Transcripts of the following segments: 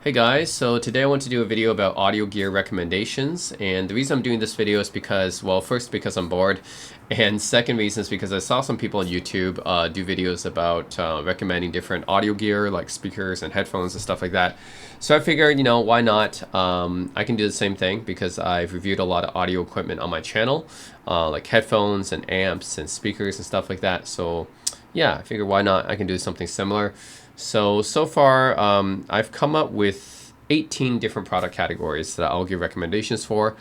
Hey guys, so today I want to do a video about audio gear recommendations, and the reason I'm doing this video is because, well, first because I'm bored, and second reason is because I saw some people on YouTube do videos about recommending different audio gear like speakers and headphones and stuff like that. So I figured, why not? I can do the same thing because I've reviewed a lot of audio equipment on my channel, like headphones and amps and speakers and stuff like that. So yeah, I figured why not? I can do something similar. So far, I've come up with 18 different product categories that I'll give recommendations for.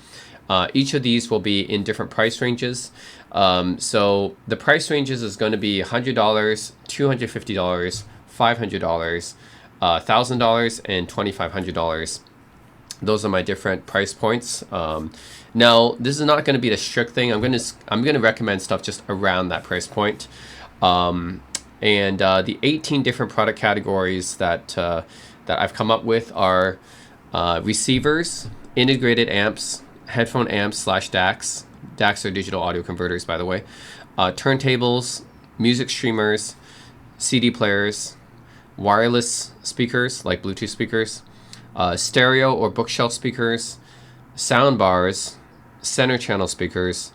Each of these will be in different price ranges. So the price ranges is going to be $100, $250, $500, $1,000, and $2,500. Those are my different price points. Now, this is not going to be the strict thing. I'm going to recommend stuff just around that price point. And the 18 different product categories that I've come up with are receivers, integrated amps, headphone amps slash DACs. DACs are digital audio converters, by the way. Turntables, music streamers, CD players, wireless speakers like Bluetooth speakers, stereo or bookshelf speakers, sound bars, center channel speakers,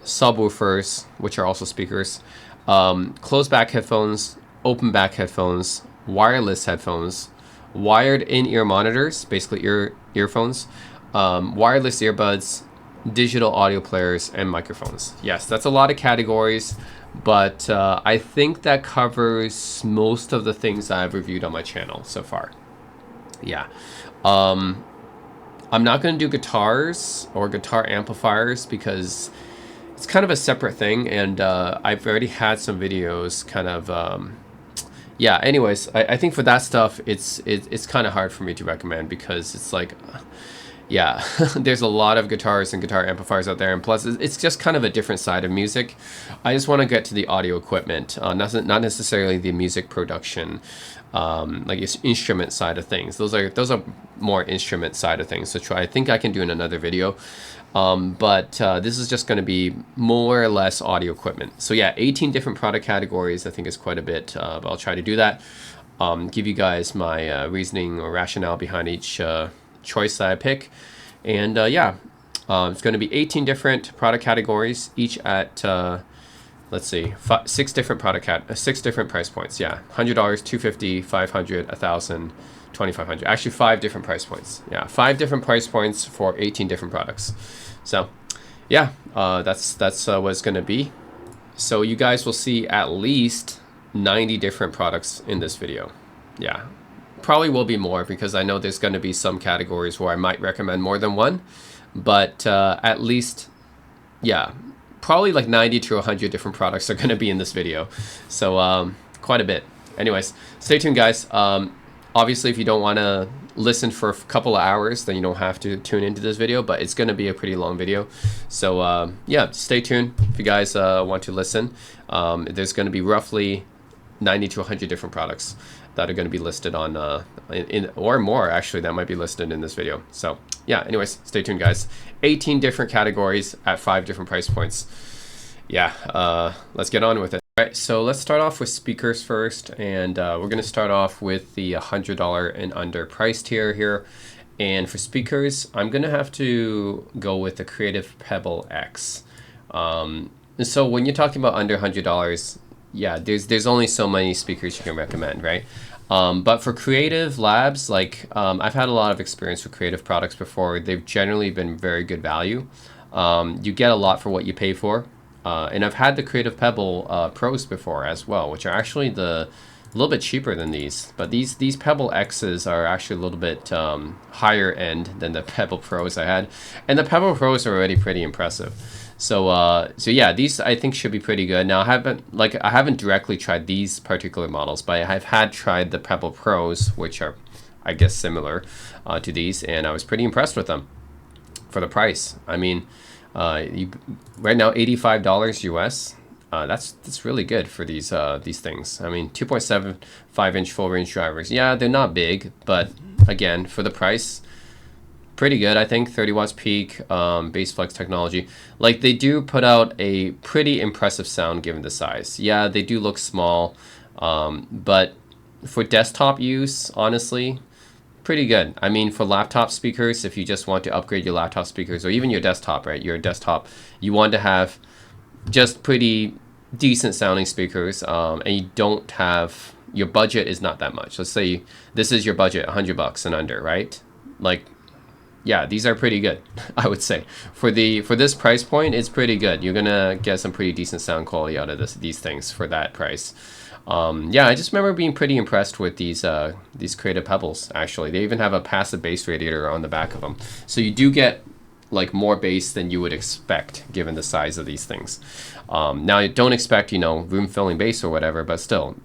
subwoofers, which are also speakers, closed back headphones, open back headphones, wireless headphones, wired in-ear monitors, basically earphones, wireless earbuds, digital audio players, and microphones. Yes, that's a lot of categories, but I think that covers most of the things I've reviewed on my channel so far. Yeah. I'm not going to do guitars or guitar amplifiers because it's kind of a separate thing, and I've already had some videos kind of yeah, anyways, I think for that stuff it's kind of hard for me to recommend because it's like yeah, there's a lot of guitars and guitar amplifiers out there, and plus it's just kind of a different side of music. I just want to get to the audio equipment, not necessarily the music production, like it's instrument side of things. Those are more instrument side of things. So I think I can do in another video. But this is just going to be more or less audio equipment. So yeah, 18 different product categories. I think is quite a bit, but I'll try to do that. Give you guys my reasoning or rationale behind each choice that I pick. And yeah, it's going to be 18 different product categories, each at let's see, six different price points. Yeah, $100, $250, $500, $1,000, $2,500. Actually, 5 different price points. Yeah, 5 different price points for 18 different products. So, yeah, that's what it's going to be. So you guys will see at least 90 different products in this video. Yeah, probably will be more because I know there's going to be some categories where I might recommend more than one, but at least, yeah, probably like 90 to 100 different products are going to be in this video. So quite a bit. Anyways, stay tuned, guys. Obviously, if you don't want to listen for a couple of hours, then you don't have to tune into this video, but it's going to be a pretty long video. So yeah, stay tuned if you guys want to listen. There's going to be roughly 90 to 100 different products that are going to be listed on, or more actually, that might be listed in this video. So yeah, anyways, stay tuned, guys. 18 different categories at 5 different price points. Yeah, let's get on with it. All right, so let's start off with speakers first, and we're going to start off with the $100 and under price tier here. And for speakers, I'm going to have to go with the Creative Pebble X. And so when you're talking about under $100, yeah, there's only so many speakers you can recommend, right? But for Creative Labs, like I've had a lot of experience with Creative products before. They've generally been very good value. You get a lot for what you pay for. And I've had the Creative Pebble Pros before as well, which are actually a little bit cheaper than these. But these Pebble X's are actually a little bit higher end than the Pebble Pros I had. And the Pebble Pros are already pretty impressive. So yeah, these I think should be pretty good. Now I haven't directly tried these particular models, but I've tried the Pebble Pros, which are I guess similar to these, and I was pretty impressed with them for the price. I mean, right now $85 US. That's really good for these things. I mean, 2.75 inch full range drivers. Yeah, they're not big, but again, for the price, pretty good. I think 30 watts peak, bass flex technology. Like, they do put out a pretty impressive sound given the size. Yeah, they do look small, but for desktop use, honestly, pretty good. I mean, for laptop speakers, if you just want to upgrade your laptop speakers or even your desktop, right? Your desktop, you want to have just pretty decent sounding speakers, and you don't have, your budget is not that much. Let's say this is your budget, $100 and under, right? Like, yeah, these are pretty good. I would say for this price point, it's pretty good. You're gonna get some pretty decent sound quality out of these things for that price. Yeah, I just remember being pretty impressed with these Creative Pebbles. Actually, they even have a passive bass radiator on the back of them, so you do get like more bass than you would expect given the size of these things. Now, don't expect, you know, room filling bass or whatever, but still,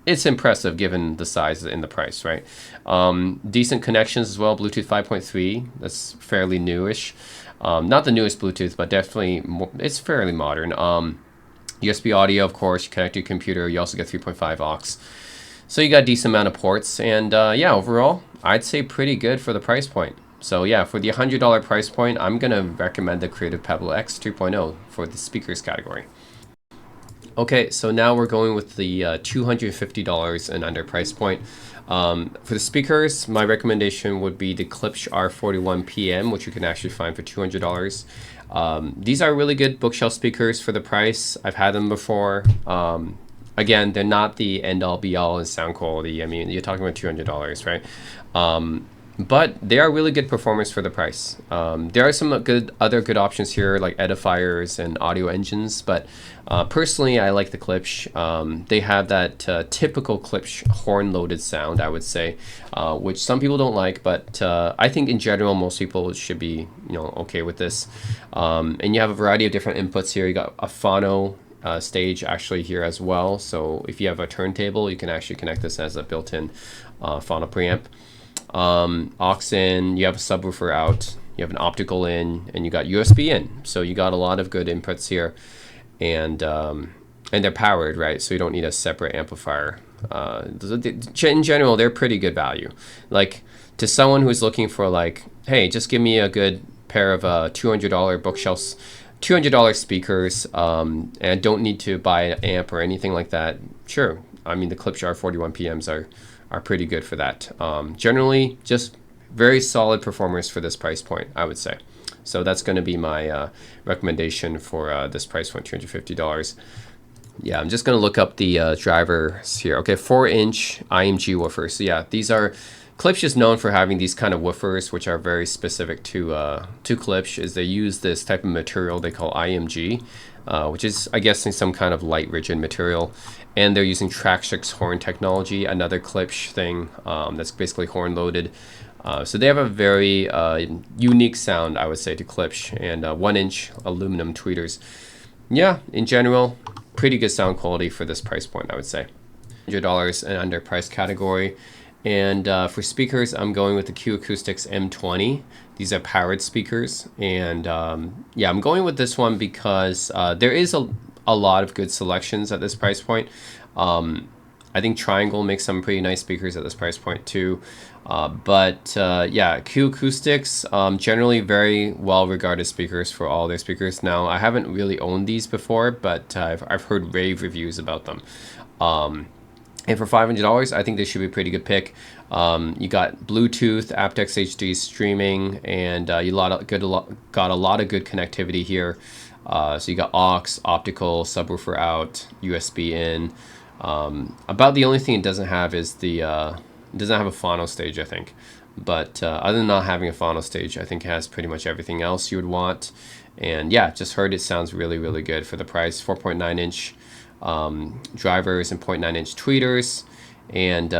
it's impressive given the size and the price, right? Decent connections as well. Bluetooth 5.3, that's fairly newish. Not the newest Bluetooth, but definitely it's fairly modern. USB audio, of course, you connect to your computer. You also get 3.5 aux. So you got a decent amount of ports. And yeah, overall, I'd say pretty good for the price point. So yeah, for the $100 price point, I'm going to recommend the Creative Pebble X 2.0 for the speakers category. Okay, so now we're going with the $250 and under price point. For the speakers, my recommendation would be the Klipsch R41 PM, which you can actually find for $200. These are really good bookshelf speakers for the price. I've had them before. Again, they're not the end-all be-all in sound quality. I mean, you're talking about $200, right? But they are really good performance for the price. There are some other good options here, like edifiers and audio engines, but personally, I like the Klipsch. They have that typical Klipsch horn-loaded sound, I would say, which some people don't like, but I think in general, most people should be, you know, okay with this. And you have a variety of different inputs here. You got a phono stage actually here as well. So if you have a turntable, you can actually connect this as a built-in phono preamp. Aux in, you have a subwoofer out, you have an optical in, and you got USB in. So you got a lot of good inputs here, and they're powered, right? So you don't need a separate amplifier. In general, they're pretty good value. Like, to someone who's looking for, like, hey, just give me a good pair of $200 bookshelves, $200 speakers, and don't need to buy an amp or anything like that. Sure, I mean, the Klipsch R41 PMs are pretty good for that. Generally, just very solid performers for this price point, I would say. So that's going to be my recommendation for this price point, $250. Yeah, I'm just going to look up the drivers here. Okay, 4-inch IMG woofers. So yeah, these are, Klipsch is known for having these kind of woofers, which are very specific to Klipsch, is they use this type of material they call IMG, which is, I guess, some kind of light rigid material. And they're using Traxxas horn technology, another Klipsch thing that's basically horn loaded. So they have a very unique sound, I would say, to Klipsch, and 1-inch aluminum tweeters. Yeah, in general, pretty good sound quality for this price point, I would say. $100 and under price category. And for speakers, I'm going with the Q Acoustics M20. These are powered speakers. And yeah, I'm going with this one because there is a lot of good selections at this price point. I think Triangle makes some pretty nice speakers at this price point too. But yeah, Q Acoustics, generally very well regarded speakers for all their speakers. Now, I haven't really owned these before, but I've heard rave reviews about them. And for $500, I think this should be a pretty good pick. You got Bluetooth, aptX HD streaming, and you got a lot of good connectivity here. So you got aux, optical, subwoofer out, USB in. About the only thing it doesn't have is it doesn't have a phono stage, I think. But other than not having a phono stage, I think it has pretty much everything else you would want. And yeah, just heard it sounds really, really good for the price. 4.9-inch drivers and 0.9-inch tweeters. And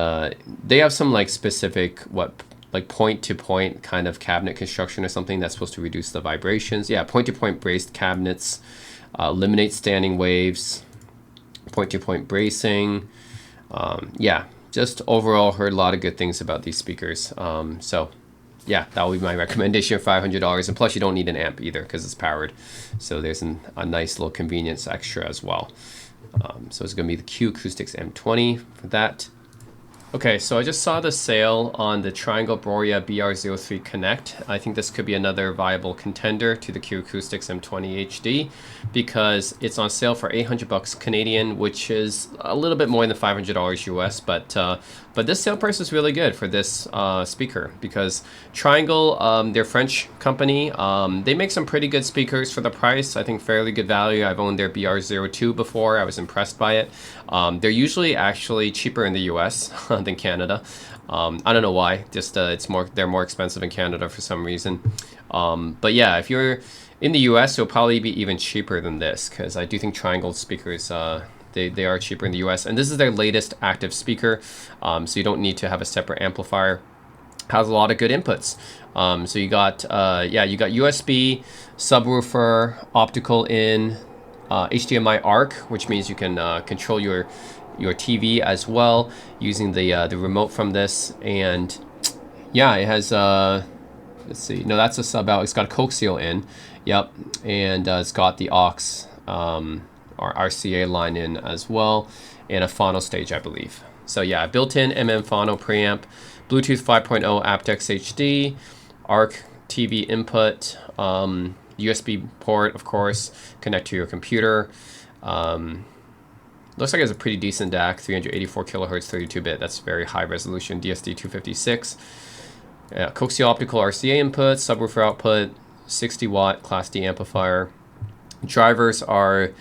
they have some like specific, like point-to-point kind of cabinet construction or something that's supposed to reduce the vibrations. Yeah, point-to-point braced cabinets, eliminate standing waves, point-to-point bracing. Yeah, just overall heard a lot of good things about these speakers. So yeah, that will be my recommendation of $500. And plus you don't need an amp either because it's powered. So there's a nice little convenience extra as well. So it's going to be the Q Acoustics M20 for that. Okay, so I just saw the sale on the Triangle Borea BR03 Connect. I think this could be another viable contender to the Q Acoustics M20 HD because it's on sale for $800 Canadian, which is a little bit more than $500 US, but But this sale price is really good for this speaker because Triangle, they're French company. They make some pretty good speakers for the price. I think fairly good value. I've owned their BR02 before. I was impressed by it. They're usually actually cheaper in the US than Canada. I don't know why. Just they're more expensive in Canada for some reason. But yeah, if you're in the US, it'll probably be even cheaper than this because I do think Triangle speakers. They are cheaper in the US, and this is their latest active speaker, so you don't need to have a separate amplifier. Has a lot of good inputs. So you got you got USB, subwoofer, optical in, HDMI ARC, which means you can control your TV as well using the remote from this. And yeah, it has let's see, no, that's a sub out. It's got a coaxial in, yep, and it's got the aux. Or RCA line in as well, and a phono stage, I believe. So yeah, built-in phono preamp, Bluetooth 5.0 aptX HD, ARC TV input, USB port, of course, connect to your computer. Looks like it's a pretty decent DAC, 384 kilohertz, 32-bit. That's very high resolution, DSD 256. Coaxial optical RCA input, subwoofer output, 60-watt Class D amplifier. Drivers are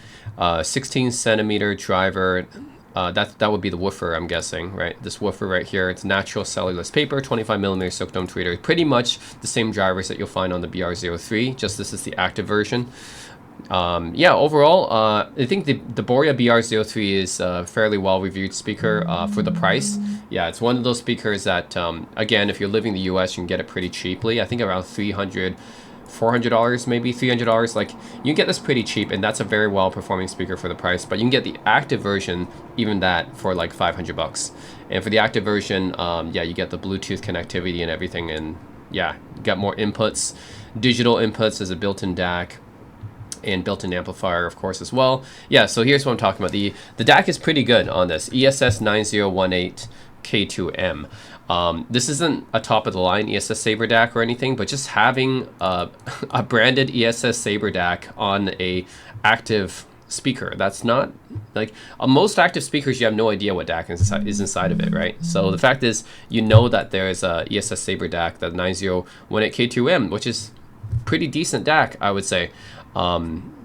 16 centimeter driver. That would be the woofer, I'm guessing, right? This woofer right here. It's natural cellulose paper, 25 millimeter silk dome tweeter. Pretty much the same drivers that you'll find on the BR03. Just this is the active version. Yeah, overall, I think the Boria BR03 is a fairly well reviewed speaker for the price. Yeah, it's one of those speakers that, again, if you're living in the US, you can get it pretty cheaply. I think around $400, maybe $300. Like, you can get this pretty cheap, and that's a very well performing speaker for the price. But you can get the active version, even that, for like $500. And for the active version, yeah, you get the Bluetooth connectivity and everything, and yeah, you got more inputs, digital inputs as a built-in DAC, and built-in amplifier, of course, as well. Yeah, so here's what I'm talking about. The DAC is pretty good on this ESS 9018 K2M. This isn't a top-of-the-line ESS Sabre DAC or anything, but just having a branded ESS Sabre DAC on a active speaker, that's not like most active speakers. You have no idea what DAC is inside of it, right? So the fact is, you know that there's a ESS Sabre DAC, the 9018 K2M, which is pretty decent DAC, I would say,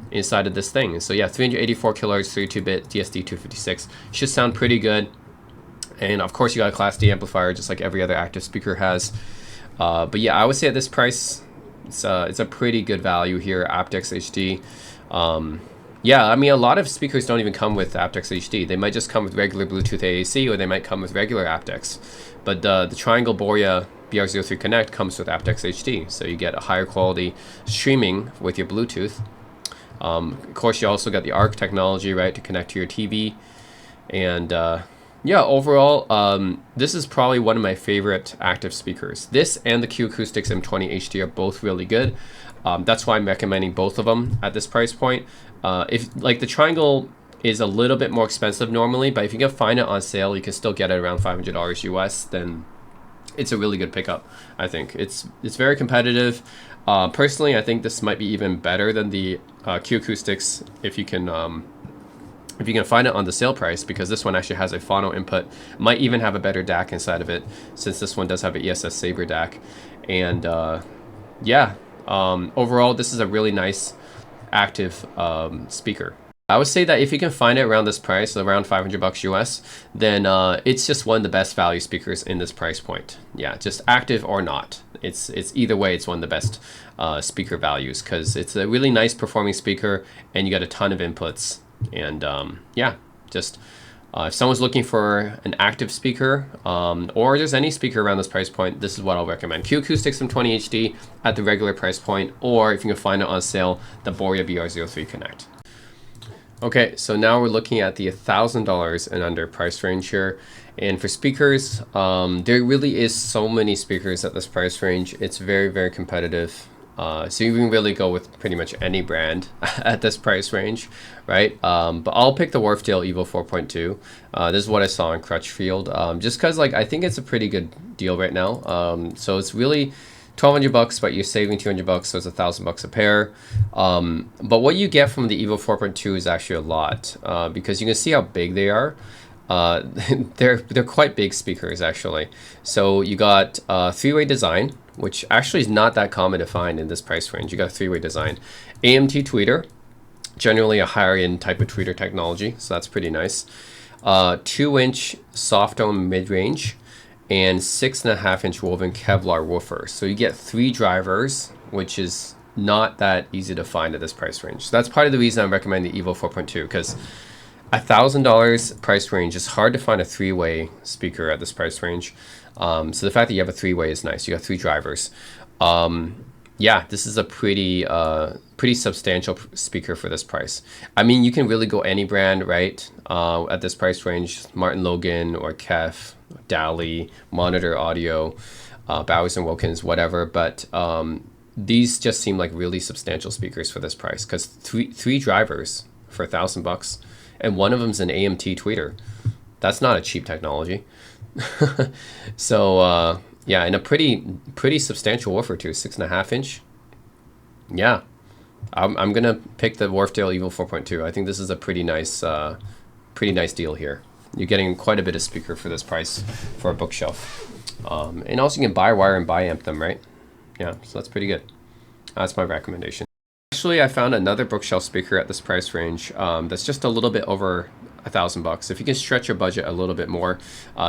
inside of this thing. So yeah, 384 kilohertz, 32-bit DSD 256 should sound pretty good. And of course, you got a Class D amplifier, just like every other active speaker has. But yeah, I would say at this price, it's a pretty good value here, aptX HD. Yeah, I mean, a lot of speakers don't even come with aptX HD. They might just come with regular Bluetooth AAC, or they might come with regular aptX. But the Triangle Boria BR03 Connect comes with aptX HD, so you get a higher quality streaming with your Bluetooth. Of course, you also got the ARC technology, right, to connect to your TV. And yeah, overall, this is probably one of my favorite active speakers. This and the Q Acoustics M20 HD are both really good. That's why I'm recommending both of them at this price point. If like the Triangle is a little bit more expensive normally, but if you can find it on sale, you can still get it around $500 US. Then it's a really good pickup. I think it's very competitive. Personally, I think this might be even better than the Q Acoustics if you can find it on the sale price, because this one actually has a phono input, might even have a better DAC inside of it, since this one does have an ESS Sabre DAC. And yeah, overall, this is a really nice active speaker. I would say that if you can find it around this price, around $500 US, then it's just one of the best value speakers in this price point. Yeah, just active or not. It's either way, it's one of the best speaker values, because it's a really nice performing speaker, and you got a ton of inputs. And yeah, just if someone's looking for an active speaker, or just any speaker around this price point, this is what I'll recommend. Q Acoustics M20 HD at the regular price point, or if you can find it on sale, the Boria BR03 Connect. Okay, so now we're looking at the $1,000 and under price range here. And for speakers, there really is so many speakers at this price range. It's very, very competitive. So you can really go with pretty much any brand at this price range, right? But I'll pick the Wharfedale Evo 4.2. This is what I saw in Crutchfield, just because like I think it's a pretty good deal right now. So it's really $1,200, but you're saving $200, so it's $1,000 a pair. But what you get from the Evo 4.2 is actually a lot, because you can see how big they are. Uh, they're quite big speakers actually. So you got three-way design, which actually is not that common to find in this price range. You got a three-way design, AMT tweeter, generally a higher-end type of tweeter technology, so that's pretty nice. 2-inch soft dome mid-range, and 6.5-inch woven Kevlar woofer. So you get three drivers, which is not that easy to find at this price range. So that's part of the reason I'm recommending the Evo 4.2, because $1,000 price range is hard to find a three-way speaker at this price range. So the fact that you have a three-way is nice. You got three drivers. Yeah, this is a pretty substantial speaker for this price. I mean, you can really go any brand, right? At this price range, Martin Logan or KEF, Dali, Monitor Audio, Bowers and Wilkins, whatever. But these just seem like really substantial speakers for this price, because three drivers for $1,000, and one of them's an AMT tweeter. That's not a cheap technology. So yeah, and a pretty substantial woofer too, 6.5-inch. Yeah, I'm gonna pick the Wharfedale Evo 4.2. I think this is a pretty nice deal here. You're getting quite a bit of speaker for this price for a bookshelf, and also you can buy wire and buy amp them, right? Yeah, so that's pretty good. That's my recommendation. Actually, I found another bookshelf speaker at this price range that's just a little bit over $1,000. If you can stretch your budget a little bit more,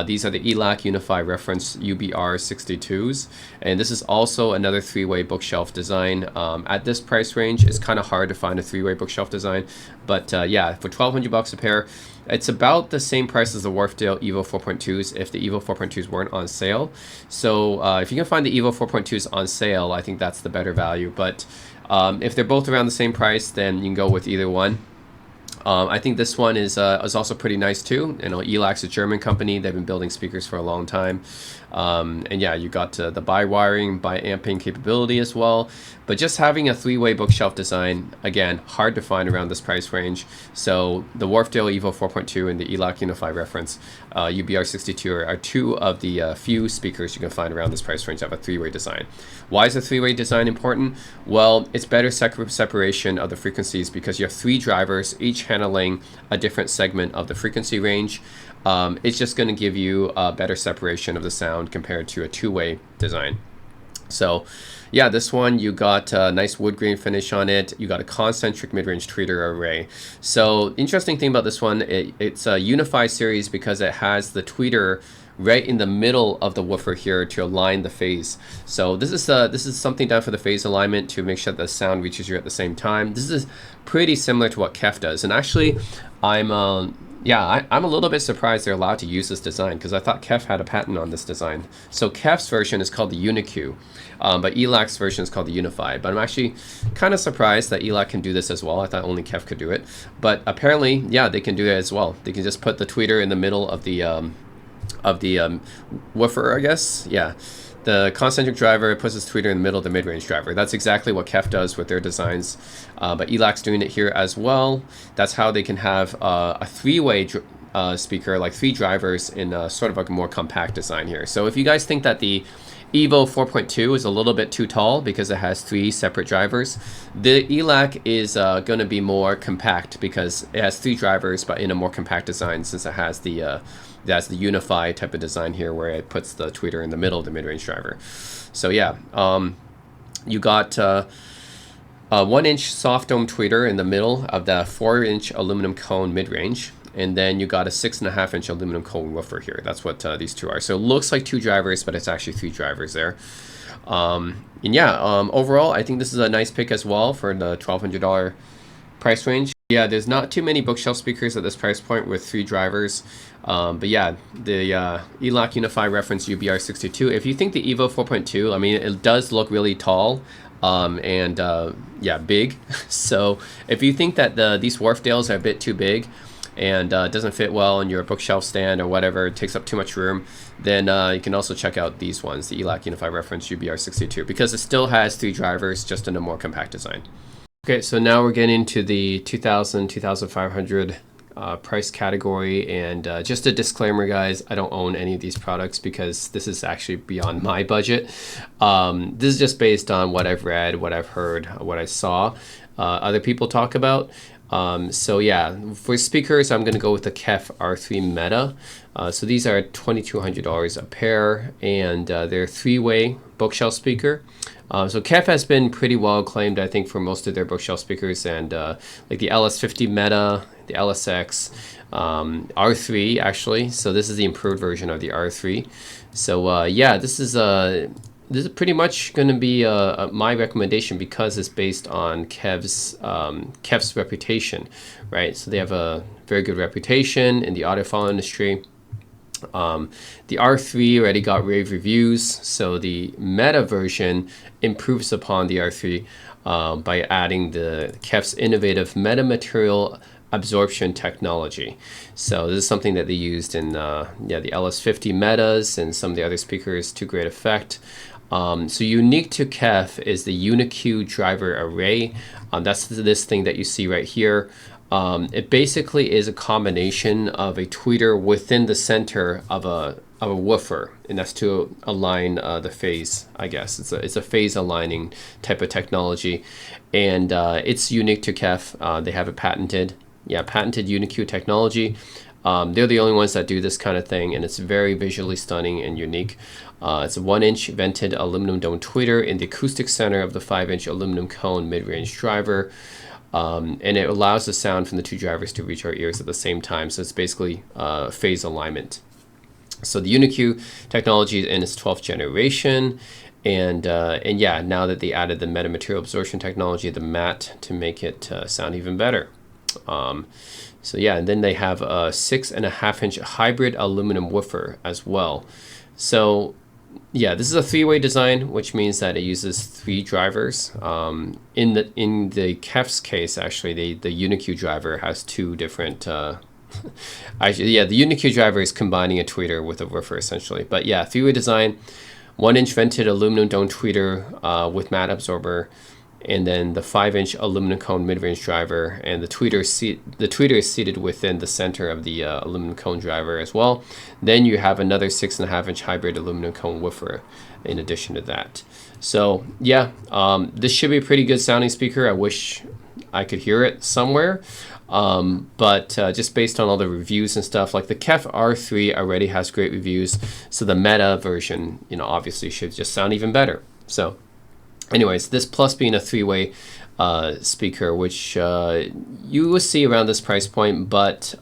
these are the ELAC Unify Reference UBR62s, and this is also another three-way bookshelf design. At this price range, it's kind of hard to find a three-way bookshelf design, but yeah, for $1,200 a pair, it's about the same price as the Wharfedale Evo 4.2s if the Evo 4.2s weren't on sale. So if you can find the Evo 4.2s on sale, I think that's the better value. But if they're both around the same price, then you can go with either one. I think this one is also pretty nice too. You know, ELAC's a German company. They've been building speakers for a long time. And yeah, you got the bi wiring, bi amping capability as well. But just having a three-way bookshelf design, again, hard to find around this price range. So the Wharfedale Evo 4.2 and the ELAC Unify Reference UBR62 are two of the few speakers you can find around this price range that have a three-way design. Why is a three-way design important? Well, it's better separation of the frequencies because you have three drivers, each handling a different segment of the frequency range. It's just going to give you a better separation of the sound compared to a two-way design. So yeah, this one, you got a nice wood grain finish on it. You got a concentric mid-range tweeter array. So interesting thing about this one, it's a Unify series because it has the tweeter right in the middle of the woofer here to align the phase. So this is something done for the phase alignment to make sure that the sound reaches you at the same time. This is pretty similar to what KEF does. And actually, I'm a little bit surprised they're allowed to use this design because I thought KEF had a patent on this design. So KEF's version is called the UniQ, but ELAC's version is called the Unify. But I'm actually kind of surprised that ELAC can do this as well. I thought only KEF could do it. But apparently, yeah, they can do it as well. They can just put the tweeter in the middle of the woofer, I guess. Yeah. The concentric driver puts its tweeter in the middle of the mid-range driver. That's exactly what KEF does with their designs, but ELAC's doing it here as well. That's how they can have a three-way speaker, like three drivers in sort of like a more compact design here. So if you guys think that the Evo 4.2 is a little bit too tall because it has three separate drivers, the ELAC is going to be more compact because it has three drivers but in a more compact design since it has the that's the Unify type of design here where it puts the tweeter in the middle of the mid-range driver. So yeah, you got a 1-inch soft dome tweeter in the middle of the 4-inch aluminum cone mid-range, and then you got a 6.5-inch aluminum cone woofer here. That's what these two are. So it looks like two drivers, but it's actually three drivers there. And yeah, overall, I think this is a nice pick as well for the $1,200 price range. Yeah, there's not too many bookshelf speakers at this price point with three drivers. But yeah, the ELAC Unify Reference UBR62. If you think the Evo 4.2, I mean, it does look really tall and yeah, big. So if you think that these Wharfedales are a bit too big and doesn't fit well in your bookshelf stand or whatever, it takes up too much room, then you can also check out these ones, the ELAC Unify Reference UBR62, because it still has three drivers, just in a more compact design. Okay, so now we're getting into the 2,000, 2,500 price category, and just a disclaimer, guys, I don't own any of these products because this is actually beyond my budget. This is just based on what I've read, what I've heard, what I saw other people talk about. So yeah, for speakers, I'm gonna go with the KEF R3 Meta. So these are $2,200 a pair, and they're three-way bookshelf speaker. So KEF has been pretty well acclaimed, I think, for most of their bookshelf speakers, and like the LS50 Meta, the LSX, R3 actually. So this is the improved version of the R3. So yeah, this is pretty much going to be my recommendation because it's based on KEF's reputation, right? So they have a very good reputation in the audiophile industry. The R3 already got rave reviews, so the Meta version improves upon the R3 by adding the KEF's innovative metamaterial absorption technology. So this is something that they used in the LS50 Metas and some of the other speakers to great effect. So unique to KEF is the UniQ driver array. That's this thing that you see right here. It basically is a combination of a tweeter within the center of a woofer, and that's to align the phase, I guess. It's a phase aligning type of technology, and it's unique to KEF. They have it patented. Yeah, patented UniQ technology. They're the only ones that do this kind of thing, and it's very visually stunning and unique. It's a 1-inch vented aluminum dome tweeter in the acoustic center of the 5-inch aluminum cone mid-range driver. And it allows the sound from the two drivers to reach our ears at the same time. So it's basically phase alignment. So the UniQ technology is in its 12th generation. And yeah, now that they added the metamaterial absorption technology, the MAT, to make it sound even better. So yeah, and then they have a 6.5-inch hybrid aluminum woofer as well. So yeah, this is a three-way design, which means that it uses 3 drivers. In the KEF's case, actually, the UniQ driver has 2 different. Yeah, the UniQ driver is combining a tweeter with a woofer essentially. But yeah, 3-way design, 1-inch vented aluminum dome tweeter with mat absorber, and then the 5-inch aluminum cone mid-range driver, and the tweeter is seated within the center of the aluminum cone driver as well. Then you have another 6.5-inch hybrid aluminum cone woofer in addition to that. So yeah, this should be a pretty good sounding speaker. I wish I could hear it somewhere, but just based on all the reviews and stuff, like the KEF R3 already has great reviews, so the Meta version, obviously should just sound even better. So anyways, this plus being a 3-way speaker, which you will see around this price point, but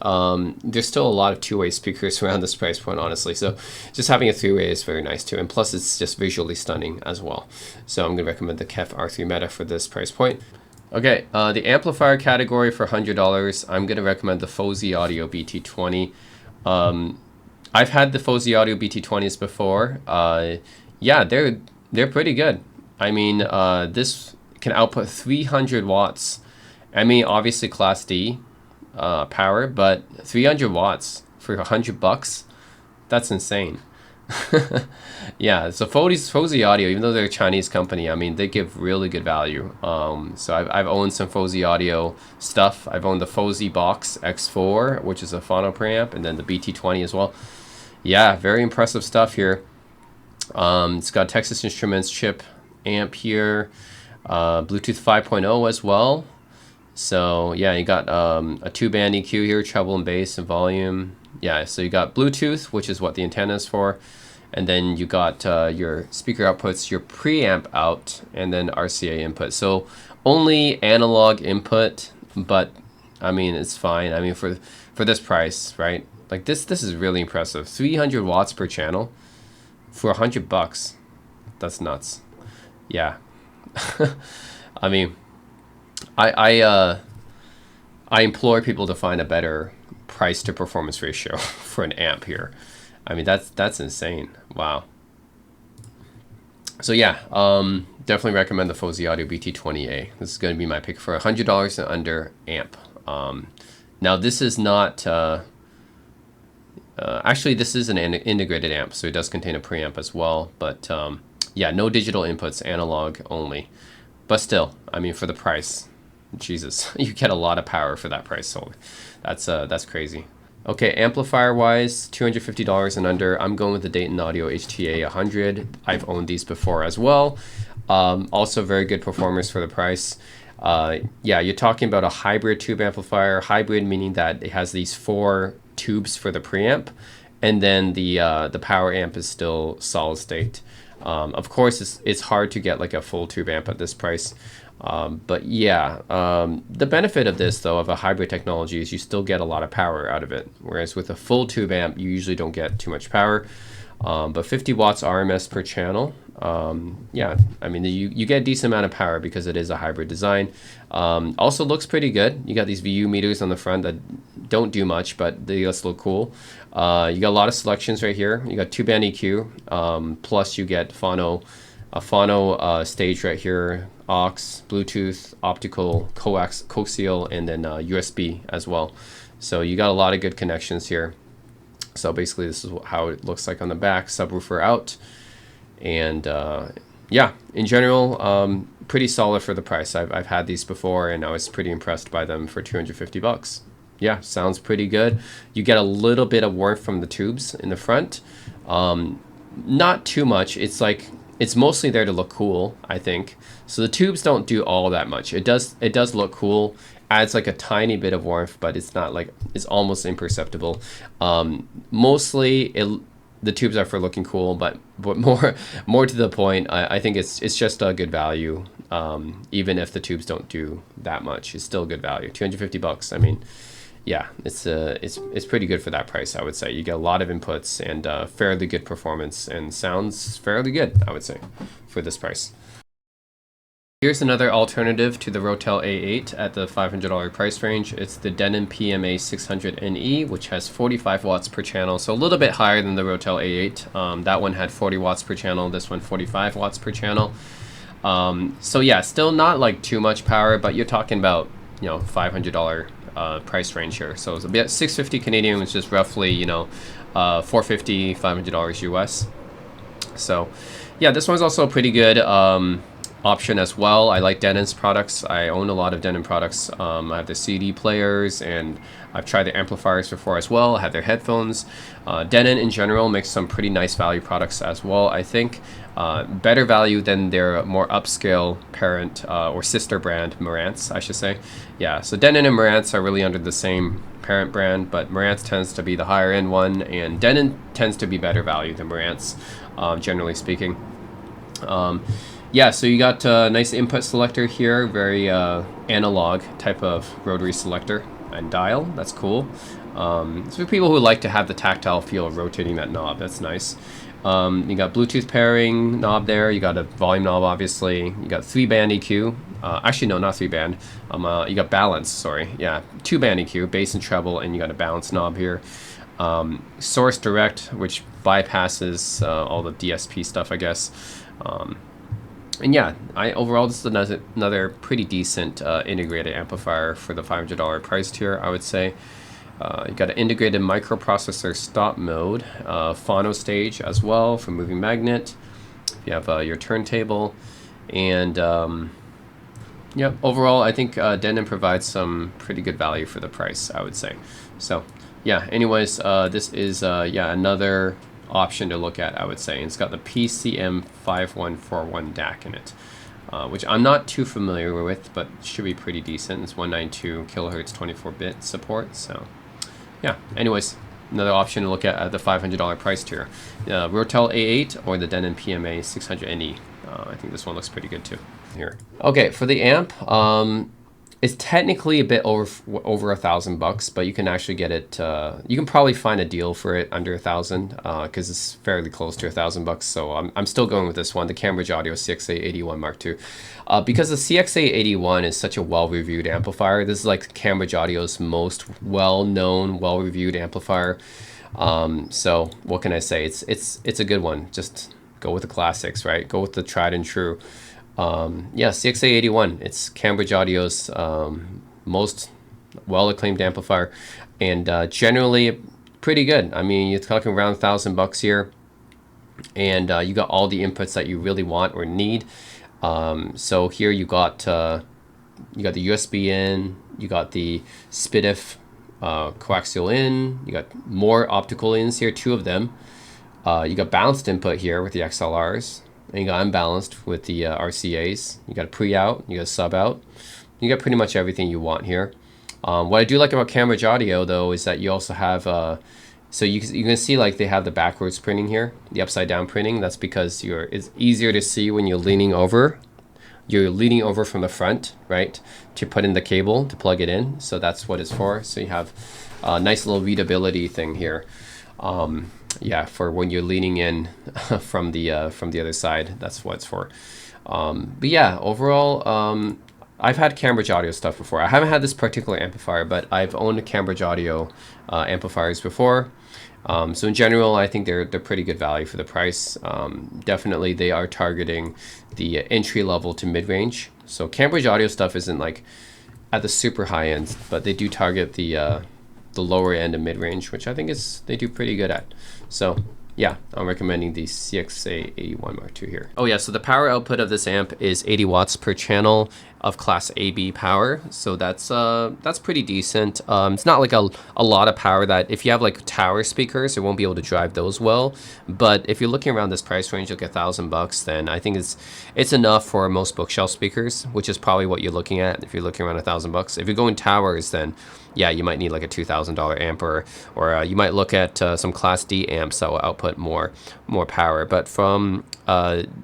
there's still a lot of 2-way speakers around this price point, honestly. So just having a 3-way is very nice too, and plus it's just visually stunning as well. So I'm going to recommend the KEF R3 Meta for this price point. Okay, the amplifier category for $100, I'm going to recommend the Fosi Audio BT20. I've had the Fosi Audio BT20s before. Yeah, they're pretty good. I mean, this can output 300 watts. I mean, obviously Class D power, but 300 watts for $100, that's insane. Yeah, so Fosi Audio, even though they're a Chinese company, I mean, they give really good value. So I've owned some Fosi Audio stuff. I've owned the Fosi Box X4, which is a phono preamp, and then the BT20 as well. Yeah, very impressive stuff here. It's got Texas Instruments chip amp here, Bluetooth 5.0 as well. So yeah, you got a 2-band EQ here, treble and bass and volume. Yeah, so you got Bluetooth, which is what the antenna is for, and then you got your speaker outputs, your preamp out, and then RCA input. So only analog input, but I mean, it's fine. I mean, for this price, right? Like this is really impressive. 300 watts per channel for $100. That's nuts. Yeah. I mean, I implore people to find a better price to performance ratio for an amp here. I mean, that's insane. Wow. So yeah, definitely recommend the Fosi Audio BT20A. This is going to be my pick for $100 and under amp. Now this is not actually, this is an integrated amp, so it does contain a preamp as well, but yeah, no digital inputs, analog only. But still, I mean, for the price, Jesus, you get a lot of power for that price. So that's crazy. Okay, amplifier wise, $250 and under. I'm going with the Dayton Audio HTA 100. I've owned these before as well. Also very good performers for the price. Yeah, you're talking about a hybrid tube amplifier. Hybrid meaning that it has these 4 tubes for the preamp, and then the power amp is still solid state. Of course, it's hard to get like a full tube amp at this price. But yeah, the benefit of this though, of a hybrid technology, is you still get a lot of power out of it. Whereas with a full tube amp, you usually don't get too much power. But 50 watts RMS per channel. Yeah, I mean, you get a decent amount of power because it is a hybrid design. Also looks pretty good. You got these VU meters on the front that don't do much, but they just look cool. You got a lot of selections right here. You got 2-band EQ, plus you get a phono stage right here, aux, Bluetooth, optical, coaxial, and then USB as well. So you got a lot of good connections here. So basically this is how it looks like on the back. Subwoofer out. And yeah, in general, pretty solid for the price. I've had these before and I was pretty impressed by them for 250 bucks. Yeah, sounds pretty good. You get a little bit of warmth from the tubes in the front. Not too much. It's mostly there to look cool, I think. So the tubes don't do all that much. It does look cool. Adds like a tiny bit of warmth, but it's not like, it's almost imperceptible. Mostly the tubes are for looking cool, but more to the point, I think it's just a good value. Even if the tubes don't do that much, it's still good value. 250 bucks. I mean, yeah, it's pretty good for that price, I would say. You get a lot of inputs and fairly good performance, and sounds fairly good, I would say, for this price. Here's another alternative to the Rotel A8 at the $500 price range. It's the Denon PMA 600 NE, which has 45 watts per channel, so a little bit higher than the Rotel A8. That one had 40 watts per channel, this one 45 watts per channel. So yeah, still not like too much power, but you're talking about, you know, $500 price range here. So it's a bit $650 Canadian, which is roughly, you know, $450, $500 US. So yeah, this one's also pretty good option as well. I like Denon's products. I own a lot of Denon products. I have the CD players, and I've tried the amplifiers before as well. I have their headphones. Denon in general makes some pretty nice value products as well, I think. Better value than their more upscale parent or sister brand, Marantz, I should say. Yeah, so Denon and Marantz are really under the same parent brand, but Marantz tends to be the higher end one, and Denon tends to be better value than Marantz, generally speaking. Yeah, so you got a nice input selector here, very analog type of rotary selector and dial. That's cool. It's for people who like to have the tactile feel of rotating that knob. That's nice. You got Bluetooth pairing knob there. You got a volume knob, obviously. You got 3-band EQ. Actually, no, not 3-band. You got balance, sorry. Yeah, 2-band EQ, bass and treble, and you got a balance knob here. Source direct, which bypasses all the DSP stuff, I guess. And yeah, overall this is another pretty decent integrated amplifier for the $500 price tier, I would say. You got an integrated microprocessor stop mode, phono stage as well for moving magnet. You have your turntable, and yeah, overall I think Denon provides some pretty good value for the price, I would say. So yeah, anyways, this is yeah, another option to look at, I would say. And it's got the PCM5141 DAC in it, which I'm not too familiar with, but should be pretty decent. It's 192 kilohertz 24-bit support. So yeah, anyways, another option to look at the $500 price tier. Rotel A8 or the Denon PMA 600 NE. I think this one looks pretty good too. Here. Okay, for the amp, it's technically a bit over $1,000, but you can actually get it. You can probably find a deal for it under $1,000 because it's fairly close to $1,000. So I'm still going with this one, the Cambridge Audio CX-A81 Mark II, because the CX-A81 is such a well-reviewed amplifier. This is like Cambridge Audio's most well-known, well-reviewed amplifier. So what can I say? It's a good one. Just go with the classics, right? Go with the tried and true. Yeah, CX-A81, it's Cambridge Audio's most well-acclaimed amplifier, and generally pretty good. I mean, you're talking around $1,000 here, and you got all the inputs that you really want or need. So here you got the USB in, you got the SPDIF coaxial in, you got more optical ins here, 2 of them. You got balanced input here with the XLRs. And you got unbalanced with the RCAs. You got a pre-out, you got a sub-out. You get pretty much everything you want here. What I do like about Cambridge Audio though is that you also have so you can see like they have the backwards printing here, the upside down printing. That's because it's easier to see when you're leaning over. You're leaning over from the front, right, to put in the cable to plug it in. So that's what it's for. So you have a nice little readability thing here. Yeah, for when you're leaning in from the other side. That's what it's for. But yeah, overall, I've had Cambridge Audio stuff before. I haven't had this particular amplifier, but I've owned Cambridge Audio amplifiers before. So in general, I think they're pretty good value for the price. Definitely, they are targeting the entry level to mid range. So Cambridge Audio stuff isn't like at the super high end, but they do target the lower end of mid range, which I think they do pretty good at. So yeah, I'm recommending the CXA81 Mark II here. Oh yeah, so the power output of this amp is 80 watts per channel of class AB power. So that's pretty decent. It's not like a lot of power that if you have like tower speakers, it won't be able to drive those well. But if you're looking around this price range, like $1,000, then I think it's enough for most bookshelf speakers, which is probably what you're looking at if you're looking around $1,000. If you're going towers, then yeah, you might need like a $2,000 amp, or you might look at some Class D amps that will output more power. But from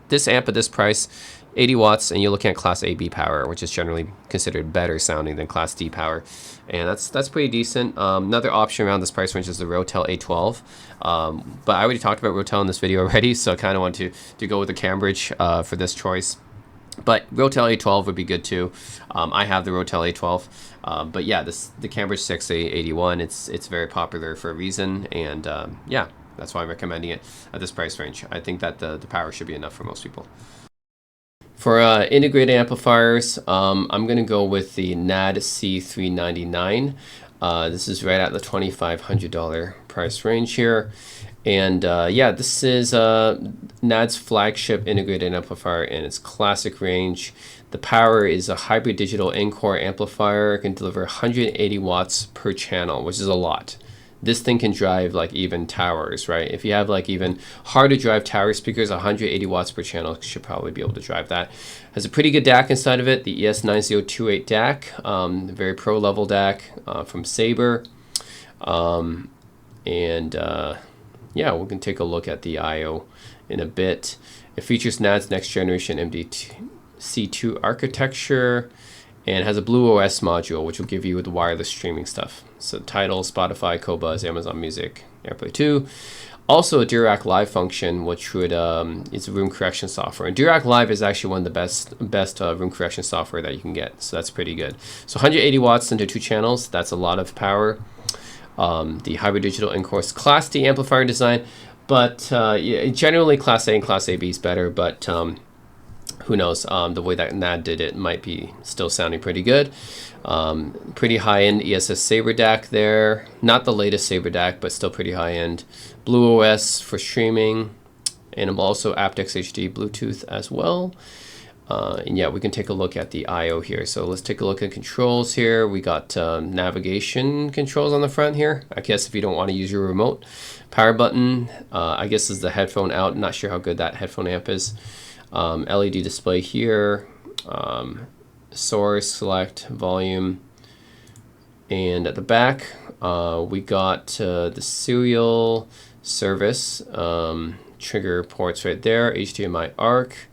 this amp at this price, 80 watts, and you're looking at Class AB power, which is generally considered better sounding than Class D power, and that's pretty decent. Another option around this price range is the Rotel A12, but I already talked about Rotel in this video already, so I kind of want to go with the Cambridge for this choice. But Rotel A12 would be good too. I have the Rotel A12, but yeah, the Cambridge CXA81, it's very popular for a reason, and yeah, that's why I'm recommending it at this price range. I think that the power should be enough for most people. For integrated amplifiers, I'm going to go with the NAD C399. This is right at the $2,500 price range here. And yeah, this is NAD's flagship integrated amplifier in its classic range. The power is a hybrid digital Encore amplifier. It can deliver 180 watts per channel, which is a lot. This thing can drive like even towers, right? If you have like even hard to drive tower speakers, 180 watts per channel should probably be able to drive that. Has a pretty good DAC inside of it, the ES9028 DAC, very pro level DAC from Sabre. Yeah, we can take a look at the I/O in a bit. It features NAD's next generation MDC2 architecture, and has a Blue OS module, which will give you the wireless streaming stuff. So Tidal, Spotify, Qobuz, Amazon Music, AirPlay 2. Also a Dirac Live function, which would is room correction software. And Dirac Live is actually one of the best room correction software that you can get. So that's pretty good. So 180 watts into 2 channels. That's a lot of power. The hybrid digital Encore Class D amplifier design, but yeah, generally Class A and Class AB is better. But who knows? The way that NAD did it might be still sounding pretty good. Pretty high-end ESS Sabre DAC there. Not the latest Sabre DAC, but still pretty high-end. Blue OS for streaming, and also aptX HD Bluetooth as well. And yeah, we can take a look at the I/O here. So let's take a look at controls here. We got navigation controls on the front here. I guess if you don't want to use your remote. Power button, I guess is the headphone out. Not sure how good that headphone amp is. LED display here. Source, select, volume. And at the back, we got the serial service trigger ports right there. HDMI ARC.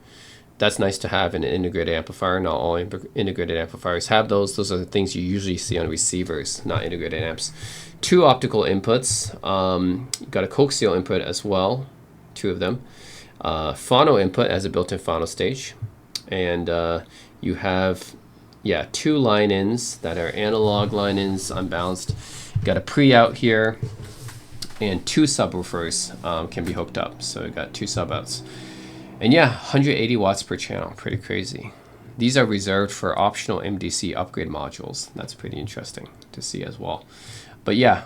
That's nice to have in an integrated amplifier. Not all integrated amplifiers have those. Those are the things you usually see on receivers, not integrated amps. 2 optical inputs. You got a coaxial input as well, 2 of them. Phono input as a built-in phono stage. And you have, yeah, 2 line-ins that are analog line-ins, unbalanced. You got a pre-out here, and 2 subwoofers can be hooked up. So you got 2 sub-outs. And yeah, 180 watts per channel, pretty crazy. These are reserved for optional MDC upgrade modules. That's pretty interesting to see as well. But yeah,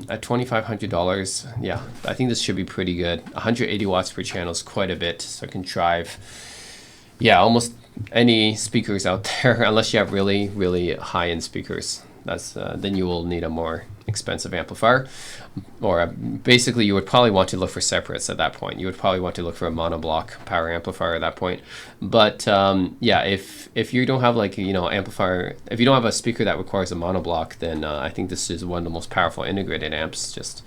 at $2,500, yeah, I think this should be pretty good. 180 watts per channel is quite a bit, so it can drive, yeah, almost any speakers out there, unless you have really, really high-end speakers. that's then you will need a more expensive amplifier, or basically you would probably want to look for separates at that point. You would probably want to look for a monoblock power amplifier at that point. But yeah, if you don't have like, you know, amplifier, if you don't have a speaker that requires a monoblock, then I think this is one of the most powerful integrated amps. Just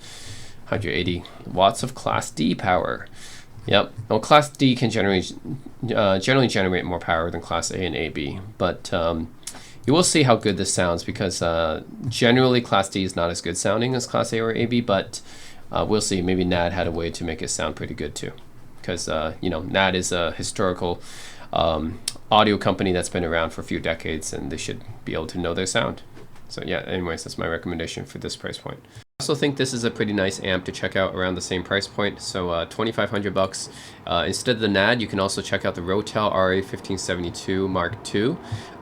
180 watts of Class D power. Yep. Well, Class D can generally generate more power than Class A and AB, but you will see how good this sounds, because generally Class D is not as good sounding as Class A or AB, but we'll see. Maybe NAD had a way to make it sound pretty good too, because you know, NAD is a historical audio company that's been around for a few decades, and they should be able to know their sound. So yeah, anyways, that's my recommendation for this price point. I also think this is a pretty nice amp to check out around the same price point. So $2,500. Instead of the NAD, you can also check out the Rotel RA1572 Mark II.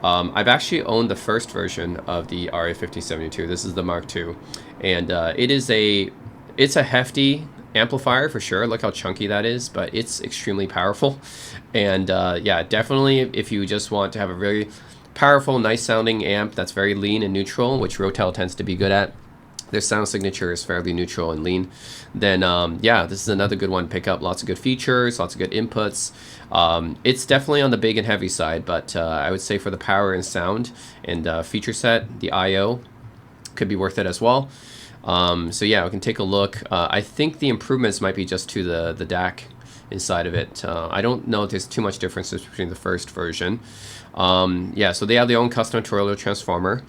I've actually owned the first version of the RA1572. This is the Mark II, and it's a hefty amplifier for sure. Look how chunky that is, but it's extremely powerful. And yeah, definitely if you just want to have a very powerful, nice sounding amp that's very lean and neutral, which Rotel tends to be good at, their sound signature is fairly neutral and lean, then yeah, this is another good one to pick up. Lots of good features, lots of good inputs. It's definitely on the big and heavy side, but I would say for the power and sound and feature set, the I/O could be worth it as well. So yeah, we can take a look. I think the improvements might be just to the DAC inside of it. I don't know if there's too much differences between the first version. Yeah, so they have their own custom Toroidal transformer,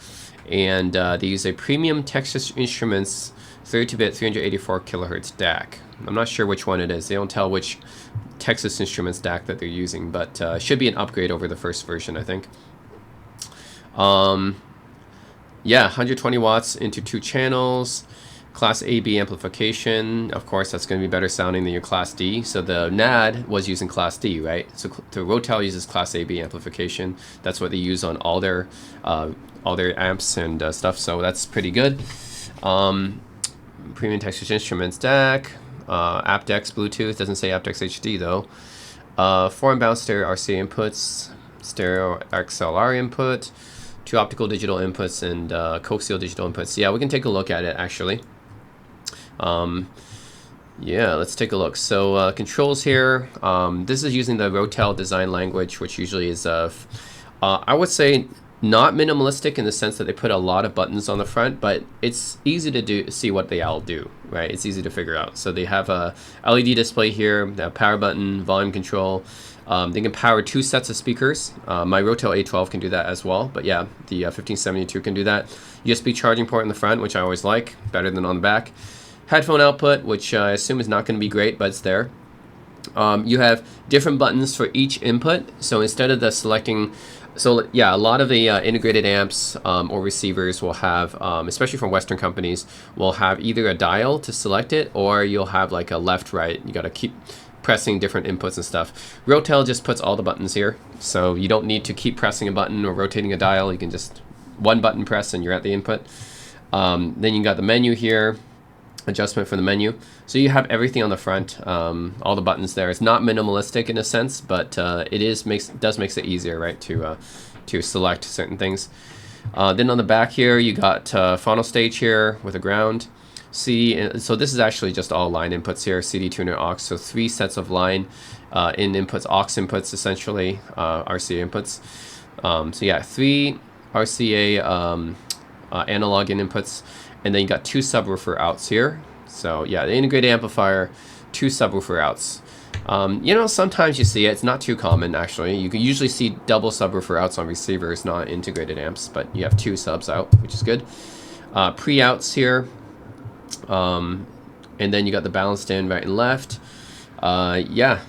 and they use a premium Texas Instruments 32-bit 384 kilohertz DAC. I'm not sure which one it is. They don't tell which Texas Instruments DAC that they're using, but it should be an upgrade over the first version, I think. Yeah, 120 watts into 2 channels. Class AB amplification, of course, that's going to be better sounding than your Class D. So the NAD was using Class D, right? So the Rotel uses Class AB amplification. That's what they use on all their amps and stuff. So that's pretty good. Premium Texas Instruments DAC, aptX Bluetooth. Doesn't say aptX HD though. 4-in-bound stereo RCA inputs, stereo XLR input, 2 optical digital inputs, and coaxial digital inputs. Yeah, we can take a look at it actually. Yeah, let's take a look. So controls here. This is using the Rotel design language, which usually is I would say not minimalistic in the sense that they put a lot of buttons on the front, but it's easy to see what they all do, right? It's easy to figure out. So they have a LED display here, a power button, volume control. They can power 2 sets of speakers. My Rotel A12 can do that as well, but yeah, the 1572 can do that. USB charging port in the front, which I always like, better than on the back. Headphone output, which I assume is not going to be great, but it's there. You have different buttons for each input, so instead of the selecting, so yeah, a lot of the integrated amps or receivers will have, especially from Western companies, will have either a dial to select it, or you'll have like a left, right. You got to keep pressing different inputs and stuff. Rotel just puts all the buttons here, so you don't need to keep pressing a button or rotating a dial. You can just one button press and you're at the input. Then you got the menu here, adjustment for the menu. So you have everything on the front, all the buttons there. It's not minimalistic in a sense, but it does makes it easier, right, to select certain things. Then on the back here, you got phono stage here with a ground. So this is actually just all line inputs here, CD tuner aux. So 3 sets of line in inputs, aux inputs essentially, RCA inputs. So yeah, 3 RCA analog in inputs, and then you got 2 subwoofer outs here. So yeah, the integrated amplifier, 2 subwoofer outs. You know, sometimes you see it. It's not too common actually. You can usually see double subwoofer outs on receivers, not integrated amps, but you have 2 subs out, which is good. Pre-outs here. And then you got the balanced in right and left. Yeah,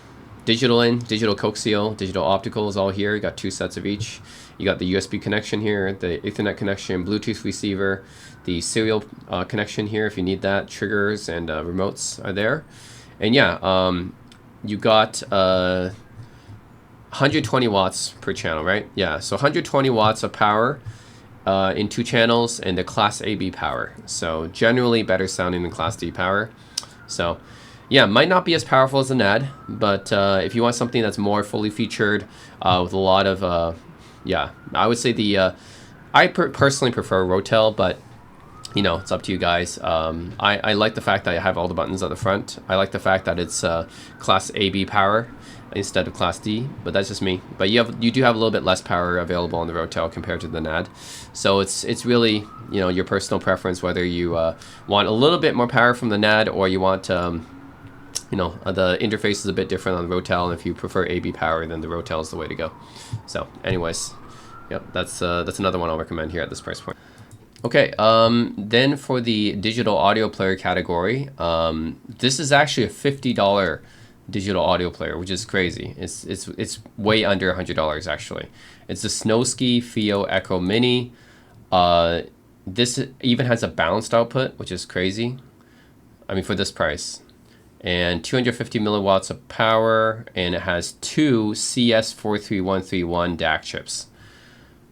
digital in, digital coaxial, digital optical is all here. You got 2 sets of each. You got the USB connection here, the Ethernet connection, Bluetooth receiver, the serial connection here if you need that. Triggers and remotes are there. And yeah, you got 120 watts per channel, right? Yeah, so 120 watts of power in 2 channels, and the Class AB power. So generally better sounding than Class D power. So yeah, might not be as powerful as the NAD, but if you want something that's more fully featured with a lot of, yeah, I would say the I personally prefer Rotel, but you know, it's up to you guys. I like the fact that I have all the buttons at the front. I like the fact that it's Class AB power instead of Class D, but that's just me. But you do have a little bit less power available on the Rotel compared to the NAD. So it's really, you know, your personal preference whether you want a little bit more power from the NAD or you want you know, the interface is a bit different on the Rotel, and if you prefer AB power, then the Rotel is the way to go. So anyways, yep, that's another one I'll recommend here at this price point. Okay, then for the digital audio player category, this is actually a $50 digital audio player, which is crazy. It's way under $100 actually. It's the Snowski FiiO Echo Mini. This even has a balanced output, which is crazy. I mean, for this price. And 250 milliwatts of power, and it has two CS43131 DAC chips.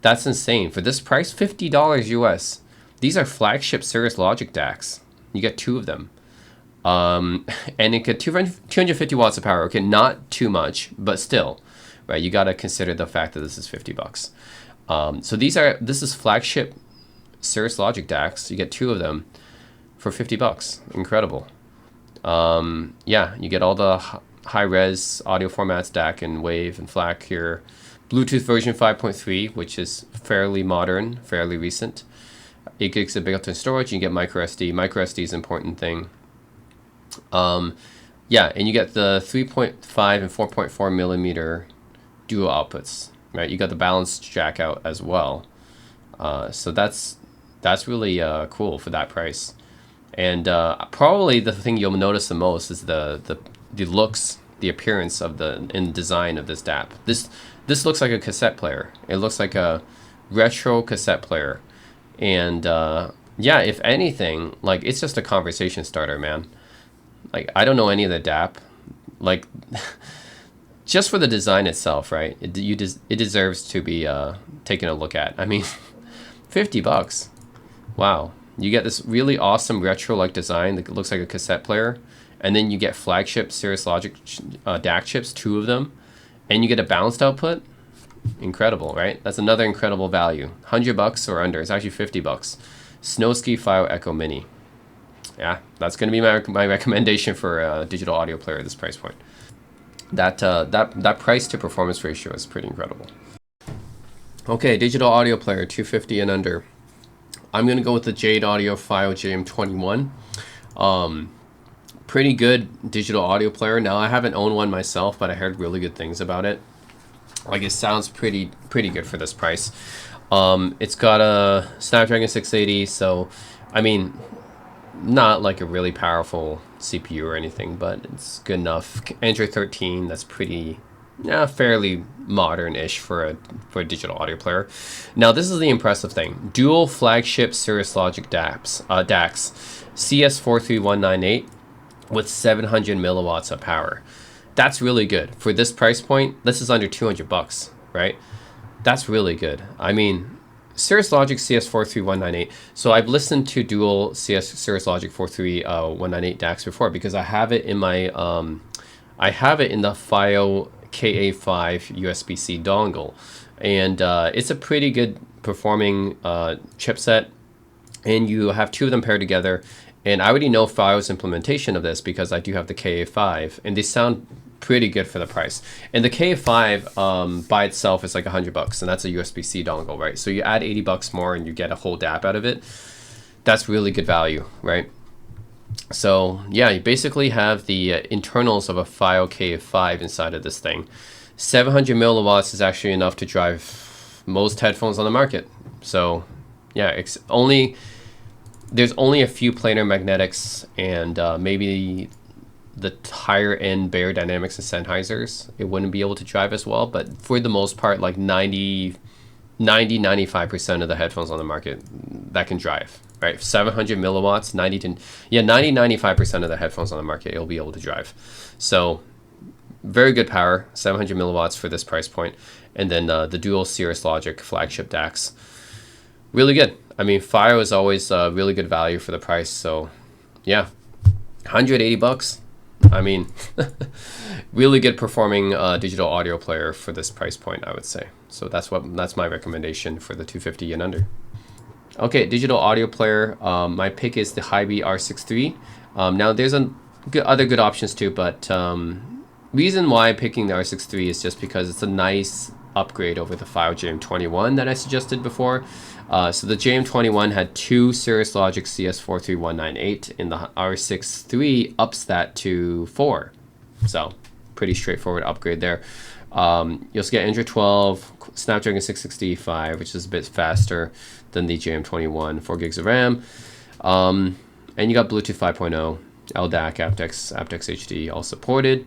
That's insane. For this price, $50 US. These are flagship Cirrus Logic DACs. You get two of them. And it get 250 watts of power. Okay, not too much, but still, right? You got to consider the fact that this is $50. So this is flagship Cirrus Logic DACs. You get two of them for $50. Incredible. Yeah, you get all the high-res audio formats, DAC and WAV and FLAC here. Bluetooth version 5.3, which is fairly modern, fairly recent. 8 gigs of built-in storage. You get micro SD. Micro SD is an important thing. Yeah, and you get the 3.5 and 4.4 millimeter dual outputs, right? You got the balanced jack out as well. So that's really cool for that price. And probably the thing you'll notice the most is the looks, the appearance of in design of this DAP. This looks like a cassette player. It looks like a retro cassette player. And yeah, if anything, like, it's just a conversation starter, man. Like, I don't know any of the DAP. Like, just for the design itself, right? It deserves to be taken a look at. I mean, $50. Wow. You get this really awesome retro-like design that looks like a cassette player, and then you get flagship Cirrus Logic DAC chips, two of them, and you get a balanced output. Incredible, right? That's another incredible value. $100 or under. It's actually $50. Snowski FiiO Echo Mini. Yeah, that's going to be my recommendation for a digital audio player at this price point. That price to performance ratio is pretty incredible. Okay, digital audio player, 250 and under. I'm going to go with the Jade Audio FiiO JM21. Pretty good digital audio player. Now, I haven't owned one myself, but I heard really good things about it. Like, it sounds pretty good for this price. It's got a Snapdragon 680, so, I mean, not like a really powerful CPU or anything, but it's good enough. Android 13, that's pretty... yeah, fairly modern-ish for a digital audio player. Now, this is the impressive thing. Dual flagship Cirrus Logic DACs, CS43198 with 700 milliwatts of power. That's really good. For this price point, this is under $200, right? That's really good. I mean, Cirrus Logic CS43198. So I've listened to dual Cirrus Logic 43198 DACs before because I have it in my... I have it in the FiiO KA5 USB-C dongle, and it's a pretty good performing chipset, and you have two of them paired together, and I already know FiiO's implementation of this because I do have the KA5, and they sound pretty good for the price. And the KA5 by itself is like $100, and that's a USB-C dongle, right? So you add $80 more and you get a whole DAP out of it. That's really good value, right? So yeah, you basically have the internals of a FiiO KA5 inside of this thing. 700 milliwatts is actually enough to drive most headphones on the market. So yeah, there's only a few planar magnetics and maybe the higher end Beyerdynamics and Sennheisers. It wouldn't be able to drive as well, but for the most part, like 95% of the headphones on the market that can drive. Right, 700 milliwatts, 95% of the headphones on the market it'll be able to drive. So very good power, 700 milliwatts for this price point. And then the dual Cirrus Logic flagship DACs, really good. I mean, FiiO is always really good value for the price. So yeah, $180, I mean, really good performing digital audio player for this price point, I would say. So that's my recommendation for the 250 and under. Okay, digital audio player. My pick is the HiBe R6 III. Now there's other good options too, but reason why I'm picking the R6 III is just because it's a nice upgrade over the FiiO JM21 that I suggested before. So the JM21 had 2 Cirrus Logic CS43198, and the R6 III ups that to 4. So pretty straightforward upgrade there. You also get Android 12, Snapdragon 665, which is a bit faster than the JM21, 4 gigs of RAM. And you got Bluetooth 5.0, LDAC, aptX HD all supported.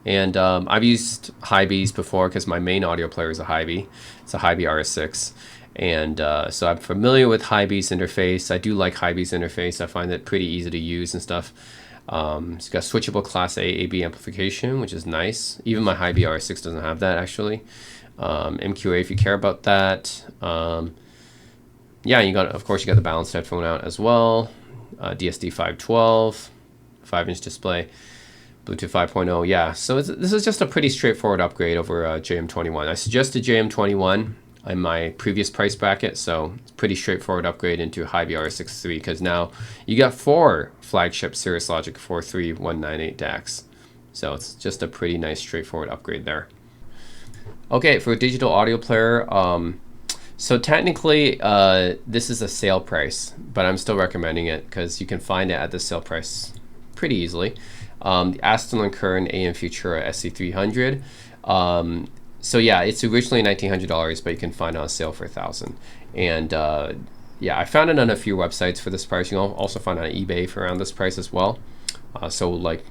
And I've used HiBes before because my main audio player is a HiBe. It's a HiBe R6. And so I'm familiar with HiBe's interface. I do like HiBe's interface. I find it pretty easy to use and stuff. So you got switchable Class A AB amplification, which is nice. Even my HiBe R6 doesn't have that, actually. MQA if you care about that. Yeah, of course you got the balanced headphone out as well. DSD 512, 5-inch display. Bluetooth 5.0, yeah. So this is just a pretty straightforward upgrade over JM21. I suggested JM21 in my previous price bracket, so it's pretty straightforward upgrade into HiBe R6 III because now you got 4 flagship Cirrus Logic 43198 DACs. So it's just a pretty nice straightforward upgrade there. Okay, for a digital audio player, so technically this is a sale price, but I'm still recommending it because you can find it at the sale price pretty easily. The Aston & Kern AM Futura SC300. So yeah, it's originally $1,900, but you can find it on sale for $1,000. And yeah, I found it on a few websites for this price. You can also find it on eBay for around this price as well. So like,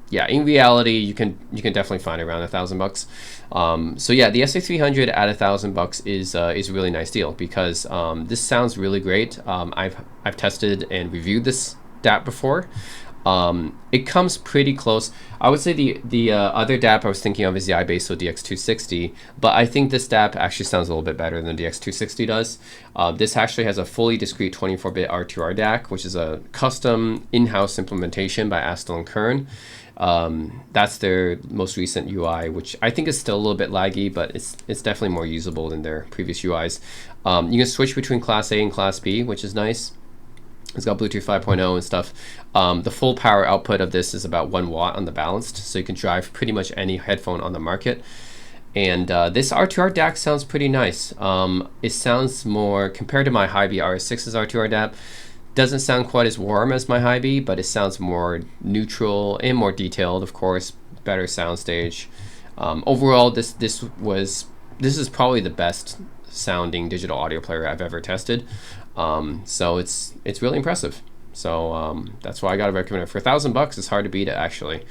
yeah, in reality, you can definitely find it around $1,000. So yeah, the SC300 at $1,000 is a really nice deal because this sounds really great. I've tested and reviewed this DAP before. It comes pretty close. I would say the other DAP I was thinking of is the iBasso DX260, but I think this DAP actually sounds a little bit better than the DX260 does. This actually has a fully discrete 24-bit R2R DAC, which is a custom in-house implementation by Aston & Kern. That's their most recent UI, which I think is still a little bit laggy, but it's definitely more usable than their previous UIs. You can switch between Class A and Class B, which is nice. It's got Bluetooth 5.0 and stuff. The full power output of this is about 1 watt on the balanced, so you can drive pretty much any headphone on the market. And this R2R DAC sounds pretty nice. It sounds more, compared to my HiBe R6's R2R DAC, doesn't sound quite as warm as my HiBe, but it sounds more neutral and more detailed, of course, better soundstage. Overall, this is probably the best sounding digital audio player I've ever tested. So it's really impressive. So that's why I gotta recommend it. For $1,000, it's hard to beat it actually.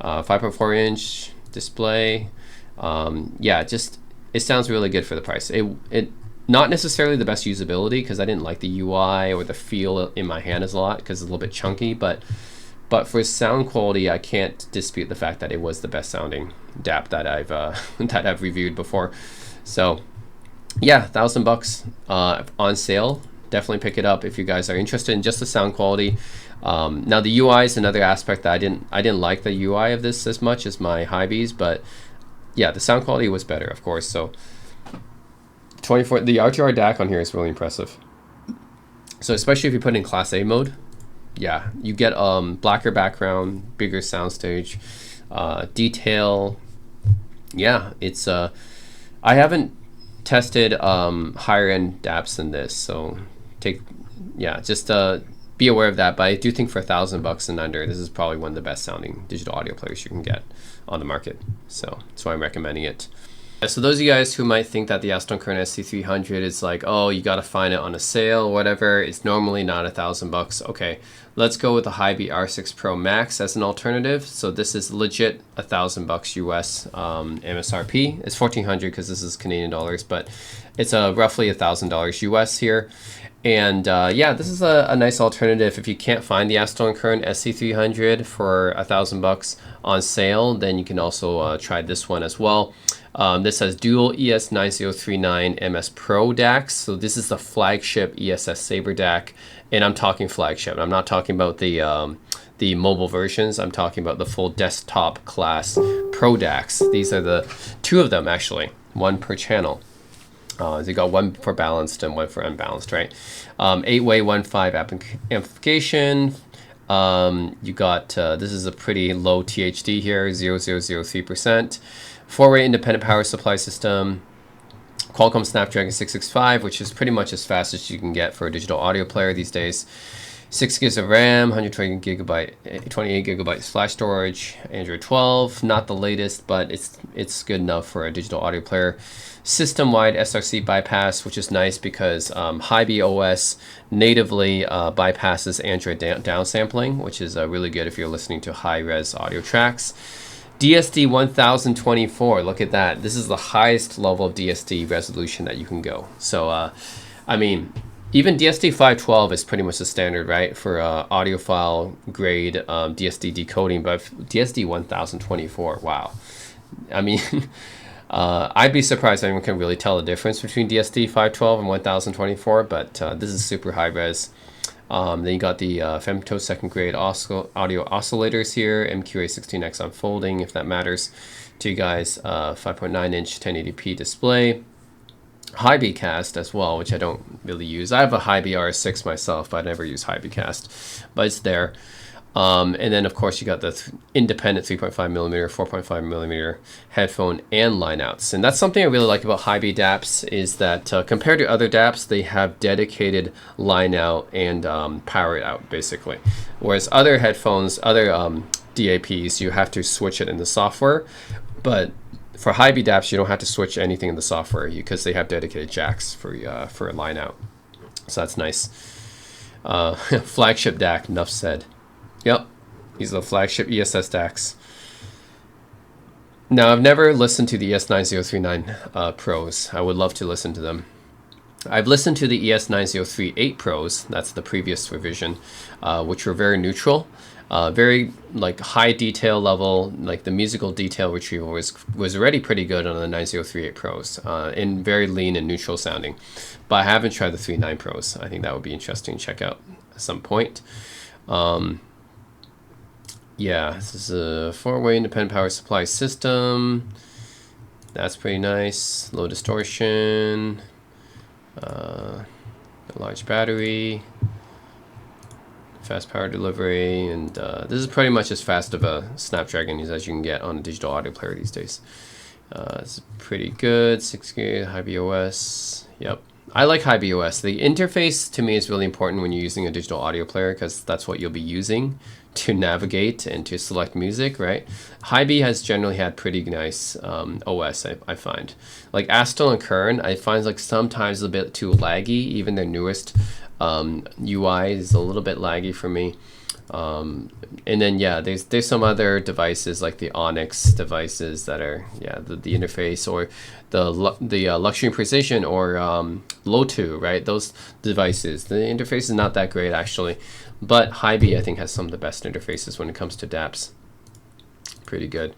5.4-inch display. Yeah, it sounds really good for the price. It not necessarily the best usability because I didn't like the UI or the feel in my hand as a lot because it's a little bit chunky, but for sound quality, I can't dispute the fact that it was the best sounding DAP that I've that I've reviewed before. So yeah, $1,000 on sale. Definitely pick it up if you guys are interested in just the sound quality. Now the UI is another aspect that I didn't like the UI of this as much as my HiBes, but yeah, the sound quality was better, of course. So the R2R DAC on here is really impressive. So especially if you put in Class A mode, yeah, you get blacker background, bigger soundstage, detail. Yeah, it's I haven't tested higher end DAPs than this, so just be aware of that. But I do think for $1,000 and under, this is probably one of the best sounding digital audio players you can get on the market. So that's why I'm recommending it. So those of you guys who might think that the Aston Kern SC300 is like, oh, you got to find it on a sale or whatever, it's normally not $1,000. Okay, let's go with the HiBe R6 Pro Max as an alternative. So this is legit $1,000 US MSRP. It's $1,400 because this is Canadian dollars, but it's roughly $1,000 US here. And yeah, this is a nice alternative. If you can't find the Aston Kern SC300 for $1,000 on sale, then you can also try this one as well. This has dual ES9039 MS Pro DACs. So this is the flagship ESS Sabre DAC, and I'm talking flagship. I'm not talking about the the mobile versions. I'm talking about the full desktop class Pro DACs. These are the two of them actually, one per channel. So you got one for balanced and one for unbalanced, right? 8-way 1.5 amplification. You got, this is a pretty low THD here, 0.003%. 4-way independent power supply system. Qualcomm Snapdragon 665, which is pretty much as fast as you can get for a digital audio player these days. 6 gigs of RAM, 128 gigabytes flash storage. Android 12, not the latest, but it's good enough for a digital audio player. System-wide SRC bypass, which is nice because Hibi OS natively bypasses Android downsampling, which is really good if you're listening to high-res audio tracks. DSD 1024, look at that. This is the highest level of DSD resolution that you can go. So, I mean, even DSD 512 is pretty much the standard, right, for audiophile grade DSD decoding, but DSD 1024, wow. I mean, I'd be surprised if anyone can really tell the difference between DSD 512 and 1024, but this is super high res. Then you got the femtosecond grade audio oscillators here, MQA16X unfolding, if that matters to you guys. 5.9-inch 1080p display. Hibicast as well, which I don't really use. I have a Hibi RS6 myself, but I never use Hibicast, but it's there. And then, of course, you got the independent 3.5 millimeter, 4.5 millimeter headphone and line outs. And that's something I really like about Hibi DAPs is that compared to other DAPs, they have dedicated line out and power out, basically. Whereas other headphones, other DAPs, you have to switch it in the software. But for Hibi DAPs, you don't have to switch anything in the software because they have dedicated jacks for a line out. So that's nice. Flagship DAC, enough said. Yep, these are the flagship ESS DACs. Now, I've never listened to the ES9039 Pros. I would love to listen to them. I've listened to the ES9038 Pros, that's the previous revision, which were very neutral. Very like high detail level, like the musical detail retrieval was already pretty good on the 9038 Pros, and very lean and neutral sounding. But I haven't tried the 39 Pros. I think that would be interesting to check out at some point. Yeah, this is a 4-way independent power supply system. That's pretty nice. Low distortion. A large battery. Fast power delivery. And this is pretty much as fast of a Snapdragon as you can get on a digital audio player these days. It's pretty good. 6 gig, Hibi OS. Yep. I like Hibi OS. The interface to me is really important when you're using a digital audio player because that's what you'll be using to navigate and to select music, right? Hibi has generally had pretty nice OS, I find. Like Astel and Kern, I find like sometimes a bit too laggy. Even their newest UI is a little bit laggy for me. And then yeah, there's some other devices like the Onyx devices that are the interface, or the Luxury and Precision or Lotu, right? Those devices, the interface is not that great actually, but Hibi I think has some of the best interfaces when it comes to DAPs. Pretty good.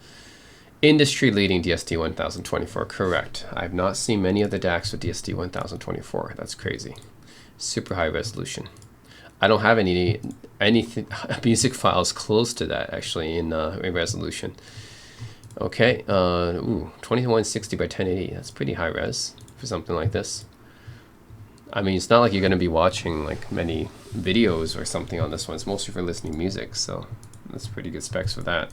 Industry leading DSD 1024, correct. I've not seen many other DACs with DSD 1024. That's crazy. Super high resolution. I don't have any music files close to that actually in resolution. Okay, 2160 by 1080. That's pretty high res for something like this. I mean, it's not like you're going to be watching like many videos or something on this one. It's mostly for listening music, so that's pretty good specs for that.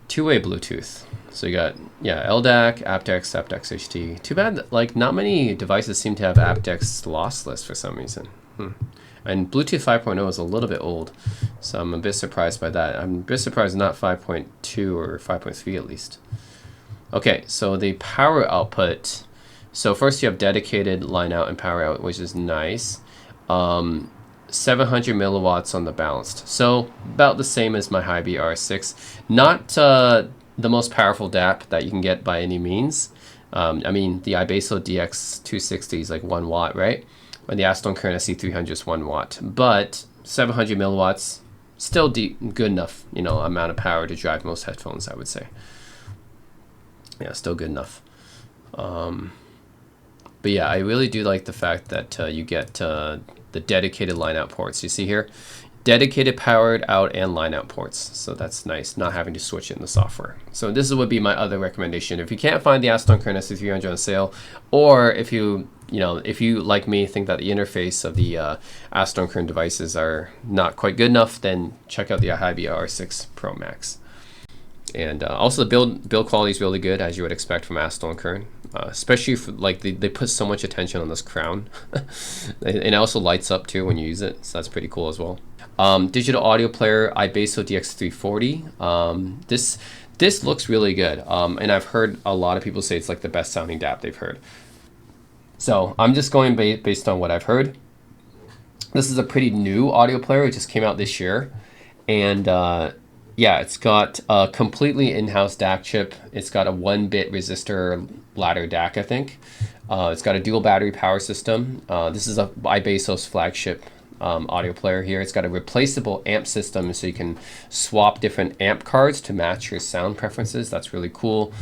Two-way Bluetooth. So you got LDAC, aptX, aptX HD. Too bad that, like, not many devices seem to have aptX lossless for some reason. And Bluetooth 5.0 is a little bit old, so I'm a bit surprised by that. I'm a bit surprised not 5.2 or 5.3 at least. Okay, so the power output. So first you have dedicated line out and power out, which is nice. 700 milliwatts on the balanced. So about the same as my Hibi RS6. Not the most powerful DAP that you can get by any means. I mean, the iBasso DX260 is like 1 watt, right? And the Aston Kern SC300 is 1 watt. But 700 milliwatts, still good enough, amount of power to drive most headphones, I would say. Yeah, still good enough. But yeah, I really do like the fact that you get the dedicated line out ports. You see here, dedicated powered out and line out ports. So that's nice, not having to switch it in the software. So this would be my other recommendation. If you can't find the Aston Kern ST300 on sale, or if you like me think that the interface of the Aston Kern devices are not quite good enough, then check out the HiBia R6 Pro Max. And also the build quality is really good, as you would expect from Aston Kern. Especially if, like, they put so much attention on this crown. And it also lights up too when you use it, so that's pretty cool as well. Digital audio player iBasso DX340. This looks really good, and I've heard a lot of people say it's like the best sounding DAP they've heard. So I'm just going based on what I've heard. This is a pretty new audio player. It just came out this year, and yeah, it's got a completely in-house DAC chip. It's got a 1-bit resistor ladder DAC, I think. It's got a dual battery power system. This is a iBasso's flagship audio player here. It's got a replaceable amp system, so you can swap different amp cards to match your sound preferences. That's really cool.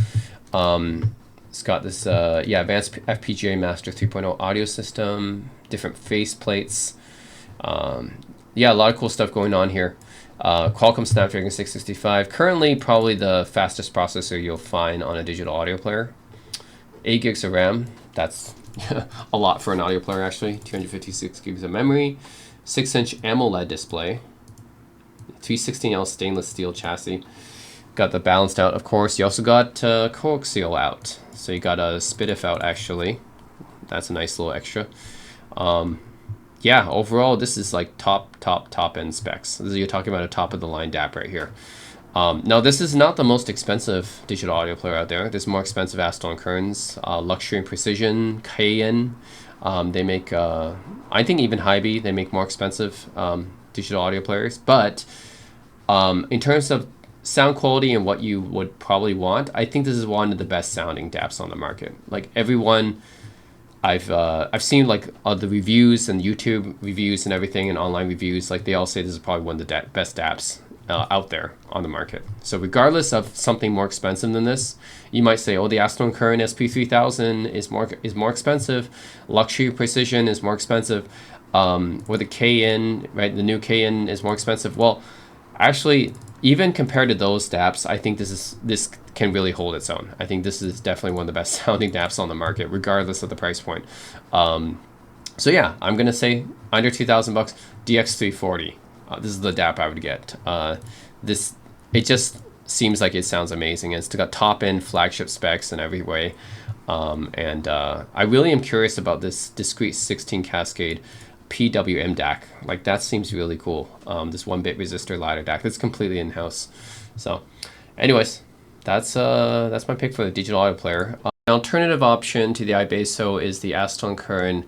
It's got this advanced FPGA Master 3.0 audio system, different face plates. Yeah, a lot of cool stuff going on here. Qualcomm Snapdragon 665, currently probably the fastest processor you'll find on a digital audio player. 8 gigs of RAM, that's a lot for an audio player actually. 256 gigs of memory, 6-inch AMOLED display, 316L stainless steel chassis. Got the balanced out, of course. You also got coaxial out, so you got a SPDIF out actually. That's a nice little extra. Yeah, overall, this is like top end specs. You're talking about a top of the line DAP right here. Now, this is not the most expensive digital audio player out there. There's more expensive Aston Kerns, Luxury and Precision, Cayenne. They make, I think even HiBi, they make more expensive digital audio players. But in terms of sound quality and what you would probably want, I think this is one of the best sounding DAPs on the market. Like everyone I've seen, like the reviews and YouTube reviews and everything and online reviews, like they all say this is probably one of the best DAPs out there on the market. So regardless of something more expensive than this, you might say, oh, the Aston Kern SP3000 is more expensive, Luxury Precision is more expensive, or the Cayenne, right? The new Cayenne is more expensive. Well, actually, even compared to those DAPs, I think this can really hold its own. I think this is definitely one of the best sounding DAPs on the market, regardless of the price point. So yeah, I'm gonna say under $2,000, DX340. This is the DAP I would get. It just seems like it sounds amazing. It's got top end flagship specs in every way, and I really am curious about this discrete 16 cascade PWM DAC. Like that seems really cool. This 1-bit resistor ladder DAC that's completely in-house. So anyways, that's my pick for the digital audio player. An alternative option to the iBasso is the Aston Kern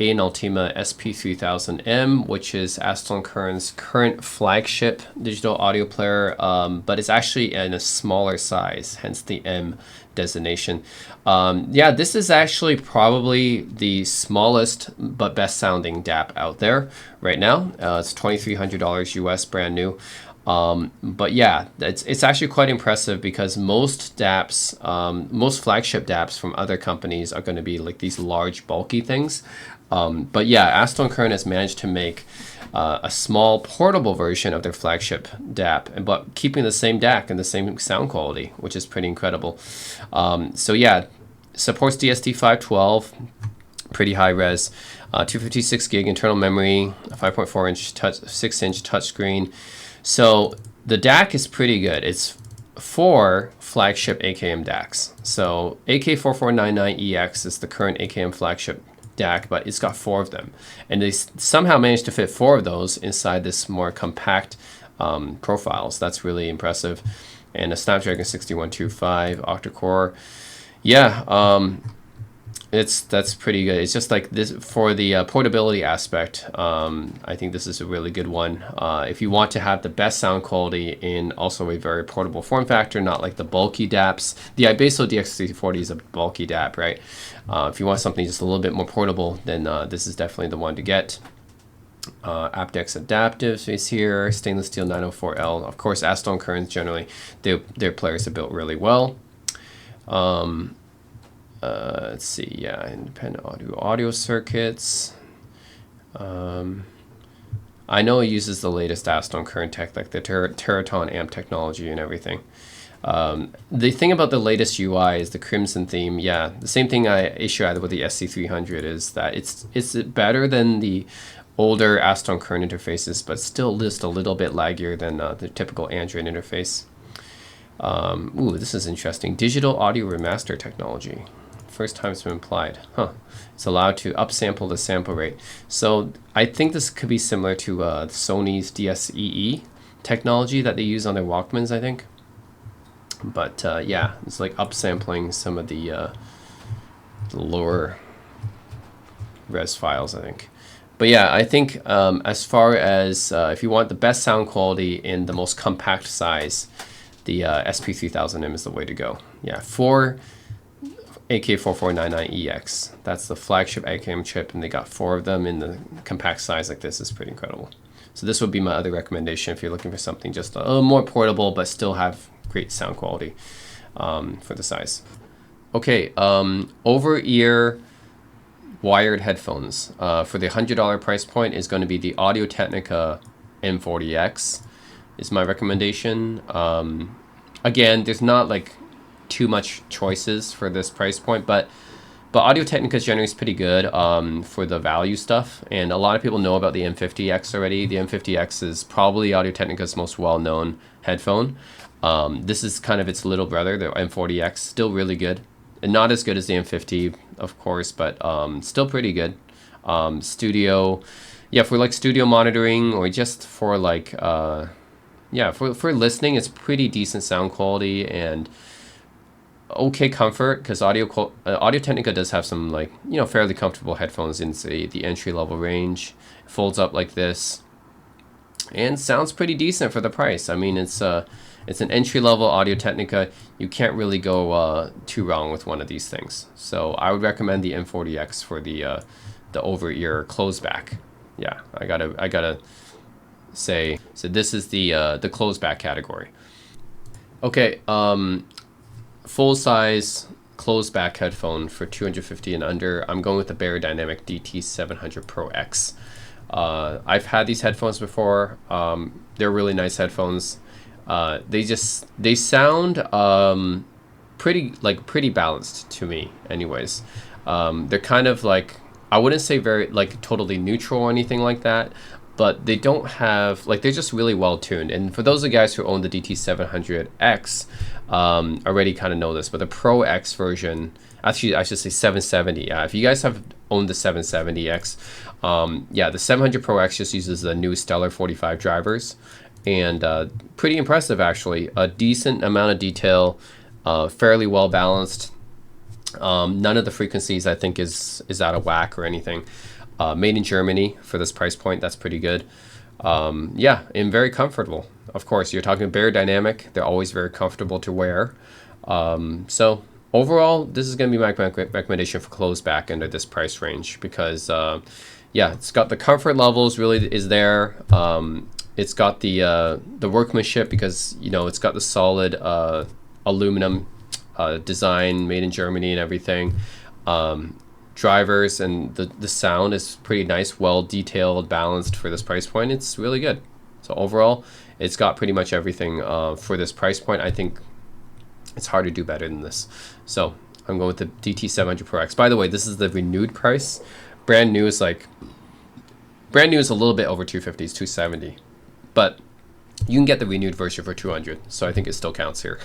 AN-Ultima SP3000M, which is Aston Kern's current flagship digital audio player, but it's actually in a smaller size, hence the M designation. Yeah, this is actually probably the smallest but best sounding DAP out there right now. It's $2,300 US, brand new. But yeah, it's actually quite impressive because most DAPs, most flagship DAPs from other companies are going to be like these large, bulky things. But yeah, Aston Kern has managed to make a small portable version of their flagship DAP, but keeping the same DAC and the same sound quality, which is pretty incredible. So yeah, supports DSD512, pretty high res, 256 gig internal memory, a 5.4-inch 6-inch touchscreen. So the DAC is pretty good. It's 4 flagship AKM DACs. So AK4499EX is the current AKM flagship DAC, but it's got 4 of them, and they somehow managed to fit 4 of those inside this more compact profiles. That's really impressive. And a Snapdragon 6125 octa-core. Yeah, that's pretty good. It's just like this for the portability aspect. I think this is a really good one. If you want to have the best sound quality in also a very portable form factor, not like the bulky DAPs. The iBasso DX340 is a bulky DAP, right? If you want something just a little bit more portable, then this is definitely the one to get. aptX Adaptives is here, stainless steel 904L. Of course, Aston Kerns generally, their players are built really well. Let's see, yeah, independent audio circuits. I know it uses the latest Aston current tech, like the Teraton amp technology and everything. The thing about the latest UI is the Crimson theme. Yeah, the same thing issue I had with the SC300 is that it's better than the older Aston current interfaces, but still just a little bit laggier than the typical Android interface. Ooh, this is interesting. Digital audio remaster technology. First time it's been implied. Huh. It's allowed to upsample the sample rate. So I think this could be similar to Sony's DSEE technology that they use on their Walkmans, I think. But yeah, it's like upsampling some of the lower res files, I think. But yeah, I think as far as if you want the best sound quality in the most compact size, the SP3000M is the way to go. Yeah, 4 AK4499EX. That's the flagship AKM chip, and they got 4 of them in the compact size like this. Is pretty incredible. So this would be my other recommendation if you're looking for something just a little more portable but still have great sound quality for the size. Okay, over-ear wired headphones for the $100 price point is going to be the Audio-Technica M40X is my recommendation. Again, there's not like too much choices for this price point, but Audio-Technica generally is pretty good for the value stuff, and a lot of people know about the M50X already. The M50X is probably Audio-Technica's most well-known headphone. This is kind of its little brother, the M40X, still really good. And not as good as the M50, of course, but still pretty good. Studio, yeah, for like studio monitoring or just for like, yeah, for listening, it's pretty decent sound quality and okay comfort, because Audio-Technica does have some like, you know, fairly comfortable headphones in the entry level range. It folds up like this and sounds pretty decent for the price. I mean, it's an entry level Audio-Technica. You can't really go too wrong with one of these things. So I would recommend the M40X for the over ear closed back. Yeah, I gotta say, so this is the closed back category. Okay, full size closed back headphone for $250 and under. I'm going with the Beyerdynamic DT700 Pro X. I've had these headphones before. They're really nice headphones. They sound pretty balanced to me anyways. They're kind of like, I wouldn't say very like totally neutral or anything like that, but they don't have like, they're just really well tuned. And for those of you guys who own the DT700X, already kind of know this, but the Pro X version, actually I should say 770. If you guys have owned the 770X, yeah, the 700 Pro X just uses the new Stellar 45 drivers, and pretty impressive actually. A decent amount of detail, fairly well balanced. None of the frequencies I think is out of whack or anything. Made in Germany for this price point, that's pretty good. Yeah, and very comfortable. Of course, you're talking Beyerdynamic. They're always very comfortable to wear. So overall, this is going to be my recommendation for closed back under this price range because, yeah, it's got the comfort levels really is there. It's got the workmanship because, you know, it's got the solid aluminum design made in Germany and everything. Drivers and the sound is pretty nice, well detailed, balanced for this price point. It's really good. So overall, it's got pretty much everything for this price point. I think it's hard to do better than this. So I'm going with the DT700 Pro X. By the way, this is the renewed price. Brand new is a little bit over 250, it's 270, but you can get the renewed version for 200. So I think it still counts here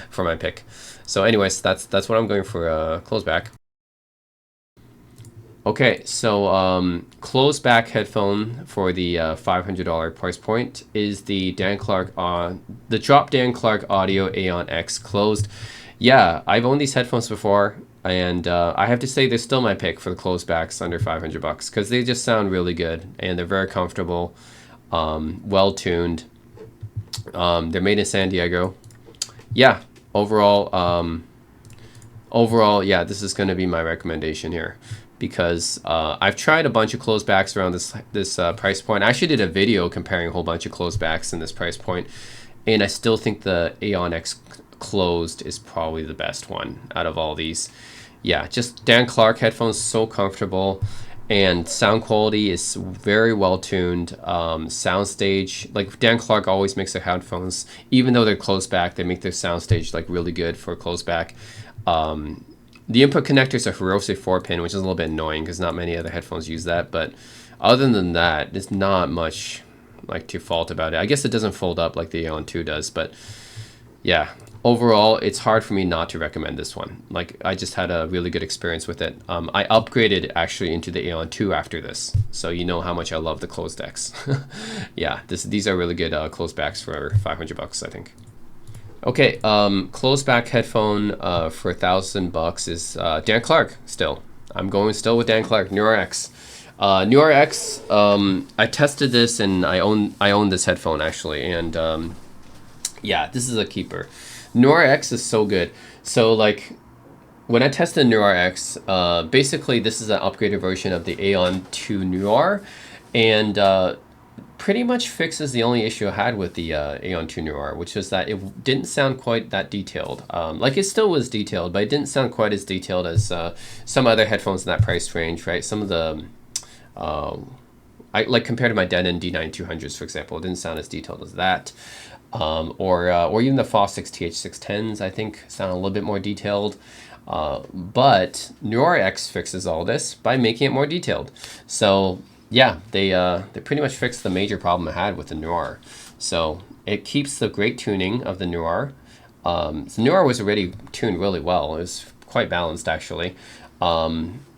for my pick. So anyways, that's what I'm going for close back. Okay, so closed back headphone for the $500 price point is the Dan Clark, the Drop Dan Clark Audio Aeon X closed. Yeah, I've owned these headphones before, and I have to say they're still my pick for the closed backs under $500 because they just sound really good and they're very comfortable, well tuned. They're made in San Diego. Yeah, overall, yeah, this is going to be my recommendation here. Because I've tried a bunch of closed backs around this price point. I actually did a video comparing a whole bunch of closed backs in this price point, and I still think the Aeon X closed is probably the best one out of all these. Yeah, just Dan Clark headphones, so comfortable, and sound quality is very well tuned. Soundstage, like Dan Clark always makes their headphones, even though they're closed back, they make their soundstage like really good for closed back. The input connector is a Hirose 4-pin, which is a little bit annoying because not many other headphones use that. But other than that, there's not much like to fault about it. I guess it doesn't fold up like the Aeon 2 does, but yeah, overall, it's hard for me not to recommend this one. Like, I just had a really good experience with it. I upgraded actually into the Aeon 2 after this, so you know how much I love the closed decks. Yeah, these are really good closed backs for $500, I think. Okay, closed back headphone for $1,000 is Dan Clark still. I'm going still with Dan Clark, NeuRx. NeuRx, I tested this and I own this headphone actually, and yeah, this is a keeper. NeuRx is so good. So like when I tested NeuRx, basically this is an upgraded version of the Aeon 2 Noir, and pretty much fixes the only issue I had with the Aeon 2 Noir, which was that it didn't sound quite that detailed. Like it still was detailed, but it didn't sound quite as detailed as some other headphones in that price range, right? Some of the I like compared to my Denon D9200s, for example, it didn't sound as detailed as that. Or even the Fosix TH610s, I think, sound a little bit more detailed. But NeuRx fixes all this by making it more detailed. So yeah, they pretty much fixed the major problem I had with the Noir. So it keeps the great tuning of the Noir. The Noir was already tuned really well. It was quite balanced actually.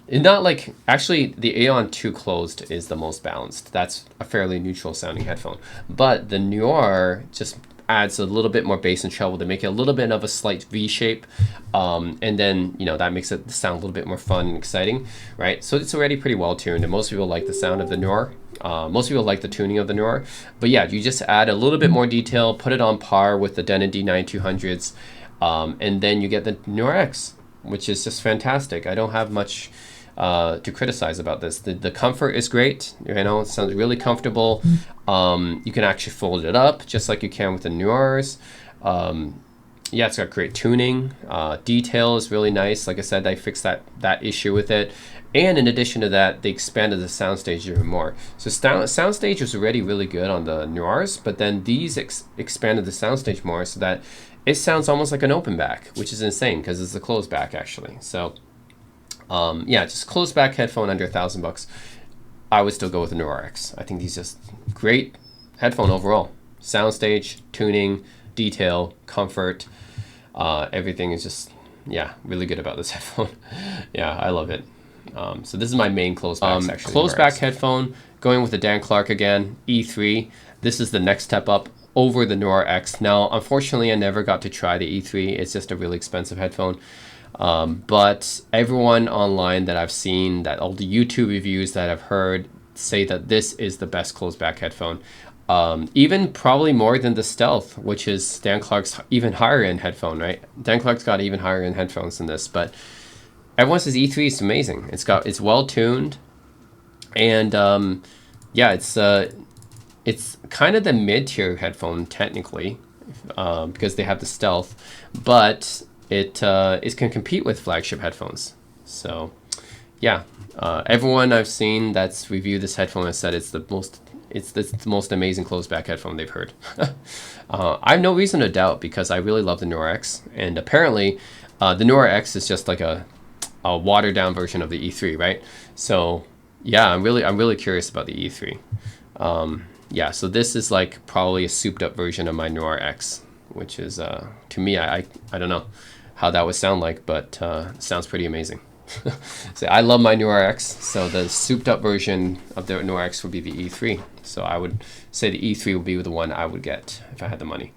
Not like, actually the Aeon 2 closed is the most balanced. That's a fairly neutral sounding headphone. But the Noir just adds a little bit more bass and treble to make it a little bit of a slight V shape. And then, you know, that makes it sound a little bit more fun and exciting, right? So it's already pretty well tuned, and most people like the sound of the Noir. Most people like the tuning of the Noir. But yeah, you just add a little bit more detail, put it on par with the Denon D9200s, and then you get the NeuRx, which is just fantastic. I don't have much to criticize about this. The comfort is great. You know, it sounds really comfortable. You can actually fold it up just like you can with the Noirs. Yeah, it's got great tuning. Detail is really nice. Like I said, they fixed that issue with it. And in addition to that, they expanded the soundstage even more. So soundstage was already really good on the Noirs, but then these expanded the soundstage more so that it sounds almost like an open back, which is insane because it's a closed back actually. So yeah, just closed back headphone under $1,000. I would still go with the NeuRx. I think these just great headphone overall. Soundstage, tuning, detail, comfort, everything is just, yeah, really good about this headphone. Yeah, I love it. So this is my main closed back section. Closed back headphone, going with the Dan Clark again, E3. This is the next step up over the NeuRx. Now, unfortunately, I never got to try the E3. It's just a really expensive headphone. But everyone online that I've seen, that all the YouTube reviews that I've heard, say that this is the best closed back headphone. Even probably more than the Stealth, which is Dan Clark's even higher end headphone, right? Dan Clark's got even higher end headphones than this, but everyone says E3 is amazing. It's well tuned, and yeah, it's kind of the mid tier headphone technically, because they have the Stealth, but it can compete with flagship headphones. So yeah, everyone I've seen that's reviewed this headphone has said it's the most amazing closed back headphone they've heard. I have no reason to doubt because I really love the NeuRx, and apparently the NeuRx is just like a watered down version of the E3, right? So yeah, I'm really curious about the E3. Yeah, so this is like probably a souped up version of my NeuRx, which is to me, I don't know how that would sound like, but sounds pretty amazing. So I love my NeuRx, so the souped up version of the NeuRx would be the E3. So I would say the E3 would be the one I would get if I had the money.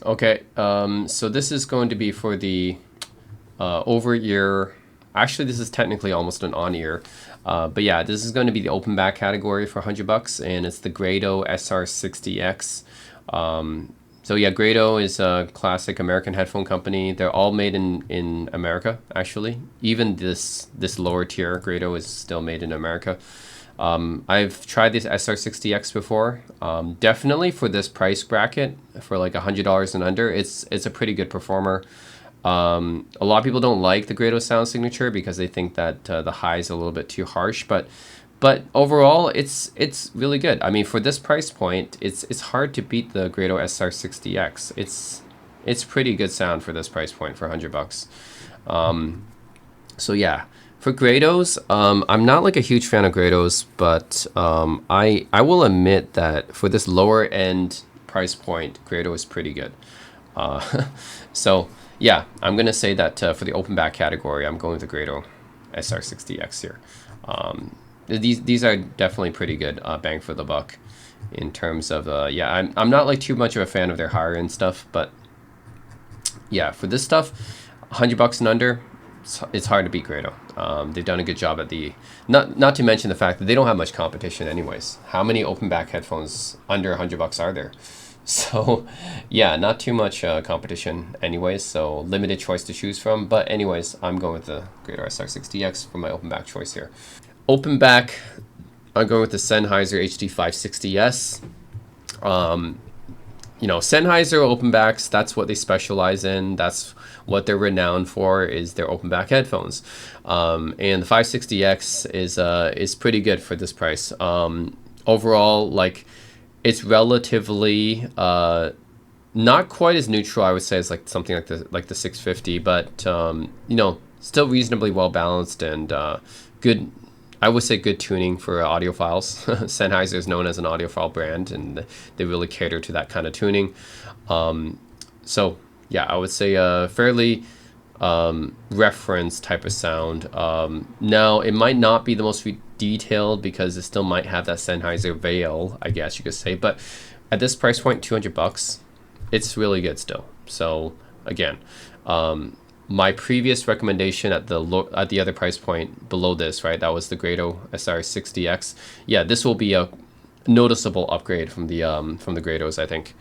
Okay, so this is going to be for the over-ear. Actually, this is technically almost an on-ear. But yeah, this is going to be the open back category for $100, and it's the Grado SR60X. So yeah, Grado is a classic American headphone company. They're all made in America, actually. Even this lower tier Grado is still made in America. I've tried this SR60X before. Definitely for this price bracket, for like $100 and under, it's a pretty good performer. A lot of people don't like the Grado sound signature because they think that the high is a little bit too harsh, but But overall, it's really good. I mean, for this price point, it's hard to beat the Grado SR60X. It's pretty good sound for this price point for $100. So yeah, for Grados, I'm not like a huge fan of Grados, but I will admit that for this lower end price point, Grado is pretty good. So yeah, I'm gonna say that for the open back category, I'm going with the Grado SR60X here. These are definitely pretty good bang for the buck in terms of yeah, I'm not like too much of a fan of their higher end stuff, but yeah, for this stuff, $100 and under, it's hard to beat Grado. They've done a good job at the not to mention the fact that they don't have much competition anyways. How many open back headphones under $100 are there? So yeah, not too much competition anyways, so limited choice to choose from. But anyways, I'm going with the Grado SR60X for my open back choice here. Open back, I'm going with the Sennheiser HD560S. You know, Sennheiser open backs, that's what they specialize in. That's what they're renowned for, is their open back headphones. And the 560X is pretty good for this price. Overall, like, it's relatively not quite as neutral, I would say, as like something like the 650, but you know, still reasonably well balanced and good. I would say good tuning for audiophiles. Sennheiser is known as an audiophile brand, and they really cater to that kind of tuning. So yeah, I would say a fairly reference type of sound. Now, it might not be the most detailed because it still might have that Sennheiser veil, I guess you could say. But at this price point, $200, it's really good still. So again, my previous recommendation at the other price point below this, right? That was the Grado SR60X. Yeah, this will be a noticeable upgrade from the Grados, I think.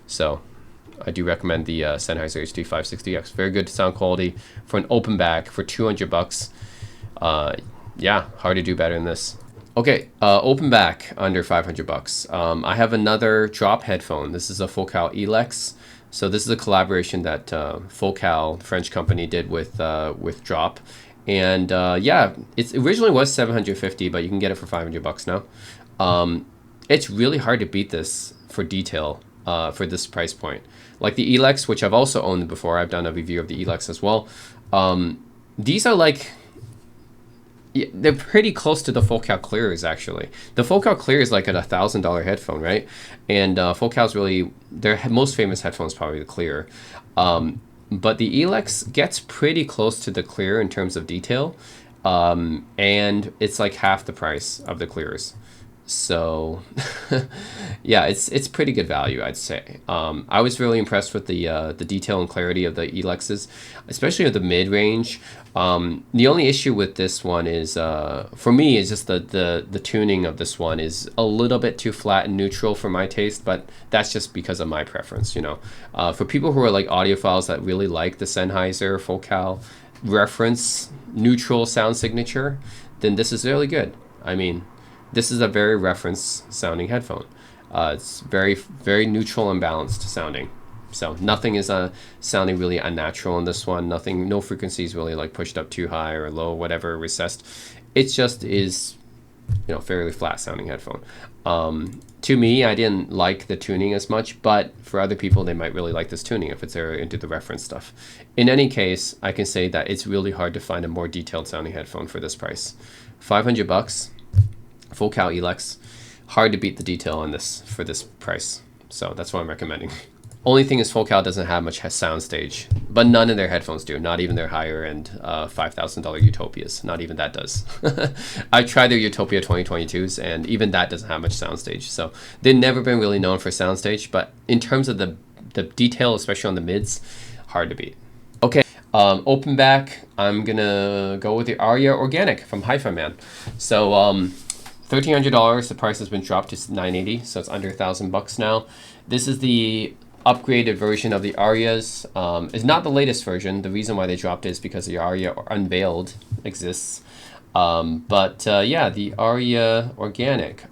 So I do recommend the Sennheiser HD560X. Very good sound quality for an open back for $200. Yeah, hard to do better than this. Okay, open back under $500. I have another drop headphone. This is a Focal Elex. So this is a collaboration that Focal, French company, did with Drop, and yeah, it originally was $750, but you can get it for $500 now. It's really hard to beat this for detail for this price point. Like the Elex, which I've also owned before. I've done a review of the Elex as well. These are like, yeah, they're pretty close to the Focal Clears, actually. The Focal Clear is like at $1,000 headphone, right? And Focal's really, their most famous headphone is probably the Clear. But the Elex gets pretty close to the Clear in terms of detail. And it's like half the price of the Clears. So yeah, it's pretty good value, I'd say. I was really impressed with the detail and clarity of the Elexes, especially at the mid-range. The only issue with this one is, for me, is just the tuning of this one is a little bit too flat and neutral for my taste, but that's just because of my preference, you know. For people who are like audiophiles that really like the Sennheiser Focal reference neutral sound signature, then this is really good. I mean, this is a very reference sounding headphone. It's very, very neutral and balanced sounding. So nothing is sounding really unnatural in this one. Nothing, no frequencies really like pushed up too high or low, whatever, recessed. It just is, you know, fairly flat sounding headphone. To me, I didn't like the tuning as much, but for other people, they might really like this tuning if they're into the reference stuff. In any case, I can say that it's really hard to find a more detailed sounding headphone for this price. $500, Focal Elex. Hard to beat the detail on this for this price. So that's what I'm recommending. Only thing is Focal doesn't have much soundstage, but none of their headphones do. Not even their higher end $5,000 Utopias. Not even that does. I tried their Utopia 2022s, and even that doesn't have much soundstage. So they've never been really known for soundstage, but in terms of the detail, especially on the mids, hard to beat. Okay, open back, I'm gonna go with the Aria Organic from Hi-Fi-Man. So $1,300. The price has been dropped to $980, so it's under $1,000 now. This is the upgraded version of the Arias. It's not the latest version. The reason why they dropped it is because the Aria Unveiled exists. Yeah, the Aria Organic.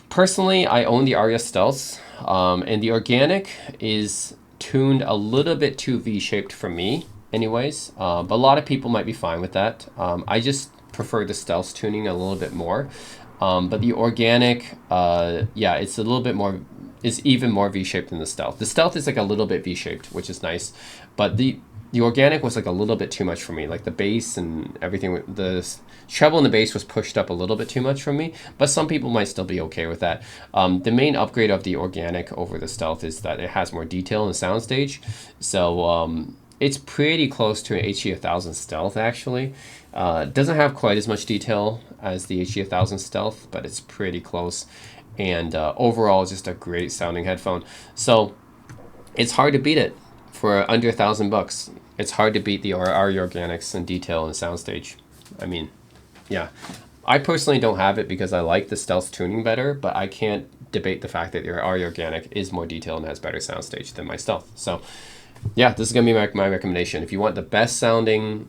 Personally, I own the Aria Stealth, and the Organic is tuned a little bit too V-shaped for me anyways, but a lot of people might be fine with that. I just prefer the Stealth tuning a little bit more. But the Organic, yeah, it's a little bit more, it's even more V-shaped than the Stealth. The Stealth is like a little bit V-shaped, which is nice, but the Organic was like a little bit too much for me. Like the bass and everything, the treble and the bass was pushed up a little bit too much for me, but some people might still be okay with that. The main upgrade of the Organic over the Stealth is that it has more detail in the soundstage. So it's pretty close to an HE1000 Stealth actually. It doesn't have quite as much detail as the HE1000 Stealth, but it's pretty close. And overall, just a great sounding headphone. So it's hard to beat it for under $1,000. It's hard to beat the ARRI Organics in detail and soundstage. I mean, yeah. I personally don't have it because I like the Stealth tuning better, but I can't debate the fact that your ARRI Organic is more detailed and has better soundstage than my Stealth. So yeah, this is gonna be my recommendation. If you want the best sounding,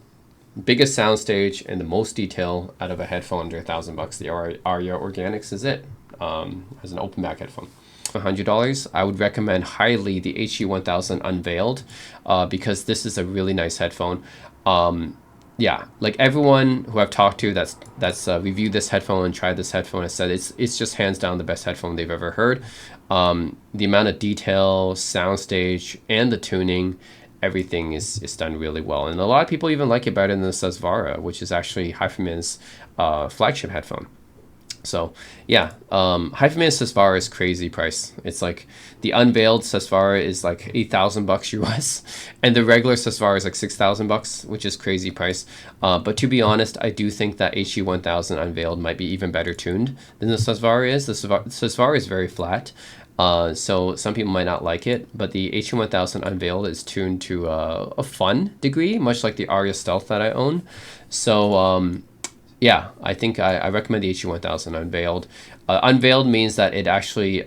biggest soundstage, and the most detail out of a headphone under $1,000, the ARRI Organics is it, as an open back headphone. $100, I would recommend highly the HE1000 Unveiled, because this is a really nice headphone. Yeah, like everyone who I've talked to that's reviewed this headphone and tried this headphone has said it's just hands down the best headphone they've ever heard. The amount of detail, soundstage, and the tuning, everything is done really well. And a lot of people even like it better than the Susvara, which is actually HiFiMan's flagship headphone. So yeah, HiFiMan Susvara is crazy price. It's like the unveiled Susvara is like $8,000 US, and the regular Susvara is like $6,000, which is crazy price. But to be honest, I do think that HE1000 Unveiled might be even better tuned than the Susvara is. The Susvara is very flat, so some people might not like it, but the HE1000 Unveiled is tuned to a fun degree, much like the Aria Stealth that I own. So yeah, I think I recommend the HE1000 Unveiled. Unveiled means that it actually,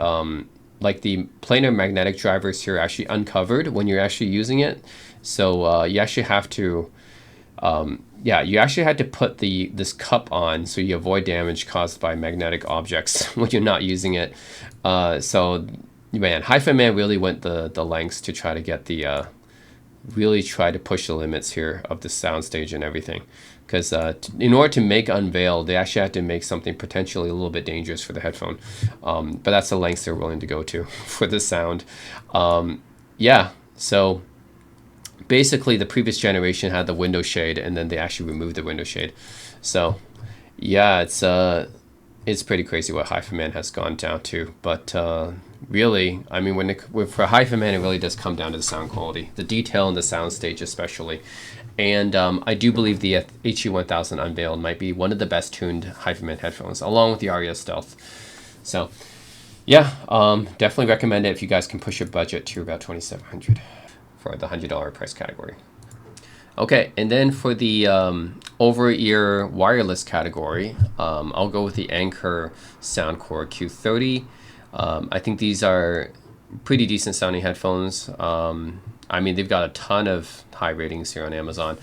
like the planar magnetic drivers here, are actually uncovered when you're actually using it. So you actually have to, yeah, you actually had to put this cup on so you avoid damage caused by magnetic objects when you're not using it. So man, HiFiMan really went the lengths to try to get the, really try to push the limits here of the soundstage and everything. Because in order to make Unveiled, they actually had to make something potentially a little bit dangerous for the headphone. But that's the lengths they're willing to go to for the sound. Yeah, so basically the previous generation had the window shade, and then they actually removed the window shade. So yeah, it's pretty crazy what HiFiMan has gone down to. But really, I mean, for HiFiMan, it really does come down to the sound quality, the detail in the soundstage especially. And I do believe the HE1000 Unveiled might be one of the best tuned HiFiMan headphones, along with the Aria Stealth. So yeah, definitely recommend it if you guys can push your budget to about $2,700 for the $100 price category. Okay, and then for the over-ear wireless category, I'll go with the Anker Soundcore Q30. I think these are pretty decent sounding headphones. I mean, they've got a ton of high ratings here on Amazon.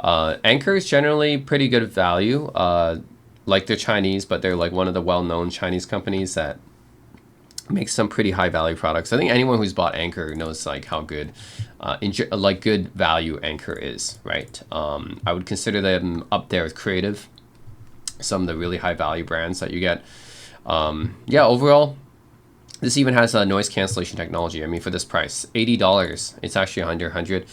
Anker is generally pretty good value. Like they're Chinese, but they're like one of the well-known Chinese companies that makes some pretty high value products. I think anyone who's bought Anker knows like how good, like good value Anker is, right? I would consider them up there with Creative, some of the really high value brands that you get. Yeah, overall, this even has a noise cancellation technology. I mean, for this price, $80, it's actually under 100.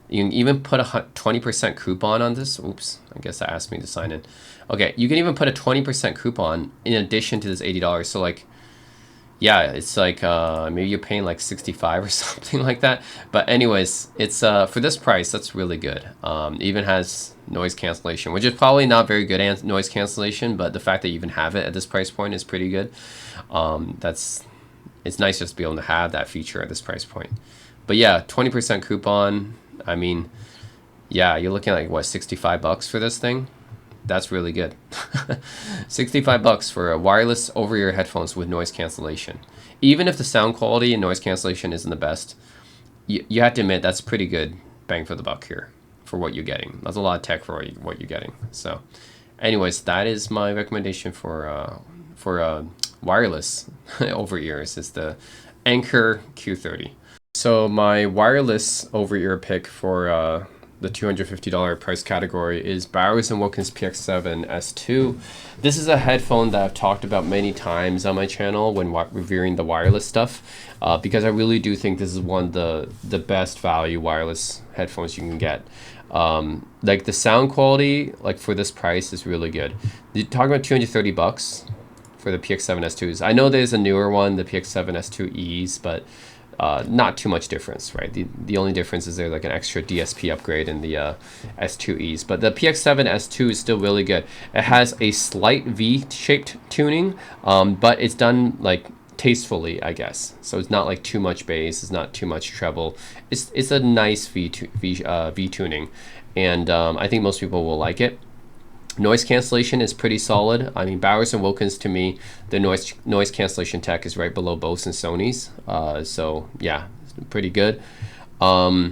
You can even put a 20% coupon on this. Oops, I guess that asked me to sign in. Okay, you can even put a 20% coupon in addition to this $80. So like, yeah, it's like maybe you're paying like 65 or something like that. But anyways, it's for this price, that's really good. Even has noise cancellation, which is probably not very good noise cancellation, but the fact that you even have it at this price point is pretty good. It's nice just to be able to have that feature at this price point. But yeah, 20% coupon. I mean, yeah, you're looking at like what, $65 for this thing? That's really good. $65 for a wireless over-ear headphones with noise cancellation. Even if the sound quality and noise cancellation isn't the best, you have to admit that's pretty good bang for the buck here for what you're getting. That's a lot of tech for what you're getting. So anyways, that is my recommendation for wireless over-ears is the Anker Q30. So my wireless over-ear pick for the $250 price category is Bowers & Wilkins PX7 S2. This is a headphone that I've talked about many times on my channel when reviewing the wireless stuff, because I really do think this is one of the best value wireless headphones you can get. Like the sound quality, like for this price, is really good. You're talking about 230 bucks for the PX7 S2s. I know there's a newer one, the PX7 S2Es, but not too much difference, right? The only difference is there's like an extra DSP upgrade in the S2Es, but the PX7 S2 is still really good. It has a slight V-shaped tuning, but it's done like tastefully, I guess. So it's not like too much bass, it's not too much treble. It's a nice V tuning, and I think most people will like it. Noise cancellation is pretty solid. I mean, Bowers & Wilkins, to me, the noise cancellation tech is right below Bose and Sony's. So yeah, pretty good. Yeah,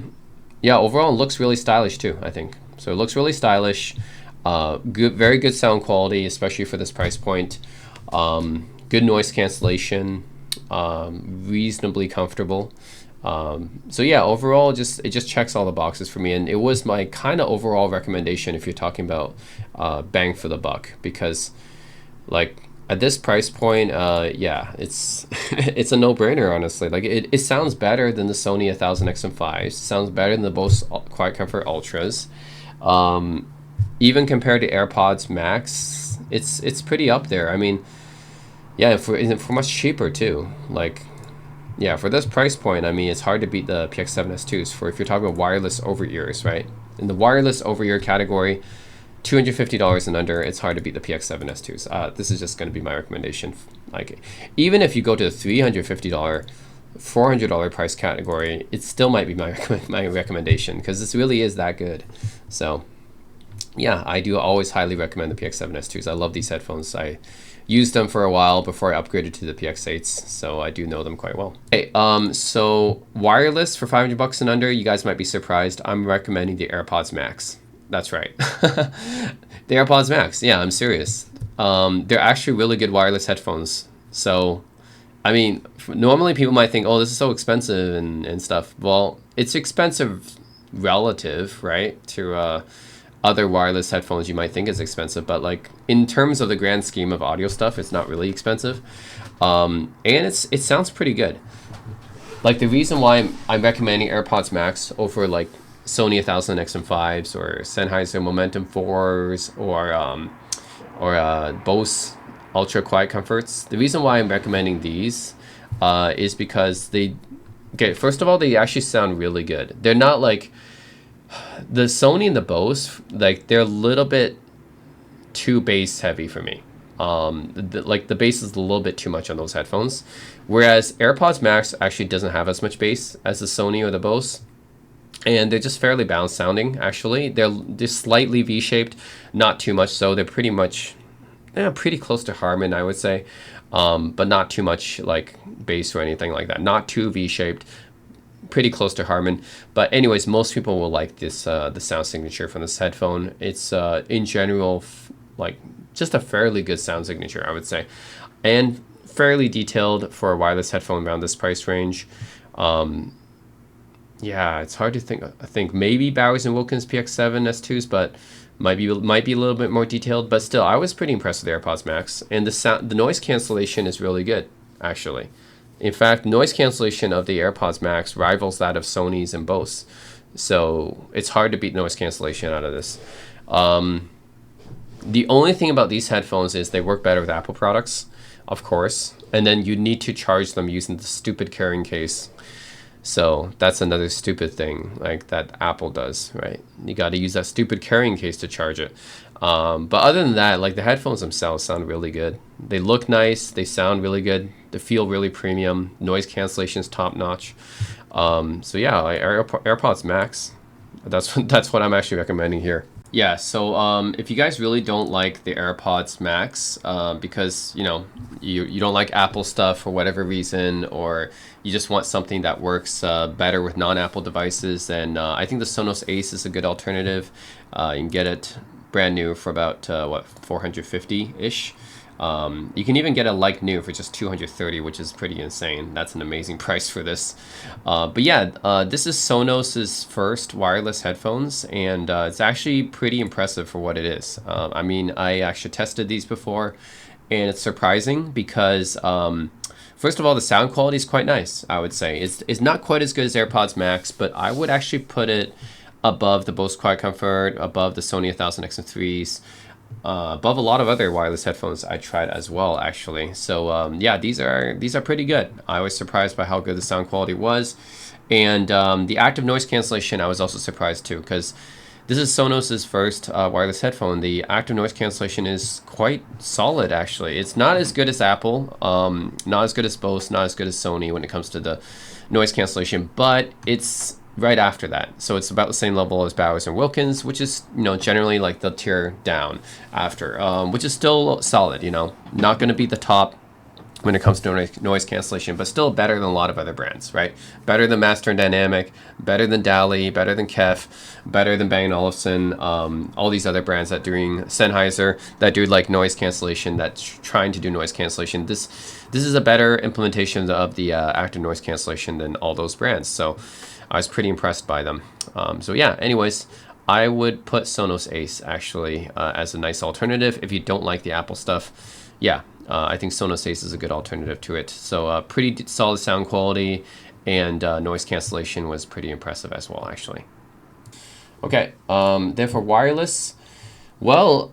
overall it looks really stylish too, I think. So it looks really stylish. Good, very good sound quality, especially for this price point. Good noise cancellation, reasonably comfortable. So yeah, overall, it just checks all the boxes for me, and it was my kind of overall recommendation if you're talking about bang for the buck, because like at this price point, yeah, it's it's a no-brainer, honestly. Like it sounds better than the Sony 1000XM5s, sounds better than the Bose Quiet Comfort Ultras, even compared to AirPods Max, it's pretty up there. I mean, yeah, for much cheaper too, like. Yeah, for this price point, I mean, it's hard to beat the PX7 S2s for if you're talking about wireless over-ears, right? In the wireless over-ear category, $250 and under, it's hard to beat the PX7 S2s. This is just going to be my recommendation. Like, even if you go to the $350, $400 price category, it still might be my recommendation, because this really is that good. So, yeah, I do always highly recommend the PX7 S2s. I love these headphones. I used them for a while before I upgraded to the PX8s, so I do know them quite well. Okay, so wireless for 500 bucks and under, you guys might be surprised. I'm recommending the AirPods Max. That's right. The AirPods Max. Yeah, I'm serious. They're actually really good wireless headphones. So, I mean, normally people might think, oh, this is so expensive and stuff. Well, it's expensive relative, right, to other wireless headphones you might think is expensive, but like in terms of the grand scheme of audio stuff, it's not really expensive, and it sounds pretty good. Like the reason why I'm recommending AirPods Max over like Sony 1000XM5s or Sennheiser Momentum 4s or Bose Ultra Quiet Comforts. The reason why I'm recommending these is because first of all, they actually sound really good. They're not like the Sony and the Bose, like they're a little bit too bass heavy for me. Like the bass is a little bit too much on those headphones, whereas AirPods Max actually doesn't have as much bass as the Sony or the Bose, and they're just fairly balanced sounding. Actually, they're slightly V-shaped, not too much so. They're pretty much, pretty close to Harman, I would say, but not too much like bass or anything like that. Not too V-shaped. Pretty close to Harman, but anyways, most people will like this the sound signature from this headphone. It's in general like just a fairly good sound signature, I would say, and fairly detailed for a wireless headphone around this price range. Yeah, it's hard to think. I think maybe Bowers & Wilkins PX7 S2s, but might be a little bit more detailed. But still, I was pretty impressed with the AirPods Max, and the noise cancellation is really good, actually. In fact, noise cancellation of the AirPods Max rivals that of Sony's and Bose. So it's hard to beat noise cancellation out of this. The only thing about these headphones is they work better with Apple products, of course. And then you need to charge them using the stupid carrying case. So that's another stupid thing like that Apple does, right? You got to use that stupid carrying case to charge it. But other than that, like the headphones themselves sound really good. They look nice. They sound really good. They feel really premium. Noise cancellation is top notch. So yeah, like AirPods Max. That's what I'm actually recommending here. Yeah, so if you guys really don't like the AirPods Max because you don't like Apple stuff for whatever reason, or you just want something that works better with non-Apple devices, then I think the Sonos Ace is a good alternative. You can get it brand new for about $450-ish. You can even get a like new for just 230, which is pretty insane. That's an amazing price for this. But yeah, this is Sonos's first wireless headphones, and it's actually pretty impressive for what it is. I mean, I actually tested these before, and it's surprising because first of all, the sound quality is quite nice, I would say. It's not quite as good as AirPods Max, but I would actually put it above the Bose Quiet Comfort, above the Sony 1000 XM3s, above a lot of other wireless headphones I tried as well, actually. So yeah, these are pretty good. I was surprised by how good the sound quality was, and the active noise cancellation I was also surprised too, because this is Sonos's first wireless headphone. The active noise cancellation is quite solid, actually. It's not as good as Apple, not as good as Bose, not as good as Sony when it comes to the noise cancellation, but it's right after that. So it's about the same level as Bowers and Wilkins, which is, you know, generally like the tier down after, which is still solid, you know, not going to be the top when it comes to noise cancellation, but still better than a lot of other brands, right? Better than Master and Dynamic, better than Dali, better than Kef, better than Bang & Olufsen, all these other brands that doing Sennheiser, that do like noise cancellation, that's trying to do noise cancellation. This is a better implementation of the active noise cancellation than all those brands. So I was pretty impressed by them. So yeah, anyways, I would put Sonos Ace actually as a nice alternative. If you don't like the Apple stuff, yeah, I think Sonos Ace is a good alternative to it. So pretty solid sound quality, and noise cancellation was pretty impressive as well, actually. Okay, then for wireless, well,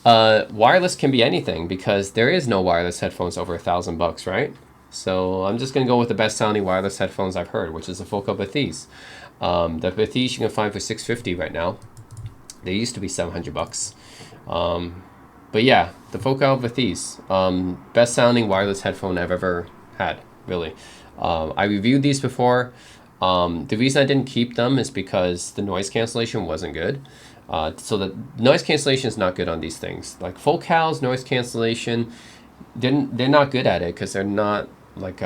wireless can be anything because there is no wireless headphones over $1,000, right? So I'm just gonna go with the best sounding wireless headphones I've heard, which is the Focal Bathys. The Bathys you can find for $650 right now. They used to be $700. But yeah, the Focal Bathys, best sounding wireless headphone I've ever had, really. I reviewed these before. The reason I didn't keep them is because the noise cancellation wasn't good. So the noise cancellation is not good on these things. Like Focal's noise cancellation, they're not good at it because they're not like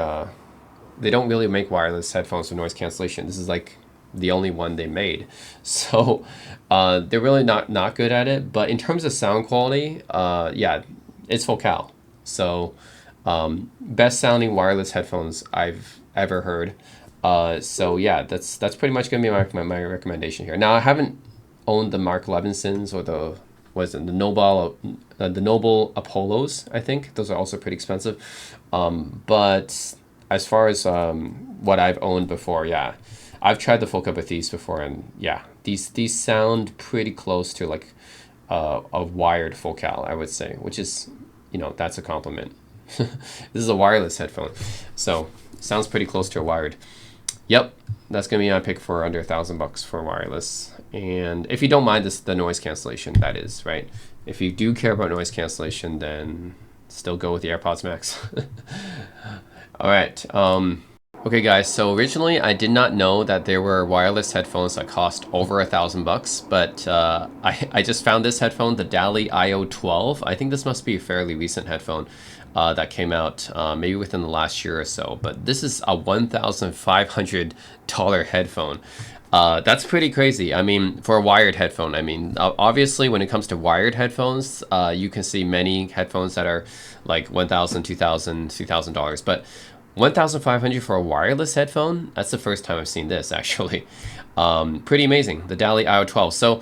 they don't really make wireless headphones with noise cancellation. This is like the only one they made, so they're really not good at it. But in terms of sound quality, yeah, it's Focal. So best sounding wireless headphones I've ever heard. So yeah, that's pretty much gonna be my recommendation here. Now I haven't owned the Mark Levinsons or the Noble Apollos. I think those are also pretty expensive. But as far as what I've owned before, yeah, I've tried the Focal Bathys before, and yeah, these sound pretty close to like a wired Focal, I would say, which is, you know, that's a compliment. This is a wireless headphone, so sounds pretty close to a wired. Yep, that's gonna be my pick for under $1,000 for wireless. And if you don't mind the noise cancellation, that is, right? If you do care about noise cancellation, then still go with the AirPods Max. All right. Okay, guys. So originally, I did not know that there were wireless headphones that cost over $1,000, but I just found this headphone, the Dali IO12. I think this must be a fairly recent headphone that came out maybe within the last year or so. But this is a $1,500 headphone. That's pretty crazy. I mean, for a wired headphone, I mean, obviously when it comes to wired headphones, you can see many headphones that are like $1,000, $2,000, $3,000, but $1,500 for a wireless headphone, that's the first time I've seen this, actually. Pretty amazing, the Dali IO12. So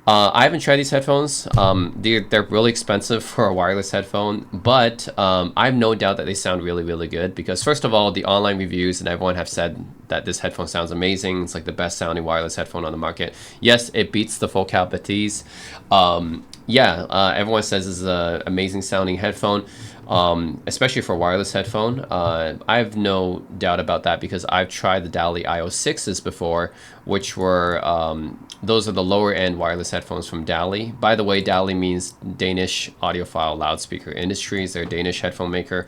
I haven't tried these headphones. They're really expensive for a wireless headphone, but I have no doubt that they sound really, really good because first of all, the online reviews and everyone have said that this headphone sounds amazing. It's like the best sounding wireless headphone on the market. Yes, it beats the Focal Bathys. Everyone says this is an amazing sounding headphone. Especially for a wireless headphone. I have no doubt about that because I've tried the Dali IO6s before, which were, those are the lower end wireless headphones from Dali. By the way, Dali means Danish Audiophile Loudspeaker Industries. They're a Danish headphone maker.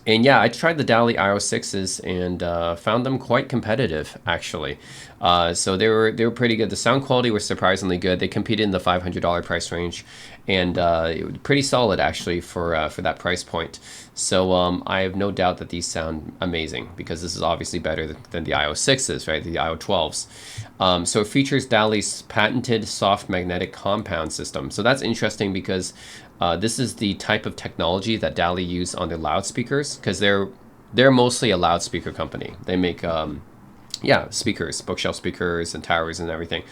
And yeah, I tried the Dali IO6s and found them quite competitive, actually. So they were pretty good. The sound quality was surprisingly good. They competed in the $500 price range, and it was pretty solid actually for that price point. So I have no doubt that these sound amazing because this is obviously better than the IO6s, right? The IO12s. So it features Dali's patented soft magnetic compound system. So that's interesting because this is the type of technology that Dali use on their loudspeakers because they're mostly a loudspeaker company. They make yeah, speakers, bookshelf speakers and towers and everything.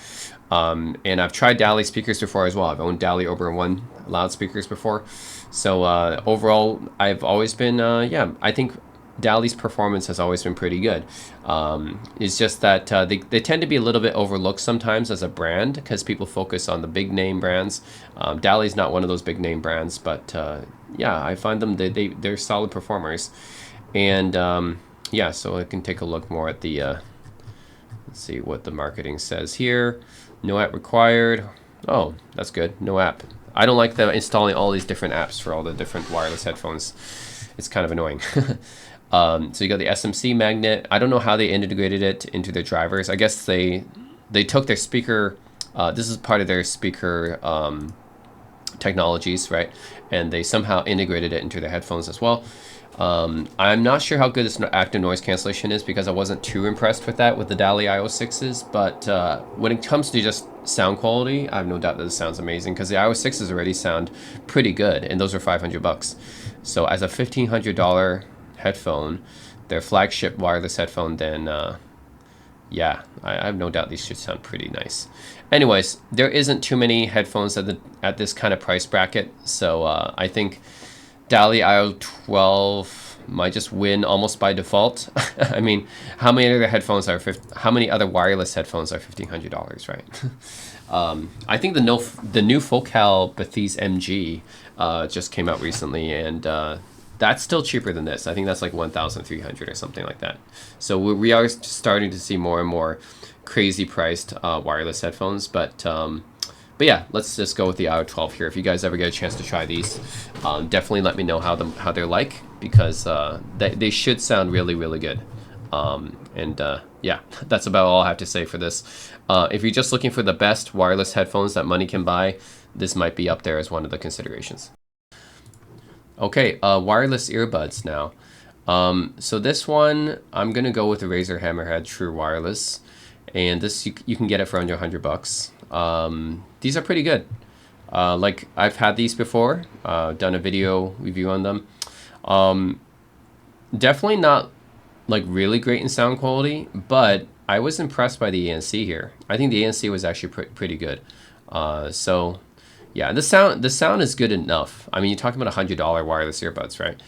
And I've tried Dali speakers before as well. I've owned Dali Oberon 1 loudspeakers before. So overall, I've always been, yeah, I think Dali's performance has always been pretty good. It's just that they tend to be a little bit overlooked sometimes as a brand because people focus on the big name brands. Dali's not one of those big name brands, but yeah, I find them, they're solid performers. And yeah, so I can take a look more at the, let's see what the marketing says here. No app required. Oh, that's good. No app. I don't like installing all these different apps for all the different wireless headphones. It's kind of annoying. So you got the SMC magnet. I don't know how they integrated it into their drivers. I guess they took their speaker. This is part of their speaker technologies, right? And they somehow integrated it into their headphones as well. I'm not sure how good this active noise cancellation is because I wasn't too impressed with that with the Dali IO6s, but when it comes to just sound quality, I have no doubt that this sounds amazing because the IO6s already sound pretty good, and those are $500. So as a $1,500 headphone, their flagship wireless headphone, then yeah, I have no doubt these should sound pretty nice. Anyways, there isn't too many headphones at this kind of price bracket, so I think Dali IO12 might just win almost by default. I mean, how many other headphones are how many other wireless headphones are $1,500, right? I think the new Focal Bethese MG just came out recently, and that's still cheaper than this. I think that's like 1,300 or something like that. So we are starting to see more and more crazy priced wireless headphones, but yeah, let's just go with the IO12 here. If you guys ever get a chance to try these, definitely let me know how they're like because they should sound really, really good. And yeah, that's about all I have to say for this. If you're just looking for the best wireless headphones that money can buy, this might be up there as one of the considerations. Okay, wireless earbuds now. So this one, I'm gonna go with the Razer Hammerhead True Wireless, and this you can get it for under $100. These are pretty good. Like I've had these before, done a video review on them. Definitely not like really great in sound quality, but I was impressed by the ANC here. I think the ANC was actually pretty good. So yeah, the sound is good enough. I mean, you're talking about $100 wireless earbuds, right?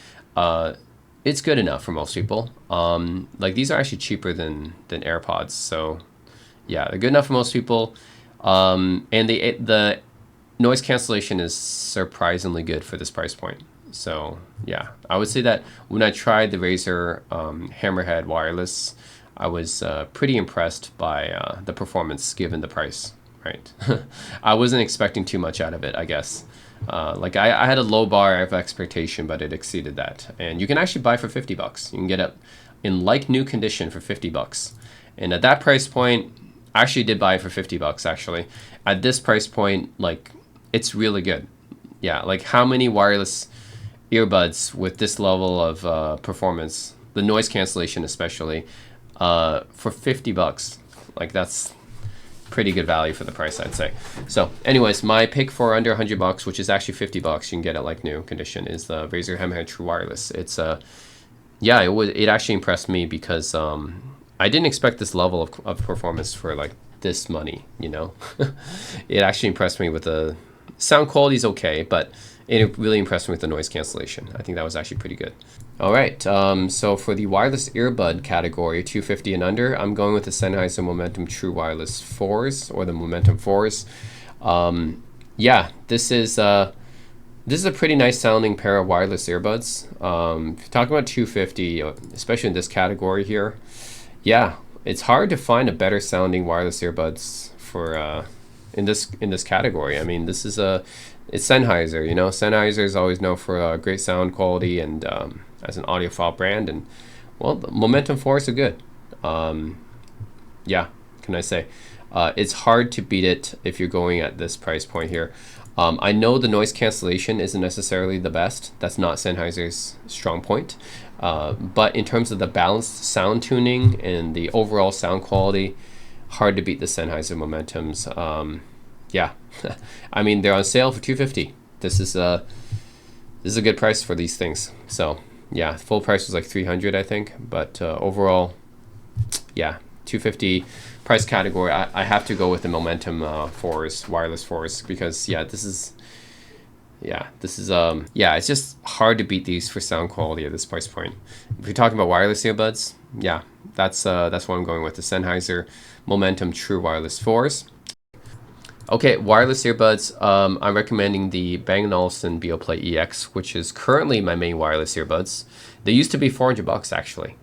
It's good enough for most people. Like these are actually cheaper than AirPods, so yeah, they're good enough for most people. And the noise cancellation is surprisingly good for this price point. So yeah, I would say that when I tried the Razer Hammerhead wireless, I was pretty impressed by the performance given the price. Right, I wasn't expecting too much out of it, I guess. Like I had a low bar of expectation, but it exceeded that. And you can actually buy for $50. You can get it in like new condition for $50. And at that price point, I actually did buy it for $50 actually. At this price point, like it's really good. Yeah, like how many wireless earbuds with this level of performance, the noise cancellation especially, for $50? Like that's pretty good value for the price, I'd say. So anyways, my pick for under $100, which is actually $50, you can get it like new condition, is the Razer Hammerhead True Wireless. It's yeah, it actually impressed me because I didn't expect this level of performance for like this money, you know. It actually impressed me with the sound quality is okay, but it really impressed me with the noise cancellation. I think that was actually pretty good. All right, so for the wireless earbud category, 250 and under, I'm going with the Sennheiser Momentum True Wireless 4s, or the Momentum 4s. Yeah, this is a pretty nice sounding pair of wireless earbuds. Talking about 250, especially in this category here, yeah, it's hard to find a better sounding wireless earbuds for in this category. I mean, this is it's Sennheiser, you know. Sennheiser is always known for great sound quality, and as an audiophile brand, and well, the Momentum Force are good. Yeah, can I say? It's hard to beat it if you're going at this price point here. I know the noise cancellation isn't necessarily the best. That's not Sennheiser's strong point. But in terms of the balanced sound tuning and the overall sound quality, hard to beat the Sennheiser Momentums. Yeah, I mean, they're on sale for $250. This is a good price for these things. So yeah, full price was like $300, I think. But overall, yeah, $250 price category. I have to go with the Momentum Force, wireless Force, because yeah, this is yeah, it's just hard to beat these for sound quality at this price point. If you're talking about wireless earbuds, yeah, that's what I'm going with, the Sennheiser Momentum True Wireless Force. Okay, wireless earbuds. I'm recommending the Bang & Olufsen Beoplay EX, which is currently my main wireless earbuds. They used to be $400 actually,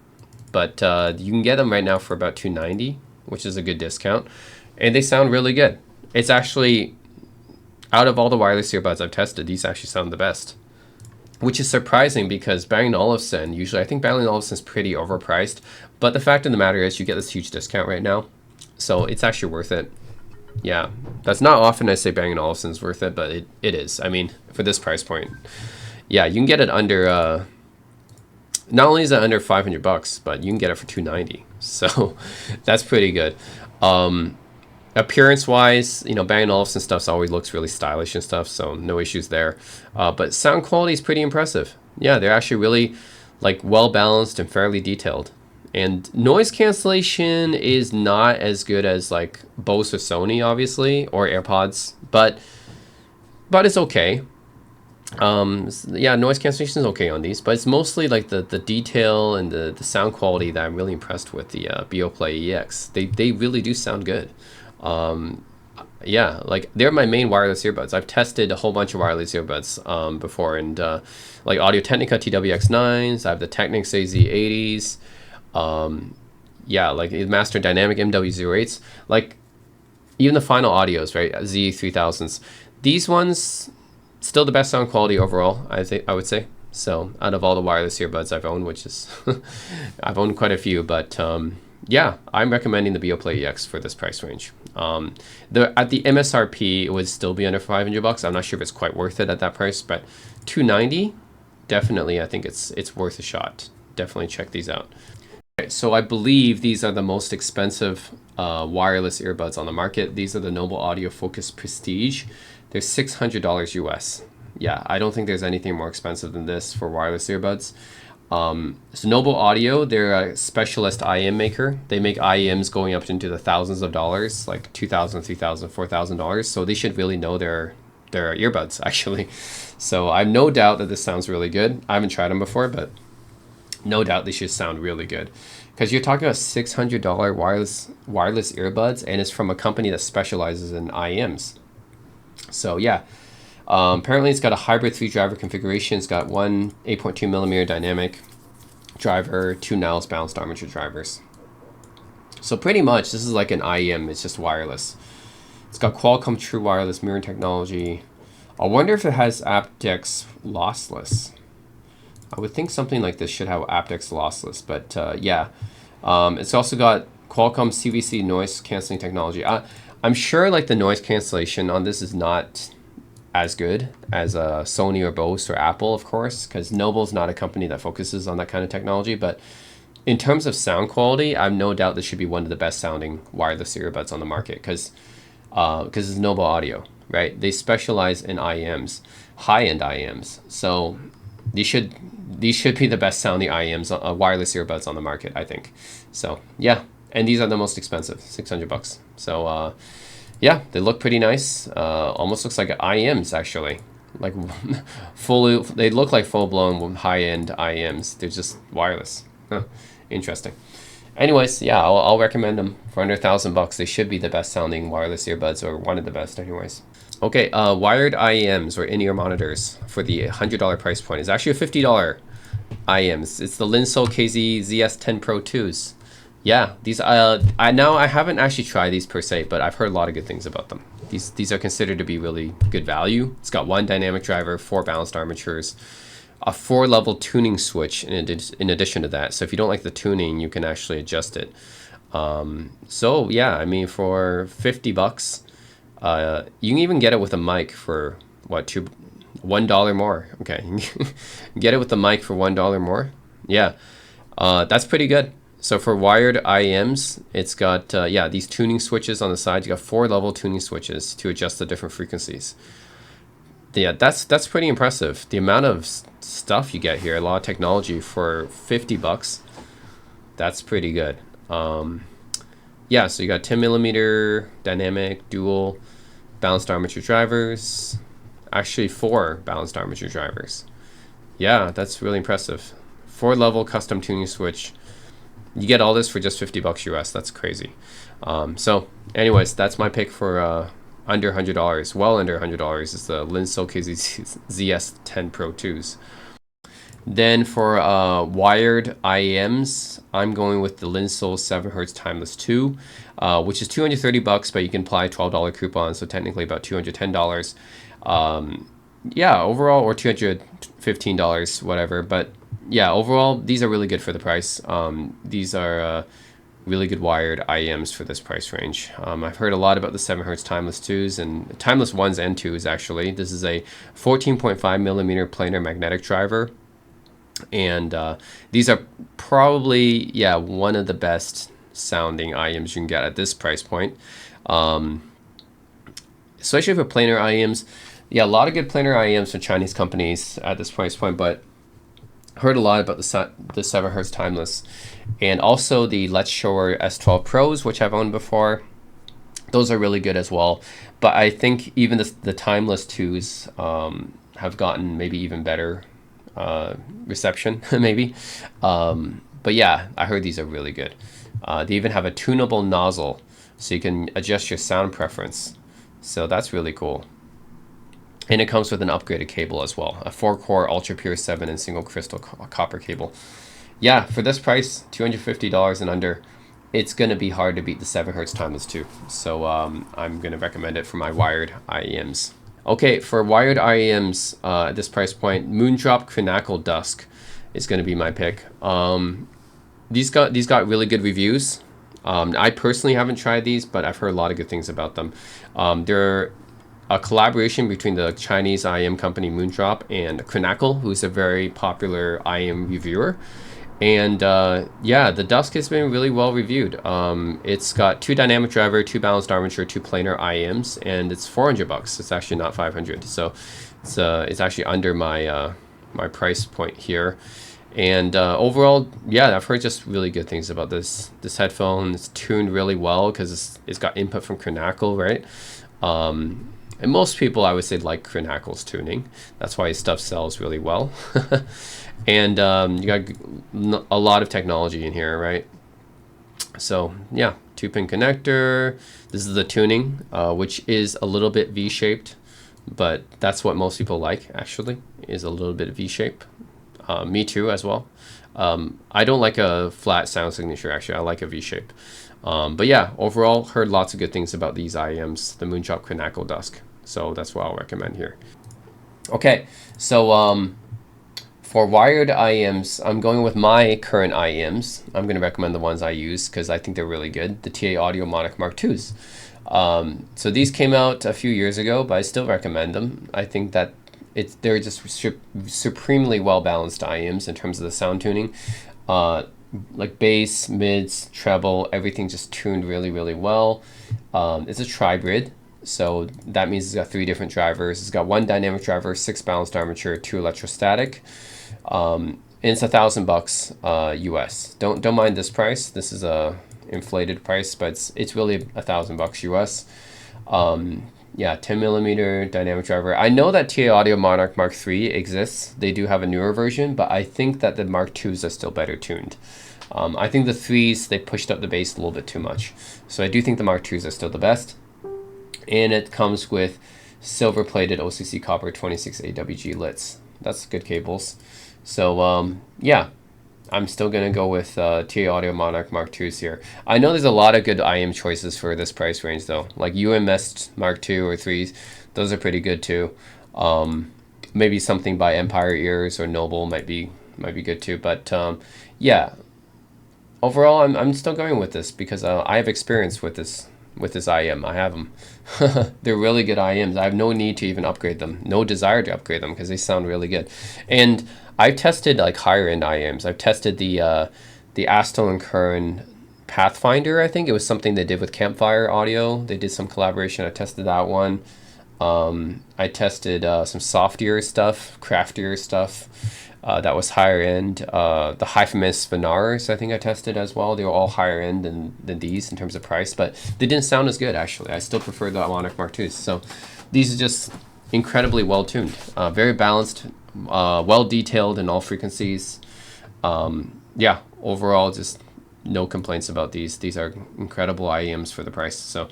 but you can get them right now for about $290, which is a good discount, and they sound really good. It's actually, out of all the wireless earbuds I've tested, these actually sound the best, which is surprising because Bang & Olufsen, usually I think Bang & Olufsen is pretty overpriced, but the fact of the matter is you get this huge discount right now, so it's actually worth it. Yeah, that's not often I say Bang & Olufsen's worth it, but it is. I mean, for this price point, yeah, you can get it under, not only is it under $500, but you can get it for $290. So that's pretty good. Appearance wise, you know, Bang & Olufsen stuff always looks really stylish and stuff, so no issues there. But sound quality is pretty impressive. Yeah, they're actually really like well balanced and fairly detailed. And noise cancellation is not as good as like Bose or Sony, obviously, or AirPods, but it's okay. Yeah, noise cancellation is okay on these, but it's mostly like the detail and the sound quality that I'm really impressed with the Beoplay EX. They really do sound good. Yeah, like they're my main wireless earbuds. I've tested a whole bunch of wireless earbuds before, and like Audio-Technica TWX9s, I have the Technics AZ80s. Yeah, like Master Dynamic MW08s, like even the Final Audios, right? Z3000s. These ones still the best sound quality overall, I would say. So out of all the wireless earbuds I've owned, which is I've owned quite a few, but yeah, I'm recommending the Beoplay EX for this price range. At the MSRP, it would still be under $500. I'm not sure if it's quite worth it at that price, but $290, definitely, I think it's worth a shot. Definitely check these out. Okay, so I believe these are the most expensive wireless earbuds on the market. These are the Noble Audio Focus Prestige. They're $600 US. Yeah, I don't think there's anything more expensive than this for wireless earbuds. So Noble Audio, they're a specialist IEM maker. They make IEMs going up into the thousands of dollars, like $2,000, $3,000, $4,000. So they should really know their earbuds, actually. So I have no doubt that this sounds really good. I haven't tried them before, but no doubt they should sound really good. Because you're talking about $600 wireless earbuds, and it's from a company that specializes in IEMs. So yeah, apparently it's got a hybrid 3-driver configuration. It's got one 8.2 millimeter dynamic driver, 2 Niles balanced armature drivers. So pretty much this is like an IEM, it's just wireless. It's got Qualcomm True Wireless mirroring technology. I wonder if it has aptX lossless. I would think something like this should have aptX lossless, but yeah. It's also got Qualcomm CVC noise canceling technology. I'm sure like the noise cancellation on this is not as good as Sony or Bose or Apple, of course, because Noble's not a company that focuses on that kind of technology. But in terms of sound quality, I have no doubt this should be one of the best sounding wireless earbuds on the market, because it's Noble Audio, right? They specialize in IEMs, high-end IEMs. So these should be the best sounding IEMs, wireless earbuds on the market, I think. So yeah, and these are the most expensive, $600. So yeah, they look pretty nice. Almost looks like IEMs actually, like they look like full-blown high-end IEMs. They're just wireless. Huh. Interesting. Anyways, yeah, I'll recommend them for under $1,000. They should be the best sounding wireless earbuds, or one of the best anyways. Okay, wired IEMs or in-ear monitors for the $100 price point is actually a $50 IEMs. It's the Linso KZ ZS10 Pro 2s. Yeah, these I haven't actually tried these per se, but I've heard a lot of good things about them. These are considered to be really good value. It's got one dynamic driver, 4 balanced armatures, a 4-level tuning switch in addition to that. So if you don't like the tuning, you can actually adjust it. So yeah, I mean, for 50 bucks, you can even get it with a mic for what, $1 more. Okay, get it with the mic for $1 more. Yeah, that's pretty good. So for wired IEMs, it's got yeah, these tuning switches on the side. You got 4-level tuning switches to adjust the different frequencies. Yeah, that's pretty impressive. The amount of stuff you get here, a lot of technology for 50 bucks. That's pretty good. Yeah, so you got 10 millimeter dynamic dual balanced armature drivers. Actually, 4 balanced armature drivers. Yeah, that's really impressive. 4-level custom tuning switch. You get all this for just 50 bucks US. That's crazy. So anyways, that's my pick for under $100. Well under $100 is the Linsoul KZ-ZS10 Pro 2s. Then for wired IEMs, I'm going with the Linsoul 7Hz Timeless 2, which is 230 bucks, but you can apply a $12 coupon, so technically about $210. Yeah, overall, or $215, whatever. But yeah, overall, these are really good for the price. These are really good wired IEMs for this price range. I've heard a lot about the 7Hz Timeless 2s and Timeless 1s and 2s actually. This is a 14.5 millimeter planar magnetic driver. And these are probably, yeah, one of the best sounding IEMs you can get at this price point. Especially for planar IEMs. Yeah, a lot of good planar IEMs from Chinese companies at this price point, but heard a lot about the 7Hz Timeless. And also the Let's Shower S12 Pros, which I've owned before. Those are really good as well. But I think even the Timeless 2s have gotten maybe even better reception, maybe. But yeah, I heard these are really good. They even have a tunable nozzle, so you can adjust your sound preference. So that's really cool. And it comes with an upgraded cable as well, a 4-core Ultra Pure 7 and single crystal copper cable. Yeah, for this price, $250 and under, it's going to be hard to beat the 7Hz Timeless 2. So I'm going to recommend it for my wired IEMs. Okay, for wired IEMs at this price point, Moondrop Crinacle Dusk is going to be my pick. These got really good reviews. I personally haven't tried these, but I've heard a lot of good things about them. They're a collaboration between the Chinese IEM company Moondrop and Crinacle, who's a very popular IEM reviewer. And yeah, the Dusk has been really well reviewed. It's got 2 dynamic driver, 2 balanced armature, 2 planar IEMs, and it's 400 bucks. It's actually not 500. So it's actually under my my price point here. And overall, yeah, I've heard just really good things about this headphone. It's tuned really well because it's got input from Crinacle, right? And most people, I would say, like Crinacle's tuning. That's why his stuff sells really well. And you got a lot of technology in here, right? So yeah, 2-pin connector. This is the tuning, which is a little bit V-shaped, but that's what most people like, actually, is a little bit V-shape. Me too, as well. I don't like a flat sound signature, actually. I like a V-shape. But yeah, overall, heard lots of good things about these IEMs, the Moondrop Crinacle Dusk. So that's what I'll recommend here. Okay, so for wired IEMs, I'm going with my current IEMs. I'm going to recommend the ones I use because I think they're really good, the TA Audio Monarch Mark IIs. So these came out a few years ago, but I still recommend them. I think that they're just supremely well-balanced IEMs in terms of the sound tuning. Like bass, mids, treble, everything just tuned really, really well. It's a tribrid, so that means it's got 3 different drivers. It's got 1 dynamic driver, 6 balanced armature, 2 electrostatic. And it's $1,000 US. Don't mind this price. This is a inflated price, but it's really $1,000 US. Yeah, 10 millimeter dynamic driver. I know that TA Audio Monarch Mark III exists. They do have a newer version, but I think that the Mark IIs are still better tuned. I think the 3s, they pushed up the bass a little bit too much. So I do think the Mark IIs are still the best. And it comes with silver-plated OCC copper 26 AWG lits. That's good cables. So yeah, I'm still going to go with TA Audio Monarch Mark IIs here. I know there's a lot of good IEM choices for this price range, though. Like UMS Mark II or 3s. Those are pretty good, too. Maybe something by Empire Ears or Noble might be good too. But yeah, overall, I'm still going with this because I have experience with this IM. I have them. They're really good IMs. I have no need to even upgrade them. No desire to upgrade them because they sound really good. And I've tested like higher end IMs. I've tested the Astel and Kern Pathfinder. I think it was something they did with Campfire Audio. They did some collaboration. I tested that one. I tested some softier stuff, craftier stuff. That was higher end. The Hyphemus Venars, I think I tested as well. They were all higher end than these in terms of price, but they didn't sound as good actually. I still prefer the Monarch Mark IIs. So these are just incredibly well tuned, very balanced, well detailed in all frequencies. Yeah, overall, just no complaints about these. These are incredible IEMs for the price. So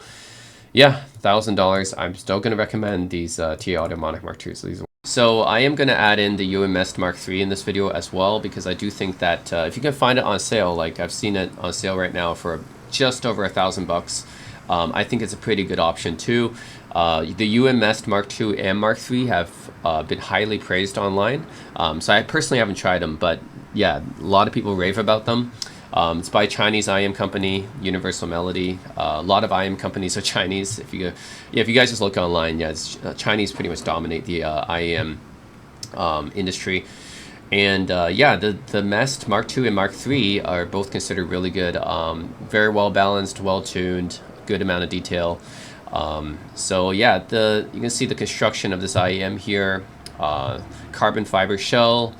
yeah, $1,000. I'm still going to recommend these TA Audio Monarch Mark IIs. So I am going to add in the UMS Mark III in this video as well, because I do think that if you can find it on sale, like I've seen it on sale right now for just over $1,000, I think it's a pretty good option too. The UMS Mark II and Mark III have been highly praised online. So I personally haven't tried them, but yeah, a lot of people rave about them. It's by a Chinese IM company, Universal Melody. A lot of IM companies are Chinese. If you guys just look online, yeah, it's, Chinese pretty much dominate the IM industry. And yeah, the MEST Mark II and Mark III are both considered really good. Very well balanced, well tuned, good amount of detail. So yeah, you can see the construction of this IEM here. Carbon fiber shell,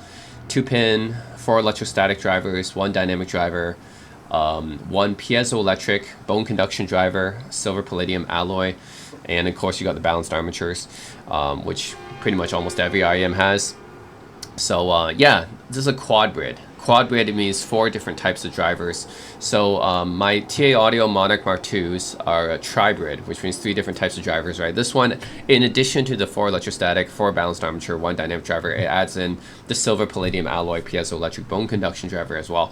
2-pin, 4 electrostatic drivers, 1 dynamic driver, 1 piezoelectric bone conduction driver, silver palladium alloy, and of course you got the balanced armatures, which pretty much almost every IEM has. So yeah, this is a quad brid. Quad brid means 4 different types of drivers. So my TA Audio Monarch Mark IIs are a tri-brid, which means 3 different types of drivers, right? This one, in addition to the 4 electrostatic, 4 balanced armature, 1 dynamic driver, it adds in the silver palladium alloy piezoelectric bone conduction driver as well.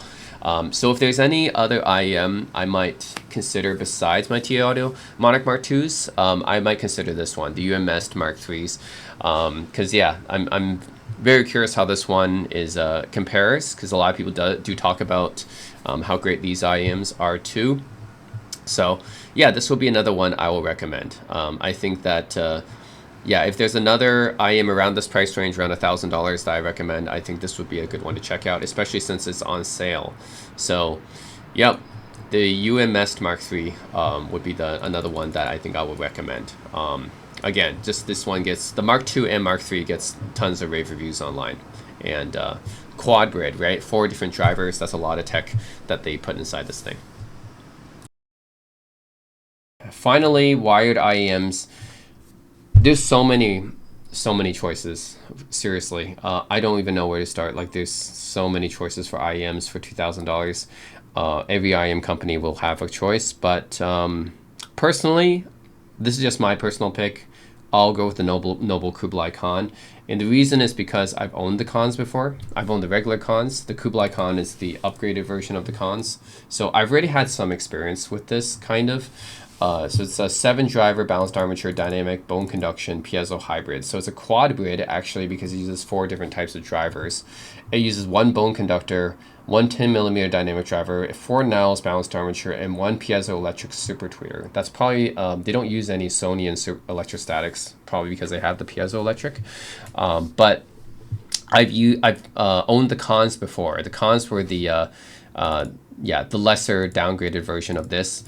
So if there's any other IEM I might consider besides my TA Audio Monarch Mark IIs, I might consider this one, the UMS Mark IIIs, because yeah, I'm very curious how this one is compares, because a lot of people do talk about how great these IEMs are too. So yeah, this will be another one I will recommend. I think that yeah, if there's another IEM around this price range, around $1,000 that I recommend, I think this would be a good one to check out, especially since it's on sale. So yep, the UMS Mark III would be another one that I think I would recommend. Again, just this one gets, the Mark II and Mark III gets tons of rave reviews online. And quad brid, right? 4 different drivers. That's a lot of tech that they put inside this thing. Finally, wired IEMs. There's so many choices. Seriously, I don't even know where to start. Like, there's so many choices for IEMs for $2,000. Every IEM company will have a choice, but personally, this is just my personal pick. I'll go with the Noble Kublai Khan. And the reason is because I've owned the Khans before. I've owned the regular Khans. The Kublai Khan is the upgraded version of the Khans. So I've already had some experience with this kind of. So it's a 7 driver balanced armature dynamic bone conduction piezo hybrid. So it's a quad brid actually, because it uses 4 different types of drivers. It uses 1 bone conductor, 1 10mm dynamic driver, 4 Niles balanced armature, and 1 piezoelectric super tweeter. That's probably, they don't use any Sony and electrostatics, probably because they have the piezoelectric. But I've owned the Khans before. The Khans were the the lesser downgraded version of this,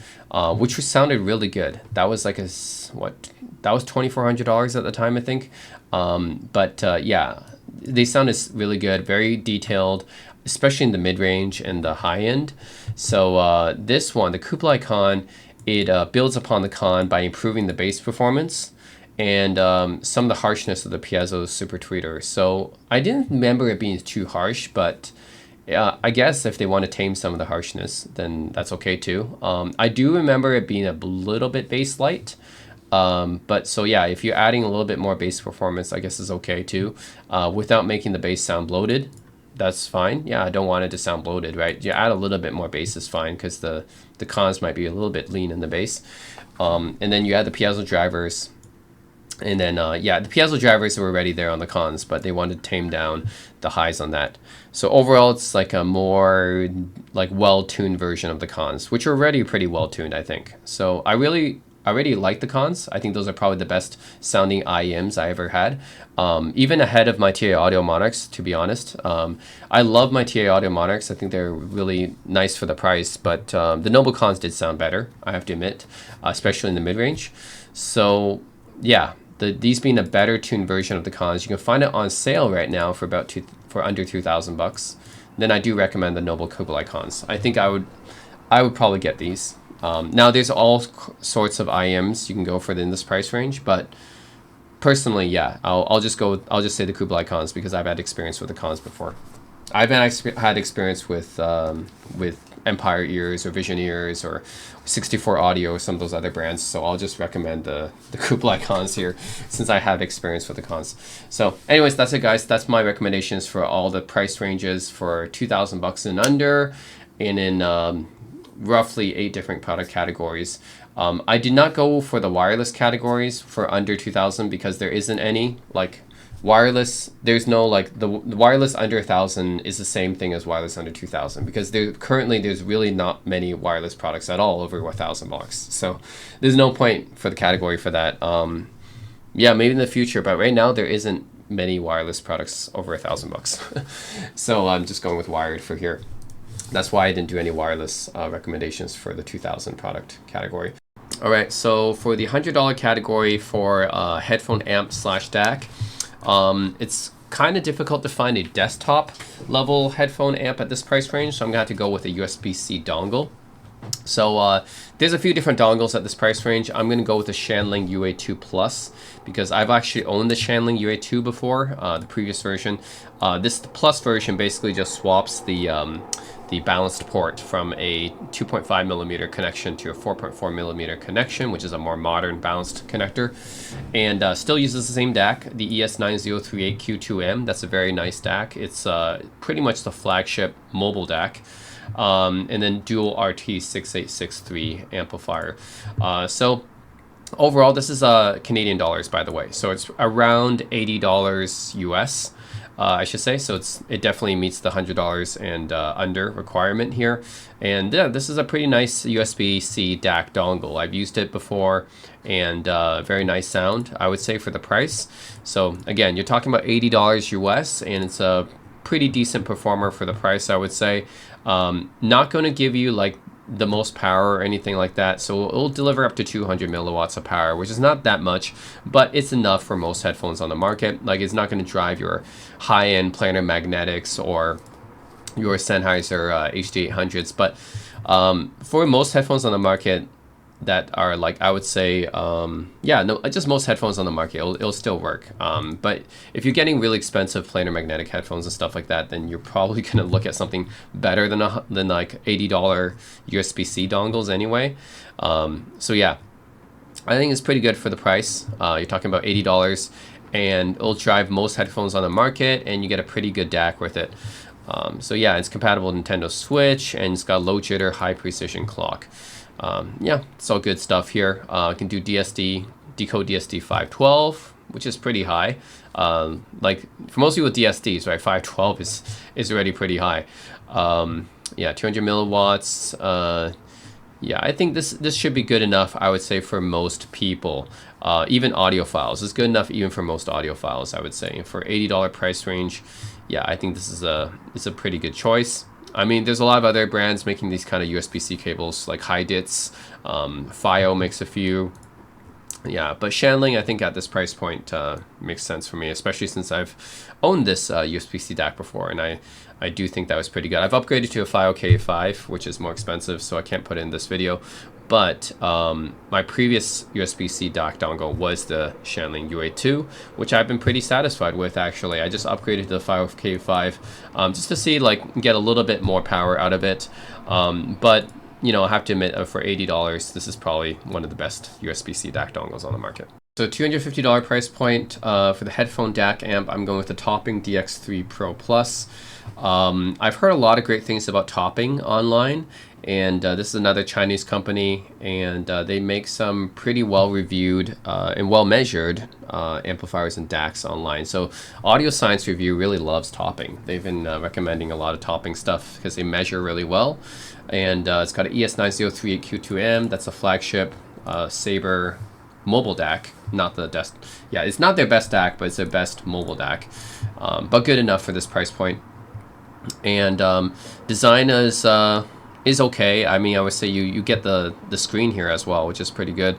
which sounded really good. That was like that was $2,400 at the time, I think. But yeah, they sounded really good, very detailed, especially in the mid-range and the high end. So this one, the Kublai Khan, it builds upon the Khan by improving the bass performance and some of the harshness of the piezo super tweeter. So I didn't remember it being too harsh, but I guess if they want to tame some of the harshness, then that's okay too. I do remember it being a little bit bass light. But so yeah, if you're adding a little bit more bass performance, I guess is okay too, without making the bass sound bloated. That's fine. Yeah, I don't want it to sound bloated, right? You add a little bit more bass is fine, because the Khans might be a little bit lean in the bass. And then you add the piezo drivers. And then, yeah, the piezo drivers were already there on the cons, but they wanted to tame down the highs on that. So overall, it's like a more like well-tuned version of the cons, which are already pretty well-tuned, I think. So I really like the cons. I think those are probably the best sounding IEMs I ever had, even ahead of my TA Audio Monarchs, to be honest. I love my TA Audio Monarchs. I think they're really nice for the price, but the Noble cons did sound better, I have to admit, especially in the mid-range. So yeah, these being a better tuned version of the cons, you can find it on sale right now for under $2,000. Then I do recommend the Noble Kublai cons. I think I would probably get these. Now there's all sorts of IMs you can go for in this price range, but personally, yeah, I'll just say the Kublai cons because I've had experience with the cons before. I've had experience with Empire ears or Vision ears or 64 Audio or some of those other brands, so I'll just recommend the Kublai cons here since I have experience with the cons. So anyways, that's it guys. That's my recommendations for all the price ranges for $2,000 and under, and in roughly 8 different product categories. I did not go for the wireless categories for under 2,000 because there isn't any. Like wireless, there's no like the wireless under 1,000 is the same thing as wireless under 2,000 because there's really not many wireless products at all over $1,000. So there's no point for the category for that. Yeah, maybe in the future, but right now there isn't many wireless products over $1,000. So I'm just going with wired for here. That's why I didn't do any wireless recommendations for the 2,000 product category. All right, so for the $100 category for headphone amp / DAC, it's kind of difficult to find a desktop level headphone amp at this price range, so I'm gonna have to go with a USB-C dongle. So there's a few different dongles at this price range. I'm going to go with the Shanling UA2 Plus because I've actually owned the Shanling UA2 before, the previous version. The Plus version basically just swaps the balanced port from a 2.5 millimeter connection to a 4.4 millimeter connection, which is a more modern balanced connector, and still uses the same DAC, the ES9038Q2M. That's a very nice DAC. It's pretty much the flagship mobile DAC. And then dual RT6863 amplifier. So overall, this is Canadian dollars, by the way. So it's around $80 US, I should say. So it definitely meets the $100 and under requirement here. And yeah, this is a pretty nice USB-C DAC dongle. I've used it before, and very nice sound, I would say, for the price. So again, you're talking about $80 US, and it's a pretty decent performer for the price, I would say. Not going to give you like the most power or anything like that, so it'll deliver up to 200 milliwatts of power, which is not that much, but it's enough for most headphones on the market. Like, it's not going to drive your high-end planar magnetics or your Sennheiser HD800s, but for most headphones on the market that are like, I would say, yeah, no, just most headphones on the market, it'll still work. But if you're getting really expensive planar magnetic headphones and stuff like that, then you're probably going to look at something better than like $80 USB-C dongles anyway. So yeah, I think it's pretty good for the price. You're talking about $80, and it'll drive most headphones on the market, and you get a pretty good DAC with it. So yeah, it's compatible with Nintendo Switch, and it's got low jitter, high precision clock. Yeah, it's all good stuff here. You can do DSD, decode DSD 512, which is pretty high. Like for most people with DSDs, right, 512 is already pretty high. Yeah, 200 milliwatts. Yeah, I think this should be good enough, I would say, for most people. Even audiophiles is good enough even for most audiophiles, I would say. For $80 price range, yeah, I think this is it's a pretty good choice. I mean, there's a lot of other brands making these kind of USB-C cables, like Hydits, FiO makes a few. Yeah, but Shanling, I think at this price point makes sense for me, especially since I've owned this USB-C DAC before, and I do think that was pretty good. I've upgraded to a FiO K5, which is more expensive, so I can't put it in this video. But my previous USB-C DAC dongle was the Shanling UA2, which I've been pretty satisfied with, actually. I just upgraded to the FiO K5 just to see, like, get a little bit more power out of it. But you know, I have to admit, for $80, this is probably one of the best USB-C DAC dongles on the market. So $250 price point for the headphone DAC amp, I'm going with the Topping DX3 Pro Plus. I've heard a lot of great things about Topping online, and this is another Chinese company, and they make some pretty well-reviewed and well-measured amplifiers and DACs online. So Audio Science Review really loves Topping. They've been recommending a lot of Topping stuff because they measure really well, and it's got an ES9038Q2M. That's a flagship Sabre mobile DAC, not the desk. Yeah, it's not their best DAC, but it's their best mobile DAC, but good enough for this price point. And design is okay. I mean, I would say you get the screen here as well, which is pretty good.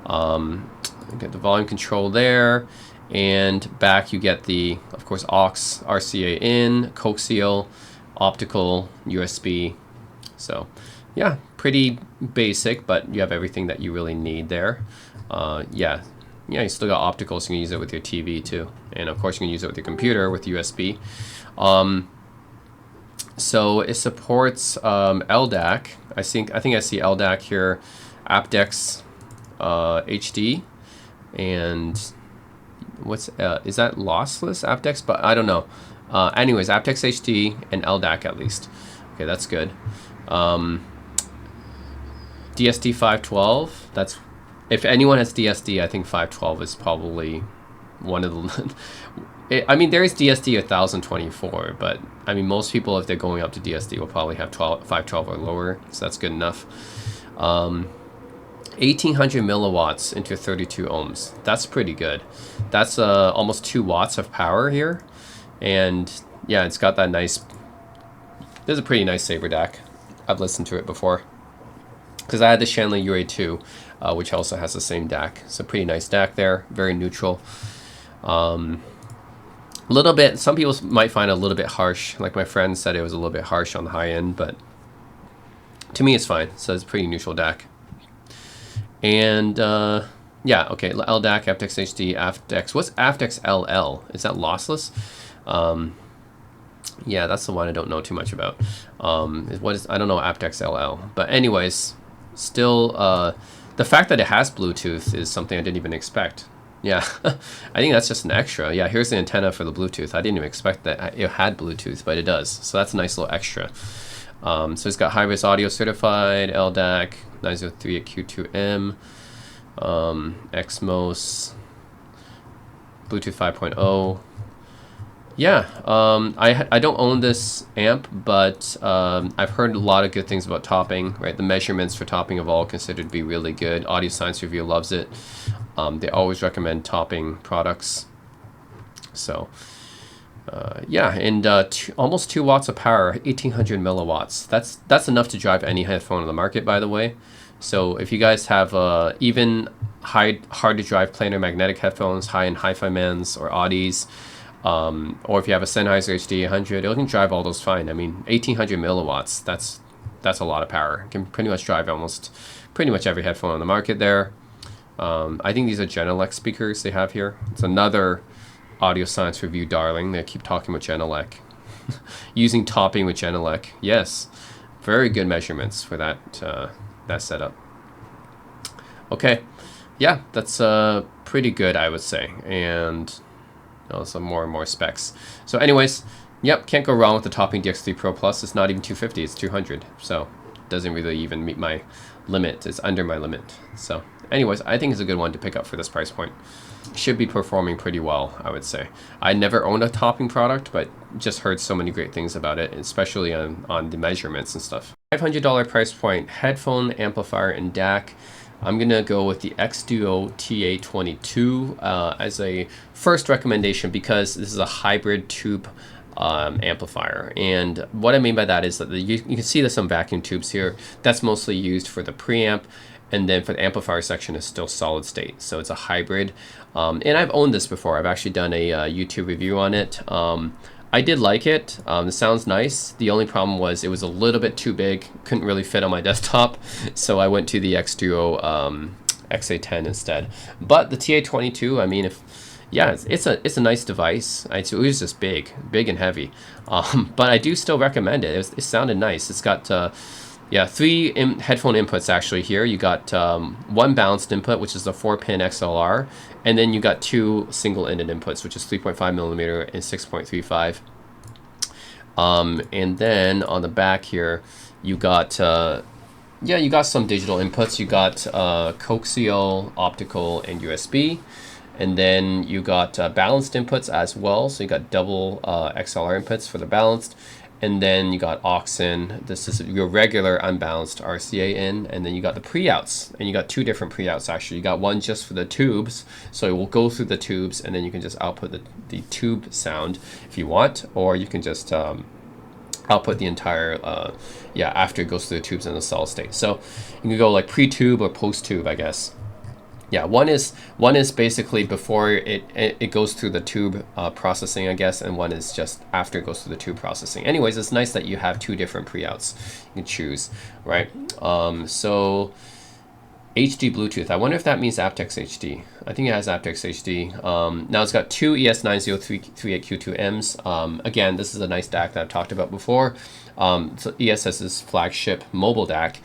You get the volume control there, and back you get the, of course, aux, RCA in, coaxial, optical, USB. So yeah, pretty basic, but you have everything that you really need there. Yeah, you still got optical, so you can use it with your TV too, and of course you can use it with your computer with USB. So it supports LDAC. I think I see LDAC here, aptX HD, and what's is that lossless aptX? But I don't know. Anyways, aptX HD and LDAC at least. Okay, that's good. DSD 512. That's, if anyone has DSD, I think 512 is probably one of the. I mean, there is DSD 1024, but I mean, most people, if they're going up to DSD, will probably have 512 or lower, so that's good enough. 1800 milliwatts into 32 ohms. That's pretty good. That's almost 2 watts of power here, and yeah, it's got that nice. There's a pretty nice Sabre DAC. I've listened to it before because I had the Shanley UA2, which also has the same DAC. So pretty nice DAC there, very neutral. A little bit, some people might find it a little bit harsh. Like my friend said it was a little bit harsh on the high end, but to me it's fine. So it's pretty neutral DAC. And yeah, okay, LDAC, aptX HD, aptX. What's aptX LL? Is that lossless? Yeah, that's the one I don't know too much about. What is, I don't know aptX LL. But anyways, still, the fact that it has Bluetooth is something I didn't even expect. Yeah, I think that's just an extra. Yeah, here's the antenna for the Bluetooth. I didn't even expect that it had Bluetooth, but it does. So that's a nice little extra. So it's got high-res audio certified, LDAC, 9038Q2M, XMOS, Bluetooth 5.0. Yeah, I don't own this amp, but I've heard a lot of good things about Topping, right? The measurements for Topping have all considered to be really good. Audio Science Review loves it. They always recommend Topping products. So yeah, and almost 2 watts of power, 1800 milliwatts. That's enough to drive any headphone on the market, by the way. So if you guys have even hard to drive planar magnetic headphones, high-end Hi-Fi Mans or Audis, or if you have a Sennheiser HD800, it can drive all those fine. I mean, 1800 milliwatts, that's a lot of power. It can pretty much drive almost pretty much every headphone on the market there. I think these are Genelec speakers they have here. It's another Audio Science Review darling. They keep talking about Genelec. Using Topping with Genelec. Yes, very good measurements for that that setup. Okay, yeah, that's pretty good, I would say. And some more and more specs. So anyways, yep, can't go wrong with the Topping DX3 Pro Plus. It's not even 250, it's 200. So it doesn't really even meet my limit. It's under my limit. So anyways, I think it's a good one to pick up for this price point. Should be performing pretty well, I would say. I never owned a Topping product, but just heard so many great things about it, especially on the measurements and stuff. $500 price point, headphone, amplifier, and DAC. I'm gonna go with the Xduo TA22 as a first recommendation because this is a hybrid tube amplifier, and what I mean by that is that you can see there's some vacuum tubes here. That's mostly used for the preamp, and then for the amplifier section is still solid state, so it's a hybrid. And I've owned this before. I've actually done a YouTube review on it. I did like it. It sounds nice. The only problem was it was a little bit too big. Couldn't really fit on my desktop, so I went to the Xduo XA10 instead. But the TA22, I mean, yeah, it's a nice device. It was just big and heavy, but I do still recommend it. It sounded nice. It's got yeah, 3 headphone inputs actually here. You got 1 balanced input, which is the 4-pin XLR, and then you got 2 single-ended inputs, which is 3.5 millimeter and 6.35. And then on the back here, You got yeah, you got some digital inputs. You got coaxial, optical, and USB. And then you got balanced inputs as well. So you got double XLR inputs for the balanced. And then you got aux in. This is your regular unbalanced RCA in. And then you got the pre-outs. And you got two different pre-outs actually. You got one just for the tubes. So it will go through the tubes and then you can just output the tube sound if you want. Or you can just output the entire, yeah, after it goes through the tubes in the solid state. So you can go like pre-tube or post-tube, I guess. Yeah, one is basically before it goes through the tube processing, I guess, and one is just after it goes through the tube processing. Anyways, it's nice that you have two different pre-outs you can choose, right? So HD Bluetooth. I wonder if that means aptX HD. I think it has aptX HD. Now it's got two ES9038Q2Ms. Again, this is a nice DAC that I've talked about before. So ESS's flagship mobile DAC.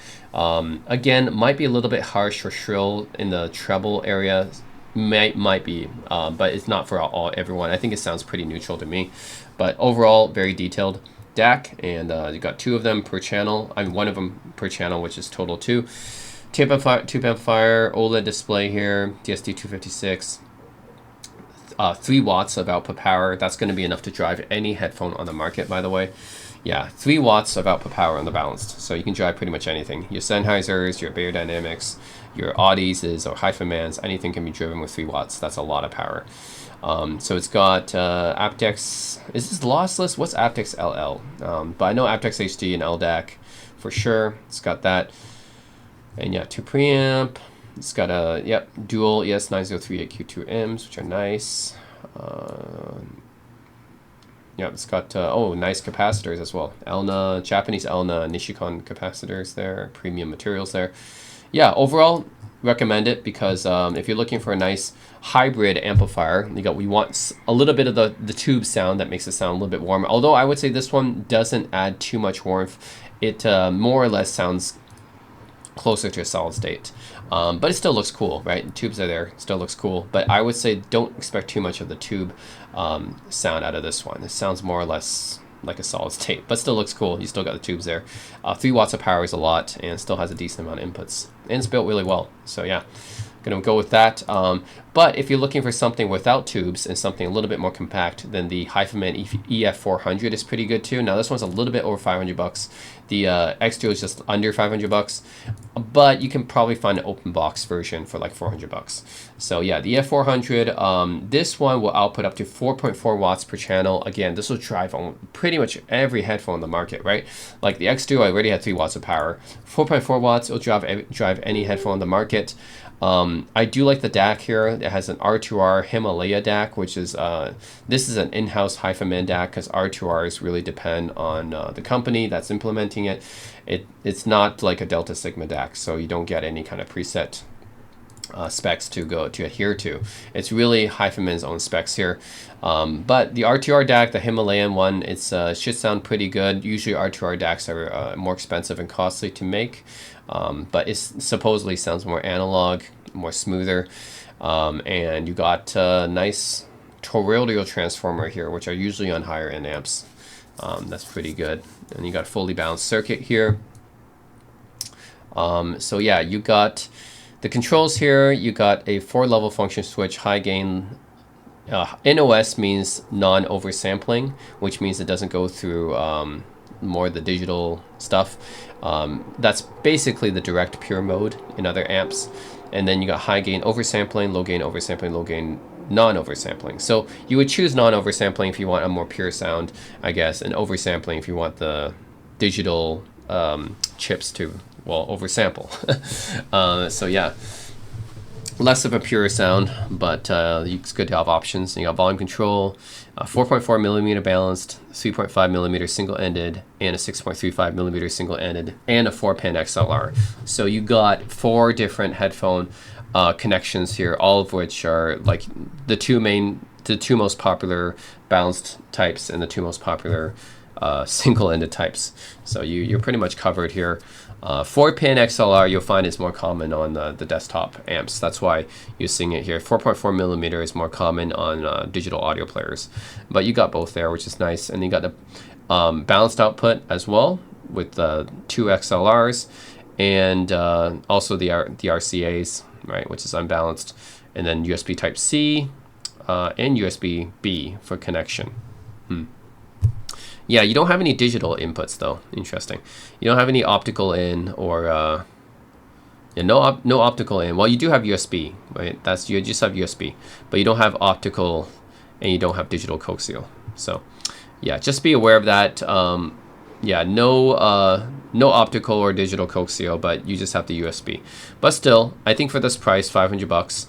Again, might be a little bit harsh or shrill in the treble area. Might be, but it's not for everyone. I think it sounds pretty neutral to me. But overall, very detailed DAC, and you got two of them per channel. I mean, one of them per channel, which is total two. Tube amplifier, OLED display here, DSD256. 3 watts of output power. That's going to be enough to drive any headphone on the market, by the way. Yeah, 3 watts of output power on the balanced. So you can drive pretty much anything. Your Sennheisers, your Beyerdynamics, your Audis or HiFiMans, anything can be driven with 3 watts. That's a lot of power. So it's got aptX. Is this lossless? What's aptX LL? But I know aptX HD and LDAC for sure. It's got that. And yeah, 2 preamp. It's got a, yep, dual ES9038Q2Ms, which are nice. Yeah, it's got, oh, nice capacitors as well. Elna, Japanese Elna, Nishikon capacitors there, premium materials there. Yeah, overall, recommend it because if you're looking for a nice hybrid amplifier, we want a little bit of the tube sound that makes it sound a little bit warmer. Although I would say this one doesn't add too much warmth. It more or less sounds closer to a solid state. But it still looks cool, right? The tubes are there, still looks cool. But I would say don't expect too much of the tube sound out of this one. It sounds more or less like a solid state, but still looks cool. You still got the tubes there. 3 watts of power is a lot and still has a decent amount of inputs. And it's built really well. So yeah, gonna go with that. But if you're looking for something without tubes and something a little bit more compact, then the HiFiMan EF400 is pretty good too. Now this one's a little bit over 500 bucks. The X2 is just under 500 bucks, but you can probably find an open box version for like 400 bucks. So yeah, the EF400, this one will output up to 4.4 watts per channel. Again, this will drive on pretty much every headphone on the market, right? Like the X2, I already had 3 watts of power. 4.4 watts, it'll drive any headphone on the market. I do like the DAC here. It has an R2R Himalaya DAC, which is, this is an in-house HiFiMan DAC because R2Rs really depend on the company that's implementing it. It's not like a Delta Sigma DAC, so you don't get any kind of preset specs to adhere to. It's really HiFiMan's own specs here. But the R2R DAC, the Himalayan one, it's should sound pretty good. Usually R2R DACs are more expensive and costly to make. But it supposedly sounds more analog, more smoother, and you got a nice toroidal transformer here, which are usually on higher end amps. That's pretty good. And you got a fully balanced circuit here. So yeah, you got the controls here. You got a 4-level function switch, high gain. NOS means non-oversampling, which means it doesn't go through more the digital stuff. That's basically the direct pure mode in other amps. And then you got high gain oversampling, low gain oversampling, low gain non-oversampling. So you would choose non-oversampling if you want a more pure sound, I guess, and oversampling if you want the digital chips to, well, oversample. So yeah, less of a pure sound, but it's good to have options. You got volume control, 4.4 millimeter balanced, 3.5 millimeter single-ended, and a 6.35 millimeter single-ended, and a 4-pin XLR. So you got 4 different headphone connections here, all of which are like the two most popular balanced types and the 2 most popular single-ended types. So you're pretty much covered here. 4-pin XLR you'll find is more common on the desktop amps. That's why you're seeing it here. 4.4 millimeter is more common on digital audio players. But you got both there, which is nice. And you got the balanced output as well. with two XLRs and also the RCAs, right, which is unbalanced, and then USB Type C and USB B for connection. Yeah, you don't have any digital inputs though. Interesting. You don't have any optical in or yeah, no optical in. Well, you do have USB, right? You just have USB, but you don't have optical, and you don't have digital coaxial. So, yeah, just be aware of that. Yeah, no optical or digital coaxial, but you just have the USB. But still, I think for this price, $500,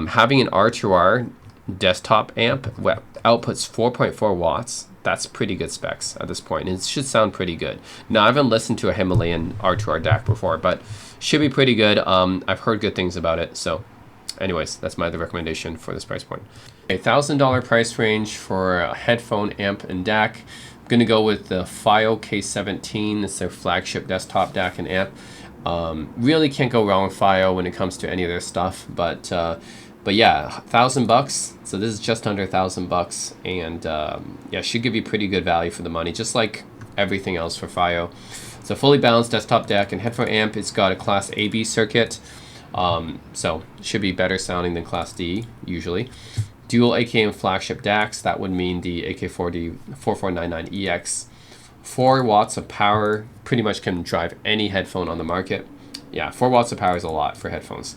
having an R2R desktop amp outputs 4.4 watts. That's pretty good specs at this point. It should sound pretty good. Now, I haven't listened to a Himalayan R2R DAC before, but should be pretty good. I've heard good things about it. So anyways, that's my other recommendation for this price point. $1,000 price range for a headphone amp and DAC. I'm going to go with the FiiO K17. It's their flagship desktop DAC and amp. Really can't go wrong with FiiO when it comes to any of their stuff, but yeah, $1,000. So this is just under $1,000, and yeah, should give you pretty good value for the money, just like everything else for FiiO. It's a fully balanced desktop DAC and headphone amp. It's got a Class AB circuit, so should be better sounding than Class D usually. Dual AKM flagship DACs. That would mean the AK40-4499EX. 4 watts of power. Pretty much can drive any headphone on the market. Yeah, 4 watts of power is a lot for headphones.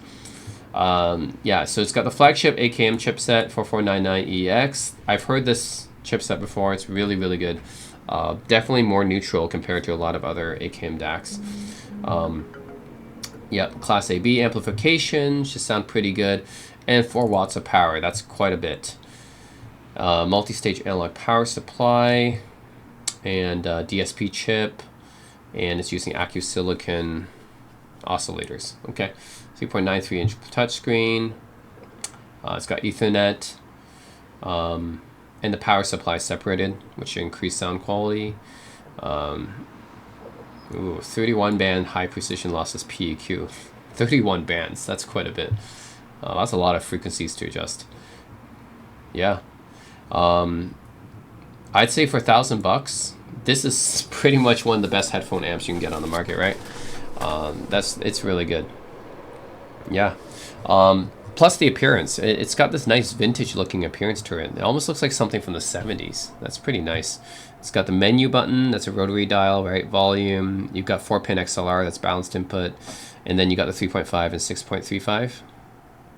Yeah, so it's got the flagship AKM chipset 4499EX. I've heard this chipset before. It's really, really good. Definitely more neutral compared to a lot of other AKM DACs. Yeah, Class AB amplification should sound pretty good. And 4 watts of power. That's quite a bit. Multi-stage analog power supply and DSP chip. And it's using AcuSilicon oscillators. Okay. 3.93-inch touchscreen. It's got Ethernet, and the power supply separated, which should increase sound quality. 31 band high precision lossless PEQ. 31 bands. That's quite a bit. That's a lot of frequencies to adjust. Yeah. I'd say for $1,000, this is pretty much one of the best headphone amps you can get on the market, right? It's really good. Yeah. Plus the appearance. It's got this nice vintage looking appearance to it. It almost looks like something from the 70s. That's pretty nice. It's got the menu button. That's a rotary dial, right? Volume. You've got 4-pin XLR. That's balanced input. And then you got the 3.5 and 6.35.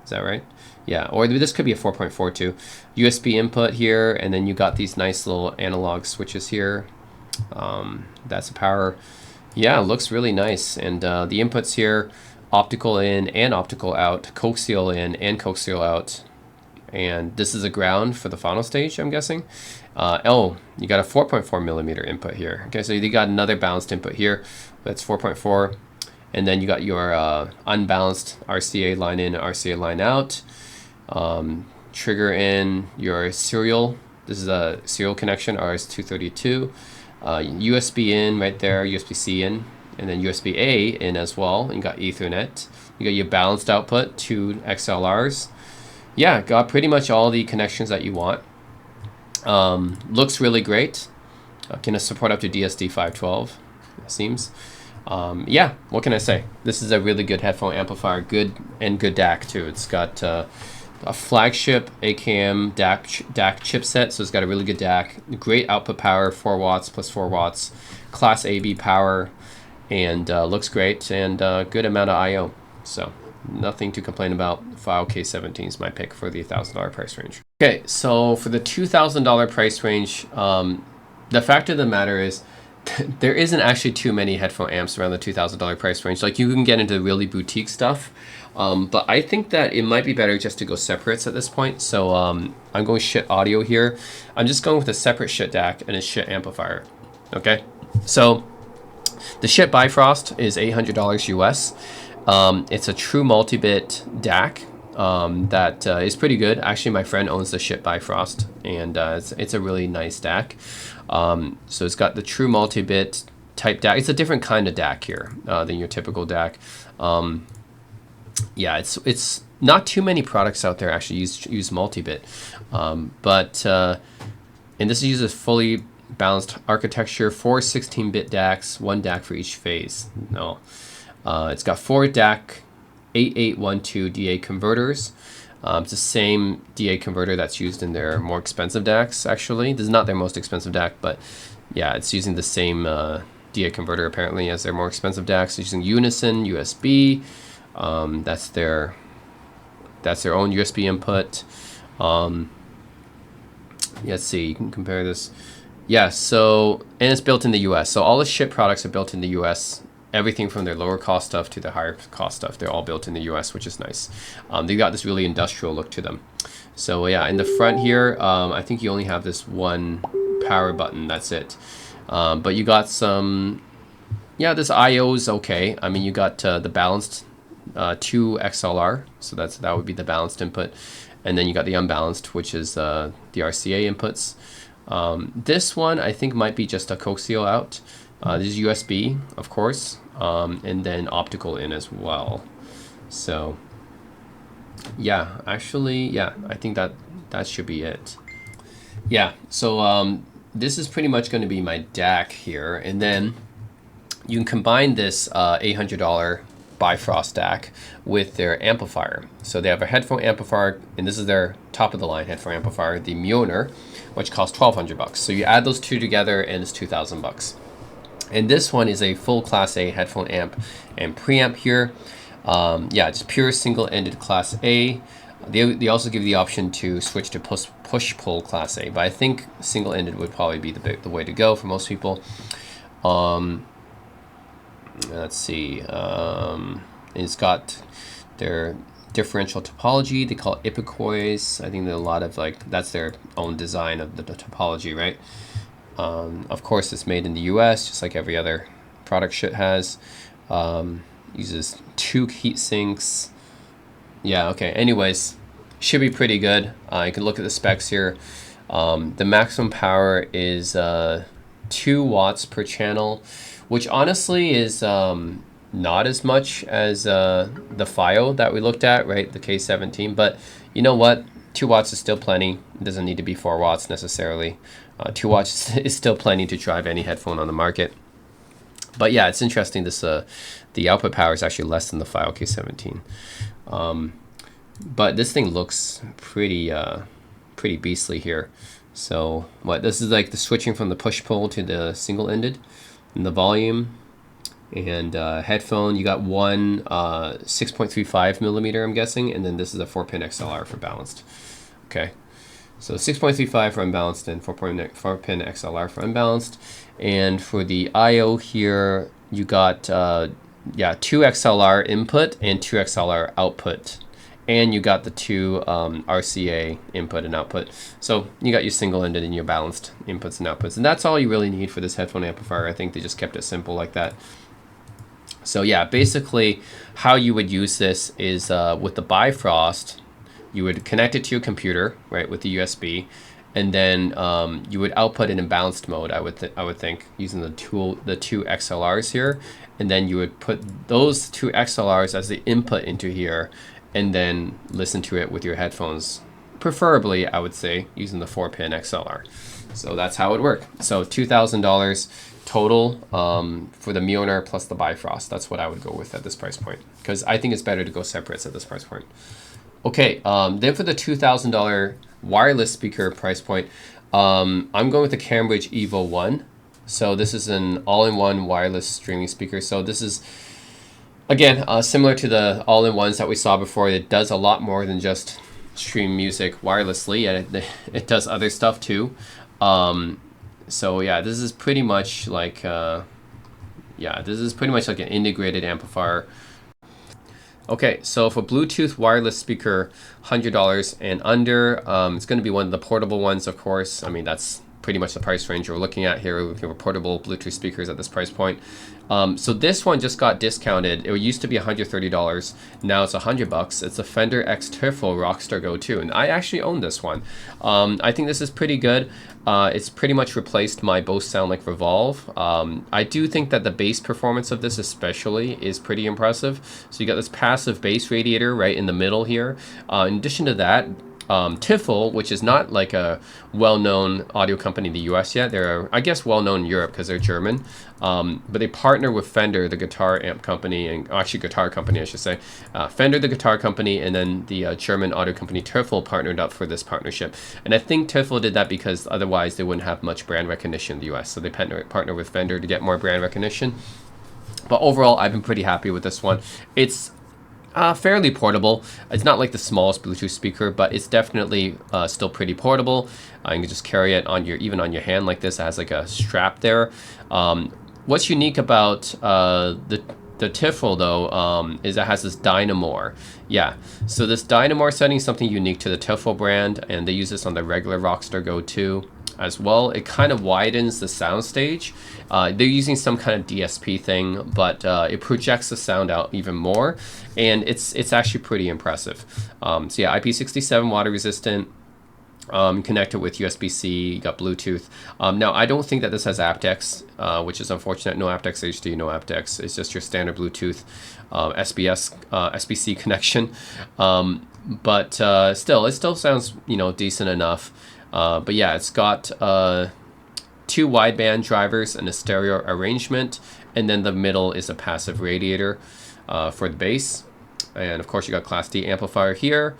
Is that right? Yeah. Or this could be a 4.4 too. USB input here. And then you got these nice little analog switches here. That's a power. Yeah, it looks really nice. And the inputs here, optical in and optical out, coaxial in and coaxial out, and this is a ground for the final stage, I'm guessing. Oh, you got a 4.4 millimeter input here. Okay, so you got another balanced input here. That's 4.4, and then you got your unbalanced RCA line in, RCA line out. Trigger in your serial. This is a serial connection, RS-232. USB in right there, USB-C in. And then USB-A in as well. And you got Ethernet. You got your balanced output, 2 XLRs. Yeah, got pretty much all the connections that you want. Looks really great. Can support up to DSD-512, it seems. Yeah, what can I say? This is a really good headphone amplifier. Good DAC too. It's got a flagship AKM DAC chipset, so it's got a really good DAC. Great output power, 4 watts plus 4 watts. Class AB power. And looks great, and good amount of I/O. So nothing to complain about. FiiO K17 is my pick for the $1,000 price range. Okay, so for the $2,000 price range, the fact of the matter is there isn't actually too many headphone amps around the $2,000 price range. Like, you can get into really boutique stuff, but I think that it might be better just to go separates at this point. So I'm going Schiit Audio here. I'm just going with a separate Schiit DAC and a Schiit amplifier. Okay, so the Schiit Bifrost is $800 US. It's a true multi-bit DAC that is pretty good. Actually, my friend owns the Schiit Bifrost, and it's a really nice DAC. So it's got the true multi-bit type DAC. It's a different kind of DAC here than your typical DAC. Yeah, it's not too many products out there actually use multi-bit, and this uses fully balanced architecture, 4 16-bit DACs, 1 DAC for each phase. No. It's got 4 DAC 8812 DA converters. It's the same DA converter that's used in their more expensive DACs, actually. This is not their most expensive DAC, but yeah, it's using the same DA converter apparently as their more expensive DACs. It's using Unison USB. That's their own USB input. Let's see, you can compare this. Yeah, so, and it's built in the US. So all the SHIP products are built in the US. Everything from their lower cost stuff to the higher cost stuff, they're all built in the US, which is nice. They've got this really industrial look to them. So yeah, in the front here, I think you only have this one power button, that's it. But you got some, yeah, this I/O is okay. I mean, you got the balanced 2 XLR, so that would be the balanced input. And then you got the unbalanced, which is the RCA inputs. This one I think might be just a coaxial out. This is USB, of course, and then optical in as well. So yeah, actually, yeah, I think that should be it. Yeah, so this is pretty much going to be my DAC here, and then you can combine this $800 Bifrost DAC with their amplifier. So they have a headphone amplifier, and this is their top of the line headphone amplifier, the Mjolnir, which costs $1,200. So you add those two together and it's $2,000. And this one is a full Class A headphone amp and preamp here. Yeah, it's pure single-ended Class A. They also give you the option to switch to push-pull Class A, but I think single-ended would probably be the way to go for most people. Let's see. It's got their differential topology. They call it Ipecois. I think that a lot of that's their own design of the topology, right? Of course, it's made in the US, just like every other product Schiit has. Uses 2 heat sinks. Yeah, okay. Anyways, should be pretty good. You can look at the specs here. The maximum power is 2 watts per channel, which honestly is not as much as the FiiO that we looked at, right? The K17. But you know what? 2 watts is still plenty. It doesn't need to be 4 watts necessarily. 2 watts is still plenty to drive any headphone on the market. But yeah, it's interesting. This the output power is actually less than the FiiO K17. But this thing looks pretty beastly here. So what this is like the switching from the push-pull to the single-ended, and the volume, and headphone. You got one 6.35 millimeter, I'm guessing, and then this is a 4-pin XLR for balanced. Okay, so 6.35 for unbalanced and 4-pin XLR for unbalanced. And for the I/O here, you got 2 XLR input and 2 XLR output. And you got the 2 RCA input and output. So you got your single-ended and your balanced inputs and outputs. And that's all you really need for this headphone amplifier. I think they just kept it simple like that. So yeah, basically how you would use this is with the Bifrost, you would connect it to your computer, right, with the USB. And then you would output it in balanced mode, I would think, using the 2 XLRs here. And then you would put those 2 XLRs as the input into here, and then listen to it with your headphones, preferably, I would say, using the 4-pin XLR. So that's how it would work. So $2,000 total for the Mjolnir plus the Bifrost. That's what I would go with at this price point, because I think it's better to go separates at this price point. Okay, then for the $2,000 wireless speaker price point, I'm going with the Cambridge Evo 1. So this is an all-in-one wireless streaming speaker. So this is, again, similar to the all-in-ones that we saw before. It does a lot more than just stream music wirelessly, and it does other stuff too. So yeah, this is pretty much like an integrated amplifier. Okay, so for Bluetooth wireless speaker, $100 and under, it's going to be one of the portable ones, of course. I mean, that's pretty much the price range we're looking at here with portable Bluetooth speakers at this price point. So this one just got discounted. It used to be $130. Now it's $100. It's a Fender X Tifo Rockstar Go 2, and I actually own this one. I think this is pretty good. It's pretty much replaced my Bose SoundLink Revolve. I do think that the bass performance of this especially is pretty impressive. So you got this passive bass radiator right in the middle here. In addition to that, Tiffel, which is not like a well-known audio company in the US yet. They're, I guess, well-known in Europe because they're German. But they partner with Fender, the guitar amp company, and actually guitar company, I should say. Fender, the guitar company, and then the German audio company Tiffel partnered up for this partnership. And I think Tiffel did that because otherwise they wouldn't have much brand recognition in the US. So they partner with Fender to get more brand recognition. But overall, I've been pretty happy with this one. It's fairly portable. It's not like the smallest Bluetooth speaker, but it's definitely still pretty portable. You can just carry it on even on your hand like this. It has like a strap there. What's unique about the Tiffel though is it has this Dynamore. Yeah, so this Dynamore setting is something unique to the Tiffel brand, and they use this on the regular Rockstar Go 2 as well. It kind of widens the soundstage. They're using some kind of DSP thing, but it projects the sound out even more, and it's actually pretty impressive. So yeah, IP67 water resistant. Connected with USB-C, you got Bluetooth. Now, I don't think that this has aptX, which is unfortunate. No aptX HD, no aptX. It's just your standard Bluetooth SBC connection. But still, it still sounds decent enough. But yeah, it's got 2 wideband drivers and a stereo arrangement, and then the middle is a passive radiator for the bass. And of course, you got Class D amplifier here.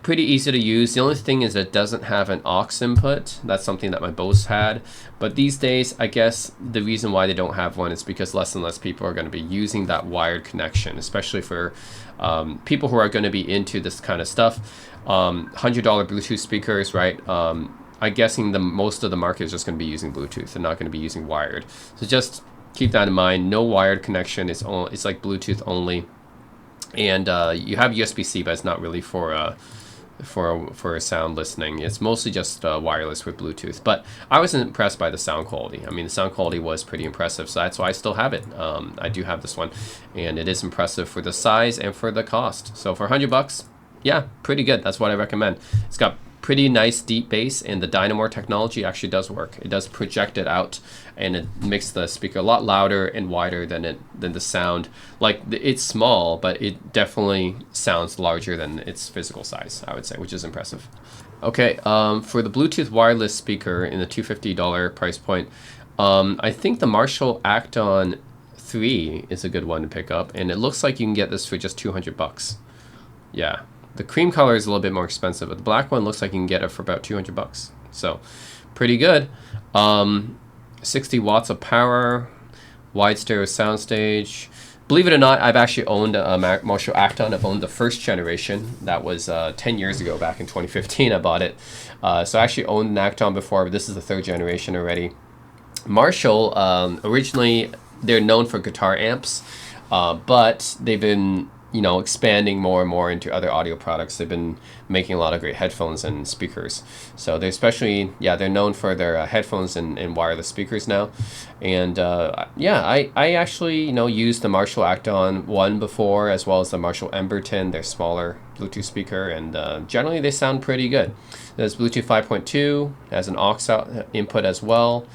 Pretty easy to use. The only thing is it doesn't have an aux input. That's something that my Bose had. But these days, I guess the reason why they don't have one is because less and less people are going to be using that wired connection, especially for people who are going to be into this kind of stuff. $100 Bluetooth speakers, right? I'm guessing most of the market is just going to be using Bluetooth and not going to be using wired. So just keep that in mind. No wired connection. It's like Bluetooth only. And you have USB-C, but it's not really for sound listening. It's mostly just wireless with Bluetooth. But I was impressed by the sound quality. I mean, the sound quality was pretty impressive, so that's why I still have it. I do have this one, and it is impressive for the size and for the cost. So for $100, yeah, pretty good. That's what I recommend. It's got pretty nice deep bass, and the Dynamore technology actually does work. It does project it out, and it makes the speaker a lot louder and wider than the sound. Like, it's small, but it definitely sounds larger than its physical size, I would say, which is impressive. Okay, for the Bluetooth wireless speaker in the $250 price point, I think the Marshall Acton 3 is a good one to pick up, and it looks like you can get this for just $200. Yeah. The cream color is a little bit more expensive, but the black one looks like you can get it for about $200. So, pretty good. 60 watts of power, wide stereo soundstage. Believe it or not, I've actually owned a Marshall Acton. I've owned the first generation. That was 10 years ago, back in 2015 I bought it. So I actually owned an Acton before, but this is the 3rd generation already. Marshall, originally, they're known for guitar amps, but they've been expanding more and more into other audio products. They've been making a lot of great headphones and speakers. So they're especially, they're known for their headphones and wireless speakers now. And I actually, used the Marshall Acton 1 before, as well as the Marshall Emberton, their smaller Bluetooth speaker. And generally they sound pretty good. There's Bluetooth 5.2, has an aux out input as well.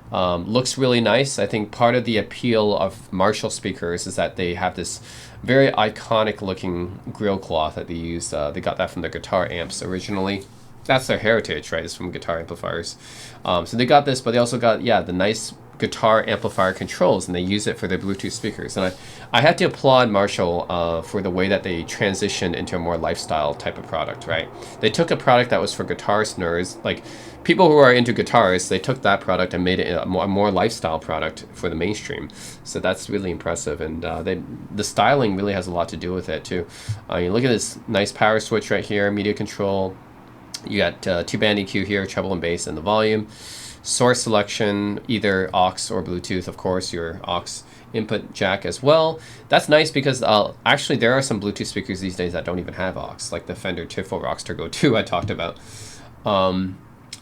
Looks really nice. I think part of the appeal of Marshall speakers is that they have this very iconic looking grill cloth that they use. They got that from their guitar amps originally. That's their heritage, right? It's from guitar amplifiers. So they got this, but they also got, the nice guitar amplifier controls, and they use it for their Bluetooth speakers. And I had to applaud Marshall for the way that they transitioned into a more lifestyle type of product, right? They took a product that was for guitarist nerds, like people who are into guitars. They took that product and made it a more lifestyle product for the mainstream. So that's really impressive, and the styling really has a lot to do with it too. You look at this nice power switch right here, media control. You got 2-band EQ here, treble and bass, and the volume. Source selection, either aux or Bluetooth, of course, your aux input jack as well. That's nice because actually there are some Bluetooth speakers these days that don't even have aux, like the Fender Tiffel Rockstar Go 2 I talked about.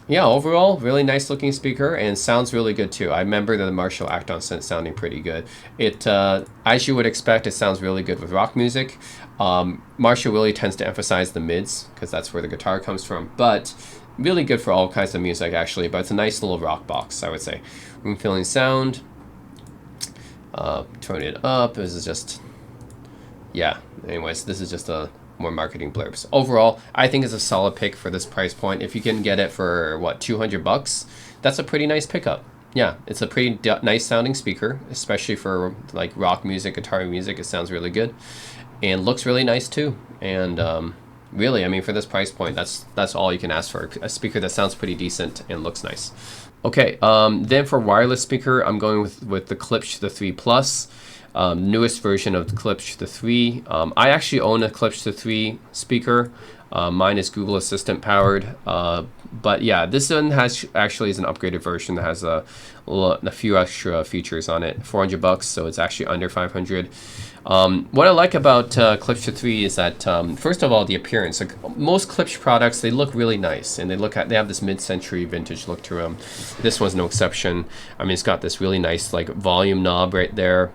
Overall, really nice looking speaker, and sounds really good too. I remember the Marshall Acton sounding pretty good. It, as you would expect, it sounds really good with rock music. Marshall really tends to emphasize the mids because that's where the guitar comes from, but really good for all kinds of music actually. But it's a nice little rock box, I would say. Room filling sound. Turn it up. This is just, anyways, this is just a more marketing blurbs. Overall, I think it's a solid pick for this price point. If you can get it for what, 200 bucks, that's a pretty nice pickup. Yeah, it's a pretty nice sounding speaker, especially for like rock music, guitar music. It sounds really good and looks really nice too. And really, I mean, for this price point, that's all you can ask for. A speaker that sounds pretty decent and looks nice. Okay, then for wireless speaker, I'm going with the Klipsch the 3 Plus, newest version of the Klipsch the 3. I actually own a Klipsch the 3 speaker. Mine is Google Assistant powered, but yeah, this one actually is an upgraded version that has a few extra features on it. 400 bucks, so it's actually under 500. What I like about Klipsch the 3 is that first of all, the appearance. Like most Klipsch products, they look really nice, and they have this mid-century vintage look to them. This one's no exception. I mean, it's got this really nice like volume knob right there.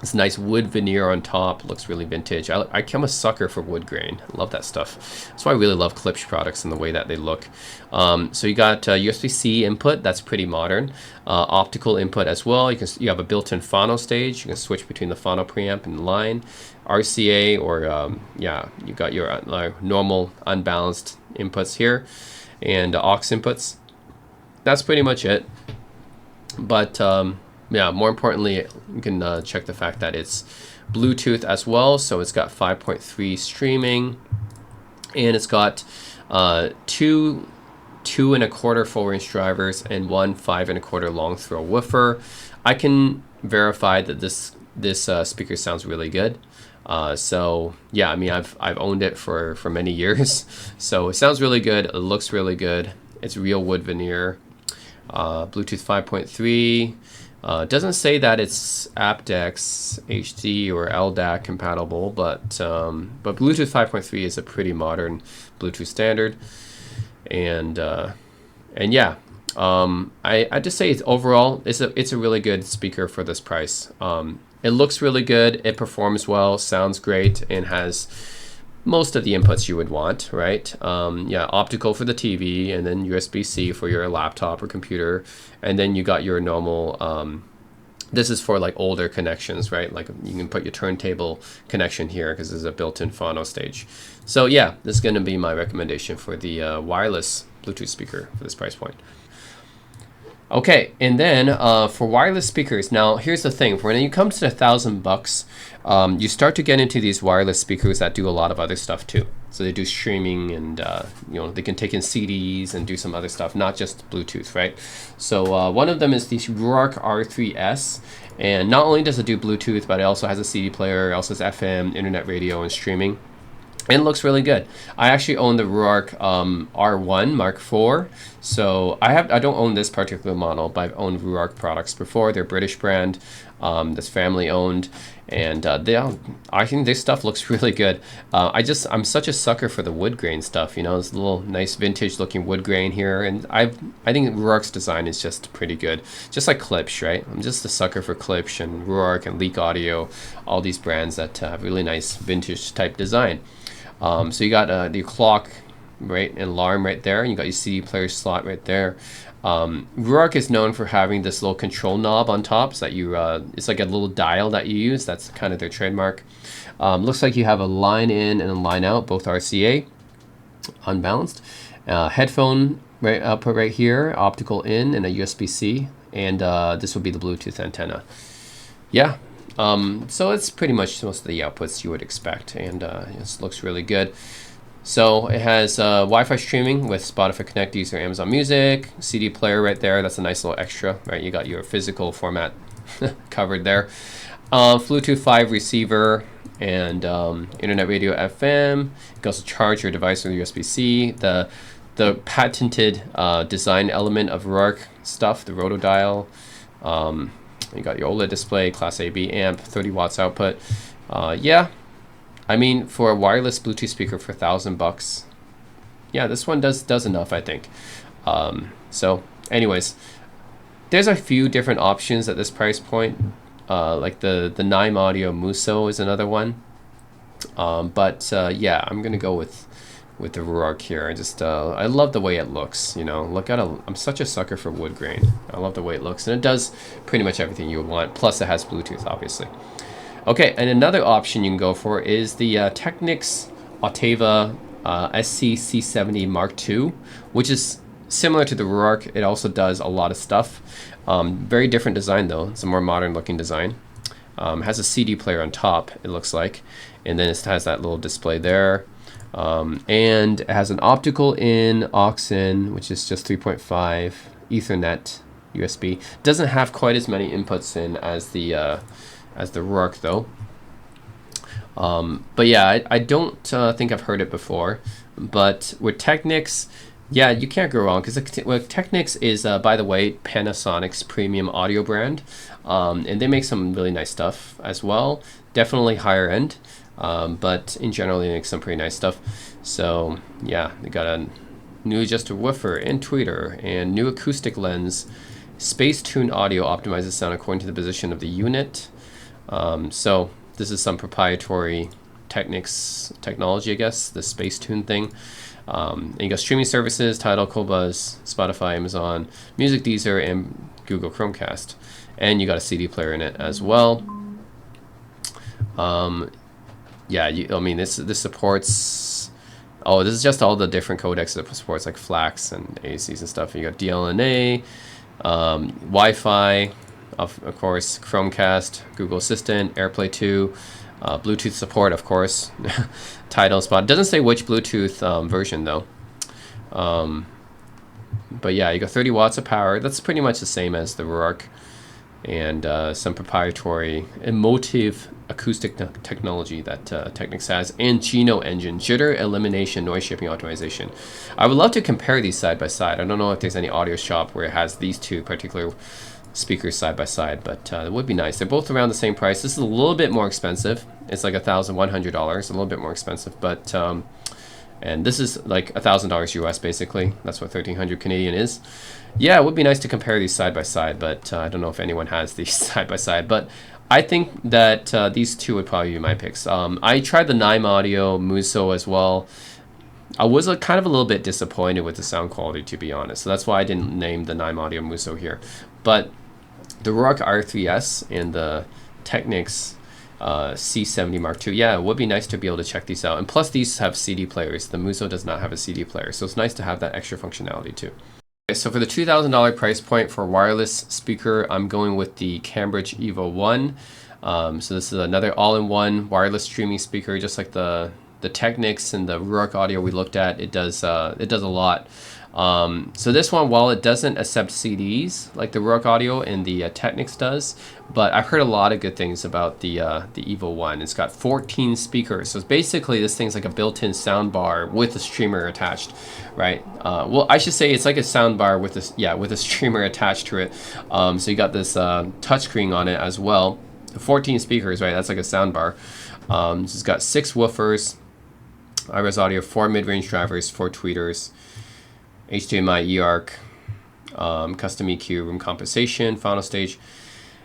This nice wood veneer on top, looks really vintage. I'm a sucker for wood grain. I love that stuff. That's why I really love Klipsch products and the way that they look. So you got USB-C input, that's pretty modern. Optical input as well. You have a built-in phono stage. You can switch between the phono preamp and the line. RCA, or yeah, you got your normal unbalanced inputs here, and aux inputs. That's pretty much it. But yeah, more importantly, you can check the fact that it's Bluetooth as well. So it's got 5.3 streaming, and it's got two 2 1/4 full range drivers and one 5 1/4 long throw woofer. I can verify that this speaker sounds really good. So yeah, I mean, I've owned it for many years. So it sounds really good. It looks really good. It's real wood veneer. Bluetooth 5.3. Doesn't say that it's aptX HD or LDAC compatible, but Bluetooth 5.3 is a pretty modern Bluetooth standard, and yeah, I just say overall it's a really good speaker for this price. It looks really good, it performs well, sounds great, and has most of the inputs you would want, right? Yeah, optical for the TV, and then USB-C for your laptop or computer, and then you got your normal. This is for like older connections, right? Like you can put your turntable connection here because there's a built-in phono stage. So yeah, this is going to be my recommendation for the wireless Bluetooth speaker for this price point. Okay, and then for wireless speakers, now here's the thing: when you come to $1,000, you start to get into these wireless speakers that do a lot of other stuff too. So they do streaming, and they can take in CDs and do some other stuff, not just Bluetooth, right? So one of them is the Ruark R3S, and not only does it do Bluetooth, but it also has a CD player, it also has FM, internet radio, and streaming. And it looks really good. I actually own the Ruark R1 Mark IV. So I don't own this particular model, but I've owned Ruark products before. They're a British brand that's family owned, and I think this stuff looks really good. I'm such a sucker for the wood grain stuff. This little nice vintage looking wood grain here, and I think Ruark's design is just pretty good. Just like Klipsch, right? I'm just a sucker for Klipsch and Ruark and Leek Audio, all these brands that have really nice vintage type design. So you got the clock, right, and alarm right there, and you got your CD player slot right there. Ruark is known for having this little control knob on top, so that it's like a little dial that you use. That's kind of their trademark. Looks like you have a line in and a line out, both RCA, unbalanced. Headphone output right here, optical in, and a USB-C, and this will be the Bluetooth antenna. Yeah. So it's pretty much most of the outputs you would expect, and it looks really good. So it has Wi-Fi streaming with Spotify Connect, Deezer, Amazon Music, CD player right there. That's a nice little extra, right? You got your physical format covered there. Bluetooth 5 receiver and internet radio FM. You can also charge your device with USB-C. The patented design element of Ruark stuff, the rotodial. You got your OLED display, Class A/B amp, 30 watts output. Yeah, I mean, for a wireless Bluetooth speaker for $1,000, yeah, this one does enough, I think. So, anyways, there's a few different options at this price point. Like the Naim Audio Muso is another one. But yeah, I'm gonna go with the Ruark here. I love the way it looks. I'm such a sucker for wood grain. I love the way it looks, and it does pretty much everything you would want. Plus, it has Bluetooth, obviously. Okay, and another option you can go for is the Technics Alteva SC-C70 Mark II, which is similar to the Rourke. It also does a lot of stuff. Very different design though. It's a more modern looking design. Has a CD player on top, it looks like, and then it has that little display there. And it has an optical in, aux in, which is just 3.5, Ethernet, USB. Doesn't have quite as many inputs in as the Rourke though. But yeah, I don't think I've heard it before. But with Technics, yeah, you can't go wrong, because Technics is, by the way, Panasonic's premium audio brand, and they make some really nice stuff as well. Definitely higher end, but in general they make some pretty nice stuff. So yeah, they got a new adjuster woofer and tweeter and new acoustic lens. Space tuned audio optimizes sound according to the position of the unit. So this is some proprietary Technics technology, I guess, the space tune thing. And you got streaming services, Tidal, Qobuz, Spotify, Amazon Music, Deezer, and Google Chromecast. And you got a CD player in it as well. Yeah, I mean, this supports, oh, this is just all the different codecs that it supports, like FLACs and AACs and stuff. You got DLNA, Wi-Fi, of course, Chromecast, Google Assistant, AirPlay 2, Bluetooth support, of course, Tidal, Spot. It doesn't say which Bluetooth version though. But yeah, you got 30 watts of power. That's pretty much the same as the Rourke, and some proprietary emotive acoustic technology that Technics has, and Geno engine, jitter elimination, noise shaping optimization. I would love to compare these side by side. I don't know if there's any audio shop where it has these two particular speakers side by side, but it would be nice. They're both around the same price. This is a little bit more expensive. It's like $1,100, a little bit more expensive, but and this is like $1,000 US basically. That's what 1,300 Canadian is. Yeah, it would be nice to compare these side by side, but I don't know if anyone has these side by side. But I think that these two would probably be my picks. I tried the Nime Audio Muso as well. I was kind of a little bit disappointed with the sound quality, to be honest. So that's why I didn't name the Nime Audio Muso here. But the Rourke R3S and the Technics C70 Mark II, yeah, it would be nice to be able to check these out. And plus, these have CD players. The Muso does not have a CD player, so it's nice to have that extra functionality too. Okay, so for the $2,000 price point for wireless speaker, I'm going with the Cambridge Evo 1. So this is another all-in-one wireless streaming speaker, just like the Technics and the Rourke Audio we looked at. It does a lot. So this one, while it doesn't accept CDs like the Rourke Audio and the Technics does, but I've heard a lot of good things about the Evo 1. It's got 14 speakers, so it's basically this thing's like a built-in sound bar with a streamer attached, right? Well, I should say it's like a sound bar with a streamer attached to it. So you got this touchscreen on it as well. 14 speakers, right? That's like a sound bar. So it's got 6 woofers, iRes Audio, 4 mid-range drivers, 4 tweeters, HDMI eARC, custom EQ, room compensation, final stage.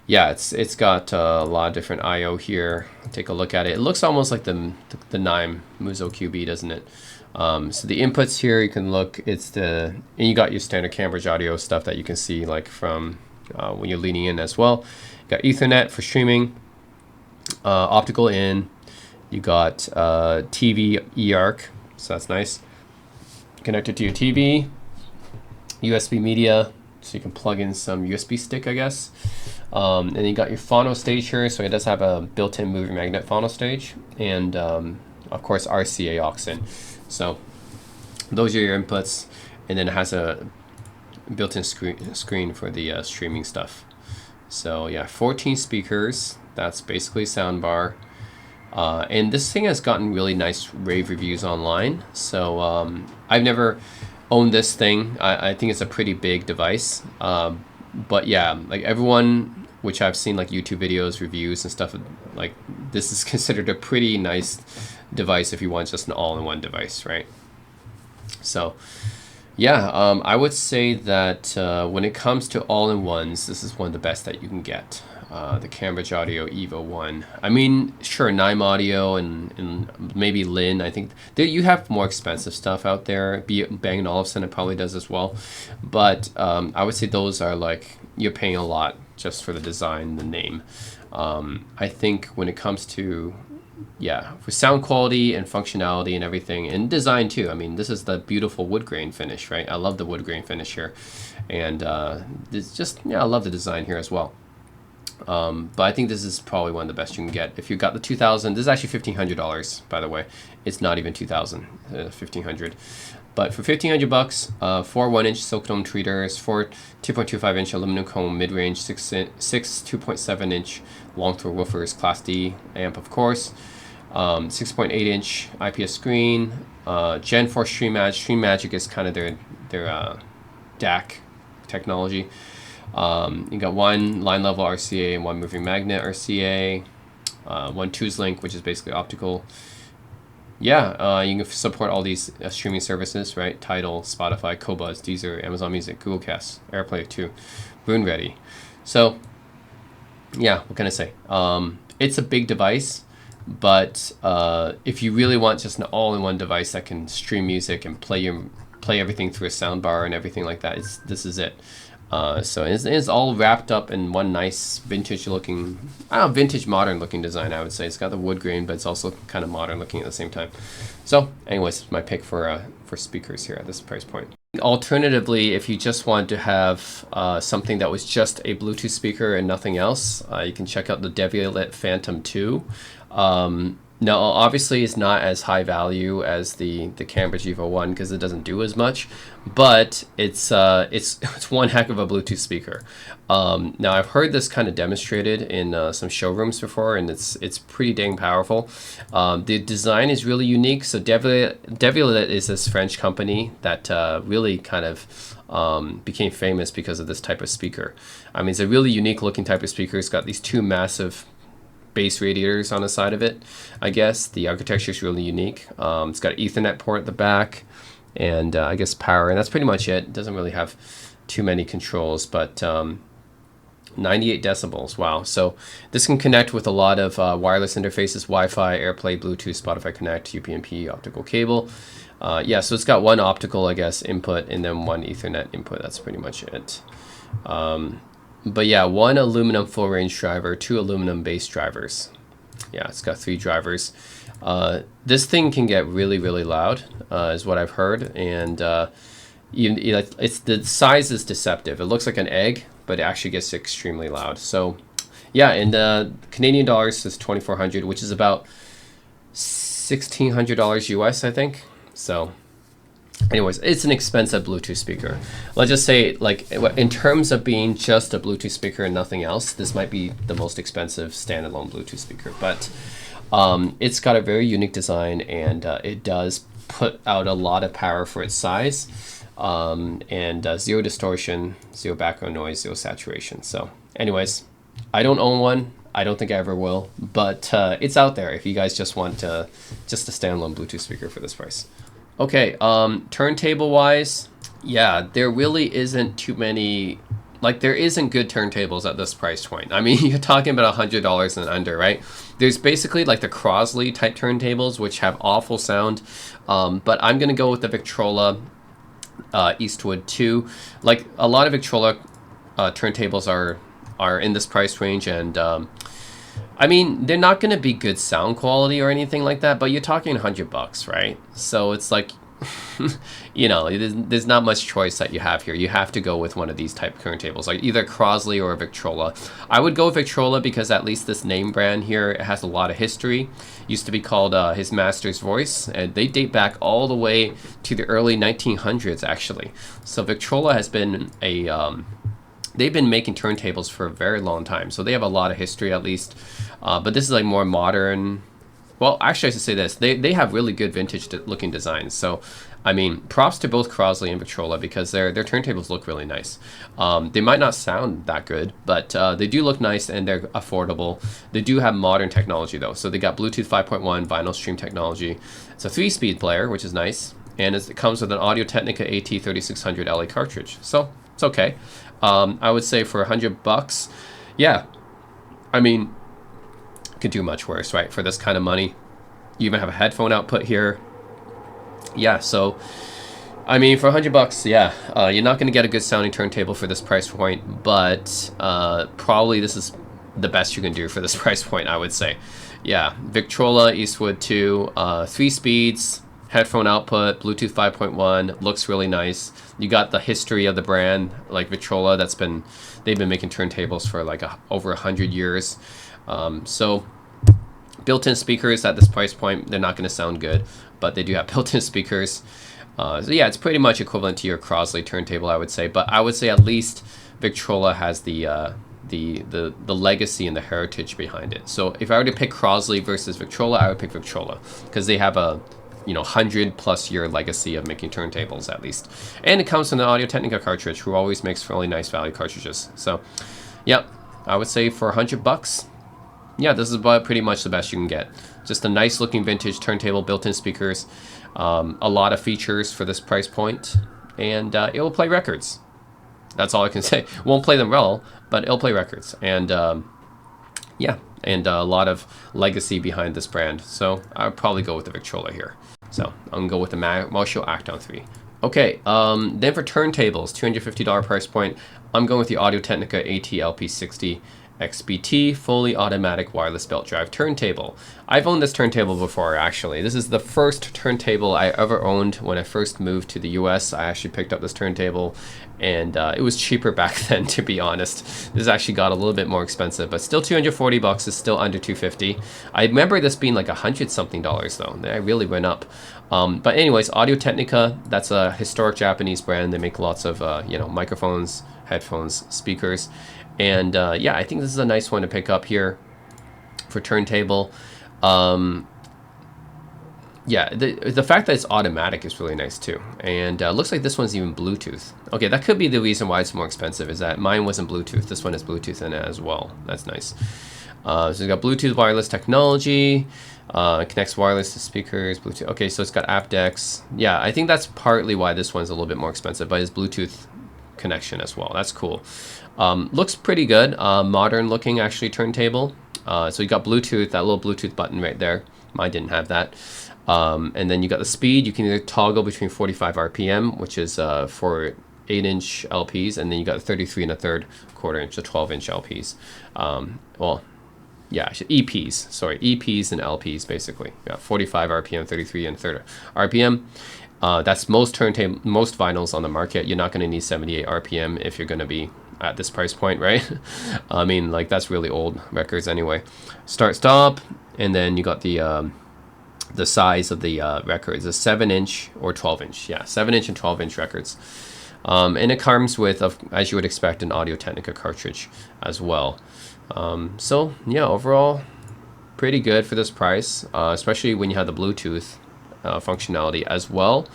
Yeah, it's got a lot of different I/O here. Take a look at it. It looks almost like the Nime Muso QB, doesn't it? So the inputs here, you can look. And you got your standard Cambridge Audio stuff that you can see like from when you're leaning in as well. You got Ethernet for streaming, optical in. You got TV eARC, so that's nice. Connected to your TV, USB media, so you can plug in some USB stick, I guess. And you got your phono stage here, so it does have a built-in moving magnet phono stage, and of course RCA aux in. So those are your inputs, and then it has a built-in screen for the streaming stuff. So yeah, 14 speakers. That's basically soundbar. And this thing has gotten really nice rave reviews online. So I've never owned this thing. I think it's a pretty big device. But yeah, like everyone, which I've seen like YouTube videos, reviews and stuff, like this is considered a pretty nice device if you want just an all-in-one device, right? So yeah, I would say that when it comes to all-in-ones, this is one of the best that you can get. The Cambridge Audio Evo 1. I mean, sure, Nime Audio and maybe Lin. I think you have more expensive stuff out there. Bang & Olufsen, it probably does as well. But I would say those are like, you're paying a lot just for the design, the name. I think when it comes to yeah, for sound quality and functionality and everything, and design too. I mean, this is the beautiful wood grain finish, right? I love the wood grain finish here, and it's just, yeah, I love the design here as well. But I think this is probably one of the best you can get. If you got the 2000, this is actually $1,500, by the way. It's not even 2000, 1500. But for 1,500 bucks, 4 1-inch silk dome tweeters, 4 2.25-inch aluminum cone mid-range, 6 2.7-inch long throw woofers, Class D amp, of course, 6.8-inch IPS screen, Gen 4 Stream Magic is kind of their DAC technology. You got one line level RCA and one moving magnet RCA, one TuneLink, which is basically optical. Yeah, you can support all these streaming services, right? Tidal, Spotify, Qobuz, Deezer, Amazon Music, Google Cast, AirPlay 2, Roon Ready. So, yeah, what can I say? It's a big device, but if you really want just an all-in-one device that can stream music and play everything through a soundbar and everything like that, this is it. So it's all wrapped up in one nice vintage looking, vintage modern looking design, I would say. It's got the wood grain, but it's also kind of modern looking at the same time. So anyways, my pick for speakers here at this price point. Alternatively, if you just want to have something that was just a Bluetooth speaker and nothing else, you can check out the Devialet Phantom 2. Now, obviously, it's not as high value as the Cambridge Evo 1 because it doesn't do as much, but it's one heck of a Bluetooth speaker. Now, I've heard this kind of demonstrated in some showrooms before, and it's pretty dang powerful. The design is really unique. So Devialet is this French company that really kind of became famous because of this type of speaker. I mean, it's a really unique looking type of speaker. It's got these two massive base radiators on the side of it. I guess the architecture is really unique. It's got an Ethernet port at the back, and I guess power, and that's pretty much it. It doesn't really have too many controls, but 98 decibels. Wow. So this can connect with a lot of wireless interfaces: Wi-Fi, AirPlay, Bluetooth, Spotify Connect, UPnP, optical cable. Yeah, so it's got one optical, I guess, input and then one Ethernet input. That's pretty much it. But yeah, one aluminum full range driver, 2 aluminum base drivers. Yeah, it's got 3 drivers. This thing can get really, really loud, is what I've heard, and it's the size is deceptive. It looks like an egg, but it actually gets extremely loud. So, yeah, and Canadian dollars is $2,400, which is about $1,600 US, I think. So, anyways, it's an expensive Bluetooth speaker. Let's just say, like, in terms of being just a Bluetooth speaker and nothing else, this might be the most expensive standalone Bluetooth speaker. But it's got a very unique design, and it does put out a lot of power for its size, and zero distortion, zero background noise, zero saturation. So, anyways, I don't own one. I don't think I ever will, but it's out there if you guys just want just a standalone Bluetooth speaker for this price. Okay, turntable wise, yeah, there really isn't too many, like there isn't good turntables at this price point. I mean, you're talking about $100 and under, right? There's basically like the Crosley type turntables, which have awful sound, but I'm gonna go with the Victrola Eastwood 2. Like a lot of Victrola turntables are in this price range, and I mean, they're not going to be good sound quality or anything like that, but you're talking $100, right? So it's like, you know, there's not much choice that you have here. You have to go with one of these type turntables, like either Crosley or Victrola. I would go with Victrola because at least this name brand here, it has a lot of history. Used to be called His Master's Voice, and they date back all the way to the early 1900s, actually. So Victrola has been they've been making turntables for a very long time, so they have a lot of history at least. But this is like more modern. Well, actually, I should say this: they have really good vintage looking designs. So, I mean, props to both Crosley and Victrola because their turntables look really nice. They might not sound that good, but they do look nice and they're affordable. They do have modern technology though, so they got Bluetooth 5.1 vinyl stream technology. It's a 3-speed player, which is nice, and it comes with an Audio-Technica AT3600 LA cartridge. So it's okay. I would say for $100, yeah. I mean, could do much worse, right? For this kind of money, you even have a headphone output here. Yeah, so I mean, for $100, yeah, you're not going to get a good sounding turntable for this price point, but probably this is the best you can do for this price point, I would say. Yeah, Victrola Eastwood 2, 3 speeds, headphone output, Bluetooth 5.1, looks really nice. You got the history of the brand, like Victrola, they've been making turntables for like over 100 years. So built-in speakers at this price point, they're not going to sound good, but they do have built-in speakers. So yeah, it's pretty much equivalent to your Crosley turntable, I would say. But I would say at least Victrola has the legacy and the heritage behind it. So if I were to pick Crosley versus Victrola, I would pick Victrola because they have a 100+ year legacy of making turntables at least, and it comes from the Audio-Technica cartridge, who always makes really nice value cartridges. So, yep, I would say for $100, yeah, this is about pretty much the best you can get. Just a nice looking vintage turntable, built-in speakers, a lot of features for this price point, and it will play records. That's all I can say. Won't play them well, but it'll play records. And yeah, and a lot of legacy behind this brand. So I'll probably go with the Victrola here. So I'm going to go with the Marshall Acton 3. Okay, then for turntables, $250 price point, I'm going with the Audio-Technica AT-LP60 XBT fully automatic wireless belt drive turntable. I've owned this turntable before, actually. This is the first turntable I ever owned. When I first moved to the US, I actually picked up this turntable, and it was cheaper back then, to be honest. This actually got a little bit more expensive, but still $240 is still under $250. I remember this being like $100-something though. They really went up. But anyways, Audio-Technica, that's a historic Japanese brand. They make lots of microphones, headphones, speakers. And yeah, I think this is a nice one to pick up here for turntable. Yeah, the fact that it's automatic is really nice too. And looks like this one's even Bluetooth. Okay, that could be the reason why it's more expensive, is that mine wasn't Bluetooth. This one has Bluetooth in it as well. That's nice. So it's got Bluetooth wireless technology. It connects wireless to speakers, Bluetooth. Okay, so it's got aptX. Yeah, I think that's partly why this one's a little bit more expensive, but it's Bluetooth connection as well. That's cool. Looks pretty good. Modern looking, actually, turntable. So you got Bluetooth, that little Bluetooth button right there. Mine didn't have that. And then you got the speed. You can either toggle between 45 RPM, which is for 8-inch LPs, and then you got 33 1/3 1/4-inch to 12-inch LPs. Well, yeah, EPs. Sorry, EPs and LPs basically. Yeah, 45 RPM, 33 1/3 RPM. That's most vinyls on the market. You're not going to need 78 RPM if you're going to be at this price point, right? I mean, like, that's really old records anyway. Start stop, and then you got the size of the records, a 7-inch or 12-inch. Yeah, 7-inch and 12-inch records. And it comes with, as you would expect, an Audio-Technica cartridge as well. So yeah, overall, pretty good for this price, especially when you have the Bluetooth functionality as well.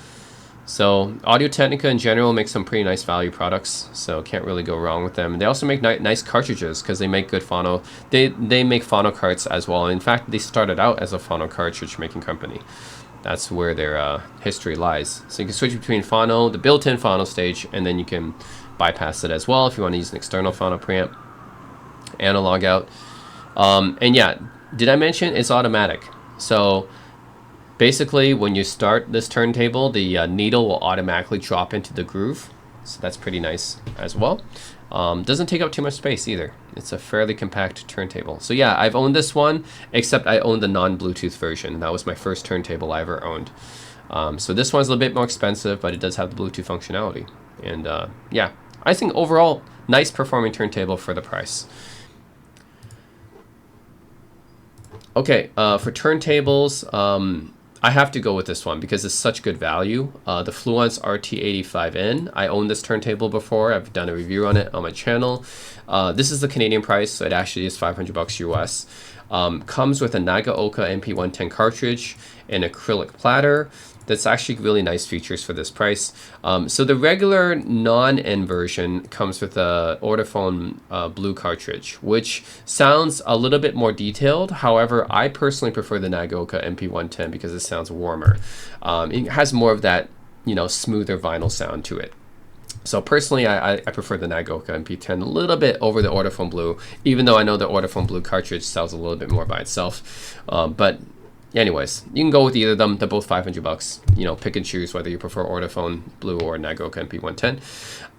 So Audio-Technica in general makes some pretty nice value products, so can't really go wrong with them. They also make nice cartridges because they make good phono. They make phono carts as well. In fact, they started out as a phono cartridge making company. That's where their history lies. So you can switch between phono, the built-in phono stage, and then you can bypass it as well if you want to use an external phono preamp. Analog out. And yeah, did I mention it's automatic? So basically, when you start this turntable, the needle will automatically drop into the groove. So that's pretty nice as well. Doesn't take up too much space either. It's a fairly compact turntable. So yeah, I've owned this one, except I owned the non-Bluetooth version. That was my first turntable I ever owned. So this one's a little bit more expensive, but it does have the Bluetooth functionality. And yeah, I think overall, nice performing turntable for the price. Okay, for turntables, I have to go with this one because it's such good value. The Fluence RT85N. I owned this turntable before. I've done a review on it on my channel. This is the Canadian price, so it actually is $500 US. Comes with a Nagaoka MP110 cartridge, an acrylic platter. That's actually really nice features for this price. So the regular non-N version comes with a Ortofon blue cartridge, which sounds a little bit more detailed. However, I personally prefer the Nagaoka MP110 because it sounds warmer. It has more of that, smoother vinyl sound to it. So personally, I prefer the Nagaoka MP10 a little bit over the Ortofon blue, even though I know the Ortofon blue cartridge sells a little bit more by itself. But anyways, you can go with either of them. They're both 500 bucks. You know, pick and choose whether you prefer Ortofon Blue or Nagoka MP110.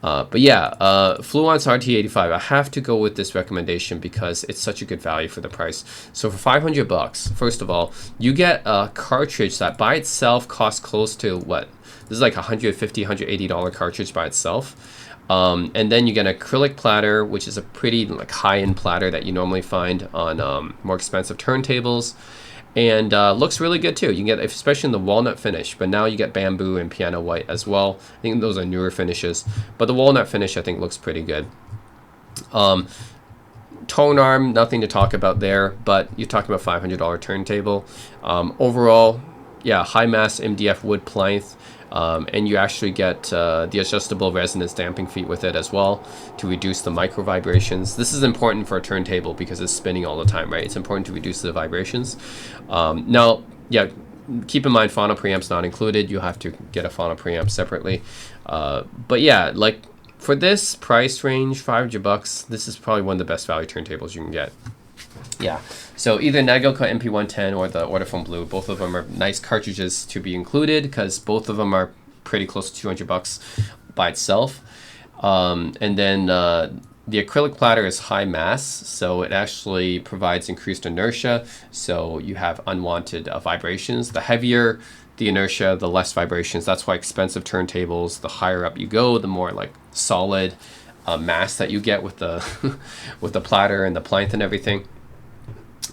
But yeah, Fluence RT85. I have to go with this recommendation because it's such a good value for the price. So for 500 bucks, first of all, you get a cartridge that by itself costs close to what? This is like $150, $180 cartridge by itself. And then you get an acrylic platter, which is a pretty like high-end platter that you normally find on more expensive turntables. And looks really good too. You can get, especially in the walnut finish, but now you get bamboo and piano white as well. I think those are newer finishes, but the walnut finish I think looks pretty good. Tone arm, nothing to talk about there, but you're talking about $500 turntable. Overall, yeah, high mass MDF wood plinth. And you actually get the adjustable resonance damping feet with it as well to reduce the micro vibrations. This is important for a turntable because it's spinning all the time, right? It's important to reduce the vibrations. Now, yeah, keep in mind phono preamp's not included. You have to get a phono preamp separately. But yeah, like for this price range, 500 bucks, this is probably one of the best value turntables you can get. Yeah, so either Nagoka MP110 or the Ortofon Blue, both of them are nice cartridges to be included because both of them are pretty close to 200 bucks by itself. And then the acrylic platter is high mass, so it actually provides increased inertia, so you have unwanted vibrations. The heavier the inertia, the less vibrations. That's why expensive turntables, the higher up you go, the more like solid mass that you get with the with the platter and the plinth and everything.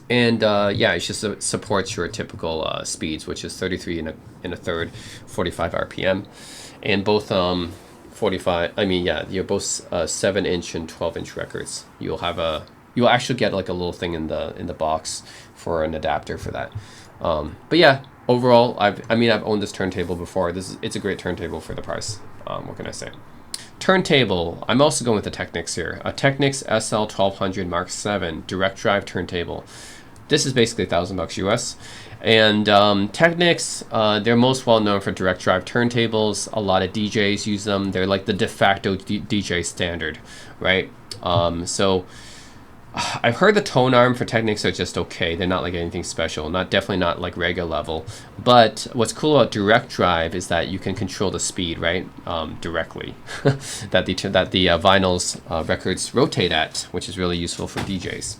And yeah, it just supports your typical speeds, which is 33 and a third, 45 RPM, and both 45. I mean, yeah, you're both 7-inch and 12-inch records. You'll actually get like a little thing in the box for an adapter for that. But yeah, overall, I've owned this turntable before. It's a great turntable for the price. What can I say? Turntable, I'm also going with the Technics here. A Technics SL1200 Mark 7 direct drive turntable. This is basically $1,000 US. And Technics, they're most well known for direct drive turntables. A lot of DJs use them. They're like the de facto DJ standard, right? So I've heard the tone arm for Technics are just okay. They're not like anything special. Definitely not like Rega level. But what's cool about direct drive is that you can control the speed, right? Directly. that the vinyls records rotate at, which is really useful for DJs.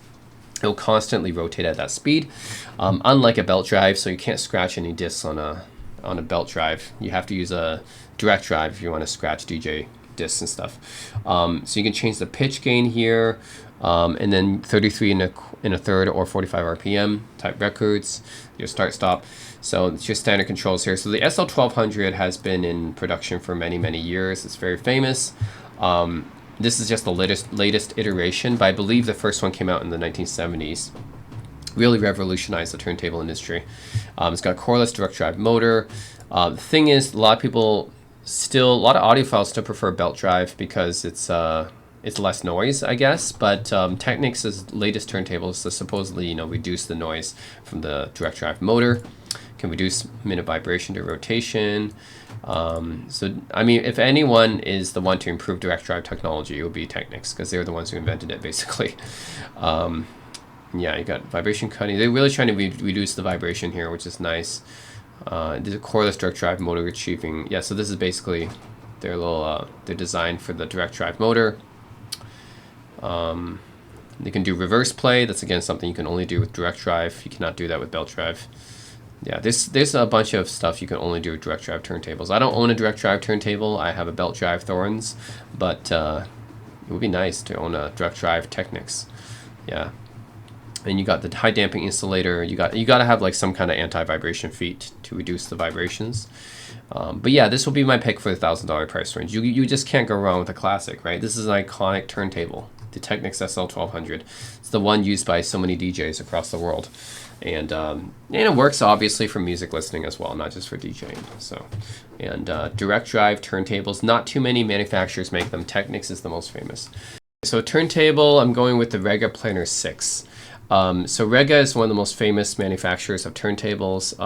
It'll constantly rotate at that speed, unlike a belt drive. So you can't scratch any discs on a belt drive. You have to use a direct drive if you want to scratch DJ discs and stuff. So you can change the pitch gain here. And then 33 and a third or 45 RPM type records, your start stop. So it's your standard controls here. So the SL1200 has been in production for many, many years. It's very famous. This is just the latest iteration, but I believe the first one came out in the 1970s. Really revolutionized the turntable industry. It's got a cordless direct drive motor. The thing is, a lot of audiophiles still prefer belt drive because it's less noise, I guess, but Technics' latest turntables to supposedly, reduce the noise from the direct drive motor, can reduce minute vibration to rotation. So, I mean, if anyone is the one to improve direct drive technology, it would be Technics, because they're the ones who invented it, basically. Yeah, you got vibration cutting. They're really trying to reduce the vibration here, which is nice. There's a cordless direct drive motor achieving, yeah, so this is basically their little, they're designed for the direct drive motor. They can do reverse play. That's again something you can only do with direct drive. You cannot do that with belt drive. Yeah, there's a bunch of stuff you can only do with direct drive turntables. I don't own a direct drive turntable. I have a belt drive Thorns, but it would be nice to own a direct drive Technics. Yeah, and you got the high damping insulator. You got to have like some kind of anti-vibration feet to reduce the vibrations. But yeah, this will be my pick for the $1,000 price range. You just can't go wrong with a classic, right? This is an iconic turntable, the Technics SL1200. It's the one used by so many DJs across the world, and it works obviously for music listening as well, not just for DJing. So, and direct drive turntables, not too many manufacturers make them. Technics is the most famous. So turntable, I'm going with the Rega Planar 6. So Rega is one of the most famous manufacturers of turntables,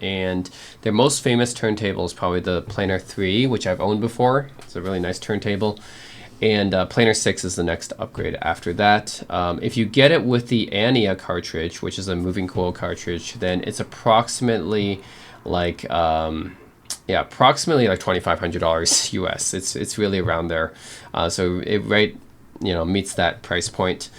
and their most famous turntable is probably the Planar 3, which I've owned before. It's a really nice turntable. And Planar 6 is the next upgrade after that. If you get it with the Ania cartridge, which is a moving coil cartridge, then it's approximately like yeah, approximately like $2,500 US. It's really around there. So it meets that price point.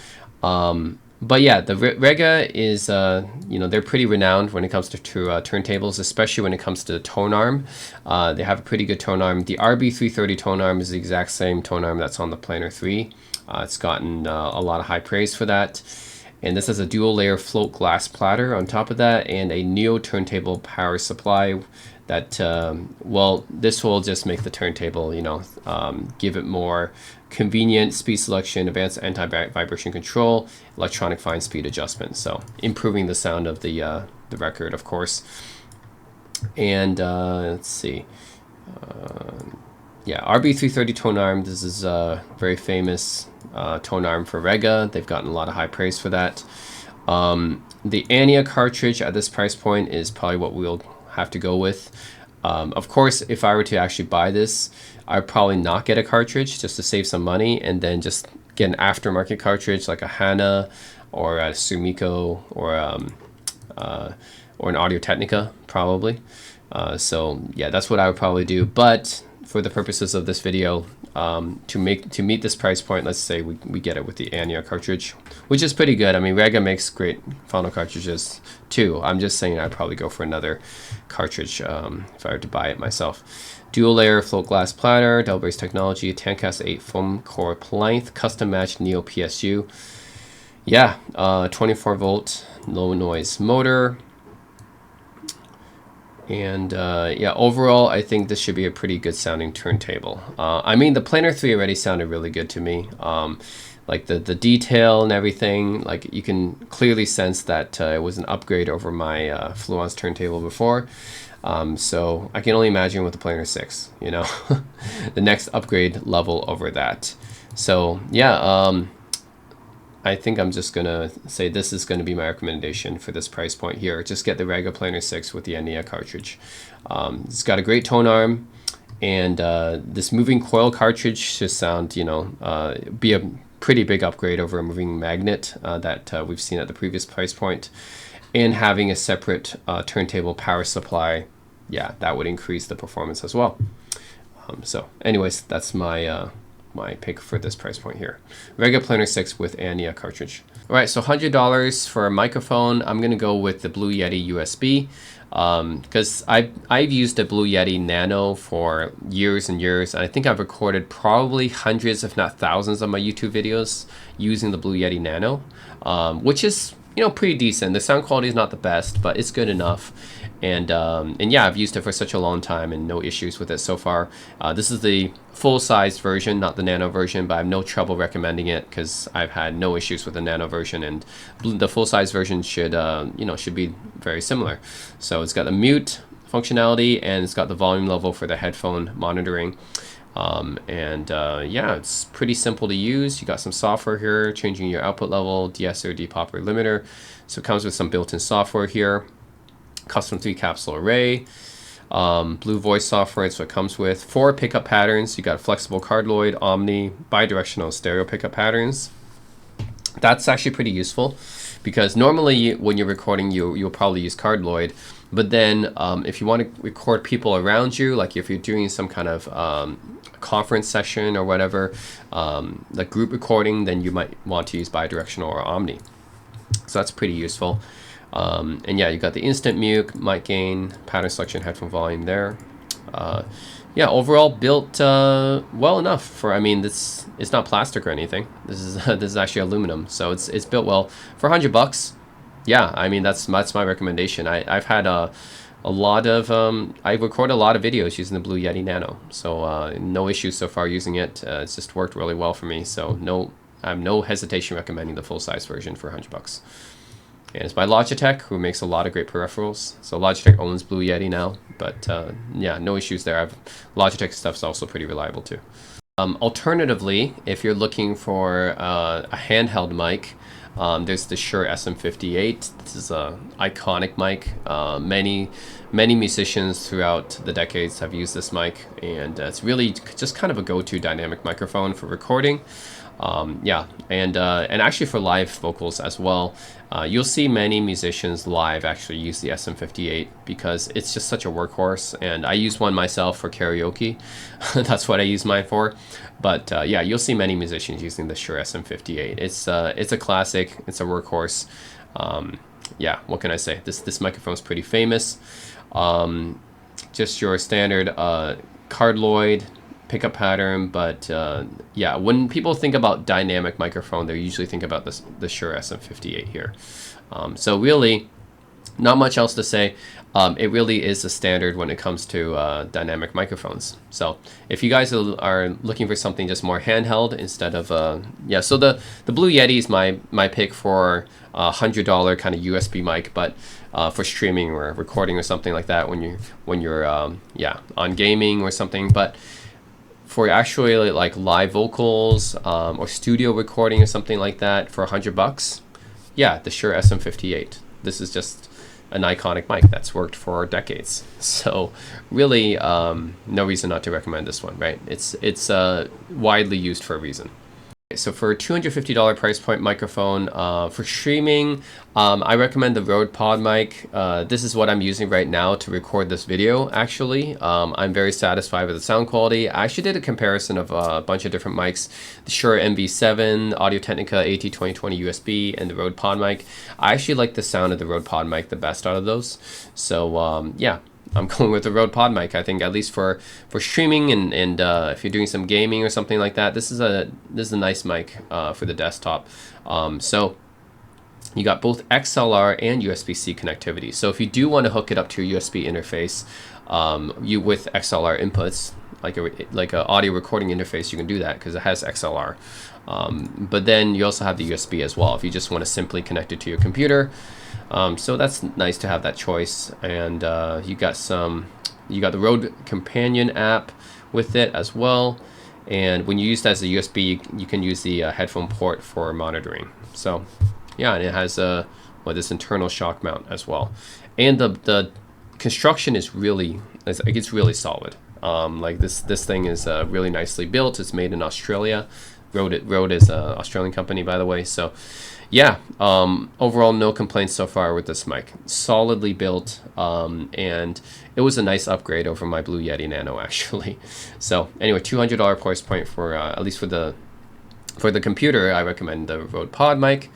But yeah, the Rega is, they're pretty renowned when it comes to turntables, especially when it comes to the tone arm. They have a pretty good tone arm. The RB330 tone arm is the exact same tone arm that's on the Planar 3. It's gotten a lot of high praise for that. And this has a dual layer float glass platter on top of that and a Neo turntable power supply that, this will just make the turntable, give it more convenient speed selection, advanced anti-vibration control, electronic fine speed adjustment. So improving the sound of the record, of course. And let's see. Yeah, RB330 tone arm. This is a very famous tone arm for Rega. They've gotten a lot of high praise for that. The Ania cartridge at this price point is probably what we'll have to go with. Of course, if I were to actually buy this, I'd probably not get a cartridge just to save some money, and then just get an aftermarket cartridge like a Hana or a Sumiko or an Audio-Technica probably. So yeah, that's what I would probably do. But for the purposes of this video, to meet this price point, let's say we get it with the Ania cartridge, which is pretty good. I mean, Rega makes great phono cartridges too. I'm just saying I'd probably go for another cartridge if I were to buy it myself. Dual layer float glass platter, double brace technology, Tancast 8 foam core plinth, custom matched Neo PSU. Yeah, 24 volt low noise motor. And yeah, overall, I think this should be a pretty good sounding turntable. I mean, the Planar 3 already sounded really good to me. Like the detail and everything, like you can clearly sense that it was an upgrade over my Fluence turntable before. So I can only imagine with the Planar 6, the next upgrade level over that. So yeah, I think I'm just going to say this is going to be my recommendation for this price point here. Just get the Rega Planar 6 with the Ania cartridge. It's got a great tone arm, and this moving coil cartridge should sound, be a pretty big upgrade over a moving magnet that we've seen at the previous price point. And having a separate turntable power supply, yeah, that would increase the performance as well. So anyways, that's my pick for this price point here. Rega Planar 6 with Ania cartridge. All right, so $100 for a microphone. I'm gonna go with the Blue Yeti USB because I've used the Blue Yeti Nano for years and years. And I think I've recorded probably hundreds, if not thousands, of my YouTube videos using the Blue Yeti Nano, which is pretty decent. The sound quality is not the best, but it's good enough. And yeah, I've used it for such a long time and no issues with it so far. This is the full-sized version, not the nano version, but I have no trouble recommending it because I've had no issues with the nano version, and the full-size version should should be very similar. So it's got the mute functionality, and it's got the volume level for the headphone monitoring. Yeah, it's pretty simple to use. You got some software here, changing your output level, de-esser, depopper, limiter. So it comes with some built-in software here. Custom 3-capsule array, Blue Voice software, that's what it comes with. 4 pickup patterns. You got flexible cardioid, omni, bidirectional stereo pickup patterns. That's actually pretty useful because normally when you're recording, you'll probably use cardioid, but then if you want to record people around you, like if you're doing some kind of conference session or whatever, like group recording, then you might want to use bidirectional or omni. So that's pretty useful. And yeah, you got the instant mute, mic gain, pattern selection, headphone volume there. Yeah, overall built well enough for. I mean, this it's not plastic or anything. This is actually aluminum, so it's built well for $100. Yeah, I mean that's my recommendation. I've had a lot of I've recorded a lot of videos using the Blue Yeti Nano, so no issues so far using it. It's just worked really well for me. So I have no hesitation recommending the full size version for $100. And it's by Logitech, who makes a lot of great peripherals. So Logitech owns Blue Yeti now, but yeah, no issues there. Logitech stuff's also pretty reliable too. Alternatively, if you're looking for a handheld mic, There's the Shure SM58. This is a iconic mic. Many musicians throughout the decades have used this mic, and it's really just kind of a go-to dynamic microphone for recording. Yeah, and actually for live vocals as well. You'll see many musicians live actually use the SM58 because it's just such a workhorse, and I use one myself for karaoke. That's what I use mine for. But yeah, you'll see many musicians using the Shure SM58. It's a classic. It's a workhorse. Yeah, what can I say? This microphone is pretty famous. Just your standard cardioid pickup pattern, but yeah, when people think about dynamic microphone, they usually think about the Shure SM58 here. So really, not much else to say. It really is a standard when it comes to dynamic microphones. So if you guys are looking for something just more handheld instead of yeah, so the Blue Yeti is my pick for $100 kind of USB mic, but for streaming or recording or something like that when you're yeah, on gaming or something. But for actually like live vocals or studio recording or something like that for $100, yeah, the Shure SM58. This is just an iconic mic that's worked for decades. So really, no reason not to recommend this one, right? It's widely used for a reason. So for a $250 price point microphone for streaming, I recommend the Rode PodMic. This is what I'm using right now to record this video, actually. I'm very satisfied with the sound quality. I actually did a comparison of a bunch of different mics, the Shure MV7, Audio-Technica AT2020 USB, and the Rode PodMic. I actually like the sound of the Rode PodMic the best out of those. So yeah, I'm going with the Rode PodMic. I think at least for streaming and if you're doing some gaming or something like that, this is a nice mic for the desktop. So you got both XLR and USB-C connectivity. So if you do want to hook it up to your USB interface, you with XLR inputs, like a audio recording interface, you can do that because it has XLR. But then you also have the USB as well if you just want to simply connect it to your computer. So that's nice to have that choice. And you got the Rode Companion app with it as well. And when you use that as a USB, you can use the headphone port for monitoring. So yeah, and it has this internal shock mount as well. And the construction is really solid. Like this thing is really nicely built. It's made in Australia. Rode is an Australian company, by the way. So yeah, overall no complaints so far with this mic. Solidly built, and it was a nice upgrade over my Blue Yeti Nano actually. So anyway, $200 price point for at least for the computer. I recommend the Rode PodMic.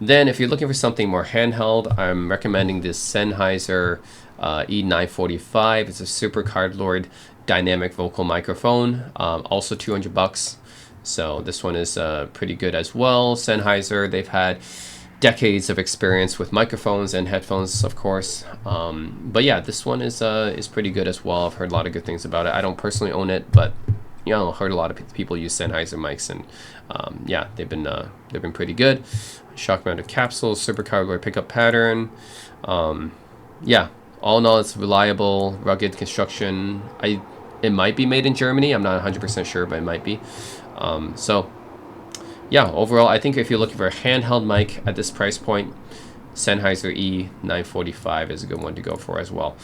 Then if you're looking for something more handheld, I'm recommending this Sennheiser E945. It's a super cardioid dynamic vocal microphone, also $200. So this one is pretty good as well. Sennheiser, they've had decades of experience with microphones and headphones, of course. But yeah, this one is pretty good as well. I've heard a lot of good things about it. I don't personally own it, but you know, heard a lot of people use Sennheiser mics, and yeah, they've been pretty good. Shock mounted capsules, super cardioid pickup pattern. Yeah, all in all, it's reliable, rugged construction. It might be made in Germany. I'm not 100% sure, but it might be. So yeah, overall, I think if you're looking for a handheld mic at this price point, Sennheiser E945 is a good one to go for as well.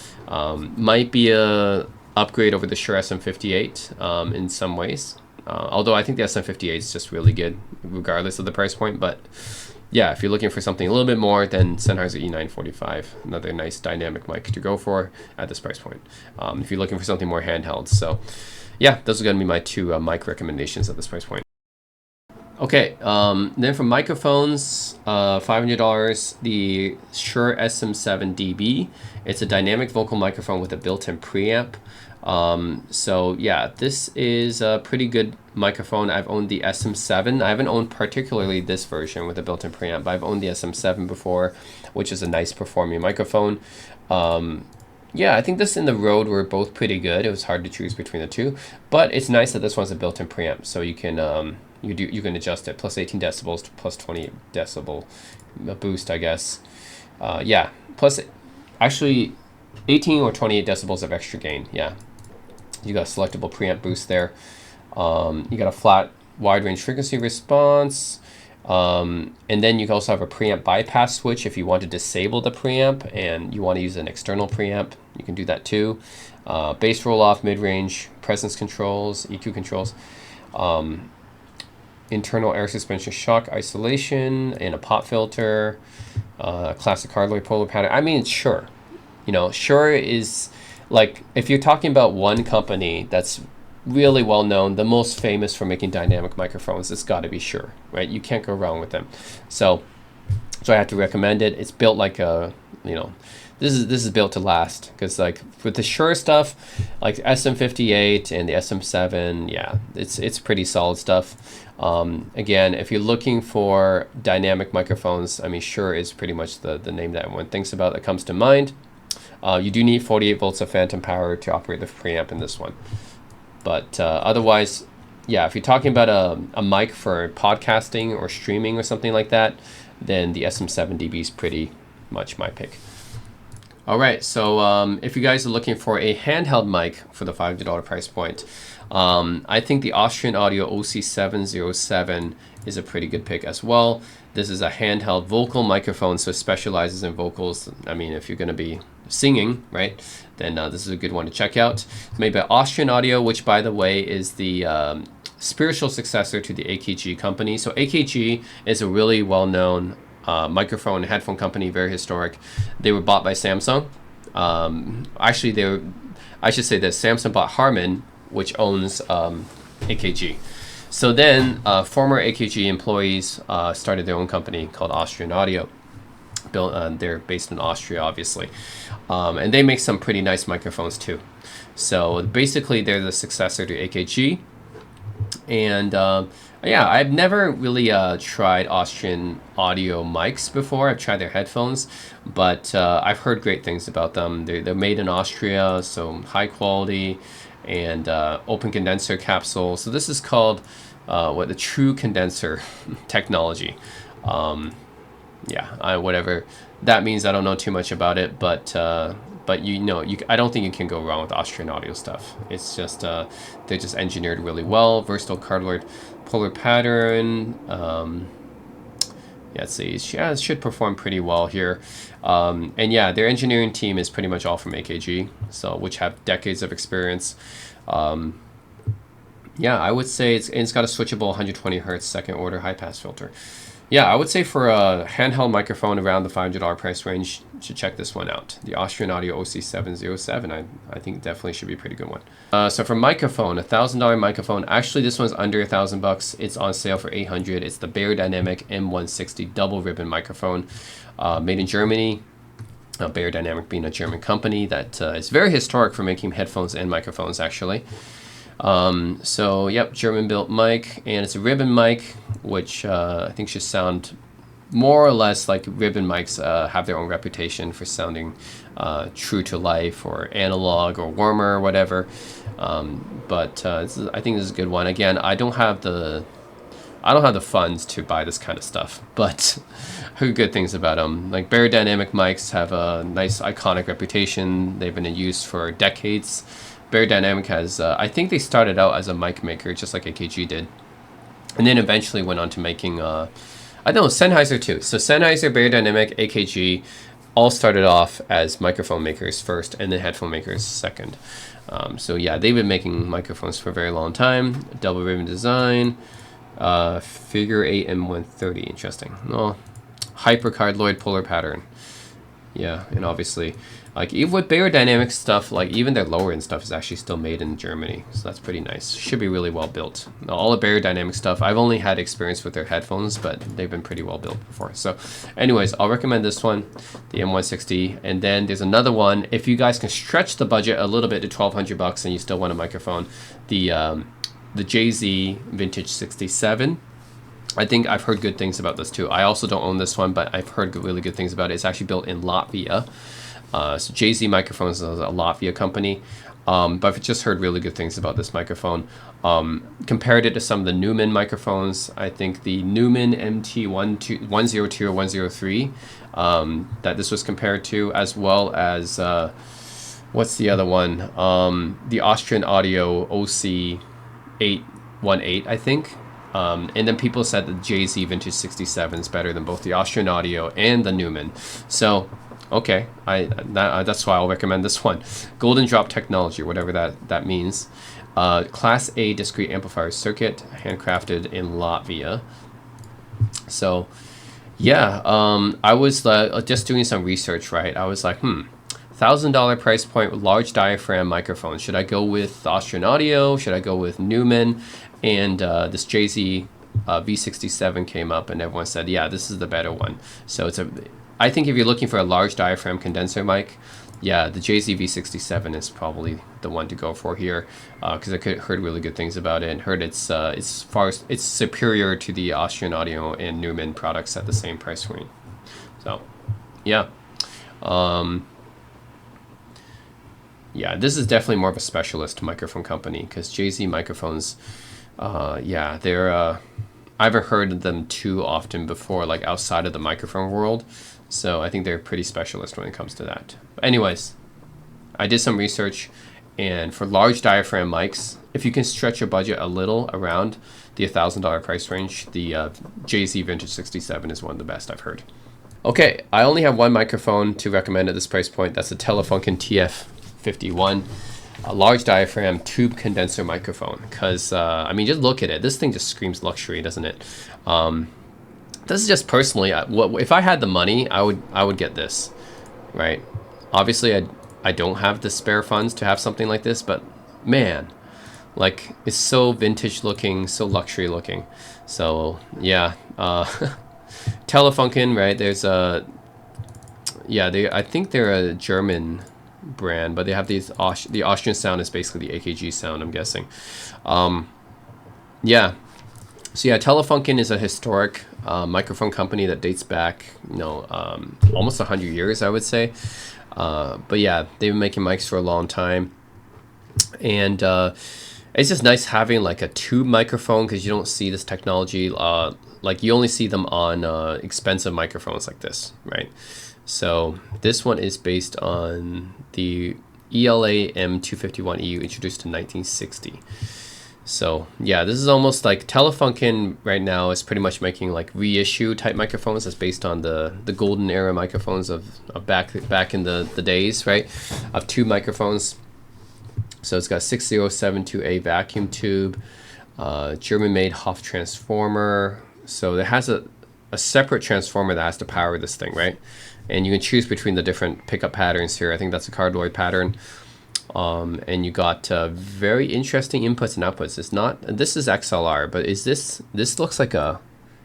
Might be a upgrade over the Shure SM58 in some ways. Although I think the SM58 is just really good regardless of the price point. But yeah, if you're looking for something a little bit more, then Sennheiser E945, another nice dynamic mic to go for at this price point. If you're looking for something more handheld. So yeah, those are going to be my two mic recommendations at this price point. Okay, then for microphones, $500, the Shure SM7DB. It's a dynamic vocal microphone with a built-in preamp. So yeah, this is a pretty good microphone. I've owned the SM7. I haven't owned particularly this version with a built-in preamp, but I've owned the SM7 before, which is a nice performing microphone. Yeah, I think this and the Rode were both pretty good. It was hard to choose between the two, but it's nice that this one's a built-in preamp, so you can you can adjust it plus 18 decibels to plus 20 decibel boost, I guess. Yeah, plus actually 18 or 28 decibels of extra gain. Yeah, you got a selectable preamp boost there. You got a flat wide range frequency response. And then you can also have a preamp bypass switch if you want to disable the preamp and you want to use an external preamp. You can do that too. Bass roll-off, mid-range, presence controls, EQ controls, internal air suspension shock isolation, and a pop filter, classic cardioid polar pattern. I mean, sure. Shure is like, if you're talking about one company that's really well known, the most famous for making dynamic microphones, it's got to be Shure, right? You can't go wrong with them. So I have to recommend it. It's built like a, this is built to last, because like with the Shure stuff, like SM58 and the SM7, yeah, it's pretty solid stuff. Again, if you're looking for dynamic microphones, I mean, Shure is pretty much the name that everyone thinks about that comes to mind. You do need 48 volts of phantom power to operate the preamp in this one. But otherwise, yeah, if you're talking about a mic for podcasting or streaming or something like that, then the SM7DB is pretty much my pick. All right, so if you guys are looking for a handheld mic for the $500 price point, I think the Austrian Audio OC707 is a pretty good pick as well. This is a handheld vocal microphone, so it specializes in vocals. I mean, if you're going to be singing, right, then this is a good one to check out. It's made by Austrian Audio, which, by the way, is the spiritual successor to the AKG company. So AKG is a really well-known microphone headphone company, very historic. They were bought by Samsung. Actually, I should say that Samsung bought Harman, which owns AKG. So then former AKG employees started their own company called Austrian Audio. They're based in Austria, obviously. And they make some pretty nice microphones too. So basically they're the successor to AKG. And yeah, I've never really tried Austrian Audio mics before. I've tried their headphones, but I've heard great things about them. They're made in Austria, so high quality, and open condenser capsule. So this is called the true condenser technology. Yeah, whatever that means, I don't know too much about it, but I don't think you can go wrong with Austrian Audio stuff. It's just they're just engineered really well. Versatile cardioid polar pattern. Yeah, let's see. Yeah, it should perform pretty well here. And yeah, their engineering team is pretty much all from AKG, so which have decades of experience. Yeah, I would say it's got a switchable 120 hertz second order high pass filter. Yeah, I would say for a handheld microphone around the $500 price range, you should check this one out. The Austrian Audio OC707, I think definitely should be a pretty good one. So for microphone, $1,000 microphone. Actually, this one's under $1,000. It's on sale for $800. It's the Beyerdynamic M160 double ribbon microphone, made in Germany. Beyerdynamic being a German company that is very historic for making headphones and microphones, actually. So yep, German built mic, and it's a ribbon mic, which I think should sound more or less like ribbon mics have their own reputation for sounding true to life or analog or warmer or whatever. But I think this is a good one. Again, I don't have the funds to buy this kind of stuff, but I heard good things about them. Like Beyerdynamic mics have a nice iconic reputation. They've been in use for decades. Beyerdynamic has, I think they started out as a mic maker, just like AKG did, and then eventually went on to making, I don't know, Sennheiser too. So Sennheiser, Beyerdynamic, AKG, all started off as microphone makers first, and then headphone makers second. So yeah, they've been making microphones for a very long time. Double ribbon design, figure 8 M130, interesting. Oh, hypercardioid polar pattern. Yeah, and obviously, like even with Beyerdynamic stuff, like even their lower end stuff is actually still made in Germany, so that's pretty nice. Should be really well built. Now, all the Beyerdynamic stuff, I've only had experience with their headphones, but they've been pretty well built before. So, anyways, I'll recommend this one, the M160, and then there's another one. If you guys can stretch the budget a little bit to $1,200 and you still want a microphone, the JZ Vintage 67. I think I've heard good things about this too. I also don't own this one, but I've heard really good things about it. It's actually built in Latvia. So JZ Microphones is a Latvia company. But I've just heard really good things about this microphone. Compared it to some of the Neumann microphones, I think the Neumann MT102 or 103 that this was compared to, as well as, what's the other one? The Austrian Audio OC818, I think. And then people said the JZ Vintage 67 is better than both the Austrian Audio and the Neumann. So, okay, that's why I'll recommend this one. Golden Drop Technology, whatever that means. Class A discrete amplifier circuit, handcrafted in Latvia. So, yeah, I was just doing some research, right? I was like, $1,000 price point with large diaphragm microphone. Should I go with Austrian Audio? Should I go with Neumann? And this JZ V67 came up, and everyone said, yeah, this is the better one. So I think if you're looking for a large diaphragm condenser mic, yeah, the JZ V67 is probably the one to go for here, because I heard really good things about it and heard it's superior to the Austrian Audio and Neumann products at the same price range. So, yeah. Yeah, this is definitely more of a specialist microphone company, because JZ microphones, yeah, they're, I haven't heard of them too often before, like outside of the microphone world. So I think they're pretty specialist when it comes to that. But anyways, I did some research, and for large diaphragm mics, if you can stretch your budget a little around the $1,000 price range, the JZ Vintage 67 is one of the best I've heard. Okay, I only have one microphone to recommend at this price point. That's the Telefunken TF51, a large diaphragm tube condenser microphone. Because, I mean, just look at it. This thing just screams luxury, doesn't it? This is just personally, if I had the money, I would get this, right? Obviously, I don't have the spare funds to have something like this, but man, like, it's so vintage looking, so luxury looking. So yeah, Telefunken, right? There's a, yeah, I think they're a German brand, but they have these, the Austrian sound is basically the AKG sound, I'm guessing. Yeah. So yeah, Telefunken is a historic microphone company that dates back, almost 100 years, I would say. But yeah, they've been making mics for a long time. And it's just nice having like a tube microphone, because you don't see this technology. Like you only see them on expensive microphones like this, right? So this one is based on the ELA M251EU, introduced in 1960. So yeah, this is almost like Telefunken right now is pretty much making like reissue type microphones that's based on the golden era microphones of back in the days, right? Of tube microphones. So it's got 6072A vacuum tube, German-made Hoff transformer. So it has a separate transformer that has to power this thing, right? And you can choose between the different pickup patterns here. I think that's a cardioid pattern. And you got very interesting inputs and outputs. This is XLR, but this looks like a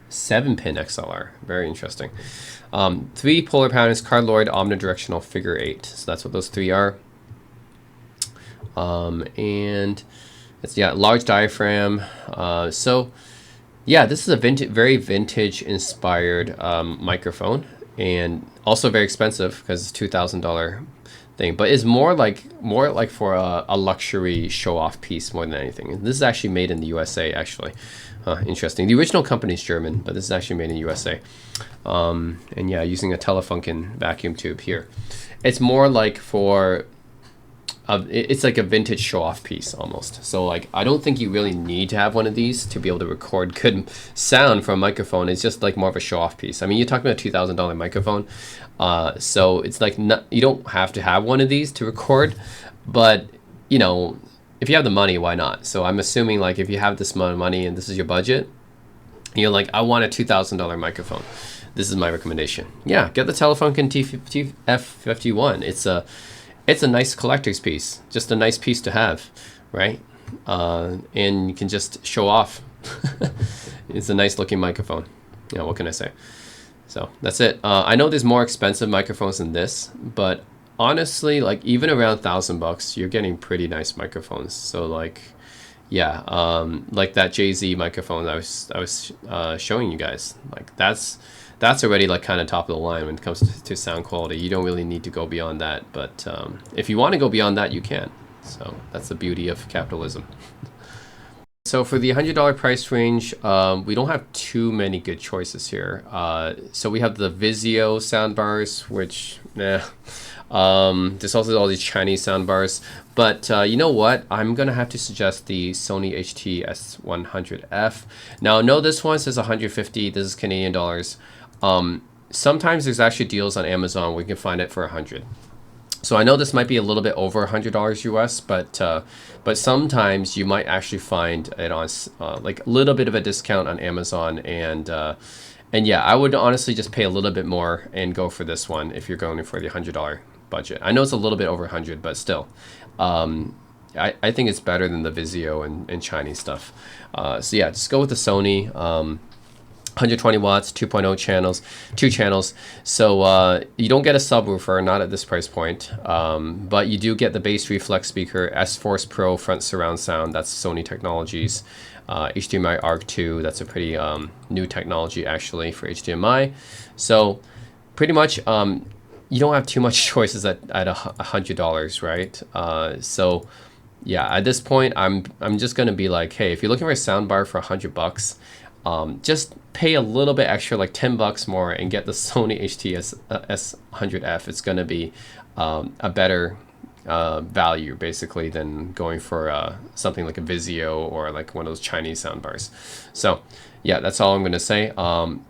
7-pin XLR. Very interesting. 3 polar patterns, cardioid, omnidirectional, figure 8. So that's what those 3 are. And it's, yeah, large diaphragm. So yeah, this is a very vintage inspired microphone, and also very expensive because it's $2,000 thing, but it's more like for a luxury show-off piece more than anything. And this is actually made in the USA, actually. Interesting. The original company is German, but this is actually made in the USA. And yeah, using a Telefunken vacuum tube here. It's more like for it's like a vintage show-off piece almost. So like, I don't think you really need to have one of these to be able to record good sound from a microphone. It's just like more of a show-off piece. I mean, you're talking about a $2,000 microphone, so it's like you don't have to have one of these to record, but if you have the money, why not? So I'm assuming like if you have this amount of money and this is your budget, you're like, I want a $2,000 microphone. This is my recommendation. Yeah, get the Telefunken TF51. It's a nice collector's piece, just a nice piece to have, right? And you can just show off. It's a nice looking microphone. Yeah, what can I say? So that's it. I know there's more expensive microphones than this, but honestly, like even around $1,000, you're getting pretty nice microphones. So like, yeah, like that JZ microphone I was showing you guys, like that's already like kind of top of the line when it comes to sound quality. You don't really need to go beyond that, but if you want to go beyond that, you can. So that's the beauty of capitalism. so for the $100 price range, we don't have too many good choices here. So we have the Vizio soundbars, which, there's also all these Chinese soundbars. But you know what? I'm going to have to suggest the Sony HT-S100F. Now, no, this one says 150. This is Canadian dollars. Sometimes there's actually deals on Amazon where you can find it for 100. So I know this might be a little bit over $100 US, but sometimes you might actually find it on like a little bit of a discount on Amazon, and yeah, I would honestly just pay a little bit more and go for this one if you're going for the $100 budget. I know it's a little bit over 100, but still, I think it's better than the Vizio and Chinese stuff. So yeah, just go with the Sony. 120 watts, 2.0 channels, 2 channels. So you don't get a subwoofer, not at this price point, but you do get the bass reflex speaker, S-Force Pro front surround sound. That's Sony Technologies. HDMI ARC2, that's a pretty new technology actually for HDMI. So pretty much you don't have too much choices at $100, right? So yeah, at this point I'm just gonna be like, hey, if you're looking for a soundbar for $100, just pay a little bit extra, like 10 bucks more, and get the Sony HT-S100F. It's going to be a better value, basically, than going for something like a Vizio or like one of those Chinese soundbars. So, yeah, that's all I'm going to say.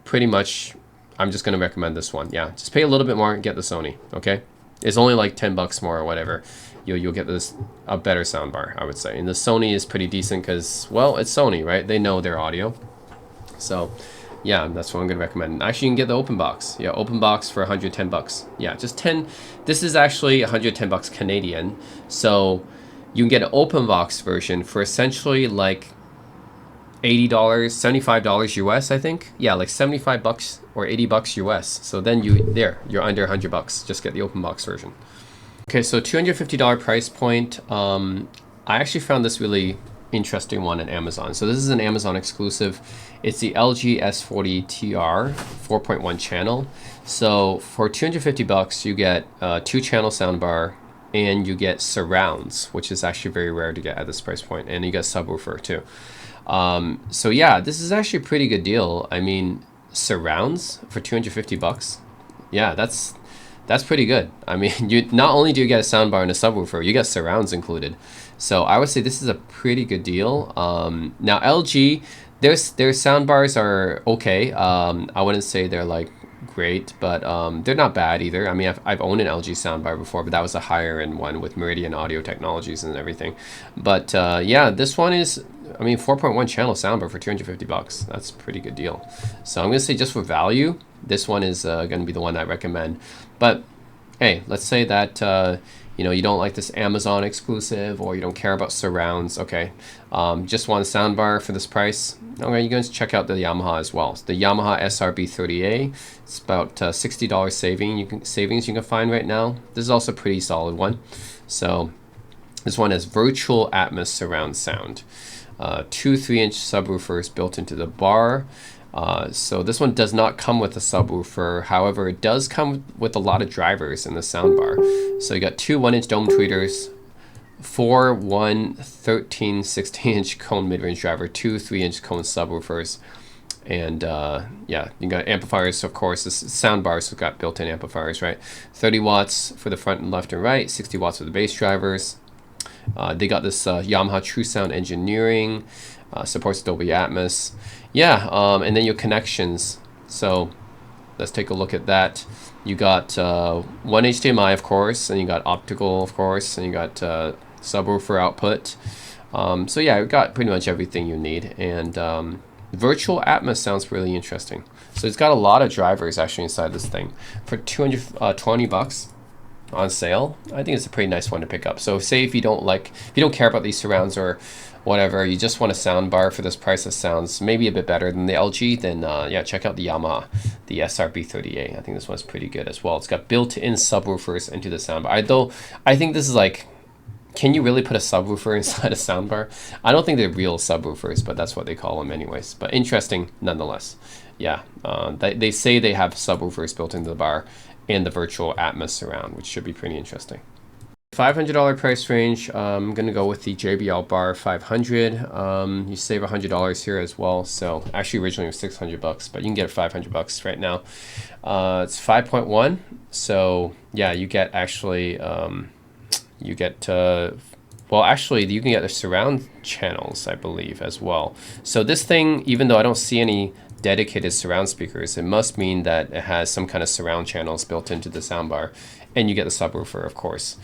Pretty much, I'm just going to recommend this one. Yeah, just pay a little bit more and get the Sony, okay? It's only like 10 bucks more or whatever. You'll get a better soundbar, I would say. And the Sony is pretty decent because, well, it's Sony, right? They know their audio. So yeah, that's what I'm going to recommend. Actually, you can get the open box. Yeah, open box for 110 bucks. Yeah, just 10. This is actually 110 bucks Canadian. So you can get an open box version for essentially like $80, $75 US, I think. Yeah, like 75 bucks or 80 bucks US. So then you're under 100 bucks. Just get the open box version. Okay, so $250 price point. I actually found this really interesting one on Amazon. So this is an Amazon exclusive. It's the LG S40 TR 4.1 channel. So for 250 bucks, you get a 2-channel soundbar and you get surrounds, which is actually very rare to get at this price point. And you get subwoofer too. So yeah, this is actually a pretty good deal. I mean, surrounds for 250 bucks. Yeah, that's pretty good. I mean, you not only do you get a soundbar and a subwoofer, you get surrounds included. So I would say this is a pretty good deal. Now LG, their soundbars are okay. I wouldn't say they're like great, but they're not bad either. I mean, I've owned an LG soundbar before, but that was a higher end one with Meridian Audio Technologies and everything. But yeah, this one is, I mean, 4.1 channel soundbar for 250 bucks. That's a pretty good deal. So I'm gonna say just for value, this one is gonna be the one I recommend. But hey, let's say that you know, you don't like this Amazon exclusive, or you don't care about surrounds. Okay, just want a soundbar for this price. Okay, you guys check out the Yamaha as well. So the Yamaha SRB30A. It's about $60 savings you can find right now. This is also a pretty solid one. So this one has virtual Atmos surround sound. 2 3-inch subwoofers built into the bar. So this one does not come with a subwoofer. However, it does come with a lot of drivers in the soundbar. So you got 2 1-inch dome tweeters, 4 13 16-inch cone mid-range driver, 2 3-inch cone subwoofers, and yeah, you got amplifiers. Of course, the soundbars have got built-in amplifiers, right? 30 watts for the front and left and right, 60 watts for the bass drivers. They got this Yamaha True Sound Engineering, supports Dolby Atmos. Yeah, and then your connections. So let's take a look at that. You got one HDMI, of course, and you got optical, of course, and you got subwoofer output. So yeah, you got pretty much everything you need. And virtual Atmos sounds really interesting. So it's got a lot of drivers actually inside this thing. For 220 bucks on sale, I think it's a pretty nice one to pick up. So say if you don't care about these surrounds or whatever, you just want a sound bar for this price that sounds maybe a bit better than the LG, then yeah, check out the Yamaha, the SRB30A. I think this one's pretty good as well. It's got built-in subwoofers into the soundbar. Though I think this is like, can you really put a subwoofer inside a soundbar? I don't think they're real subwoofers, but that's what they call them anyways. But interesting nonetheless. Yeah, they say they have subwoofers built into the bar and the virtual Atmos surround, which should be pretty interesting. $500 price range, I'm going to go with the JBL Bar 500. You save $100 here as well. So actually originally it was $600, but you can get it $500 right now. It's 5.1. So yeah, you get actually, you get, well, actually you can get the surround channels, I believe, as well. So this thing, even though I don't see any dedicated surround speakers, it must mean that it has some kind of surround channels built into the soundbar, and you get the subwoofer, of course.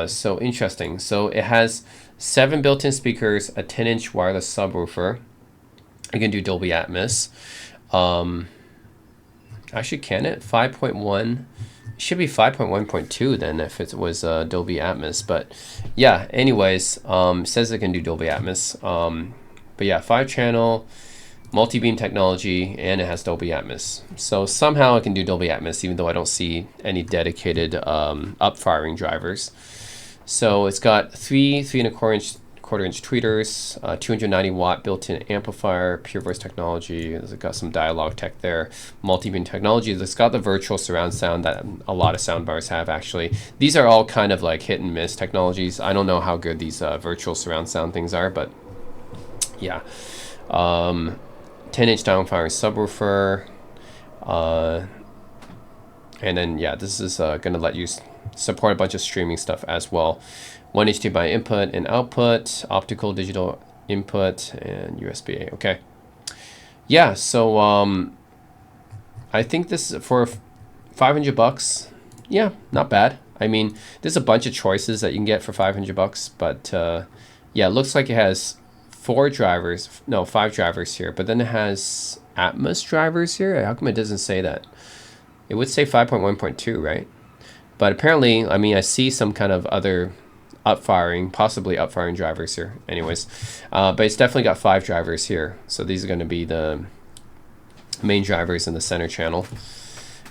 So interesting. So it has 7 built-in speakers, a 10-inch wireless subwoofer. You can do Dolby Atmos. Actually, can it? 5.1. It should be 5.1.2 then if it was Dolby Atmos. But yeah, anyways, it says it can do Dolby Atmos. But yeah, 5-channel, multi-beam technology, and it has Dolby Atmos. So somehow it can do Dolby Atmos, even though I don't see any dedicated up-firing drivers. So it's got 3.25-inch tweeters, 290-watt built-in amplifier, pure voice technology. It's got some dialogue tech there, multi-beam technology. It's got the virtual surround sound that a lot of soundbars have, actually. These are all kind of like hit and miss technologies. I don't know how good these virtual surround sound things are, but yeah. 10-inch downfiring subwoofer, and then yeah, this is going to let you support a bunch of streaming stuff as well. 1 HDMI input and output, optical digital input, and USB-A. Okay, yeah, so I think this is for $500. Yeah, not bad. I mean, there's a bunch of choices that you can get for $500, but yeah, it looks like it has 5 drivers here, but then it has Atmos drivers here. How come it doesn't say that? It would say 5.1.2, right? But apparently, I mean, I see some kind of other possibly up-firing drivers here. Anyways, but it's definitely got 5 drivers here. So these are going to be the main drivers in the center channel.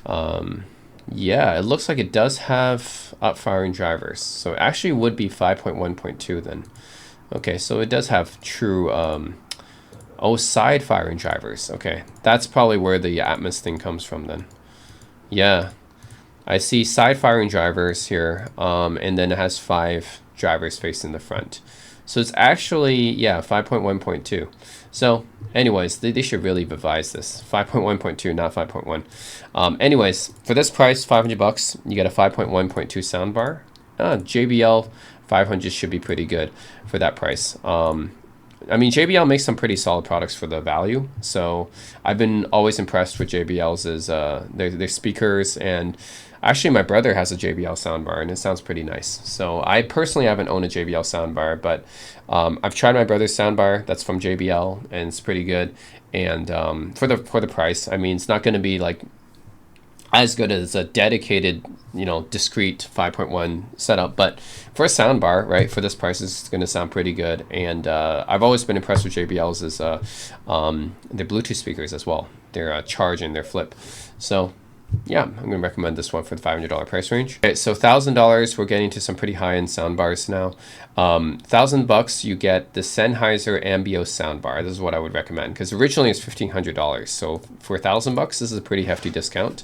Yeah, it looks like it does have up-firing drivers. So it actually would be 5.1.2 then. Okay, so it does have true, side firing drivers. Okay, that's probably where the Atmos thing comes from then. Yeah, I see side firing drivers here, and then it has 5 drivers facing the front. So it's actually, yeah, 5.1.2. So anyways, they should really revise this. 5.1.2, not 5.1. Anyways, for this price, $500, you get a 5.1.2 soundbar. JBL 500 should be pretty good for that price. I mean, JBL makes some pretty solid products for the value. So I've been always impressed with JBL's their speakers, and actually my brother has a JBL soundbar and it sounds pretty nice. So I personally haven't owned a JBL soundbar, but I've tried my brother's soundbar that's from JBL and it's pretty good. And for the price, I mean, it's not going to be like as good as a dedicated, discrete 5.1 setup, but for a soundbar, right, for this price, it's going to sound pretty good. And I've always been impressed with JBL's their Bluetooth speakers as well. Their Charge and their Flip. So yeah, I'm going to recommend this one for the $500 price range. Okay, so $1,000, we're getting to some pretty high-end soundbars now. $1,000, you get the Sennheiser Ambeo soundbar. This is what I would recommend, because originally it's $1,500. So for $1,000, this is a pretty hefty discount.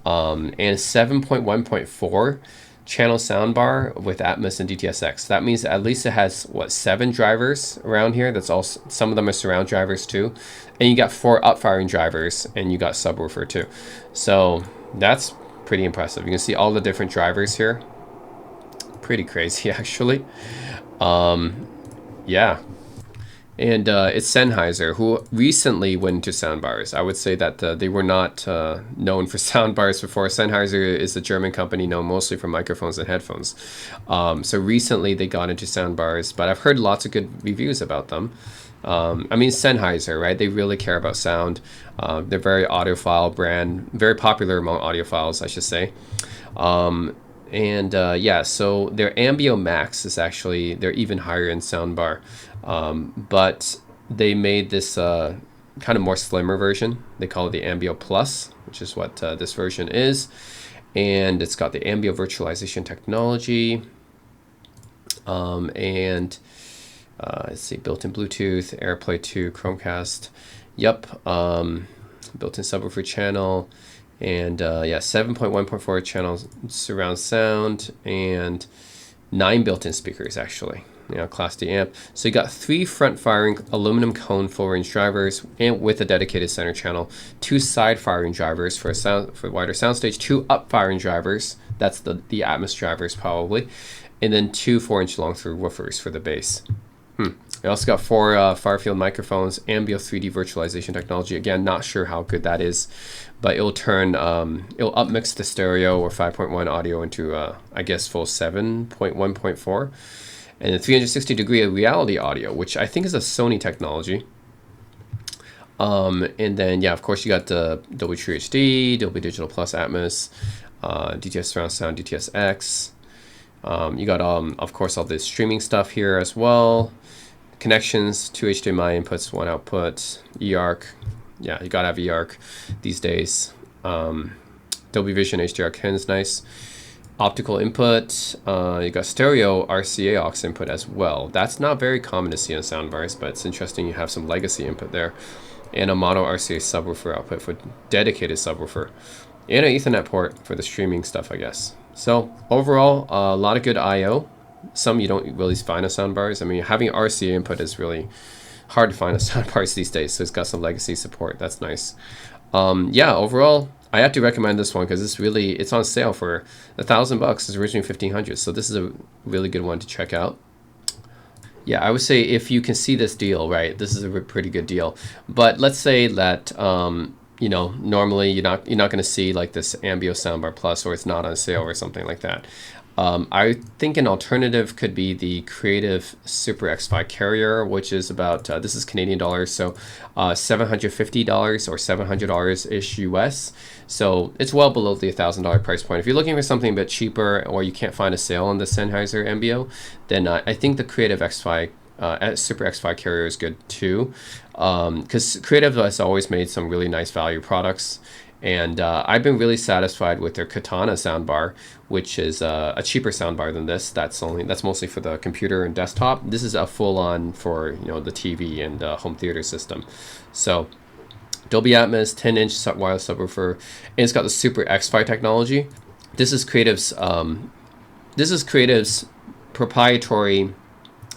And 7.1.4 channel soundbar with Atmos and DTS:X. That means at least it has, what, 7 drivers around here. That's also, some of them are surround drivers too. And you got 4 up-firing drivers, and you got subwoofer too. So that's pretty impressive. You can see all the different drivers here. Pretty crazy, actually. Yeah. And it's Sennheiser, who recently went into soundbars. I would say that they were not known for soundbars before. Sennheiser is a German company known mostly for microphones and headphones. So recently they got into soundbars, but I've heard lots of good reviews about them. I mean, Sennheiser, right? They really care about sound. They're very audiophile brand, very popular among audiophiles, I should say. Yeah, so their Ambeo Max is actually, they're even higher in soundbar. But they made this kind of more slimmer version. They call it the Ambeo Plus, which is what this version is. And it's got the Ambeo virtualization technology. Let's see, built-in Bluetooth, AirPlay 2, Chromecast. Yep, built-in subwoofer channel. And yeah, 7.1.4 channel surround sound, and 9 built-in speakers actually. Class D amp. So you got 3 front-firing aluminum cone full-range drivers, and with a dedicated center channel, 2 side-firing drivers for a wider soundstage, 2 up-firing drivers. That's the Atmos drivers probably, and then 2 4-inch long-through woofers for the bass. It also got 4 Farfield microphones, Ambio 3D virtualization technology. Again, not sure how good that is, but it'll upmix the stereo or 5.1 audio into I guess full 7.1.4, and the 360-degree reality audio, which I think is a Sony technology. And then yeah, of course you got the Dolby True HD, Dolby Digital Plus Atmos, DTS Surround Sound, DTS-X. You got of course all this streaming stuff here as well. Connections, 2 HDMI inputs, 1 output, eARC. Yeah, you gotta have eARC these days. Dolby Vision HDR10 is nice. Optical input, you got stereo RCA aux input as well. That's not very common to see on soundbars, but it's interesting you have some legacy input there. And a mono RCA subwoofer output for dedicated subwoofer. And an Ethernet port for the streaming stuff, I guess. So overall, a lot of good I/O. Some you don't really find on soundbars. I mean, having RCA input is really hard to find on soundbars these days. So it's got some legacy support. That's nice. Yeah, overall, I have to recommend this one because it's on sale for $1,000. It's originally $1,500. So this is a really good one to check out. Yeah, I would say if you can see this deal, right, this is a pretty good deal. But let's say that normally you're not going to see like this Ambio Soundbar Plus, or it's not on sale or something like that. I think an alternative could be the Creative Super X5 Carrier, which is about, this is Canadian dollars, so $750 or $700-ish US. So it's well below the $1,000 price point. If you're looking for something a bit cheaper, or you can't find a sale on the Sennheiser Ambio, then I think the Creative X5 Super X5 Carrier is good too, because Creative has always made some really nice value products. And I've been really satisfied with their Katana soundbar, which is a cheaper soundbar than this. That's mostly for the computer and desktop. This is a full-on for the TV and home theater system. So Dolby Atmos, 10-inch wireless subwoofer, and it's got the Super X5 technology. This is Creative's proprietary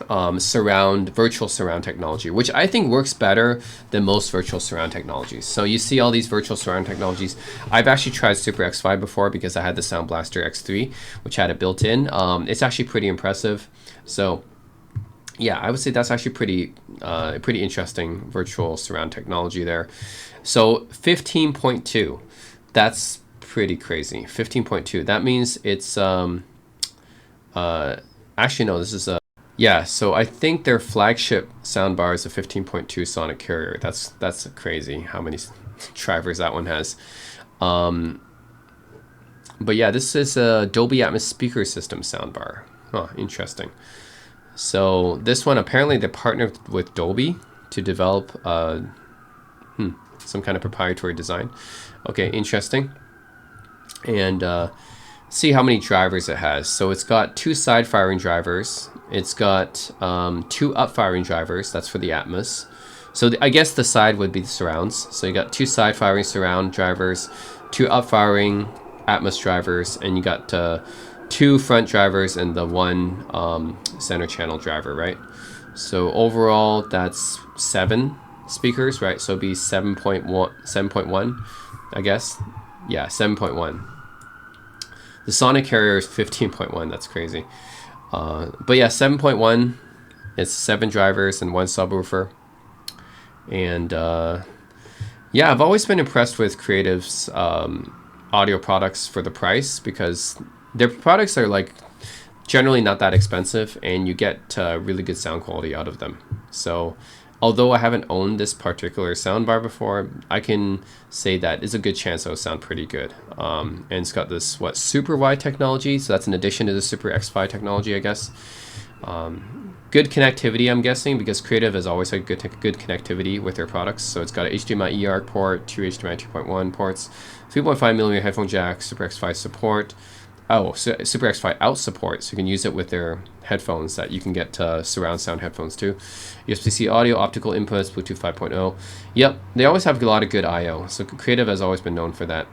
virtual surround technology, which I think works better than most virtual surround technologies. So you see all these virtual surround technologies. I've actually tried Super X5 before because I had the Sound Blaster X3, which had it built in. It's actually pretty impressive. So yeah, I would say that's actually pretty interesting virtual surround technology there. So 15.2, that's pretty crazy. 15.2, that means it's actually no, this is a yeah, so I think their flagship soundbar is a 15.2 Sonic Carrier. That's crazy how many drivers that one has. But yeah, this is a Dolby Atmos speaker system soundbar. Huh, interesting. So this one, apparently they partnered with Dolby to develop some kind of proprietary design. Okay, interesting. And see how many drivers it has. So it's got 2 side firing drivers. It's got 2 up firing drivers. That's for the Atmos. So I guess the side would be the surrounds. So you got 2 side firing surround drivers, 2 up firing Atmos drivers, and you got 2 front drivers and the 1 center channel driver, right? So overall, that's 7 speakers, right? So it'd be 7.1, I guess. Yeah, 7.1. The Sonic Carrier is 15.1. That's crazy. But yeah, 7.1. It's 7 drivers and 1 subwoofer. And yeah, I've always been impressed with Creative's audio products for the price, because their products are like generally not that expensive, and you get really good sound quality out of them. So although I haven't owned this particular soundbar before, I can say that it's a good chance it'll sound pretty good. And it's got this super wide technology, so that's in addition to the Super X5 technology, I guess. Good connectivity, I'm guessing, because Creative has always had good connectivity with their products. So it's got an HDMI eARC port, 2 HDMI 2.1 ports, 3.5mm headphone jack, Super X5 support. Oh, so Super X5 out support, so you can use it with their headphones that you can get surround sound headphones too. USB-C audio, optical inputs, Bluetooth 5.0. Yep, they always have a lot of good I/O. So Creative has always been known for that.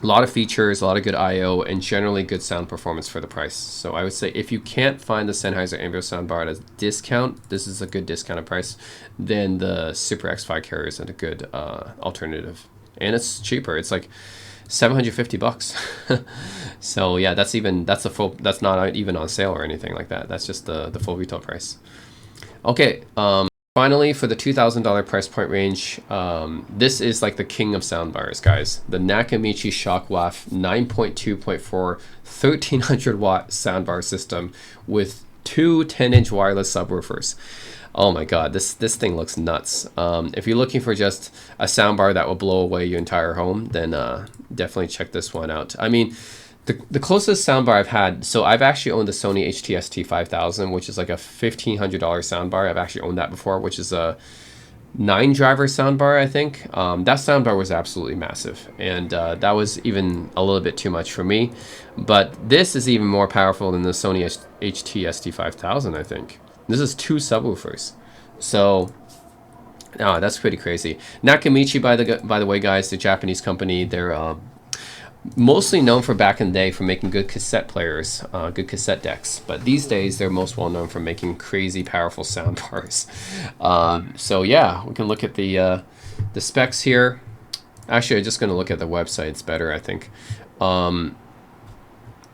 A lot of features, a lot of good I/O, and generally good sound performance for the price. So I would say if you can't find the Sennheiser Ambeo soundbar at a discount, this is a good discounted price, then the Super X5 carrier is a good alternative. And it's cheaper. It's like $750. So yeah, that's the full, that's not even on sale or anything like that. That's just the full retail price. Okay, finally, for the $2,000 price point range, this is like the king of soundbars, guys. The Nakamichi Shockwave 9.2.4 1300 watt soundbar system with two 10-inch wireless subwoofers. Oh my god, this thing looks nuts. If you're looking for just a soundbar that will blow away your entire home, then definitely check this one out. I mean, the closest soundbar I've had, so I've actually owned the Sony HTST 5000, which is like a $1,500 soundbar. I've actually owned that before, which is a 9-driver soundbar, I think. That soundbar was absolutely massive, and that was even a little bit too much for me. But this is even more powerful than the Sony HTST 5000, I think. This is 2 subwoofers. So, that's pretty crazy. Nakamichi, by the way, guys, the Japanese company, they're mostly known for back in the day for making good cassette players, good cassette decks. But these days, they're most well known for making crazy powerful soundbars. So yeah, we can look at the specs here. Actually, I'm just going to look at the website. It's better, I think.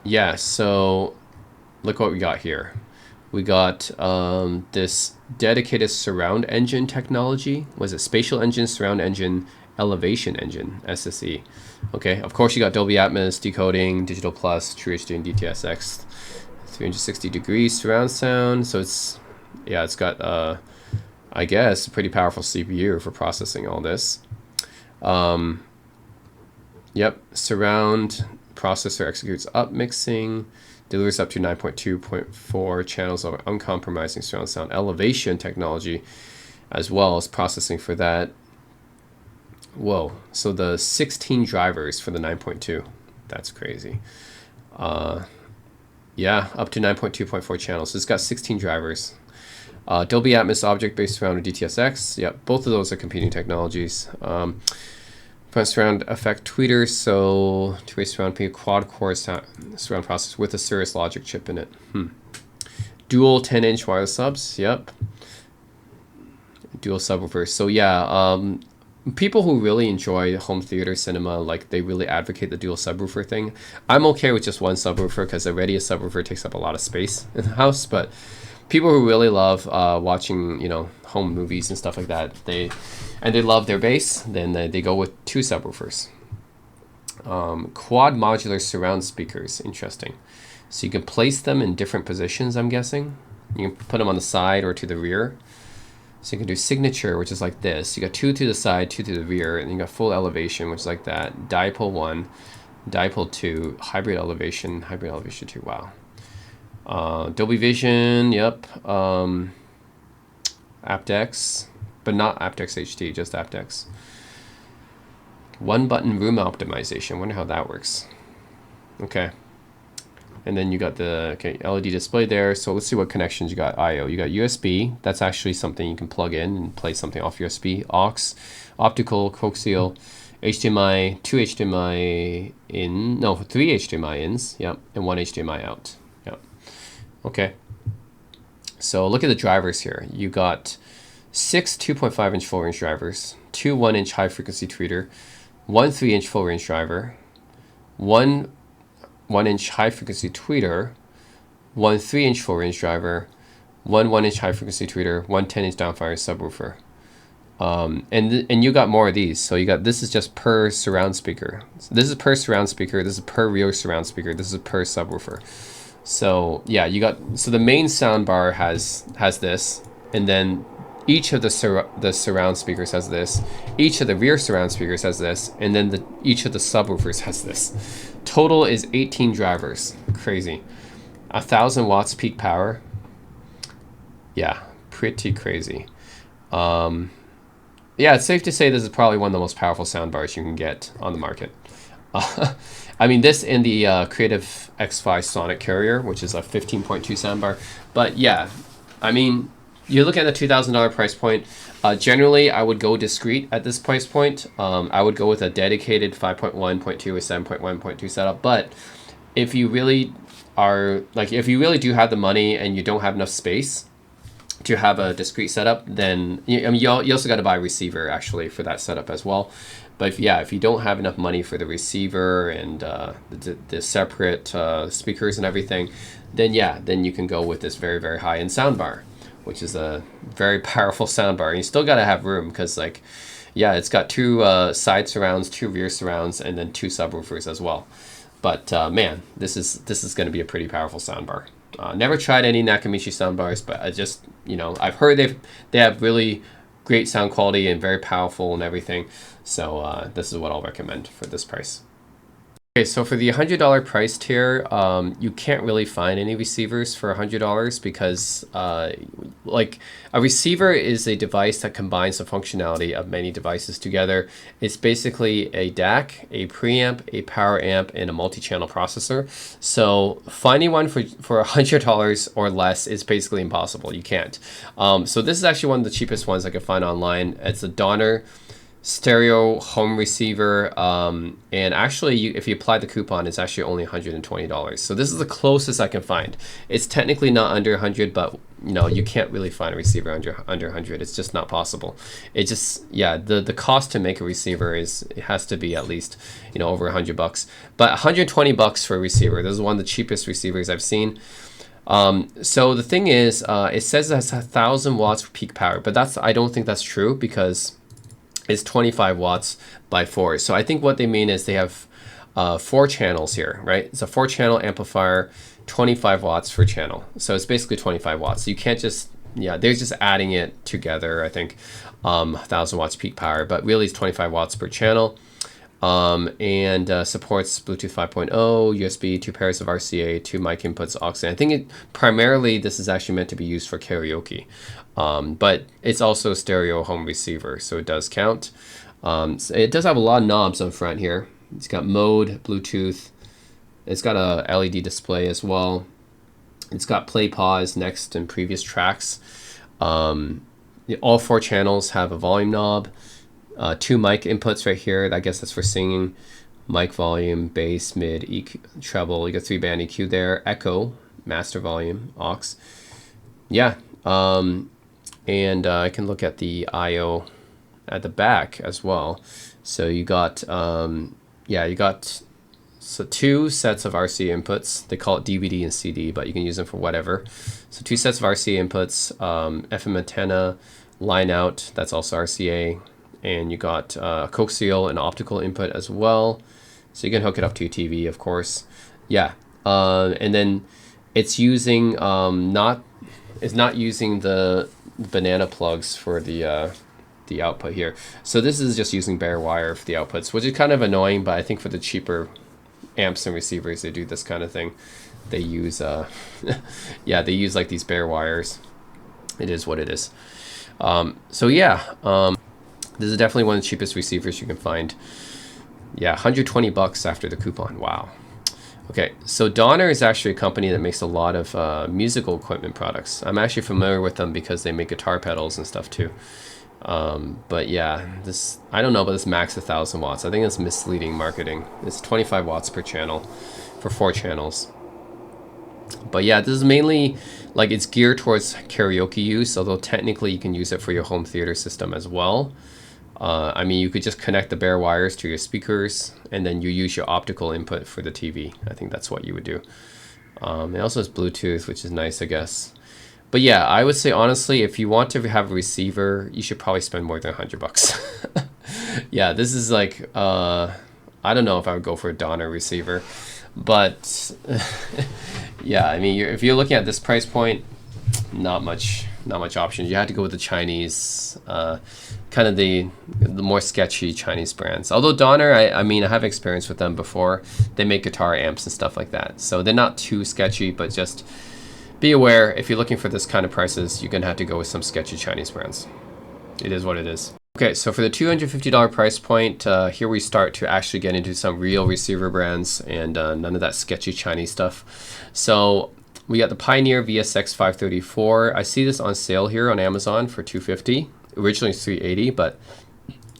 Yeah, so look what we got here. We got this dedicated surround engine technology. Was it spatial engine, surround engine, elevation engine, SSE? Okay, of course you got Dolby Atmos, decoding, Digital Plus, True HD, and DTS:X, 360 degrees surround sound. So it's got I guess a pretty powerful CPU for processing all this. Yep, surround processor executes up mixing, delivers up to 9.2.4 channels of uncompromising surround sound, elevation technology, as well as processing for that. Whoa, so the 16 drivers for the 9.2, that's crazy. Yeah, up to 9.2.4 channels. So it's got 16 drivers. Dolby Atmos object-based surround with DTS:X. Yep, both of those are competing technologies. Front surround effect tweeters, so two-way surround quad-core surround processor with a Cirrus Logic chip in it. Dual 10-inch wireless subs. Yep. Dual subwoofers. So yeah, people who really enjoy home theater cinema, like they really advocate the dual subwoofer thing. I'm okay with just one subwoofer because already a subwoofer takes up a lot of space in the house. But people who really love watching, home movies and stuff like that, they love their bass, then they go with 2 subwoofers. Quad modular surround speakers, interesting. So you can place them in different positions, I'm guessing. You can put them on the side or to the rear. So you can do signature, which is like this. You got 2 to the side, 2 to the rear, and you got full elevation, which is like that. Dipole 1, dipole 2, hybrid elevation 2. Wow. Dolby Vision, yep. aptX, but not aptX HD, just aptX. 1-button room optimization. Wonder how that works. Okay. And then you got the LED display there. So let's see what connections you got. I/O. You got USB. That's actually something you can plug in and play something off USB. Aux, optical, coaxial, HDMI, 2 HDMI in, no, 3 HDMI ins. Yep, and 1 HDMI out. Yep. Okay. So look at the drivers here. You got 6 2.5-inch full-range drivers, 2 1-inch high-frequency tweeter, 1 3-inch full-range driver, 1 1-inch high-frequency tweeter, 1 3-inch full-range driver, 1 1-inch high-frequency tweeter, 1 10-inch downfire subwoofer. And you got more of these. So you got, this is just per surround speaker. This is per surround speaker. This is per rear surround speaker. This is per subwoofer. So yeah, you got, so the main soundbar has this, and then each of the surround speakers has this. Each of the rear surround speakers has this, and then each of the subwoofers has this. Total is 18 drivers. Crazy. 1,000 watts peak power. Yeah, pretty crazy. Yeah, it's safe to say this is probably one of the most powerful soundbars you can get on the market. I mean, this and the Creative X5 Sonic Carrier, which is a 15.2 soundbar. But yeah, I mean, you look at the $2,000 price point. Generally, I would go discrete at this price point. I would go with a dedicated 5.1.2 or 7.1.2 setup. But if you really are, like, if you really do have the money and you don't have enough space to have a discrete setup, then I mean, you also got to buy a receiver actually for that setup as well. But if you don't have enough money for the receiver and the separate speakers and everything, then you can go with this very, very high-end soundbar, which is a very powerful soundbar. And you still got to have room because, like, it's got two side surrounds, two rear surrounds, and then two subwoofers as well. But man, this is going to be a pretty powerful soundbar. Never tried any Nakamichi soundbars, but I just, I've heard they have really great sound quality and very powerful and everything. So this is what I'll recommend for this price. Okay, so for the $100 price tier, you can't really find any receivers for $100 because like a receiver is a device that combines the functionality of many devices together. It's basically a DAC, a preamp, a power amp, and a multi-channel processor. So finding one for $100 or less is basically impossible. You can't. So this is actually one of the cheapest ones I could find online. It's a Donner stereo home receiver, and actually if you apply the coupon, it's actually only $120. So this is the closest I can find. It's technically not under 100, but you can't really find a receiver under 100. It's just not possible. It just, the cost to make a receiver it has to be at least over 100 bucks. But 120 bucks for a receiver. This is one of the cheapest receivers I've seen. So the thing is, it says it has 1,000 watts for peak power, but I don't think that's true because it's 25 watts by 4. So I think what they mean is they have 4 channels here, right? It's a 4-channel amplifier, 25 watts per channel. So it's basically 25 watts. So you can't just, they're just adding it together, I think, 1,000 watts peak power, but really it's 25 watts per channel. And supports Bluetooth 5.0, USB, 2 pairs of RCA, 2 mic inputs, aux. I think primarily this is actually meant to be used for karaoke. But it's also a stereo home receiver, so it does count. So it does have a lot of knobs on front here. It's got mode, Bluetooth. It's got a LED display as well. It's got play, pause, next, and previous tracks. All 4 channels have a volume knob. 2 mic inputs right here. I guess that's for singing. Mic volume, bass, mid, EQ, treble. You got 3-band EQ there. Echo, master volume, aux. And I can look at the I/O at the back as well. So you got, you got 2 sets of RCA inputs. They call it DVD and CD, but you can use them for whatever. So 2 sets of RCA inputs, FM antenna, line out, that's also RCA. And you got coaxial and optical input as well. So you can hook it up to your TV, of course. And then it's using, it's not using the banana plugs for the output here. So this is just using bare wire for the outputs, which is kind of annoying, but I think for the cheaper amps and receivers, they do this kind of thing. They use, they use like these bare wires. It is what it is. This is definitely one of the cheapest receivers you can find. 120 bucks after the coupon. Wow. Okay, so Donner is actually a company that makes a lot of musical equipment products. I'm actually familiar with them because they make guitar pedals and stuff too. But this, I don't know about this max 1,000 watts. I think it's misleading marketing. It's 25 watts per channel for 4 channels. But this is mainly, like, it's geared towards karaoke use, although technically you can use it for your home theater system as well. I mean, you could just connect the bare wires to your speakers, and then you use your optical input for the TV. I think that's what you would do. It also has Bluetooth, which is nice, I guess. But I would say, honestly, if you want to have a receiver, you should probably spend more than 100 bucks. This is like, I don't know if I would go for a Donner receiver. But, I mean, if you're looking at this price point, not much options. You had to go with the Chinese, kind of the more sketchy Chinese brands. Although Donner, I mean, I have experience with them before. They make guitar amps and stuff like that. So they're not too sketchy, but just be aware, if you're looking for this kind of prices, you're going to have to go with some sketchy Chinese brands. It is what it is. Okay, so for the $250 price point, here we start to actually get into some real receiver brands and none of that sketchy Chinese stuff. So we got the Pioneer VSX 534. I see this on sale here on Amazon for $250. originally 380, but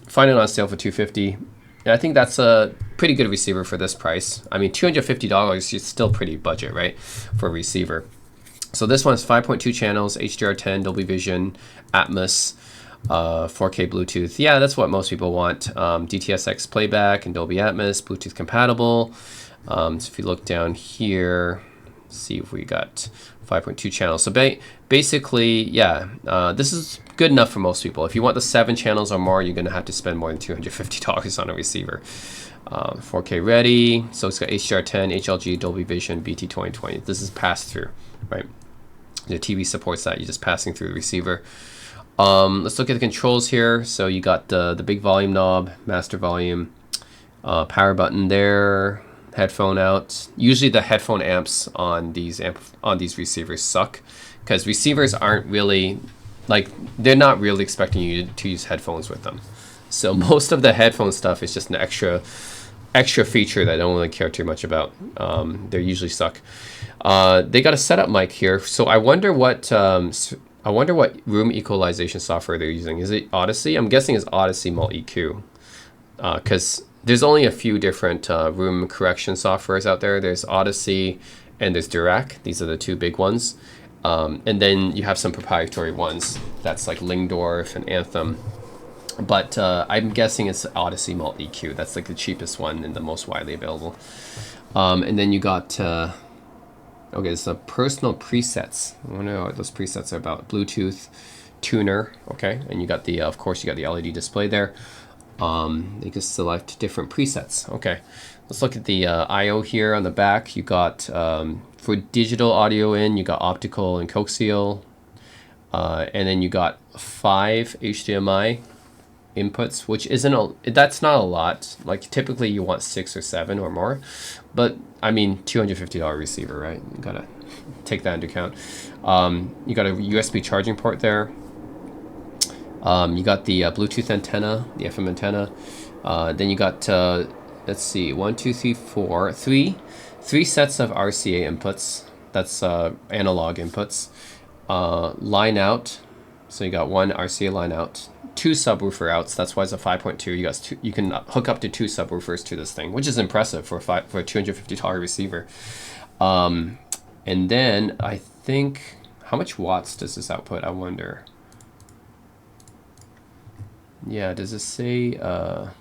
find it on sale for 250. And I think that's a pretty good receiver for this price. I mean, $250 is still pretty budget, right, for a receiver. So this one is 5.2 channels, HDR10, Dolby Vision, Atmos, 4K Bluetooth. Yeah, that's what most people want. DTS:X playback and Dolby Atmos, Bluetooth compatible. So if you look down here, see if we got 5.2 channels. So basically, yeah, this is good enough for most people. If you want the 7 channels or more, you're going to have to spend more than $250 on a receiver. 4K ready. So it's got HDR10, HLG, Dolby Vision, BT 2020. This is pass-through, right? The TV supports that. You're just passing through the receiver. Let's look at the controls here. So you got the big volume knob, master volume, power button there, headphone out. Usually the headphone amps on these receivers suck, because receivers aren't really, like, they're not really expecting you to use headphones with them. So most of the headphone stuff is just an extra feature that I don't really care too much about. They usually suck. They got a setup mic here, so I wonder what room equalization software they're using. Is it Odyssey? I'm guessing it's Odyssey Mult-EQ, because there's only a few different room correction softwares out there. There's Odyssey and there's Dirac. These are the two big ones. And then you have some proprietary ones. That's like Lingdorf and Anthem. But I'm guessing it's Odyssey Mult-EQ. That's like the cheapest one and the most widely available. And then you got, okay, it's a personal presets. I wonder what those presets are about. Bluetooth, tuner, okay. And you got the, of course, you got the LED display there. You can select different presets. Okay, let's look at the I/O here on the back. You got for digital audio in, you got optical and coaxial, and then you got 5 HDMI inputs, which that's not a lot. Like typically you want 6 or 7 or more, but I mean $250 receiver, right? You gotta take that into account. You got a USB charging port there. You got the Bluetooth antenna, the FM antenna. Then you got, let's see, 3 sets of RCA inputs. That's analog inputs. Line out. So you got 1 RCA line out, 2 subwoofer outs. That's why it's a 5.2. You can hook up to 2 subwoofers to this thing, which is impressive for a $250 receiver. And then I think, how much watts does this output? I wonder. Yeah, does it say? I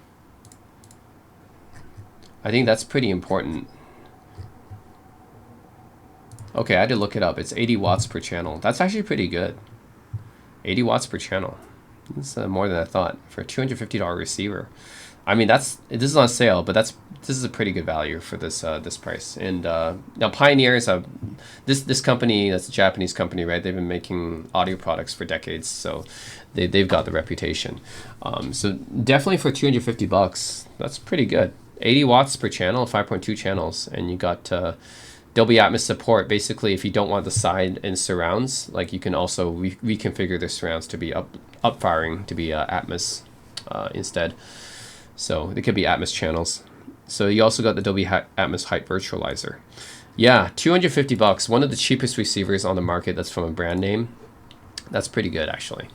think that's pretty important. Okay, I had to look it up. It's 80 watts per channel. That's actually pretty good. 80 watts per channel. That's more than I thought for a $250 receiver. I mean, this is on sale, but this is a pretty good value for this this price. And now Pioneer is this company, that's a Japanese company, right? They've been making audio products for decades, so they've got the reputation. So definitely for $250, that's pretty good. 80 watts per channel, 5.2 channels, and you got Dolby Atmos support. Basically, if you don't want the side and surrounds, like you can also reconfigure the surrounds to be up firing to be Atmos instead. So they could be Atmos channels. So you also got the Dolby Atmos Hype Virtualizer. Yeah, $250, one of the cheapest receivers on the market that's from a brand name. That's pretty good, actually.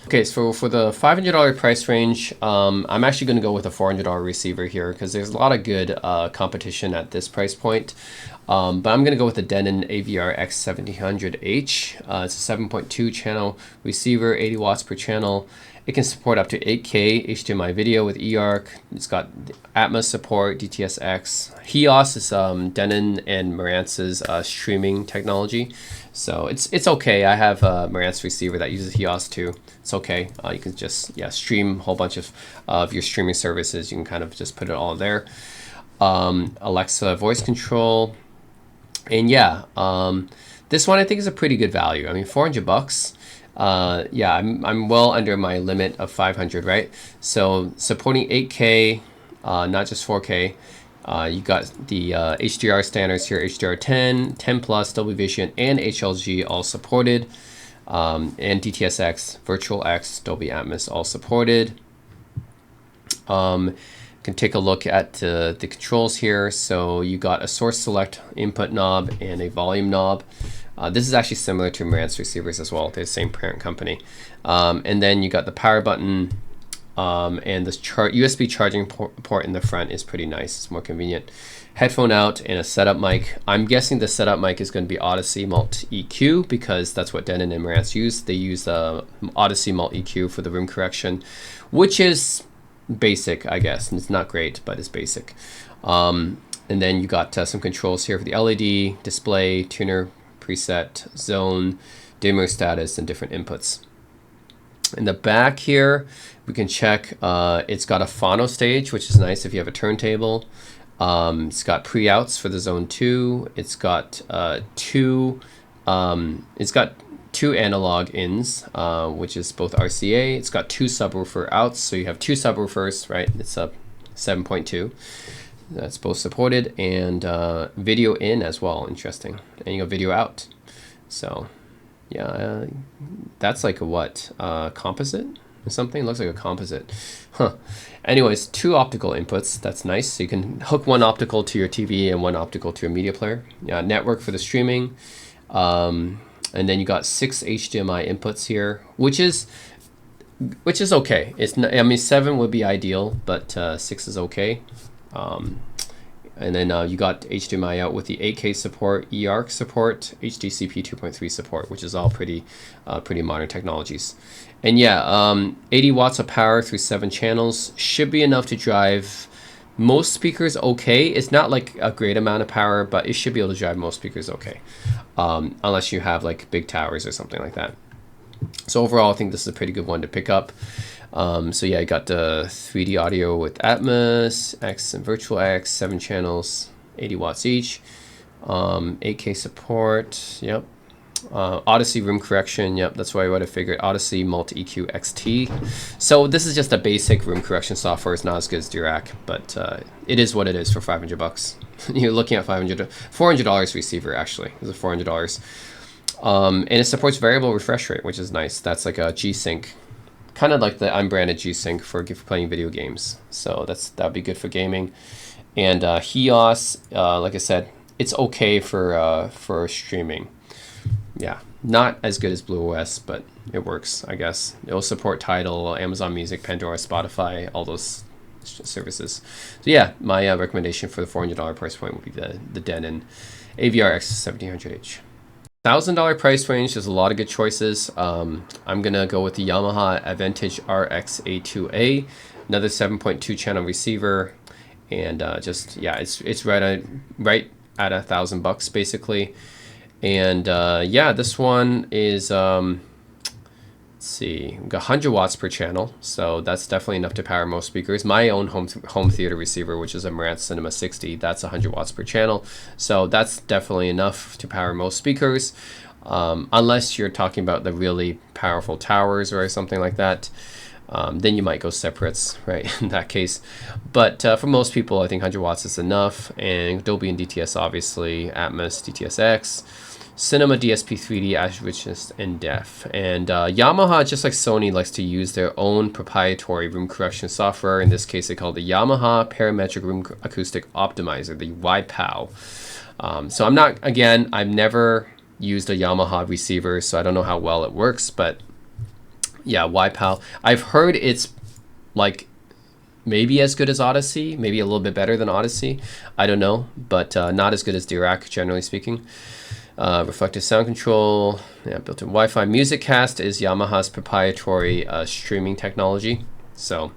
Okay, so for the $500 price range, I'm actually going to go with a $400 receiver here because there's a lot of good competition at this price point. But I'm going to go with the Denon AVR X1700H. It's a 7.2 channel receiver, 80 watts per channel. It can support up to 8K HDMI video with eARC. It's got Atmos support, DTS:X. HEOS is Denon and Marantz's streaming technology. So it's okay. I have a Marantz receiver that uses HEOS too. It's okay. You can just stream a whole bunch of your streaming services. You can kind of just put it all there. Alexa voice control. And this one I think is a pretty good value. I mean, $400. Yeah, I'm well under my limit of 500, right? So supporting 8K, not just 4K. You got the HDR standards here, HDR10, 10 Plus, Dolby Vision, and HLG all supported. And DTS:X, VirtualX, Dolby Atmos all supported. Can take a look at the controls here. So you got a source select input knob and a volume knob. This is actually similar to Marantz receivers as well. They're the same parent company. And then you got the power button, and this USB charging port in the front is pretty nice. It's more convenient. Headphone out and a setup mic. I'm guessing the setup mic is going to be Odyssey Mult EQ because that's what Denon and Marantz use. They use Odyssey Mult EQ for the room correction, which is basic, I guess. And it's not great, but it's basic. And then you got some controls here for the LED, display, tuner, preset, zone, dimmer status, and different inputs. In the back here, we can check it's got a phono stage, which is nice if you have a turntable. It's got pre-outs for the Zone 2. It's got two analog ins, which is both RCA. It's got 2 subwoofer outs, so you have 2 subwoofers, right? It's a 7.2. That's both supported, and video in as well. Interesting. And you got video out. So yeah, that's like a what? Composite or something? It looks like a composite. Huh. Anyways, 2 optical inputs. That's nice. So you can hook 1 optical to your TV and 1 optical to your media player. Yeah, network for the streaming. And then you got 6 HDMI inputs here, which is okay. It's not, I mean, 7 would be ideal, but 6 is okay. And then you got HDMI out with the 8K support, eARC support, HDCP 2.3 support, which is all pretty modern technologies. And yeah, 80 watts of power through 7 channels should be enough to drive most speakers okay. It's not like a great amount of power, but it should be able to drive most speakers okay, unless you have like big towers or something like that. So overall, I think this is a pretty good one to pick up. So yeah, I got the 3D audio with Atmos, X and Virtual X, 7 channels, 80 watts each, 8K support, yep. Odyssey room correction, yep, that's why I would have figured. Odyssey Mult EQ XT. So this is just a basic room correction software. It's not as good as Dirac, but it is what it is for $500. You're looking at $400 receiver actually. This is $400. And it supports variable refresh rate, which is nice. That's like a G-Sync. Kind of like the unbranded G-Sync for playing video games. So that'd be good for gaming. And HEOS, like I said, it's okay for streaming. Yeah, not as good as BlueOS, but it works, I guess. It'll support Tidal, Amazon Music, Pandora, Spotify, all those services. So yeah, my recommendation for the $400 price point would be the Denon AVR X1700H. $1,000 price range, there's a lot of good choices. I'm gonna go with the Yamaha Avantage RX A2A, another 7.2 channel receiver, and just yeah, it's right at $1,000 basically. And yeah, this one is let's see, we've got 100 watts per channel, so that's definitely enough to power most speakers. My own home theater receiver, which is a Marantz Cinema 60, that's 100 watts per channel, so that's definitely enough to power most speakers, unless you're talking about the really powerful towers or something like that. Then you might go separates, right, in that case. But for most people, I think 100 watts is enough, and Dolby and DTS, obviously, Atmos, DTS-X, Cinema DSP 3D as richness and depth. And Yamaha, just like Sony, likes to use their own proprietary room correction software. In this case, they call it the Yamaha Parametric Room Acoustic Optimizer, the YPOW. So I've never used a Yamaha receiver, so I don't know how well it works, but yeah, YPOW. I've heard it's like maybe as good as Odyssey, maybe a little bit better than Odyssey. I don't know, but not as good as Dirac, generally speaking. Reflective sound control, yeah, built-in Wi-Fi. MusicCast is Yamaha's proprietary streaming technology. So,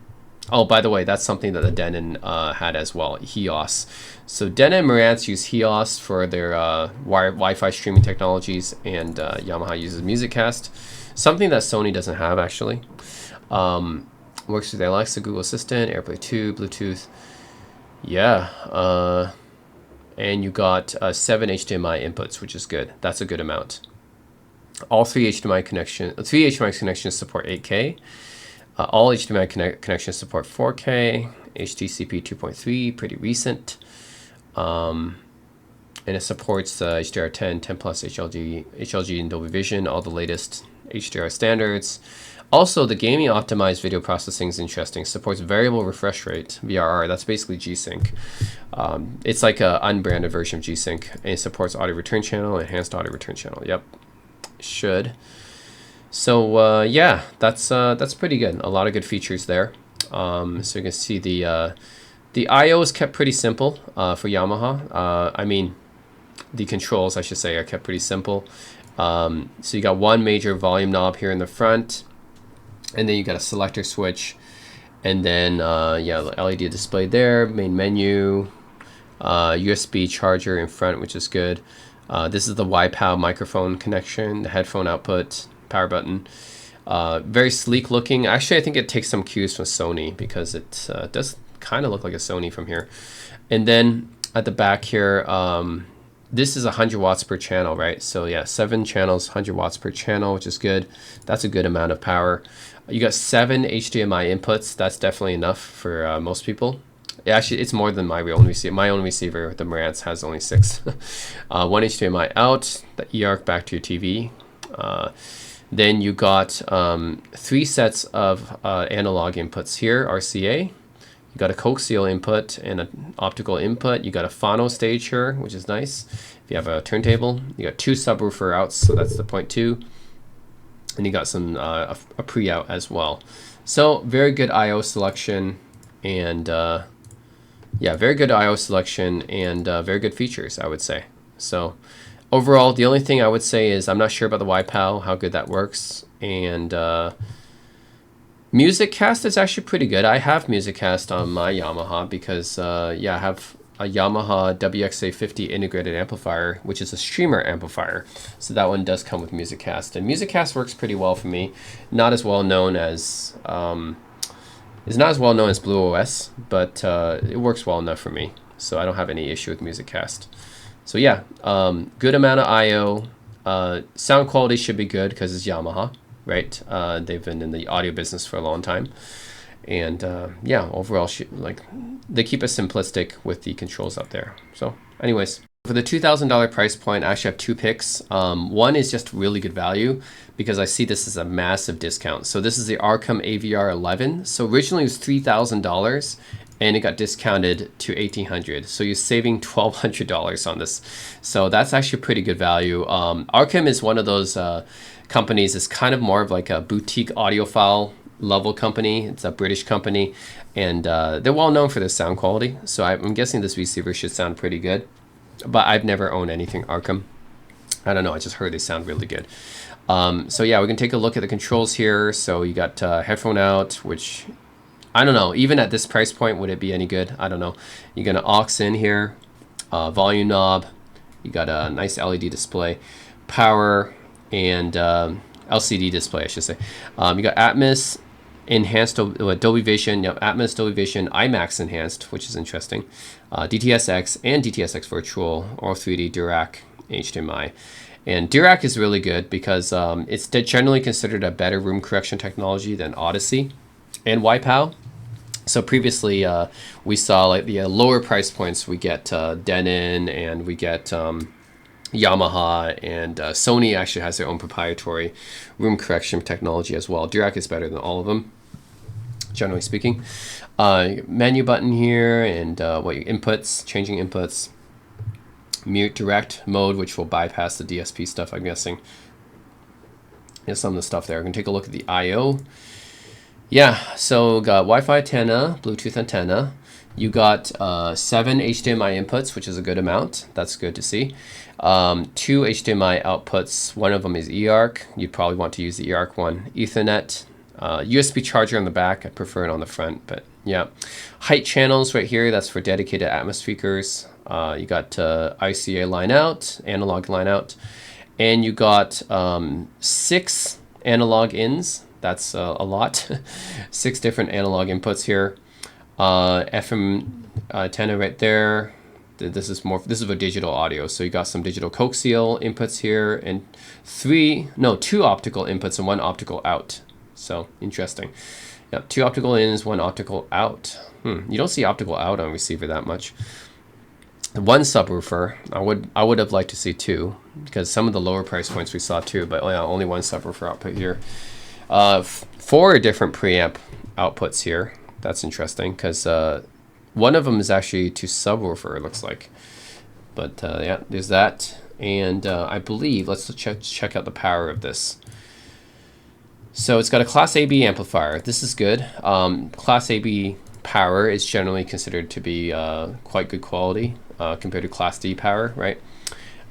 oh, by the way, that's something that the Denon had as well, HEOS. So Denon and Marantz use HEOS for their Wi-Fi streaming technologies, and Yamaha uses MusicCast, something that Sony doesn't have actually. Works with Alexa, Google Assistant, AirPlay 2, Bluetooth. Yeah. And you got 7 HDMI inputs, which is good. That's a good amount. All 3 HDMI connections support 8K. All HDMI connections support 4K. HDCP 2.3, pretty recent. And it supports HDR10, 10 plus HLG and Dolby Vision, all the latest HDR standards. Also, the gaming optimized video processing is interesting. Supports variable refresh rate, VRR. That's basically G-Sync. It's like an unbranded version of G-Sync. And it supports audio return channel, enhanced audio return channel. Yep, should. So yeah, that's pretty good. A lot of good features there. So you can see the I/O is kept pretty simple for Yamaha. I mean, the controls, I should say, are kept pretty simple. So you got one major volume knob here in the front, and then you got a selector switch, and then yeah, the LED display there, main menu, USB charger in front, which is good. This is the YPOW microphone connection, the headphone output, power button. Very sleek looking. Actually, I think it takes some cues from Sony because it does kind of look like a Sony from here. And then at the back here, this is 100 watts per channel, right? So yeah, 7 channels, 100 watts per channel, which is good. That's a good amount of power. You got 7 HDMI inputs. That's definitely enough for most people. Actually, it's more than my own receiver. My own receiver, the Marantz, has only 6. 1 HDMI out, the eARC back to your TV. Then you got 3 sets of analog inputs here, RCA. You got a coaxial input and an optical input. You got a phono stage here, which is nice. If you have a turntable, you got 2 subwoofer outs, so that's the 0.2. And you got some a pre-out as well. So very good I/O selection, and yeah, very good I/O selection and very good features, I would say. So overall, the only thing I would say is I'm not sure about the YPOW, how good that works, and MusicCast is actually pretty good. I have MusicCast on my Yamaha because, yeah, I have a Yamaha WXA50 integrated amplifier, which is a streamer amplifier. So that one does come with MusicCast. And MusicCast works pretty well for me. Not as well known as, is not as well known as BlueOS, but it works well enough for me. So I don't have any issue with MusicCast. So yeah, good amount of I/O. Sound quality should be good because it's Yamaha. Right, they've been in the audio business for a long time, and yeah, overall, like they keep it simplistic with the controls out there. So, anyways, for the $2,000 price point, I actually have 2 picks. One is just really good value because I see this as a massive discount. So this is the Arcam AVR 11. So originally it was $3,000. And it got discounted to $1,800, so you're saving $1,200 on this. So that's actually pretty good value. Arcam is one of those companies. It's kind of more of like a boutique audiophile level company. It's a British company, and they're well known for their sound quality. So I'm guessing this receiver should sound pretty good. But I've never owned anything Arcam. I don't know. I just heard they sound really good. So yeah, we can take a look at the controls here. So you got headphone out, which I don't know, even at this price point, would it be any good? I don't know. You got an aux in here, volume knob, you got a nice LED display, power, and LCD display, I should say. You got Atmos, enhanced Dolby Vision, Atmos, Dolby Vision, IMAX enhanced, which is interesting, DTS:X and DTS:X Virtual, or 3D Dirac, HDMI. And Dirac is really good because it's generally considered a better room correction technology than Odyssey and YPOW. So previously we saw like the lower price points, we get Denon, and we get Yamaha, and Sony actually has their own proprietary room correction technology as well. Dirac is better than all of them, generally speaking. Menu button here, and what your inputs, changing inputs, mute direct mode, which will bypass the DSP stuff, I'm guessing. There's some of the stuff there. We can take a look at the I/O. Yeah, so got Wi-Fi antenna, Bluetooth antenna. You got 7 HDMI inputs, which is a good amount. That's good to see. 2 HDMI outputs. One of them is eARC. You'd probably want to use the eARC one. Ethernet. USB charger on the back. I prefer it on the front, but yeah. Height channels right here. That's for dedicated Atmos speakers. You got ICA line out, analog line out. And you got 6 analog ins. That's a lot. 6 different analog inputs here. FM antenna right there. This is for digital audio. So you got some digital coaxial inputs here, and 2 optical inputs and 1 optical out. So interesting. Yep, 2 optical ins, 1 optical out. You don't see optical out on receiver that much. 1 subwoofer. I would have liked to see 2, because some of the lower price points we saw 2, but yeah, only 1 subwoofer output here. 4 different preamp outputs here. That's interesting because one of them is actually to subwoofer, it looks like. But yeah, there's that. And I believe, let's check out the power of this. So it's got a Class AB amplifier. This is good. Class AB power is generally considered to be quite good quality compared to Class D power, right?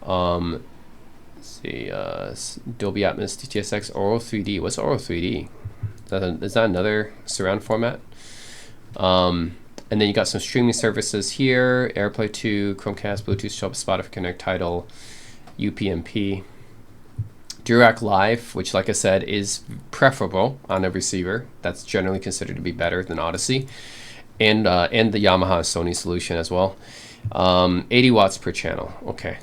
Let's see, Dolby Atmos, DTS:X, Auro 3D. What's Auro 3D? Is that another surround format? And then you got some streaming services here: AirPlay 2, Chromecast, Bluetooth, Spotify Connect, Tidal, UPnP. Dirac Live, which, like I said, is preferable on a receiver. That's generally considered to be better than Odyssey, and the Yamaha Sony solution as well. 80 watts per channel. Okay,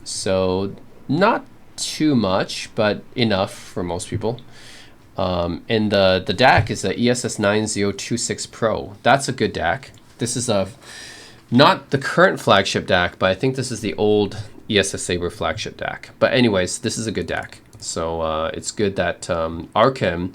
so not too much, but enough for most people. And the DAC is the ESS9026 Pro. That's a good DAC. This is not the current flagship DAC, but I think this is the old ESS Sabre flagship DAC. But anyways, this is a good DAC. So it's good that Archem,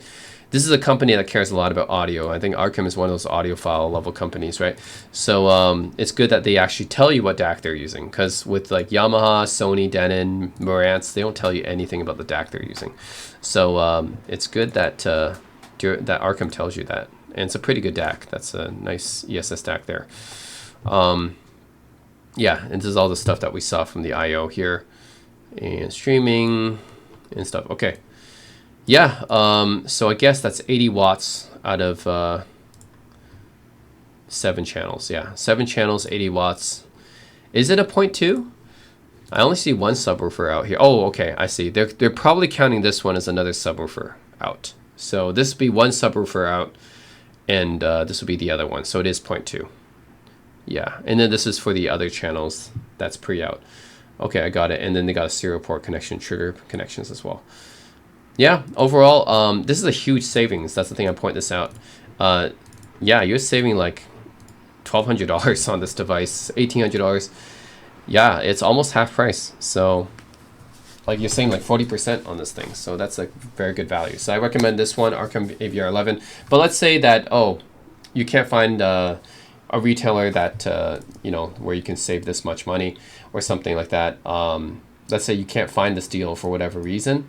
this is a company that cares a lot about audio. I think Archem is one of those audiophile level companies, right? So it's good that they actually tell you what DAC they're using, because with like Yamaha, Sony, Denon, Marantz, they don't tell you anything about the DAC they're using. So it's good that that Archem tells you that, and it's a pretty good DAC. That's a nice ESS DAC there. Yeah, and this is all the stuff that we saw from the I/O here, and streaming and stuff. Okay, yeah. So I guess that's 80 watts out of 7 channels. Yeah, 7 channels, 80 watts. Is it a 0.2? I only see one subwoofer out here. Oh, okay, I see. They're probably counting this one as another subwoofer out. So this would be one subwoofer out, and this would be the other one. So it is 0.2. Yeah, and then this is for the other channels. That's pre-out. Okay, I got it. And then they got a serial port connection, trigger connections as well. Yeah, overall, this is a huge savings. That's the thing I point this out. Yeah, you're saving like $1,200 on this device, $1,800. Yeah, it's almost half price. So like you're saying, like 40% on this thing. So that's like very good value. So I recommend this one, Archem AVR11. But let's say that, oh, you can't find a retailer that, you know, where you can save this much money or something like that. Let's say you can't find this deal for whatever reason.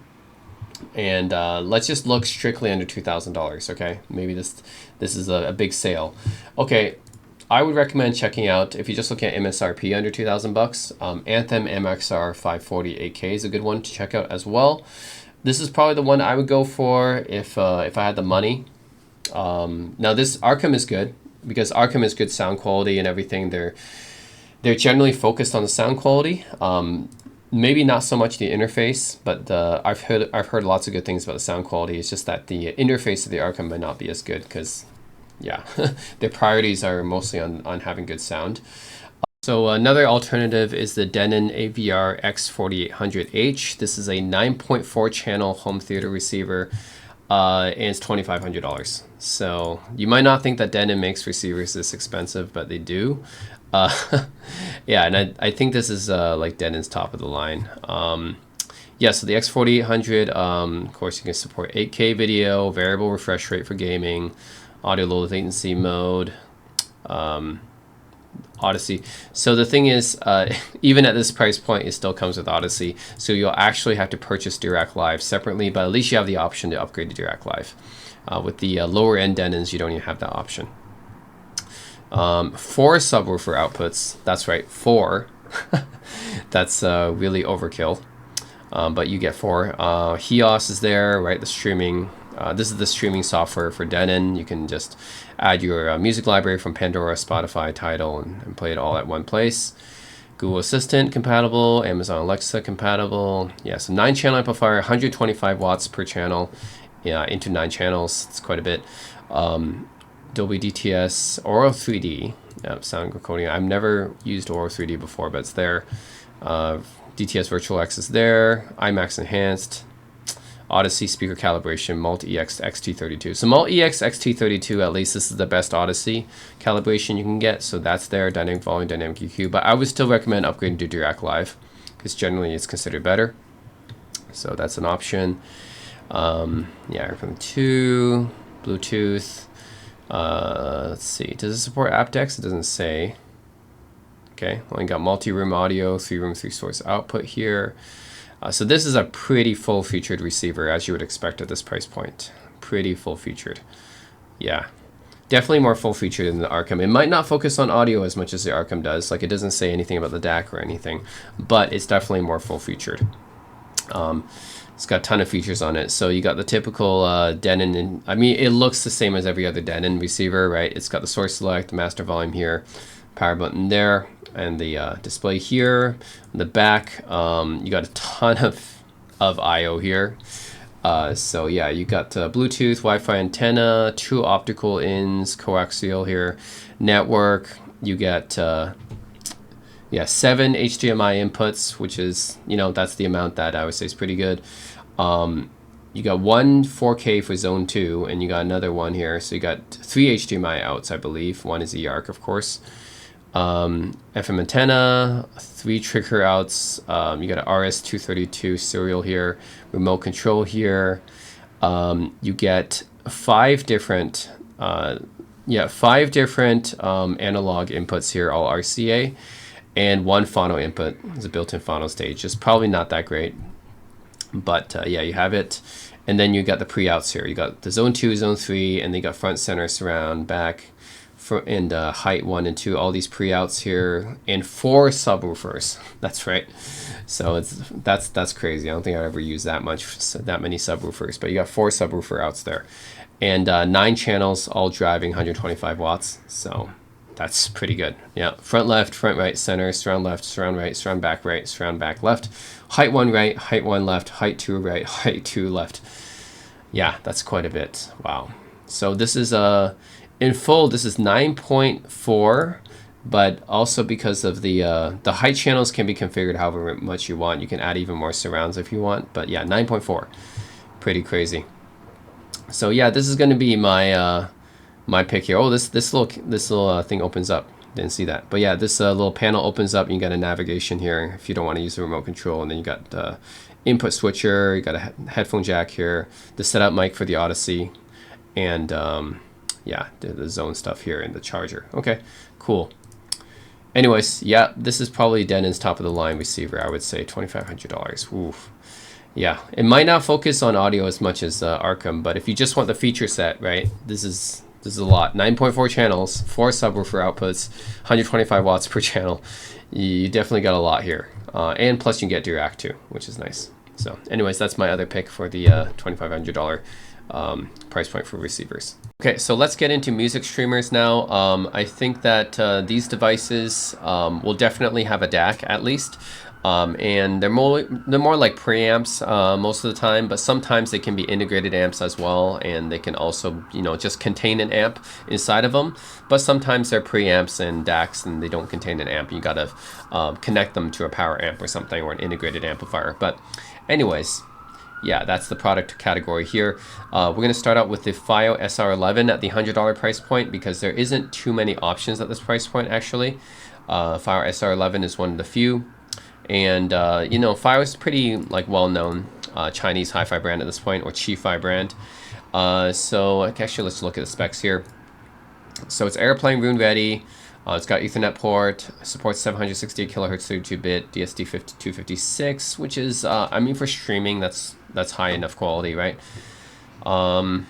And let's just look strictly under $2,000, okay? Maybe this is a big sale. Okay, I would recommend checking out, if you're just looking at MSRP under $2,000, Anthem MXR 540 8K is a good one to check out as well. This is probably the one I would go for if I had the money. Now this Archem is good because Archem is good sound quality and everything. They're generally focused on the sound quality. Maybe not so much the interface, but I've heard lots of good things about the sound quality. It's just that the interface of the Archem might not be as good because, yeah, their priorities are mostly on having good sound. So another alternative is the Denon AVR X4800H. This is a 9.4 channel home theater receiver, and it's $2,500. So you might not think that Denon makes receivers this expensive, but they do. Yeah, and I think this is like Denon's top of the line. Yeah, so the X4800, of course, you can support 8K video, variable refresh rate for gaming, audio low latency mode, Odyssey. So the thing is, even at this price point, it still comes with Odyssey. So you'll actually have to purchase Dirac Live separately, but at least you have the option to upgrade to Dirac Live. With the lower end Denons, you don't even have that option. 4 subwoofer outputs. That's right, 4. That's really overkill. But you get 4. HEOS is there, right? The streaming. This is the streaming software for Denon. You can just add your music library from Pandora, Spotify, Tidal, and play it all at one place. Google Assistant compatible, Amazon Alexa compatible. Yeah, so 9-channel amplifier, 125 watts per channel. Yeah, into 9 channels. It's quite a bit. Dolby DTS, Auro 3D, sound recording. I've never used Auro 3D before, but it's there. DTS Virtual X is there. IMAX Enhanced. Odyssey speaker calibration, Multi-EX XT32. So Multi-EX XT32, at least this is the best Odyssey calibration you can get. So that's there, dynamic volume, dynamic EQ. But I would still recommend upgrading to Dirac Live because generally it's considered better. So that's an option. Yeah, AirPlane 2, Bluetooth. Let's see. Does it support aptX? It doesn't say. Okay, well, you got multi-room audio, 3-room, 3-source output here. So this is a pretty full-featured receiver, as you would expect at this price point. Pretty full-featured. Yeah, definitely more full-featured than the Arcam. It might not focus on audio as much as the Arcam does. Like, it doesn't say anything about the DAC or anything, but it's definitely more full-featured. It's got a ton of features on it. So you got the typical Denon, and I mean, it looks the same as every other Denon receiver, right? It's got the source select, the master volume here, power button there, and the display here. In the back, you got a ton of I/O here. So yeah, you got Bluetooth, Wi-Fi antenna, 2 optical ins, coaxial here, network. You get 7 HDMI inputs, which is, that's the amount that I would say is pretty good. You got 1 4K for zone 2, and you got another one here. So you got 3 HDMI outs, I believe. One is eARC, of course. FM antenna, 3 trigger outs. You got an RS-232 serial here, remote control here. You get 5 different, analog inputs here, all RCA, and 1 phono input. It's a built-in phono stage. It's probably not that great, but yeah, you have it. And then you got the pre-outs here. You got the zone 2, zone 3, and then you got front, center, surround, back, and height 1 and 2, all these pre-outs here, and 4 subwoofers. That's right. So that's crazy. I don't think I ever used that many subwoofers, but you got 4 subwoofer outs there, and 9 channels, all driving 125 watts. So that's pretty good. Yeah, front left, front right, center, surround left, surround right, surround back right, surround back left, height 1 right, height 1 left, height 2 right, height 2 left. Yeah, that's quite a bit. Wow. So this is in full, this is 9.4, but also because of the height channels can be configured however much you want. You can add even more surrounds if you want, but yeah, 9.4, pretty crazy. So yeah, this is going to be my my pick here. Oh, this little thing opens up. Didn't see that, but yeah, this little panel opens up. And you got a navigation here if you don't want to use the remote control, and then you got the input switcher. You got a headphone jack here, the setup mic for the Odyssey, and yeah, the zone stuff here and the charger. Okay, cool. Anyways, yeah, this is probably Denon's top of the line receiver. I would say $2,500. Oof. Yeah, it might not focus on audio as much as Arcam, but if you just want the feature set, right, this is a lot. 9.4 channels, 4 subwoofer outputs, 125 watts per channel. You definitely got a lot here, and plus you can get Dirac too, which is nice. So, anyways, that's my other pick for the $2,500 price point for receivers. Okay, so let's get into music streamers now. I think that these devices will definitely have a DAC at least, and they're more like preamps most of the time, but sometimes they can be integrated amps as well, and they can also just contain an amp inside of them. But sometimes they're preamps and DACs, and they don't contain an amp. You gotta connect them to a power amp or something, or an integrated amplifier. But anyways, yeah, that's the product category here. We're going to start out with the FiiO SR11 at the $100 price point, because there isn't too many options at this price point, actually. FiiO SR11 is one of the few. And, FiiO is pretty well-known Chinese hi-fi brand at this point, or Qi-Fi brand. So actually, let's look at the specs here. So it's airplane room ready. It's got Ethernet port, supports 768 kilohertz 32-bit DSD-256, which is, for streaming, that's high enough quality, right? Let's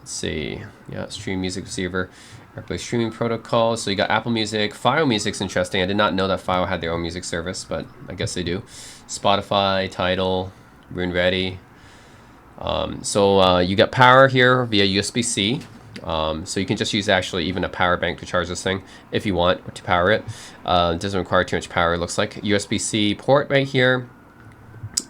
see, yeah, stream music receiver, AirPlay streaming protocol. So you got Apple Music. FiiO Music's interesting. I did not know that FiiO had their own music service, but I guess they do. Spotify, Tidal, room ready. So you got power here via USB-C. So you can just use actually even a power bank to charge this thing if you want to power it. It doesn't require too much power, it looks like. USB-C port right here,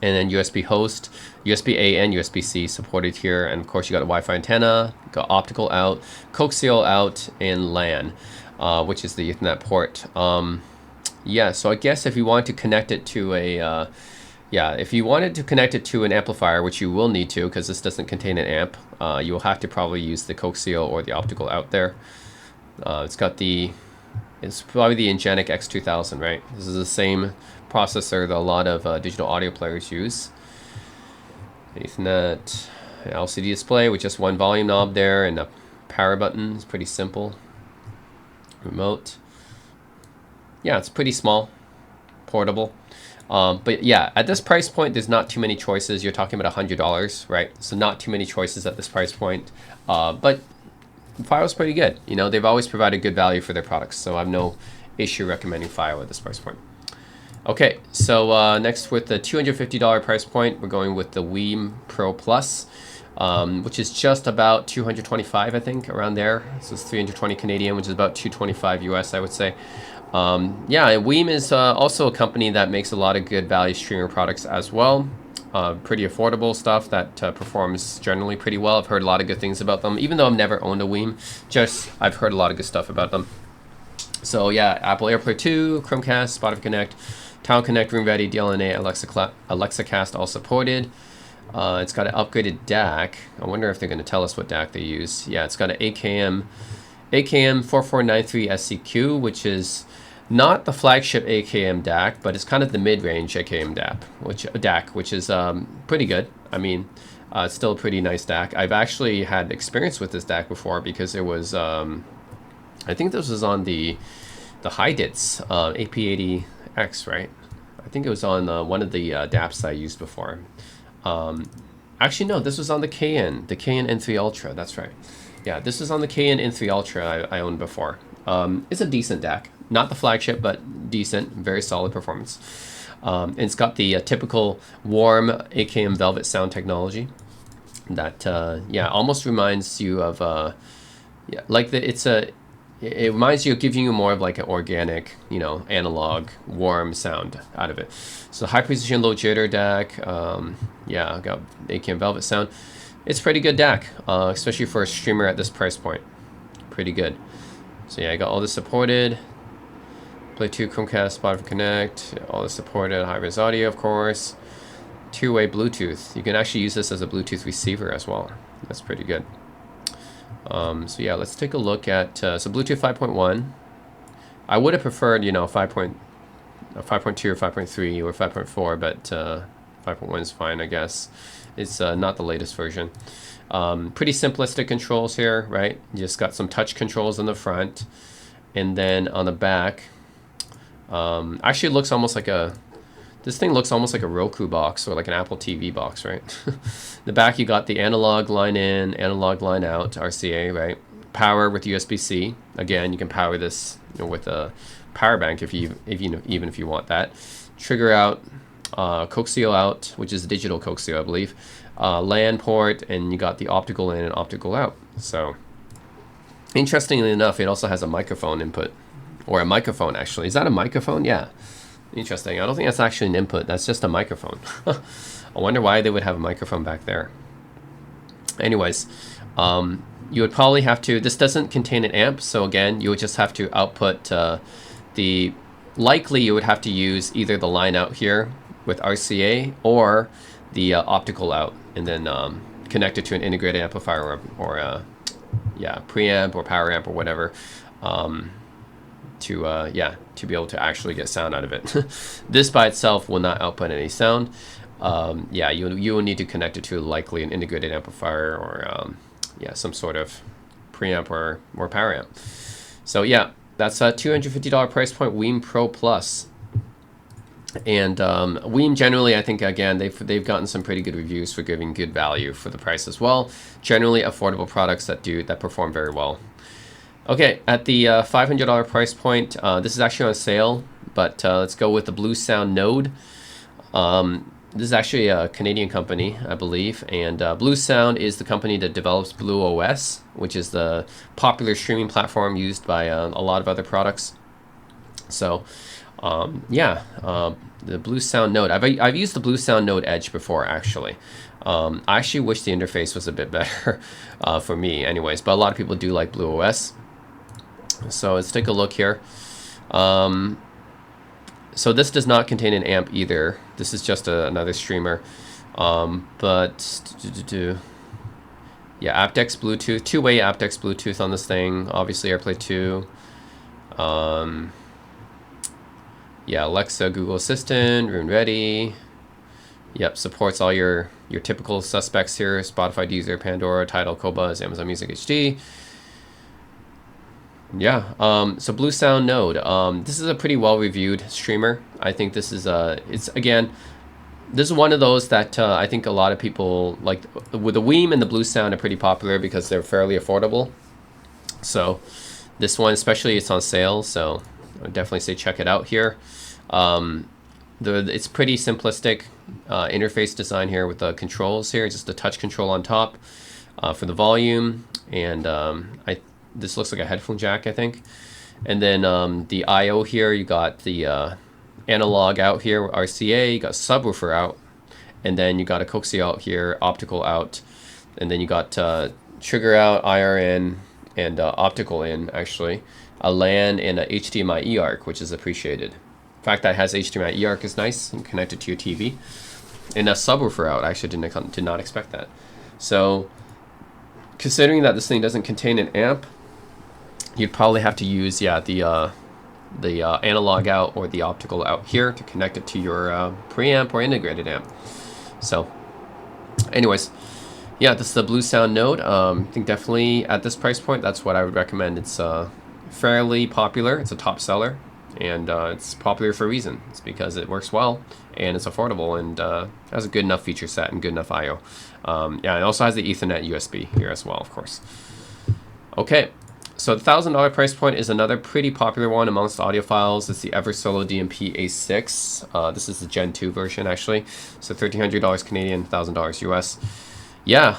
and then USB host, USB-A and USB-C supported here, and of course you got a Wi-Fi antenna, got optical out, coaxial out, and LAN, which is the Ethernet port. Yeah, so I guess if you want to connect it to a if you wanted to connect it to an amplifier, which you will need to because this doesn't contain an amp, you will have to probably use the coaxial or the optical out there. It's probably the Ingenic X2000, right? This is the same processor that a lot of digital audio players use. Ethernet LCD display with just one volume knob there and a power button. It's pretty simple. Remote. Yeah, it's pretty small, portable. But yeah, at this price point, there's not too many choices. You're talking about $100, right? So not too many choices at this price point. But FiO's pretty good. You know, they've always provided good value for their products, so I have no issue recommending FiO at this price point. Okay, so next with the $250 price point, we're going with the Weem Pro Plus, which is just about 225, I think, around there. So it's 320 Canadian, which is about 225 US, I would say. Yeah, Weem is also a company that makes a lot of good value streamer products as well. Pretty affordable stuff that performs generally pretty well. I've heard a lot of good things about them, even though I've never owned a Weem. Just I've heard a lot of good stuff about them. So yeah, Apple AirPlay 2, Chromecast, Spotify Connect, Tile Connect, Room Ready, DLNA, Alexa Cast all supported. It's got an upgraded DAC. I wonder if they're going to tell us what DAC they use. Yeah, it's got an AKM 4493 SCQ, which is not the flagship AKM DAC, but it's kind of the mid-range AKM DAC, which is pretty good. I mean, it's still a pretty nice DAC. I've actually had experience with this DAC before because it was, I think this was on the Hydits AP80X, right? I think it was on one of the DAPs I used before. Actually, no, this was on the KN N3 Ultra. That's right. Yeah, this is on the KN N3 Ultra I owned before. It's a decent DAC. Not the flagship, but decent. Very solid performance. And it's got the typical warm AKM Velvet sound technology that, yeah, almost reminds you of, yeah, like it reminds you of giving you more of like an organic, you know, analog, warm sound out of it. So high precision, low jitter DAC. Yeah, got AKM Velvet sound. It's pretty good DAC, especially for a streamer at this price point. Pretty good. So yeah, I got all this supported. Play 2, Chromecast, Spotify Connect, all this supported. High-res audio, of course. Two-way Bluetooth. You can actually use this as a Bluetooth receiver as well. That's pretty good. So yeah, let's take a look at so Bluetooth 5.1. I would have preferred, you know, 5.2 or 5.3 or 5.4, but 5.1 is fine, I guess. It's not the latest version. Pretty simplistic controls here, right? You just got some touch controls on the front, and then on the back, actually it looks almost like this thing looks almost like a Roku box or like an Apple TV box, right? The back, you got the analog line in, analog line out, RCA, right? Power with USB-C. Again, you can power this, you know, with a power bank even if you want that. Trigger out, coaxial out, which is digital coaxial, I believe. LAN port, and you got the optical in and optical out. So, interestingly enough, it also has a microphone input, or a microphone actually. Is that a microphone? Yeah. Interesting. I don't think that's actually an input. That's just a microphone. I wonder why they would have a microphone back there. Anyways, you would probably have to, this doesn't contain an amp, so again, you would just have to output likely you would have to use either the line out here with RCA or the optical out, and then connect it to an integrated amplifier or yeah, preamp or power amp or whatever. To be able to actually get sound out of it. This by itself will not output any sound. Yeah, you will need to connect it to likely an integrated amplifier or yeah, some sort of preamp or power amp. So yeah, that's a $250 price point, Weem Pro Plus. And Weem generally, I think, again, they've gotten some pretty good reviews for giving good value for the price as well. Generally affordable products that perform very well. Okay, at the $500 price point, this is actually on sale, but let's go with the Bluesound Node. This is actually a Canadian company, I believe, and Bluesound is the company that develops BlueOS, which is the popular streaming platform used by a lot of other products. So, yeah, the Bluesound Node. I've used the Bluesound Node Edge before, actually. I actually wish the interface was a bit better for me, anyways, but a lot of people do like BlueOS. So let's take a look here. So this does not contain an amp either. This is just another streamer. But yeah, aptX Bluetooth, two-way aptX Bluetooth on this thing. Obviously AirPlay 2. Yeah, Alexa, Google Assistant, Room Ready. Yep, supports all your typical suspects here: Spotify, Deezer, Pandora, Tidal, Qobuz, Amazon Music HD. Yeah, so Bluesound Node. This is a pretty well-reviewed streamer. I think this is it's again, this is one of those that I think a lot of people like. With the Weem and the Bluesound are pretty popular because they're fairly affordable. So this one, especially, it's on sale. So I would definitely say check it out here. It's pretty simplistic interface design here with the controls here, just a touch control on top for the volume, and this looks like a headphone jack, I think. And then the I/O here, you got the analog out here, RCA, you got subwoofer out, and then you got a coaxial out here, optical out, and then you got trigger out, IR in, and optical in, actually, a LAN and a HDMI eARC, which is appreciated. The fact that it has HDMI eARC is nice and connected to your TV. And a subwoofer out. I actually did not expect that. So considering that this thing doesn't contain an amp, you'd probably have to use the analog out or the optical out here to connect it to your preamp or integrated amp. So anyways, yeah, this is the Bluesound Node. I think definitely at this price point, that's what I would recommend. It's fairly popular. It's a top seller, and it's popular for a reason. It's because it works well and it's affordable and has a good enough feature set and good enough I/O. Yeah, it also has the Ethernet USB here as well, of course. Okay, so the $1,000 price point is another pretty popular one amongst audiophiles. It's the Eversolo DMP A6. This is the Gen 2 version, actually. So $1,300 Canadian, $1,000 US. Yeah,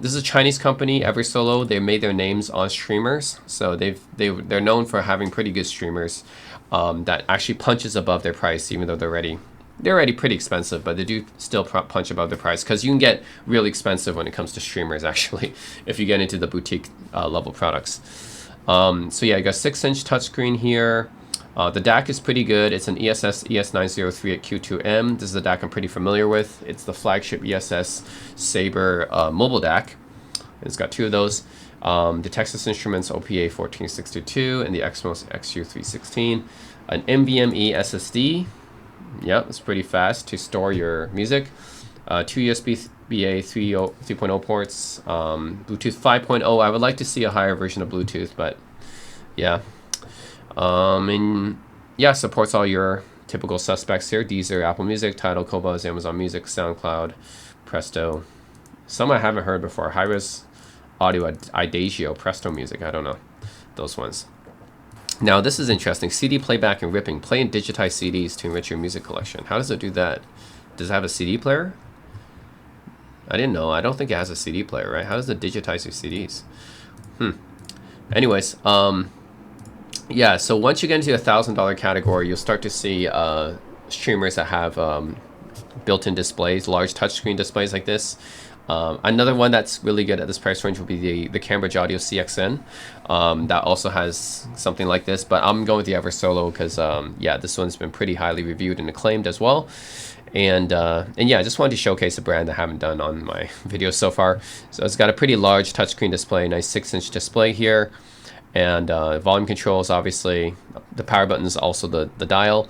this is a Chinese company, Eversolo. They made their names on streamers, so they're known for having pretty good streamers that actually punches above their price, even though they're already pretty expensive, but they do still punch above the price because you can get really expensive when it comes to streamers, actually, if you get into the boutique level products. So yeah, you got 6-inch touchscreen here. The DAC is pretty good. It's an ESS ES903Q2M. This is a DAC I'm pretty familiar with. It's the flagship ESS Sabre mobile DAC. It's got 2 of those. The Texas Instruments OPA 14622 and the Exmos XU316. An NVMe SSD. Yep, it's pretty fast to store your music. 2 USB-A 3.0 ports. Bluetooth 5.0. I would like to see a higher version of Bluetooth, but yeah. And yeah, supports all your typical suspects here: Deezer, Apple Music, Tidal, Qobuz, Amazon Music, SoundCloud, Presto. Some I haven't heard before: Hi-Res Audio, Idagio, Presto Music. I don't know those ones. Now this is interesting: CD playback and ripping. Play and digitize CDs to enrich your music collection. How does it do that? Does it have a CD player? I didn't know. I don't think it has a CD player, right? How does it digitize your CDs? Anyways, yeah, so once you get into the $1,000 category, you'll start to see streamers that have built-in displays, large touchscreen displays like this. Another one that's really good at this price range would be the Cambridge Audio CXN. That also has something like this, but I'm going with the Eversolo because, yeah, this one's been pretty highly reviewed and acclaimed as well. And yeah, I just wanted to showcase a brand that I haven't done on my videos so far. So it's got a pretty large touchscreen display, nice 6-inch display here. And volume controls, obviously. The power button is also the dial.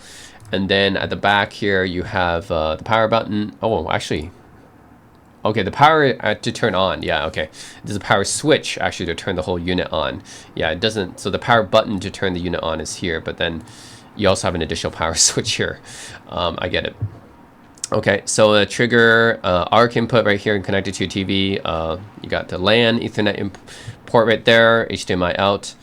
And then at the back here, you have the power button. Oh, actually, okay, the power to turn on. Yeah, okay. There's a power switch, actually, to turn the whole unit on. Yeah, it doesn't. So the power button to turn the unit on is here, but then you also have an additional power switch here. I get it. Okay, so the trigger, ARC input right here and connected to your TV. You got the LAN, Ethernet port right there, HDMI out,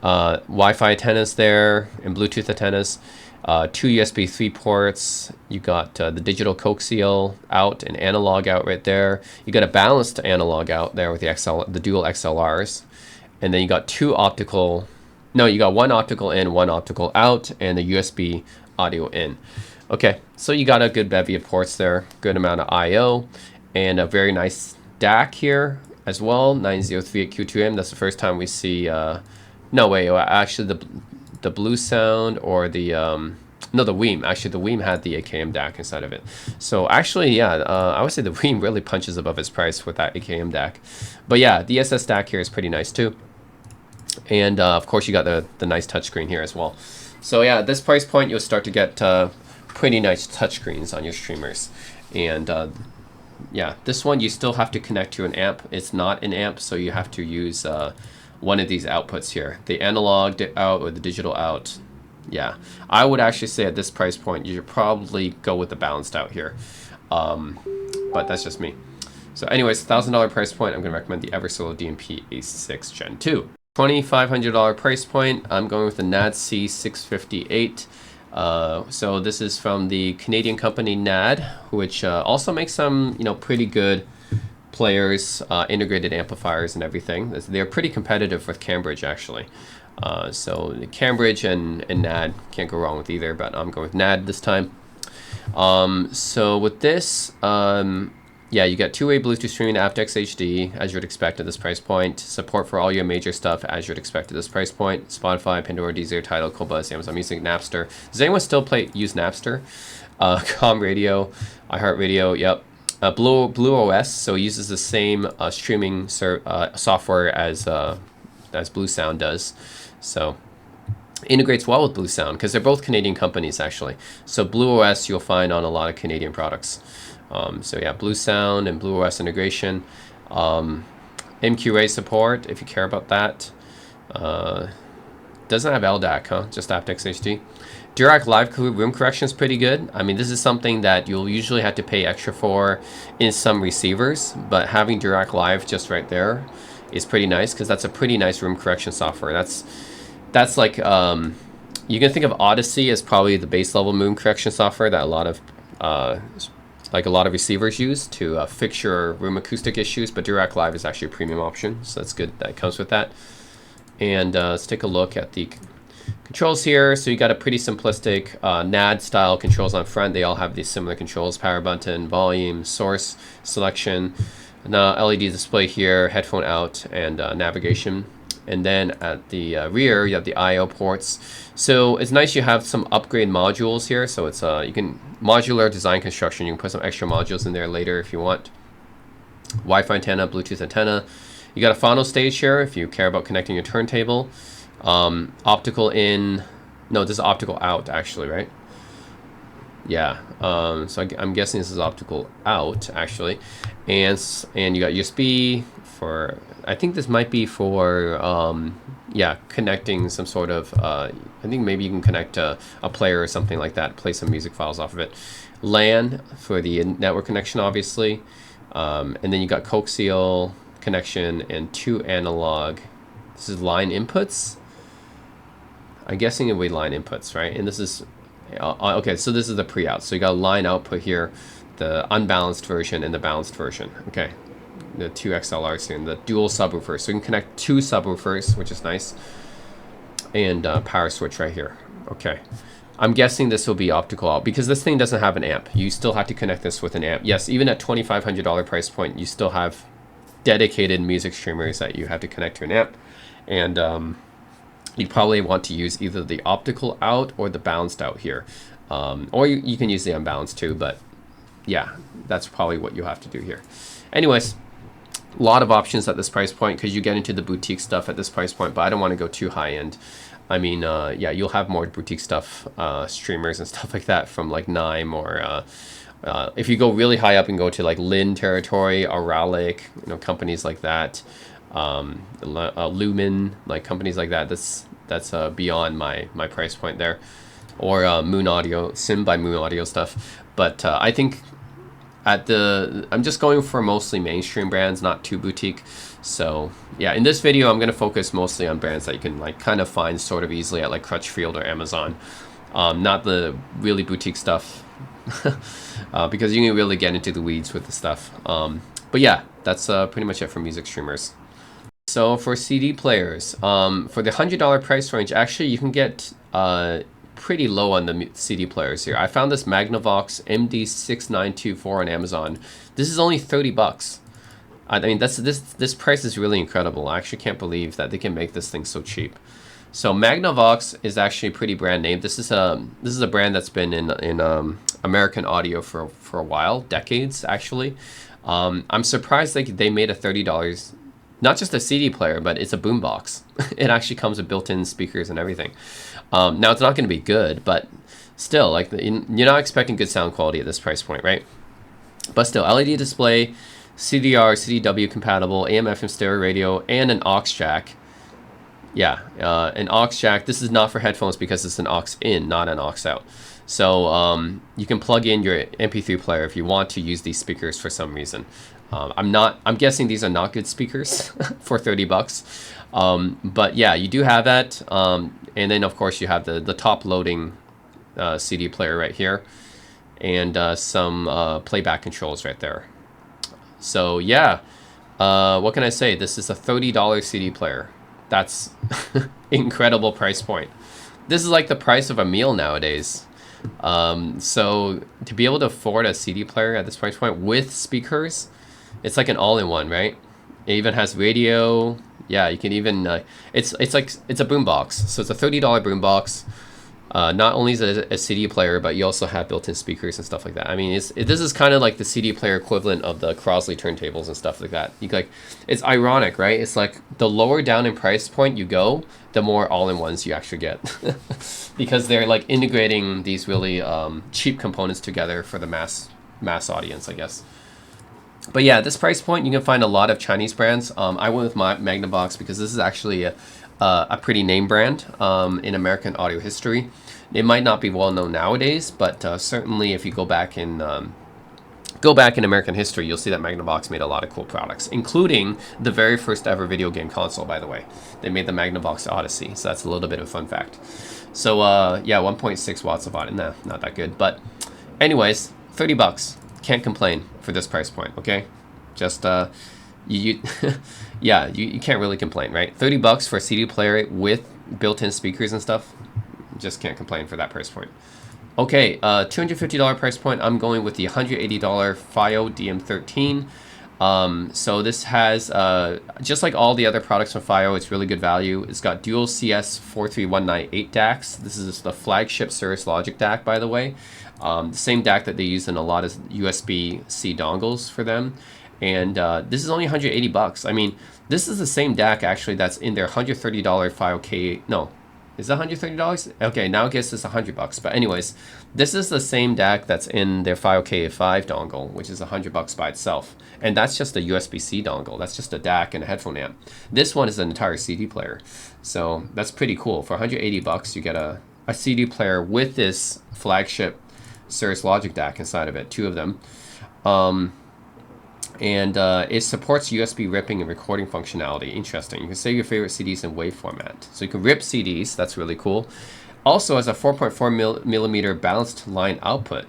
Wi-Fi antennas there, and Bluetooth antennas. 2 USB 3 ports. You got the digital coaxial out and analog out right there. You got a balanced analog out there with the dual XLRs, and then you got 2 optical. No, you got 1 optical in, 1 optical out, and a USB audio in. Okay, so you got a good bevy of ports there, good amount of I/O, and a very nice DAC here as well, 903Q2M. That's the first time we see. No way, actually the Bluesound or the no, the Weem. Actually, the Weem had the AKM DAC inside of it. So actually, yeah, I would say the Weem really punches above its price with that AKM DAC. But yeah, the SS DAC here is pretty nice too. And of course, you got the nice touchscreen here as well. So yeah, at this price point, you'll start to get pretty nice touchscreens on your streamers. And yeah, this one you still have to connect to an amp. It's not an amp, so you have to use one of these outputs here, the analog out or the digital out. Yeah, I would actually say at this price point you should probably go with the balanced out here, but that's just me. So anyways, $1,000 price point, I'm going to recommend the Eversolo DMP A6 Gen 2. $2,500 price point, I'm going with the NAD C658. So this is from the Canadian company NAD, which also makes some, pretty good players, integrated amplifiers and everything. They're pretty competitive with Cambridge, actually. So Cambridge and NAD, can't go wrong with either, but I'm going with NAD this time. So with this, yeah, you got two-way Bluetooth streaming to aptX HD, as you would expect at this price point. Support for all your major stuff, as you would expect at this price point. Spotify, Pandora, Deezer, Tidal, Qobuz, Amazon Music, Napster. Does anyone still use Napster? Com Radio, iHeartRadio, yep. Blue OS, so it uses the same streaming software as Bluesound does. So integrates well with Bluesound, because they're both Canadian companies, actually. So Blue OS you'll find on a lot of Canadian products. So yeah, Bluesound and Blue OS integration. MQA support, if you care about that. Doesn't have LDAC, huh? Just aptX HD. Dirac Live room correction is pretty good. I mean, this is something that you'll usually have to pay extra for in some receivers, but having Dirac Live just right there is pretty nice, because that's a pretty nice room correction software. That's like, you can think of Odyssey as probably the base level room correction software that a lot of receivers use to fix your room acoustic issues, but Dirac Live is actually a premium option, so that's good that it comes with that. And let's take a look at the controls here. So you got a pretty simplistic NAD style controls on front. They all have these similar controls: power button, volume, source selection, LED display here, headphone out, and navigation. And then at the rear, you have the I/O ports. So it's nice you have some upgrade modules here. So it's you can modular design construction. You can put some extra modules in there later if you want. Wi-Fi antenna, Bluetooth antenna. You got a phono stage here if you care about connecting your turntable. Optical in, no, this is optical out actually, right? Yeah. So I'm guessing this is optical out actually, and you got USB for. I think this might be for yeah, connecting some sort of. I think maybe you can connect a player or something like that. Play some music files off of it. LAN for the network connection, obviously, and then you got coaxial connection and 2 analog. This is line inputs. I'm guessing it'll be line inputs, right? And this is okay. So this is the pre-out. So you got a line output here, the unbalanced version and the balanced version. Okay, the 2 XLRs here and the dual subwoofers. So you can connect 2 subwoofers, which is nice, and power switch right here. Okay, I'm guessing this will be optical out because this thing doesn't have an amp. You still have to connect this with an amp. Yes, even at $2,500 price point, you still have dedicated music streamers that you have to connect to an amp, and you probably want to use either the optical out or the balanced out here, or you can use the unbalanced too, but yeah, that's probably what you have to do here. Anyways, a lot of options at this price point because you get into the boutique stuff at this price point, but I don't want to go too high end. I mean, yeah, you'll have more boutique stuff, streamers and stuff like that from like Nime, or if you go really high up and go to like Lin territory, Auralic, companies like that, Lumen, like companies like that. That's beyond my price point there, or Moon Audio, Sim by Moon Audio stuff. But I think I'm just going for mostly mainstream brands, not too boutique. So yeah, in this video, I'm going to focus mostly on brands that you can like kind of find sort of easily at like Crutchfield or Amazon, not the really boutique stuff, because you can really get into the weeds with the stuff. But yeah, that's pretty much it for music streamers. So for CD players, for the $100 price range, actually you can get pretty low on the CD players here. I found this Magnavox MD6924 on Amazon. This is only $30. I mean, this price is really incredible. I actually can't believe that they can make this thing so cheap. So Magnavox is actually a pretty brand name. This is a brand that's been in American audio for a while, decades actually. I'm surprised they made a $30. Not just a CD player, but it's a boombox. It actually comes with built-in speakers and everything. Now it's not going to be good, but still, like you're not expecting good sound quality at this price point, right? But still, LED display, CDR, CDW compatible, AM/FM stereo radio, and an aux jack. Yeah, an aux jack. This is not for headphones because it's an aux in, not an aux out. So you can plug in your MP3 player if you want to use these speakers for some reason. I'm guessing these are not good speakers for 30 bucks. But yeah, you do have that. And then of course you have the top loading CD player right here, and some playback controls right there. So yeah, what can I say? This is a $30 CD player. That's incredible price point. This is like the price of a meal nowadays. So to be able to afford a CD player at this price point with speakers, it's like an all-in-one, right? It even has radio. Yeah, you can even it's a boombox. So it's a $30 boombox. Not only is it a CD player, but you also have built-in speakers and stuff like that. I mean, this is kind of like the CD player equivalent of the Crosley turntables and stuff like that. It's ironic, right? It's like the lower down in price point you go, the more all-in-ones you actually get, because they're like integrating these really cheap components together for the mass audience, I guess. But yeah, this price point you can find a lot of Chinese brands. I went with my Magnavox because this is actually a pretty name brand in American audio history. It might not be well known nowadays, but certainly if you go back in American history, you'll see that Magnavox made a lot of cool products, including the very first ever video game console, by the way. They made the Magnavox Odyssey, so that's a little bit of a fun fact. So yeah, 1.6 watts of audio. Nah, not that good. But anyways, 30 bucks. Can't complain for this price point, okay? Just you can't really complain, right? 30 bucks for a CD player with built-in speakers and stuff. Just can't complain for that price point. Okay, $250 price point. I'm going with the $180 FiiO DM13. So this has just like all the other products from FiiO, it's really good value. It's got dual CS43198 DACs. This is the flagship Cirrus Logic DAC, by the way. The same DAC that they use in a lot of USB-C dongles for them. And this is only 180 bucks. I mean, this is the same DAC actually that's in their $130 FiiO K. No, is that $130? Okay, now I guess it's 100 bucks. But anyways, this is the same DAC that's in their FiiO KA5 dongle, which is 100 bucks by itself. And that's just a USB-C dongle. That's just a DAC and a headphone amp. This one is an entire CD player. So that's pretty cool. For 180 bucks, you get a CD player with this flagship Cirrus Logic DAC inside of it, 2 of them. And it supports USB ripping and recording functionality. Interesting. You can save your favorite CDs in WAV format. So you can rip CDs. That's really cool. Also has a 4.4 millimeter balanced line output.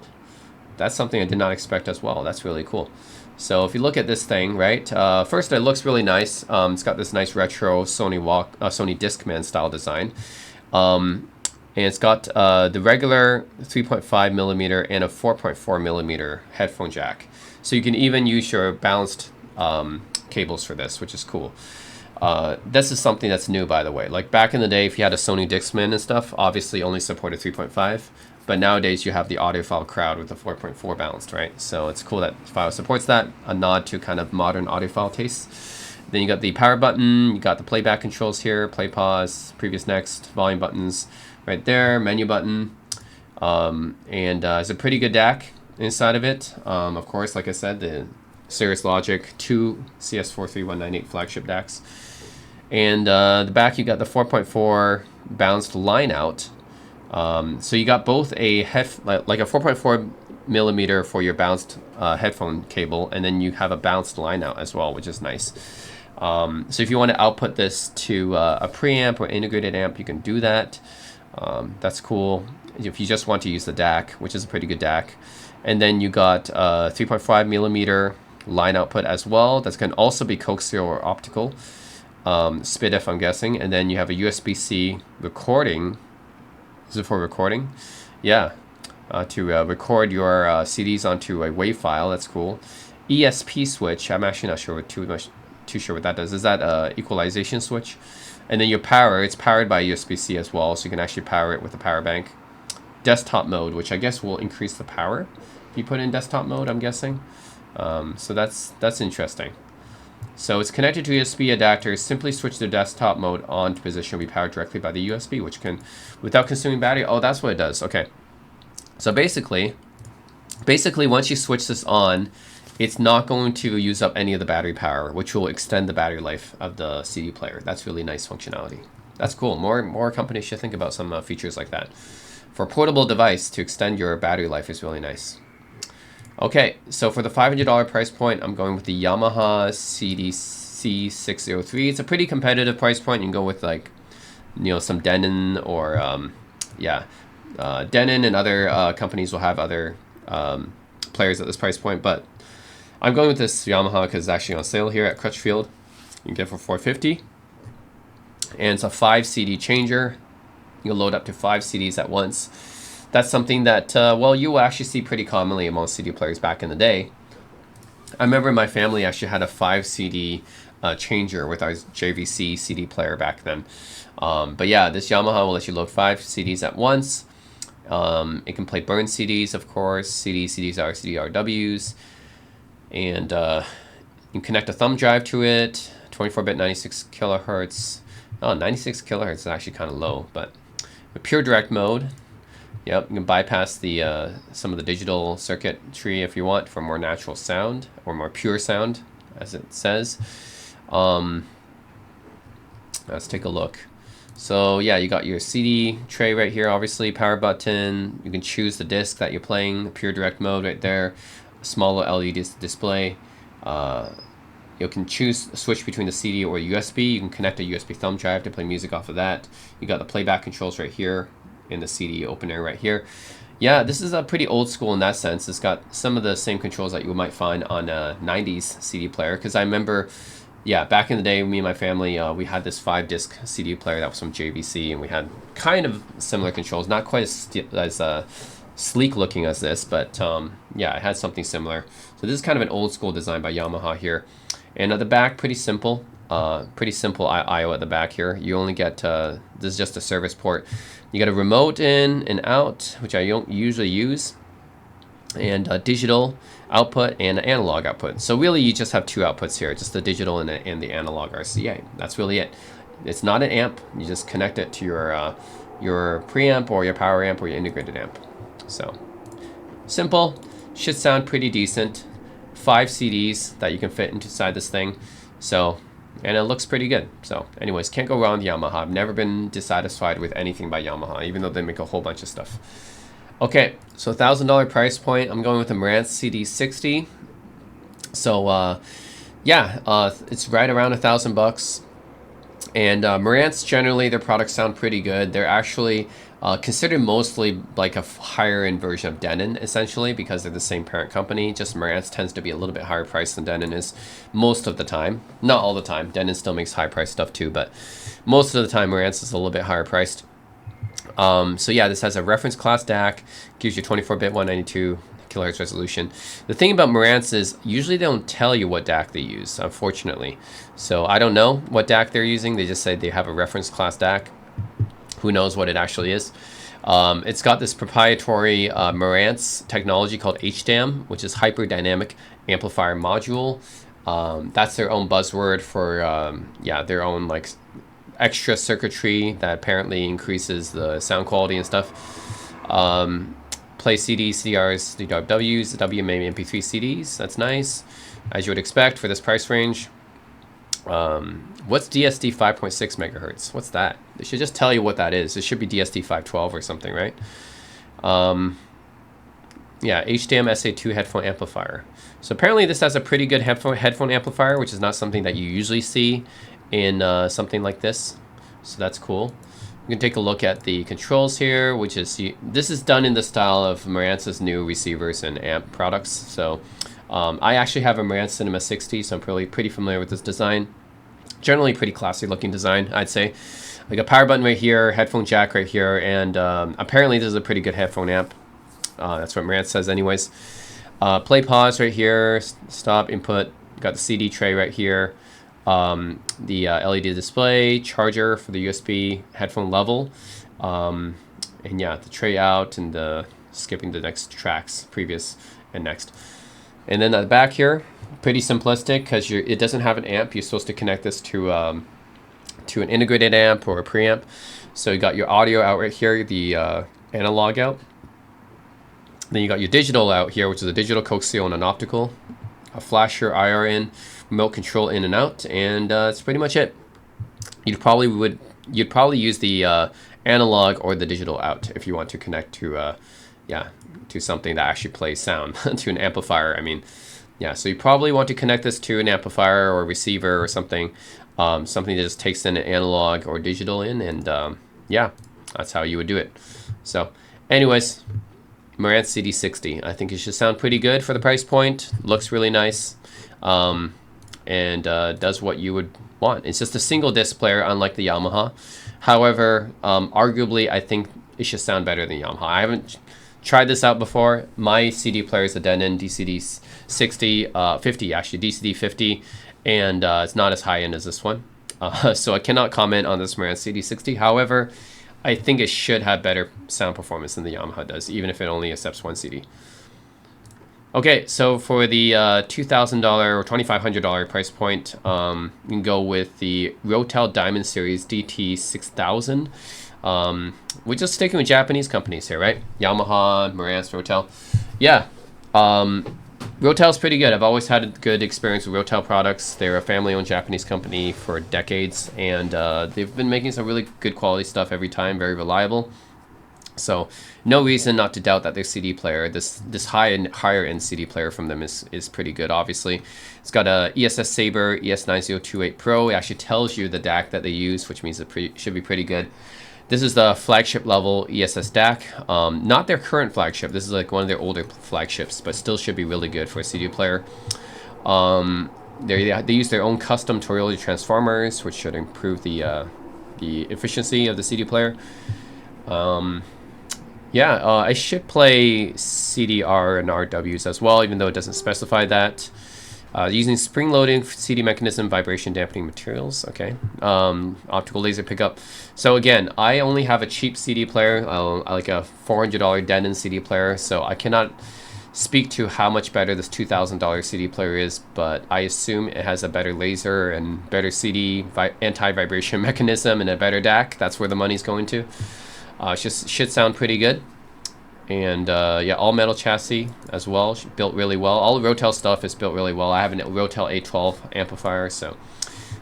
That's something I did not expect as well. That's really cool. So if you look at this thing, right, first it looks really nice. It's got this nice retro Sony Discman style design. And it's got the regular 3.5 millimeter and a 4.4 millimeter headphone jack. So you can even use your balanced cables for this, which is cool. This is something that's new, by the way. Like back in the day, if you had a Sony Discman and stuff, obviously only supported 3.5. But nowadays you have the audiophile crowd with the 4.4 balanced, right? So it's cool that FiiO supports that. A nod to kind of modern audiophile tastes. Then you got the power button. You got the playback controls here, play, pause, previous, next, volume buttons right there, menu button. It's a pretty good DAC inside of it. Of course, like I said, the Cirrus Logic 2 CS43198 flagship DACs. And the back, you got the 4.4 balanced line out. So you got both a like a 4.4 millimeter for your balanced headphone cable, and then you have a balanced line out as well, which is nice. So if you want to output this to a preamp or integrated amp, you can do that. That's cool. If you just want to use the DAC, which is a pretty good DAC. And then you got 3.5 millimeter line output as well. That's going to also be coaxial or optical. SPDIF, I'm guessing. And then you have a USB-C recording. Is it for recording? Yeah. To record your CDs onto a WAV file. That's cool. ESP switch. I'm actually not sure too sure what that does. Is that equalization switch? And then your power, it's powered by USB-C as well, so you can actually power it with a power bank. Desktop mode, which I guess will increase the power if you put in desktop mode, I'm guessing. So that's interesting. So it's connected to USB adapters. Simply switch the desktop mode on to position will be powered directly by the USB, which can, without consuming battery. Oh, that's what it does. Okay. So basically, Basically, once you switch this on, it's not going to use up any of the battery power, which will extend the battery life of the CD player. That's really nice functionality. That's cool. More companies should think about some features like that. For a portable device, to extend your battery life is really nice. Okay, so for the $500 price point, I'm going with the Yamaha CDC603. It's a pretty competitive price point. You can go with like, you know, some Denon or Denon and other companies will have other players at this price point, but I'm going with this Yamaha because it's actually on sale here at Crutchfield. You can get it for $450, and it's a 5 CD changer. You'll load up to 5 CDs at once. That's something that well, you will actually see pretty commonly among CD players back in the day. I remember my family actually had a 5 CD changer with our JVC CD player back then. But yeah, this Yamaha will let you load 5 CDs at once. It can play burn CDs, of course, CDs, CDR, CDRWs, and you can connect a thumb drive to it. 24-bit, 96 kilohertz. Oh, 96 kilohertz is actually kind of low, but with pure direct mode, yep, you can bypass the some of the digital circuitry if you want for more natural sound or more pure sound, as it says. Let's take a look. So yeah, you got your CD tray right here, obviously, power button. You can choose the disc that you're playing, the pure direct mode right there, smaller LED display. You can switch between the CD or USB. You can connect a USB thumb drive to play music off of that. You got the playback controls right here in the CD opener right here. Yeah, this is a pretty old school in that sense. It's got some of the same controls that you might find on a 90s CD player, because I remember, yeah, back in the day, me and my family, we had this 5-disc CD player that was from JVC, and we had kind of similar controls, not quite as sleek looking as this, but yeah, it had something similar. So this is kind of an old school design by Yamaha here. And at the back, pretty simple I/O at the back here. You only get, this is just a service port. You got a remote in and out, which I don't usually use, and a digital output and an analog output. So really you just have 2 outputs here, just the digital and the analog RCA. That's really it. It's not an amp. You just connect it to your preamp or your power amp or your integrated amp. So simple, should sound pretty decent. 5 CDs that you can fit inside this thing. So, and it looks pretty good. So anyways, can't go wrong with Yamaha. I've never been dissatisfied with anything by Yamaha, even though they make a whole bunch of stuff. Okay, so $1,000 price point. I'm going with the Marantz CD60. So yeah, it's right around $1,000. And Marantz, generally, their products sound pretty good. They're actually considered mostly like a higher end version of Denon, essentially, because they're the same parent company. Just Marantz tends to be a little bit higher priced than Denon is most of the time. Not all the time. Denon still makes high priced stuff too, but most of the time Marantz is a little bit higher priced. So yeah, this has a reference class DAC, gives you 24-bit 192 kilohertz resolution. The thing about Marantz is usually they don't tell you what DAC they use, unfortunately. So I don't know what DAC they're using. They just say they have a reference class DAC. Who knows what it actually is. It's got this proprietary Marantz technology called HDAM, which is Hyperdynamic Amplifier Module. That's their own buzzword for yeah, their own like extra circuitry that apparently increases the sound quality and stuff. Play CDs, CDRs, DWs, WMA MP3 CDs. That's nice, as you would expect for this price range. What's DSD 5.6 megahertz? What's that? They should just tell you what that is. It should be DSD 512 or something, right? Yeah, HDM SA2 headphone amplifier. So apparently this has a pretty good headphone amplifier, which is not something that you usually see in something like this. So that's cool. You can take a look at the controls here, which is, this is done in the style of Marantz's new receivers and amp products. So I actually have a Marantz Cinema 60, so I'm pretty familiar with this design. Generally pretty classy looking design, I'd say. Like a power button right here, headphone jack right here, and apparently this is a pretty good headphone amp. That's what Marantz says anyways. Play pause right here, stop input, got the CD tray right here. The LED display, charger for the USB headphone level, and yeah, the tray out and skipping the next tracks, previous and next. And then at the back here, pretty simplistic because it doesn't have an amp. You're supposed to connect this to an integrated amp or a preamp. So you got your audio out right here, the analog out. Then you got your digital out here, which is a digital coaxial and an optical, a flasher IR in, remote control in and out, and that's pretty much it. You'd probably use the analog or the digital out if you want to connect to to something that actually plays sound to an amplifier. I mean, yeah, so you probably want to connect this to an amplifier or a receiver or something, something that just takes in an analog or digital in, and yeah, that's how you would do it. So anyways, Marantz CD60, I think it should sound pretty good for the price point. Looks really nice, and does what you would want. It's just a single disc player, unlike the Yamaha. However, arguably, I think it should sound better than Yamaha. I haven't tried this out before. My CD player is a Denon DCD 50, actually, DCD 50, and it's not as high end as this one. So I cannot comment on this Marantz CD60. However, I think it should have better sound performance than the Yamaha does, even if it only accepts one CD. Okay, so for the $2,000 or $2,500 price point, you can go with the Rotel Diamond Series DT6000. We're just sticking with Japanese companies here, right? Yamaha, Marantz, Rotel. Yeah, Rotel's pretty good. I've always had a good experience with Rotel products. They're a family-owned Japanese company for decades, and they've been making some really good quality stuff every time, very reliable. So no reason not to doubt that their CD player, this higher end CD player from them is pretty good. Obviously, it's got a ESS Saber ES9028 Pro. It actually tells you the DAC that they use, which means it should be pretty good. This is the flagship level ESS DAC, not their current flagship. This is like one of their older flagships, but still should be really good for a CD player. They use their own custom Toyota transformers, which should improve the efficiency of the CD player. Yeah, I should play CDR and RWs as well, even though it doesn't specify that. Using spring-loading CD mechanism, vibration dampening materials. Okay, optical laser pickup. So again, I only have a cheap CD player, like a $400 Denon CD player, so I cannot speak to how much better this $2,000 CD player is, but I assume it has a better laser and better CD anti-vibration mechanism and a better DAC. That's where the money's going to. Should sound pretty good. And yeah, all metal chassis as well, built really well. All the Rotel stuff is built really well. I have a Rotel A12 amplifier, so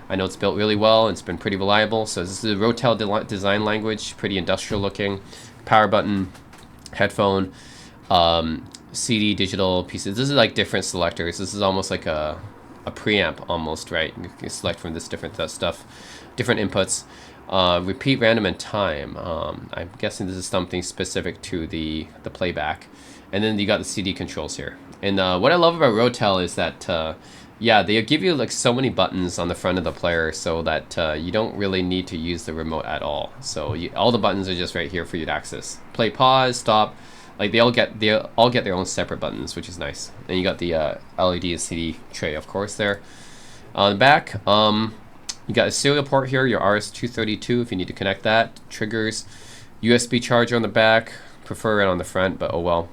I know it's built really well and it's been pretty reliable. So this is the Rotel design language, pretty industrial looking. Power button, headphone, CD digital pieces. This is like different selectors. This is almost like a preamp almost, right? You can select from this different stuff, different inputs. Repeat random and time. I'm guessing this is something specific to the playback. And then you got the CD controls here. And what I love about Rotel is that, yeah, they give you like so many buttons on the front of the player so that you don't really need to use the remote at all. So all the buttons are just right here for you to access. Play, pause, stop. Like they all get their own separate buttons, which is nice. And you got the LED and CD tray, of course, there. On the back, you got a serial port here, your RS-232 if you need to connect that. Triggers, USB charger on the back. Prefer it on the front, but oh well.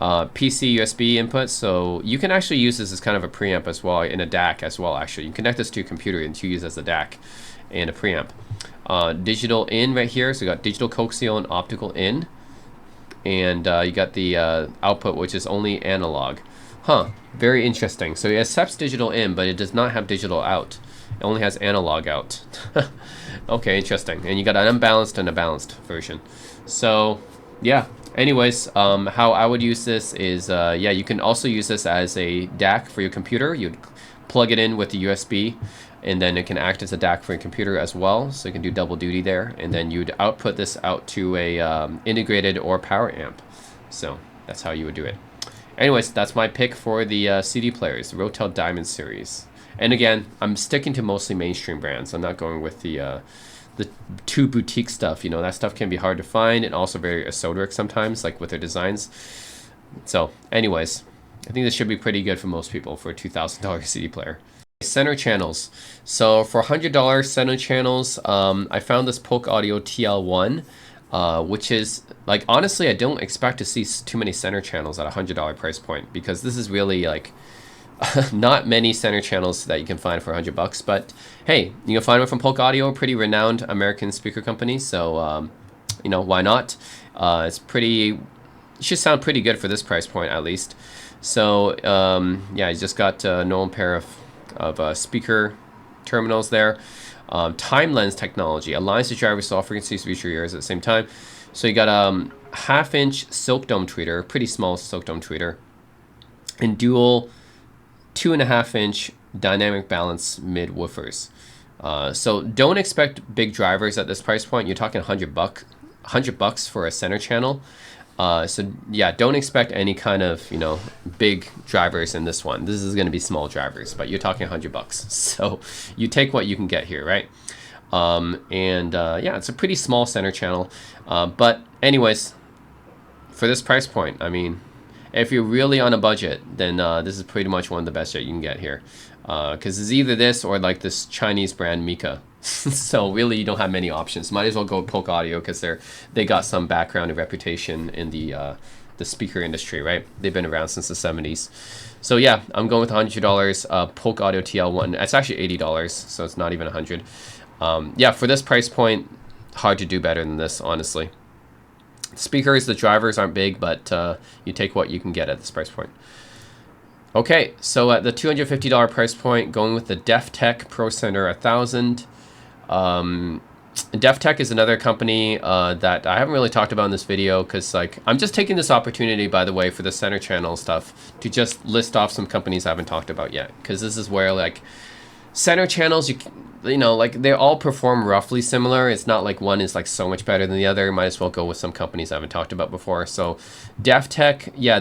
PC USB input, so you can actually use this as kind of a preamp as well, in a DAC as well actually. You can connect this to a computer and to use as a DAC and a preamp. Digital in right here, so you got digital coaxial and optical in. And you got the output, which is only analog. Huh, very interesting. So it accepts digital in, but it does not have digital out. It only has analog out. Okay, interesting. And you got an unbalanced and a balanced version. So, yeah. Anyways, how I would use this is, yeah, you can also use this as a DAC for your computer. You'd plug it in with the USB, and then it can act as a DAC for your computer as well. So you can do double duty there. And then you'd output this out to a integrated or power amp. So that's how you would do it. Anyways, that's my pick for the CD players, the Rotel Diamond series. And again, I'm sticking to mostly mainstream brands. I'm not going with the too boutique stuff. You know, that stuff can be hard to find and also very esoteric sometimes, like with their designs. So anyways, I think this should be pretty good for most people for a $2,000 CD player. Center channels. So for $100 center channels, I found this Polk Audio TL1, which is, like, honestly, I don't expect to see too many center channels at a $100 price point, because this is really like not many center channels that you can find for $100, but hey, you can find one from Polk Audio, a pretty renowned American speaker company, so you know, why not? It's pretty should sound pretty good for this price point at least. So yeah, you just got a normal pair of speaker terminals there. Time lens technology aligns the driver's soft frequencies to reach your ears at the same time. So you got a half-inch silk dome tweeter, pretty small silk dome tweeter, and dual 2.5-inch dynamic balance mid woofers. So don't expect big drivers at this price point. You're talking $100 for a center channel. So yeah, don't expect any kind of, you know, big drivers in this one. This is going to be small drivers, but you're talking $100. So you take what you can get here, right? Yeah, it's a pretty small center channel. But anyways, for this price point, I mean, if you're really on a budget, then this is pretty much one of the best that you can get here. Because it's either this or like this Chinese brand Mika. So really, you don't have many options. Might as well go with Polk Audio because they got some background and reputation in the speaker industry, right? They've been around since the 70s. So yeah, I'm going with $100. Polk Audio TL1. It's actually $80, so it's not even $100. Yeah, for this price point, hard to do better than this, honestly. Speakers, the drivers aren't big, but you take what you can get at this price point. Okay, so at the $250 price point, going with the DefTech Pro Center 1000. DefTech is another company that I haven't really talked about in this video because, like, I'm just taking this opportunity, by the way, for the center channel stuff to just list off some companies I haven't talked about yet, because this is where, like, center channels, you know, like, they all perform roughly similar. It's not like one is like so much better than the other. Might as well go with some companies I haven't talked about before. So DefTech, yeah,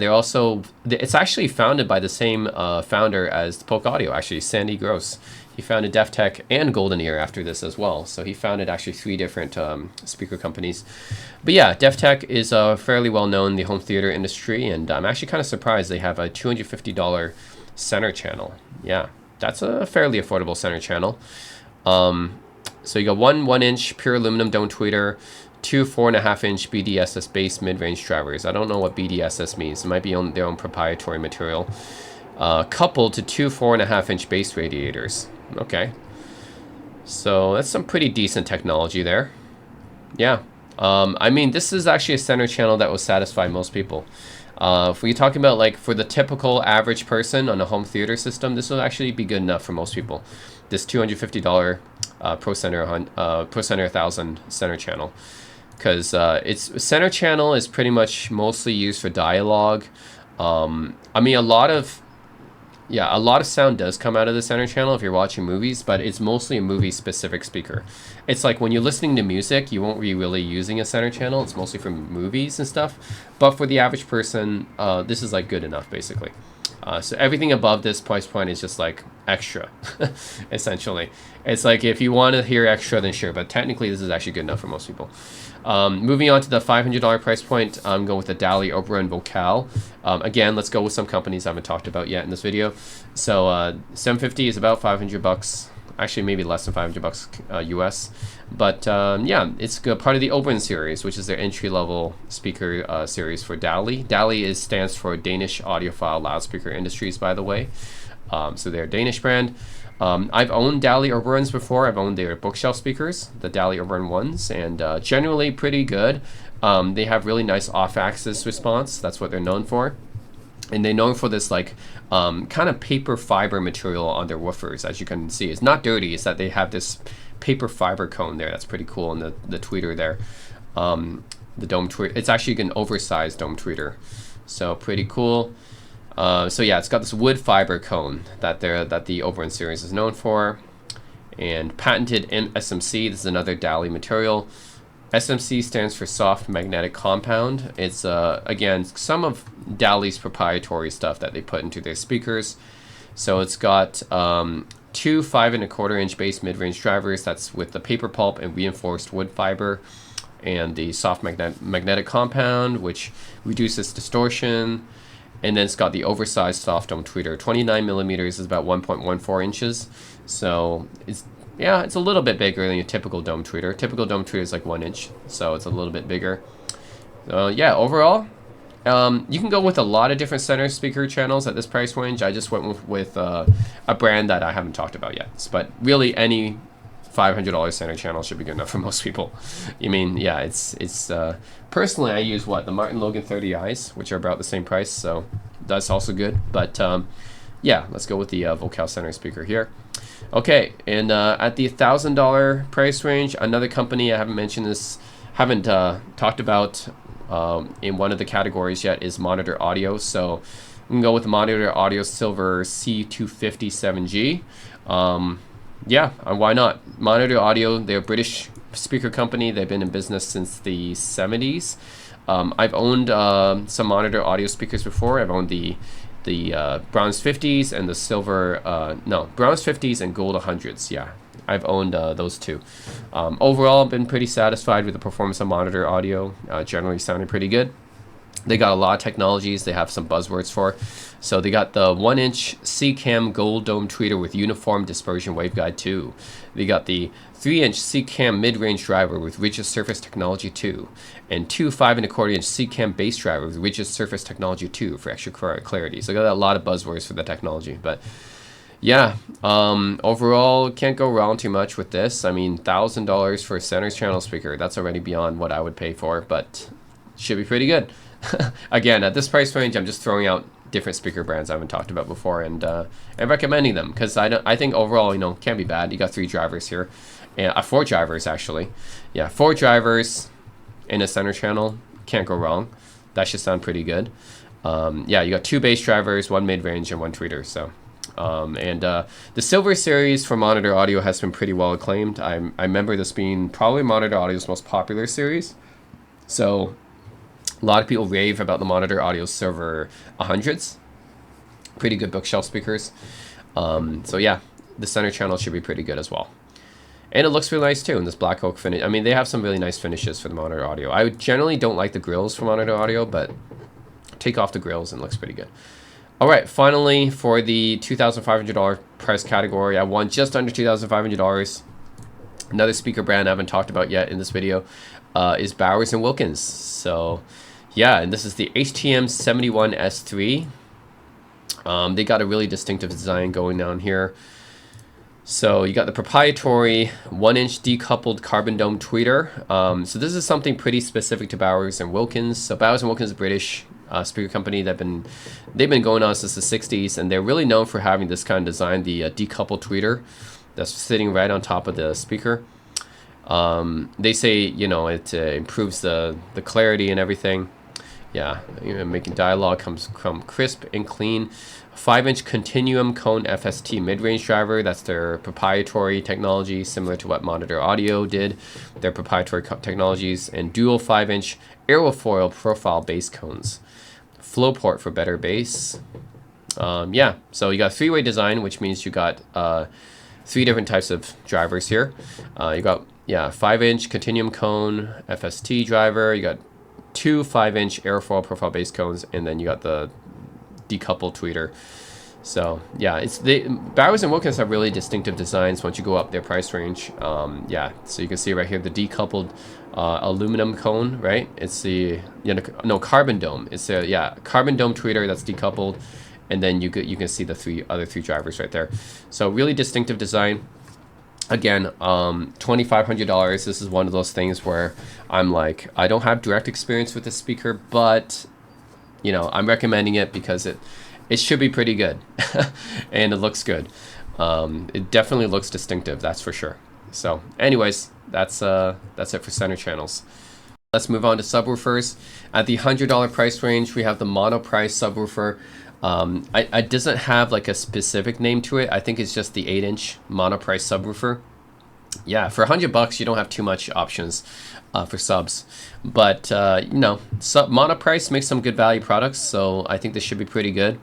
it's actually founded by the same founder as Polk Audio, actually, Sandy Gross. He founded DefTech and Golden Ear after this as well. So he founded actually 3 different speaker companies. But yeah, DefTech is fairly well known in the home theater industry, and I'm actually kind of surprised they have a $250 center channel. Yeah, that's a fairly affordable center channel. So you got one 1-inch pure aluminum dome tweeter, 2 4.5-inch BDSS base mid-range drivers. I don't know what BDSS means. It might be their own proprietary material. Coupled to 2 4.5-inch base radiators. Okay. So that's some pretty decent technology there. Yeah. I mean, this is actually a center channel that will satisfy most people. If we're talking about, like, for the typical average person on a home theater system, this will actually be good enough for most people. This $250 Pro Center 1000 center channel, because its center channel is pretty much mostly used for dialogue. I mean, a lot of sound does come out of the center channel if you're watching movies, but it's mostly a movie-specific speaker. It's like when you're listening to music, you won't be really using a center channel. It's mostly for movies and stuff. But for the average person, this is like good enough, basically. So everything above this price point is just like extra, essentially. It's like if you want to hear extra, then sure. But technically, this is actually good enough for most people. Moving on to the $500 price point, I'm going with the DALI Oberon Vocal. Again, let's go with some companies I haven't talked about yet in this video. So $750 is about $500. Actually, maybe less than $500 US. But yeah, it's part of the Oberon series, which is their entry-level speaker series for DALI. DALI stands for Danish Audiophile Loudspeaker Industries, by the way. So they're a Danish brand. I've owned DALI Oberons before. I've owned their bookshelf speakers, the DALI Oberon ones, and generally pretty good. They have really nice off-axis response. That's what they're known for. And they're known for this, like, kind of paper fiber material on their woofers, as you can see. It's not dirty. It's that they have this paper fiber cone there. That's pretty cool. And the tweeter there, the dome tweeter. It's actually an oversized dome tweeter. So pretty cool. So yeah, it's got this wood fiber cone that the Oberon series is known for. And patented SMC. This is another DALI material. SMC stands for soft magnetic compound. It's again some of DALI's proprietary stuff that they put into their speakers. So it's got 2 5.25-inch base mid-range drivers. That's with the paper pulp and reinforced wood fiber, and the soft magnetic compound, which reduces distortion. And then it's got the oversized soft dome tweeter. 29 millimeters is about 1.14 inches. So it's a little bit bigger than your typical dome tweeter. Typical dome tweeter is like 1 inch, so it's a little bit bigger. Yeah, overall, you can go with a lot of different center speaker channels at this price range. I just went with a brand that I haven't talked about yet. But really, any $500 center channel should be good enough for most people. I mean, yeah, it's personally I use the Martin Logan 30i's, which are about the same price, so that's also good. But yeah, let's go with the Vocal center speaker here. Okay, and at the $1,000 price range, another company I haven't mentioned this, haven't talked about in one of the categories yet is Monitor Audio. So we can go with the Monitor Audio Silver C257G. Yeah, why not? Monitor Audio, they're a British speaker company. They've been in business since the 70s. I've owned some Monitor Audio speakers before. I've owned the bronze 50s and the silver, bronze 50s and gold 100s. Yeah, I've owned those two. Overall, I've been pretty satisfied with the performance of Monitor Audio. Generally sounding pretty good. They got a lot of technologies they have some buzzwords for. So they got the 1-inch C-Cam gold dome tweeter with uniform dispersion waveguide 2. They got the 3-inch C-Cam mid-range driver with rigid surface technology 2. And two 5¼ C-Cam bass driver with rigid surface technology 2 for extra clarity. So they got a lot of buzzwords for the technology. But yeah, overall, can't go wrong too much with this. I mean, $1,000 for a center channel speaker, that's already beyond what I would pay for, but should be pretty good. Again, at this price range, I'm just throwing out different speaker brands I haven't talked about before and recommending them because I think overall, can't be bad. You got 3 drivers here, and 4 drivers actually. Yeah, 4 drivers in a center channel, can't go wrong. That should sound pretty good. Yeah, you got 2 bass drivers, 1 mid-range, and 1 tweeter. So, the Silver series for Monitor Audio has been pretty well acclaimed. I remember this being probably Monitor Audio's most popular series. So a lot of people rave about the Monitor Audio Silver 100s. Pretty good bookshelf speakers. So yeah, the center channel should be pretty good as well. And it looks really nice too in this black oak finish. I mean, they have some really nice finishes for the Monitor Audio. I generally don't like the grills for Monitor Audio, but take off the grills and it looks pretty good. All right, finally for the $2,500 price category, I won just under $2,500. Another speaker brand I haven't talked about yet in this video is Bowers & Wilkins. So yeah, and this is the HTM71S3. They got a really distinctive design going down here. So you got the proprietary 1-inch decoupled carbon dome tweeter. So this is something pretty specific to Bowers & Wilkins. So Bowers & Wilkins is a British speaker company they've been going on since the 60s, and they're really known for having this kind of design, the decoupled tweeter that's sitting right on top of the speaker. They say it improves the clarity and everything. Yeah, making dialogue come crisp and clean. 5-inch Continuum Cone FST mid-range driver. That's their proprietary technology, similar to what Monitor Audio did. Their proprietary technologies, and dual 5-inch aerofoil profile bass cones. Flow port for better bass. Yeah, so you got 3-way design, which means you got 3 different types of drivers here. You got 5-inch Continuum Cone FST driver. You got 2 5-inch airfoil profile bass cones, and then you got the decoupled tweeter. So yeah, Bowers & Wilkins have really distinctive designs once you go up their price range. Yeah, so you can see right here the decoupled aluminum cone, right? It's the carbon dome. It's a carbon dome tweeter that's decoupled, and then you can see the other three drivers right there. So really distinctive design. Again, $2,500. This is one of those things where I'm like, I don't have direct experience with this speaker, but I'm recommending it because it should be pretty good, and it looks good. It definitely looks distinctive, that's for sure. So, anyways, that's it for center channels. Let's move on to subwoofers. At the $100 price range, we have the Monoprice subwoofer. It doesn't have like a specific name to it. I think it's just the 8-inch Monoprice subwoofer. Yeah, for $100 you don't have too much options for subs, but Monoprice makes some good value products, so I think this should be pretty good.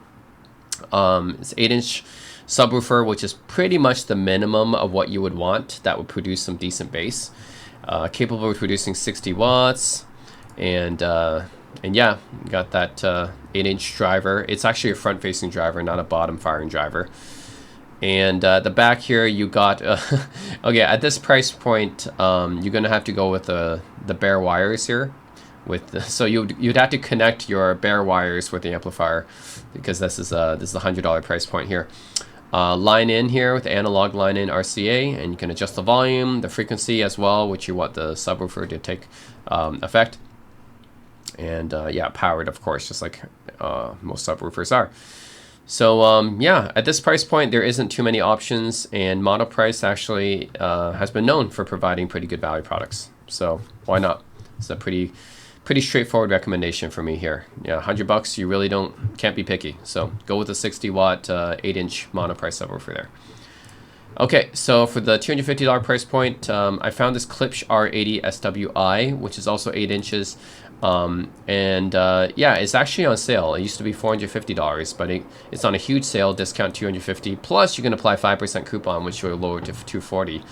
It's 8-inch subwoofer, which is pretty much the minimum of what you would want that would produce some decent bass. Capable of producing 60 watts, and yeah, you got that 8-inch driver. It's actually a front-facing driver, not a bottom-firing driver. And the back here, you got okay. At this price point, you're gonna have to go with the bare wires here. So you'd have to connect your bare wires with the amplifier, because this is the $100 price point here. line in here with the analog line in RCA, and you can adjust the volume, the frequency as well, which you want the subwoofer to take effect. And yeah, powered, of course, just like most subwoofers are. So yeah, at this price point, there isn't too many options, and Monoprice actually has been known for providing pretty good value products. So why not? It's a pretty straightforward recommendation for me here. Yeah, $100, you really can't be picky. So go with a 60-watt 8-inch Monoprice subwoofer there. Okay, so for the $250 price point, I found this Klipsch R80 SWI, which is also 8 inches. Yeah, it's actually on sale. It used to be $450, but it's on a huge sale, discount $250. Plus, you can apply 5% coupon, which will lower to $240.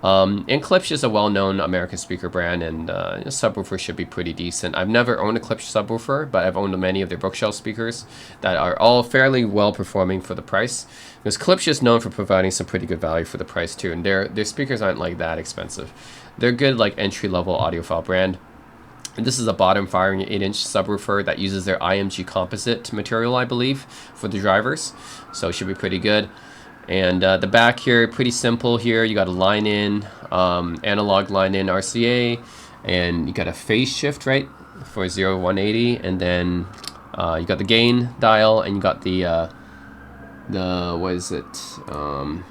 And Klipsch is a well-known American speaker brand, and subwoofer should be pretty decent. I've never owned a Klipsch subwoofer, but I've owned many of their bookshelf speakers that are all fairly well-performing for the price. Because Klipsch is known for providing some pretty good value for the price too, and their speakers aren't like that expensive. They're good, like entry-level audiophile brand. And this is a bottom firing 8-inch subwoofer that uses their IMG composite material, I believe, for the drivers. So it should be pretty good. And the back here, pretty simple here. You got a line in, analog line in RCA, and you got a phase shift, right, for 0 to 180. And then you got the gain dial, and you got the what is it? Some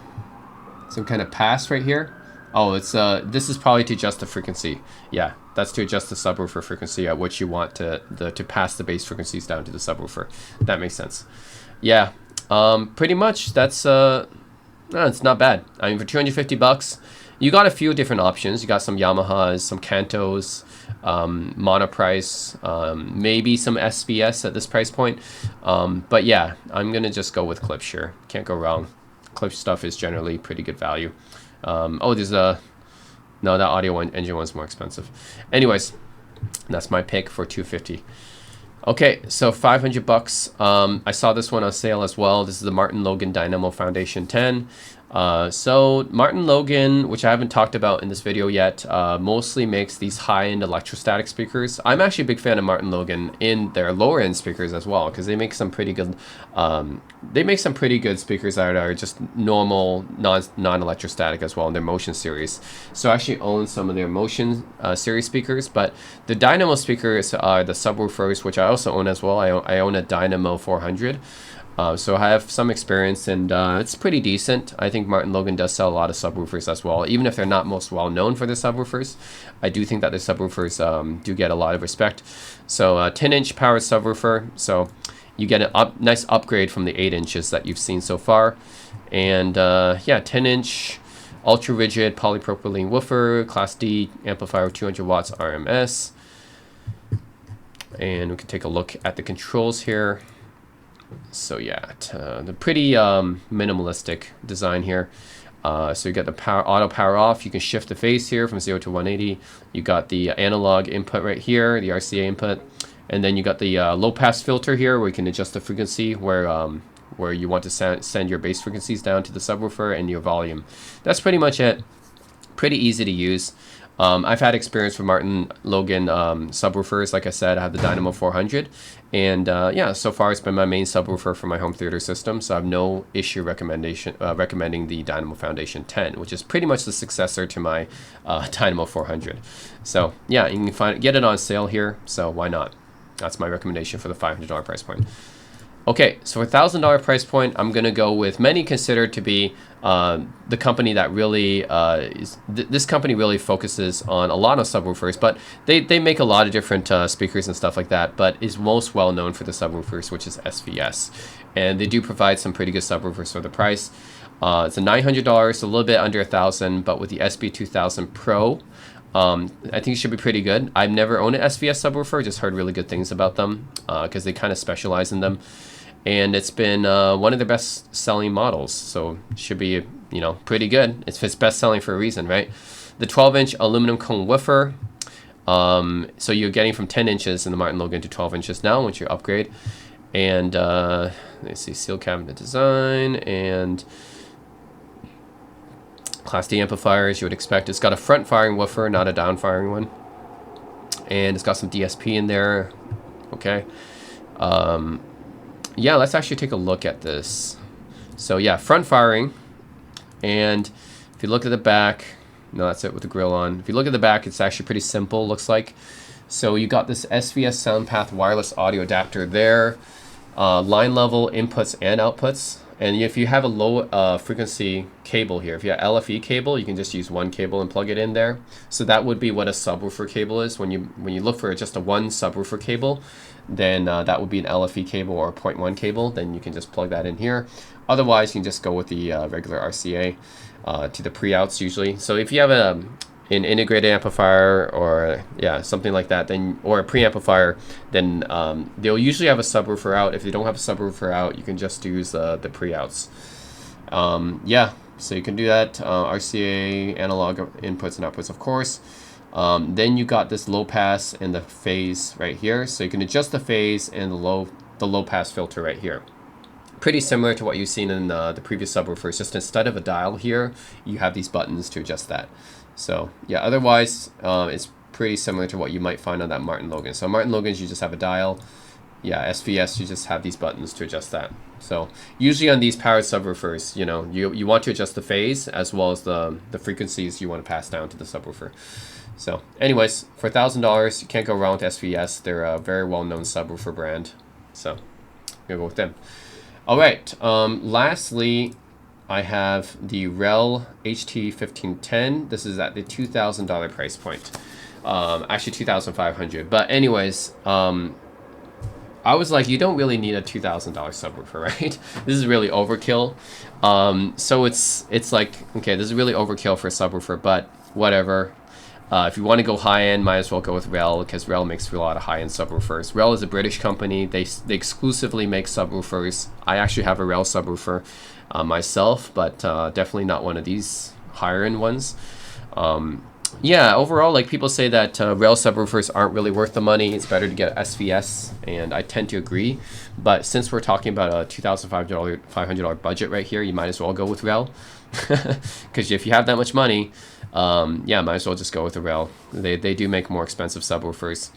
kind of pass right here. Oh, it's this is probably to adjust the frequency. Yeah, that's to adjust the subwoofer frequency at which you want to pass the bass frequencies down to the subwoofer. That makes sense. Yeah, pretty much that's no, it's not bad. I mean, for $250, you got a few different options. You got some Yamahas, some Kantos, Monoprice, maybe some SVS at this price point. But yeah, I'm gonna just go with Klipsch here. Can't go wrong. Klipsch stuff is generally pretty good value. Oh, there's a... No, that audio engine one's more expensive. Anyways, that's my pick for $250. Okay, so $500. I saw this one on sale as well. This is the Martin Logan Dynamo Foundation 10. So Martin Logan, which I haven't talked about in this video yet, mostly makes these high-end electrostatic speakers. I'm actually a big fan of Martin Logan in their lower-end speakers as well, because they make some pretty good speakers that are just normal, non-electrostatic as well in their Motion series. So I actually own some of their Motion series speakers, but the Dynamo speakers are the subwoofers, which I also own as well. I own a Dynamo 400. So I have some experience, and it's pretty decent. I think Martin Logan does sell a lot of subwoofers as well. Even if they're not most well known for their subwoofers, I do think that their subwoofers do get a lot of respect. So 10-inch powered subwoofer, so you get a nice upgrade from the 8 inches that you've seen so far. And yeah, 10-inch ultra rigid polypropylene woofer, Class D amplifier, 200 watts RMS. And we can take a look at the controls here. So yeah, the pretty minimalistic design here. So you got the auto power off. You can shift the phase here from 0 to 180. You got the analog input right here, the RCA input, and then you got the low pass filter here, where you can adjust the frequency where you want to send your bass frequencies down to the subwoofer, and your volume. That's pretty much it. Pretty easy to use. I've had experience with Martin Logan subwoofers. Like I said, I have the Dynamo 400, and yeah, so far it's been my main subwoofer for my home theater system, so I have no issue recommending the Dynamo Foundation 10, which is pretty much the successor to my Dynamo 400. So yeah, you can get it on sale here, so why not? That's my recommendation for the $500 price point. Okay, so for $1,000 price point, I'm going to go with many considered to be the company that really this company really focuses on a lot of subwoofers, but they make a lot of different speakers and stuff like that, but is most well known for the subwoofers, which is SVS. And they do provide some pretty good subwoofers for the price. It's a $900, a little bit under $1,000, but with the SB2000 Pro, I think it should be pretty good. I've never owned an SVS subwoofer, just heard really good things about them because they kind of specialize in them. And it's been one of the best selling models, so it should be, you know, pretty good. It's best selling for a reason, right? The 12-inch aluminum cone woofer, so you're getting from 10 inches in the Martin Logan to 12 inches now once you upgrade. And let's see, seal cabinet design and Class D amplifier, as you would expect. It's got a front firing woofer, not a down firing one, and it's got some DSP in there. Okay. Yeah, let's actually take a look at this. So yeah, front firing. And if you look at the back, no, that's it with the grill on. If you look at the back, it's actually pretty simple, looks like. So you got this SVS SoundPath wireless audio adapter there, line level inputs and outputs. And if you have a low frequency cable here, if you have LFE cable, you can just use one cable and plug it in there. So that would be what a subwoofer cable is. When you look for just a one subwoofer cable, then that would be an LFE cable or a 0.1 cable. Then you can just plug that in here. Otherwise, you can just go with the regular RCA to the pre-outs usually. So if you have an integrated amplifier or something like that, then or a preamplifier, then they'll usually have a subwoofer out. If they don't have a subwoofer out, you can just use the pre-outs. So you can do that. RCA analog inputs and outputs, of course. Then you got this low pass and the phase right here, so you can adjust the phase and the low pass filter right here. Pretty similar to what you've seen in the previous subwoofers, just instead of a dial here, you have these buttons to adjust that. So yeah, otherwise it's pretty similar to what you might find on that Martin Logan. So Martin Logan's, you just have a dial. Yeah, SVS, you just have these buttons to adjust that. So usually on these powered subwoofers, you want to adjust the phase as well as the frequencies you want to pass down to the subwoofer. So anyways, for $1,000, you can't go wrong with SVS. They're a very well-known subwoofer brand. So I'm gonna go with them. All right, lastly, I have the REL HT1510. This is at the $2,000 price point. Actually $2,500. But anyways, I was like, you don't really need a $2,000 subwoofer, right? This is really overkill. So it's like, okay, this is really overkill for a subwoofer, but whatever. If you want to go high-end, might as well go with REL, because REL makes a lot of high-end subwoofers. REL is a British company. They exclusively make subwoofers. I actually have a REL subwoofer myself, but definitely not one of these higher-end ones. Overall, like, people say that REL subwoofers aren't really worth the money. It's better to get SVS, and I tend to agree. But since we're talking about a $2,500 budget right here, you might as well go with REL. Because if you have that much money, might as well just go with the REL. They do make more expensive subwoofers.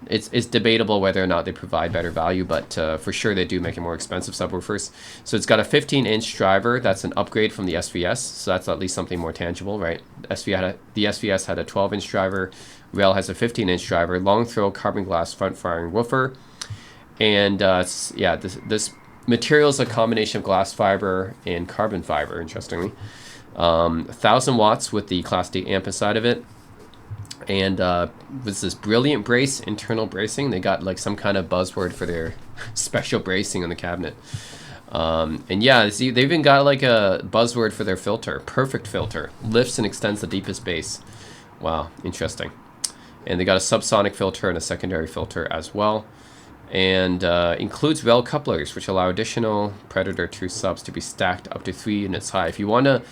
It's debatable whether or not they provide better value, but for sure they do make it more expensive subwoofers. So it's got a 15-inch driver. That's an upgrade from the SVS, so that's at least something more tangible, right? The SVS had a 12-inch driver. REL has a 15-inch driver, long throw carbon glass front firing woofer. And this material is a combination of glass fiber and carbon fiber, interestingly. 1,000 watts with the Class D amp inside of it. And with this Brilliant Brace internal bracing, they got like some kind of buzzword for their special bracing on the cabinet. They've even got like a buzzword for their filter, Perfect Filter, lifts and extends the deepest bass. Wow, interesting. And they got a subsonic filter and a secondary filter as well. And includes REL couplers, which allow additional Predator 2 subs to be stacked up to 3 units high. If you want to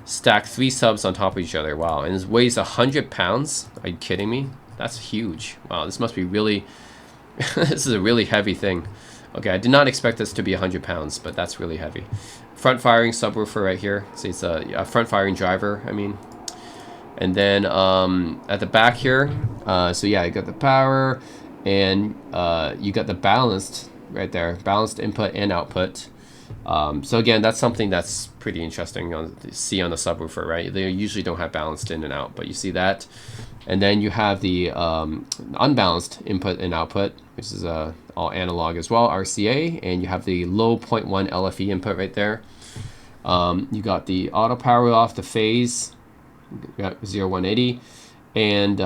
stack 3 subs on top of each other, wow. And this weighs 100 pounds. Are you kidding me? That's huge. Wow, this must be really, this is a really heavy thing. Okay, I did not expect this to be 100 pounds, but that's really heavy. Front firing subwoofer right here. See, it's a front firing driver, I mean. And then at the back here, you got the power, and you got the balanced right there, balanced input and output. So again, that's something that's pretty interesting to see on the subwoofer, right? They usually don't have balanced in and out, but you see that. And then you have the unbalanced input and output, which is all analog as well, RCA, and you have the low 0.1 LFE input right there. You got the auto power off, the phase, you got 0-180, and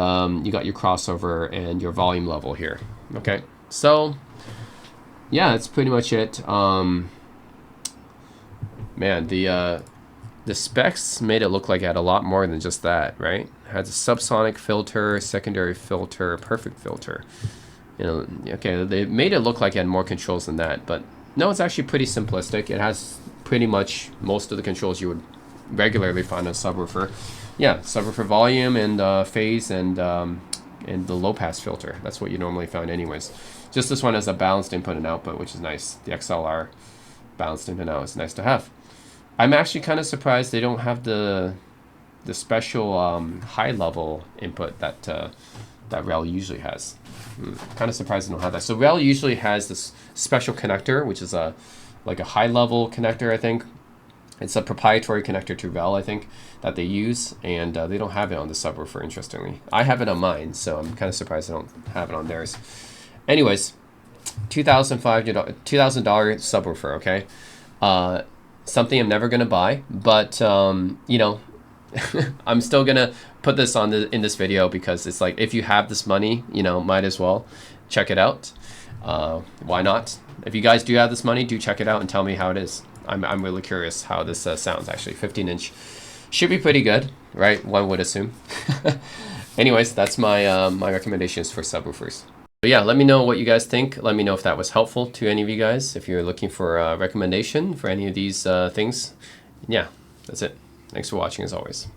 you got your crossover and your volume level here. Okay, so yeah, that's pretty much it. Man, the specs made it look like it had a lot more than just that, right? It had a subsonic filter, secondary filter, perfect filter. Okay, they made it look like it had more controls than that, but no, it's actually pretty simplistic. It has pretty much most of the controls you would regularly find on a subwoofer. Yeah, subwoofer volume and phase and the low pass filter. That's what you normally find anyways. Just this one has a balanced input and output, which is nice. The XLR balanced in and out is nice to have. I'm actually kind of surprised they don't have the special high level input that REL usually has. Kind of surprised they don't have that. So REL usually has this special connector, which is like a high level connector, I think. It's a proprietary connector to Rel, I think, that they use, and they don't have it on the subwoofer, interestingly. I have it on mine, so I'm kind of surprised I don't have it on theirs. Anyways, $2,000 subwoofer, okay? Something I'm never gonna buy, but you know, I'm still gonna put this on in this video because it's like, if you have this money, you know, might as well check it out. Why not? If you guys do have this money, do check it out and tell me how it is. I'm really curious how this sounds. Actually, 15-inch should be pretty good, right? One would assume. Anyways, that's my my recommendations for subwoofers. But yeah, let me know what you guys think. Let me know if that was helpful to any of you guys. If you're looking for a recommendation for any of these things. Yeah, that's it. Thanks for watching as always.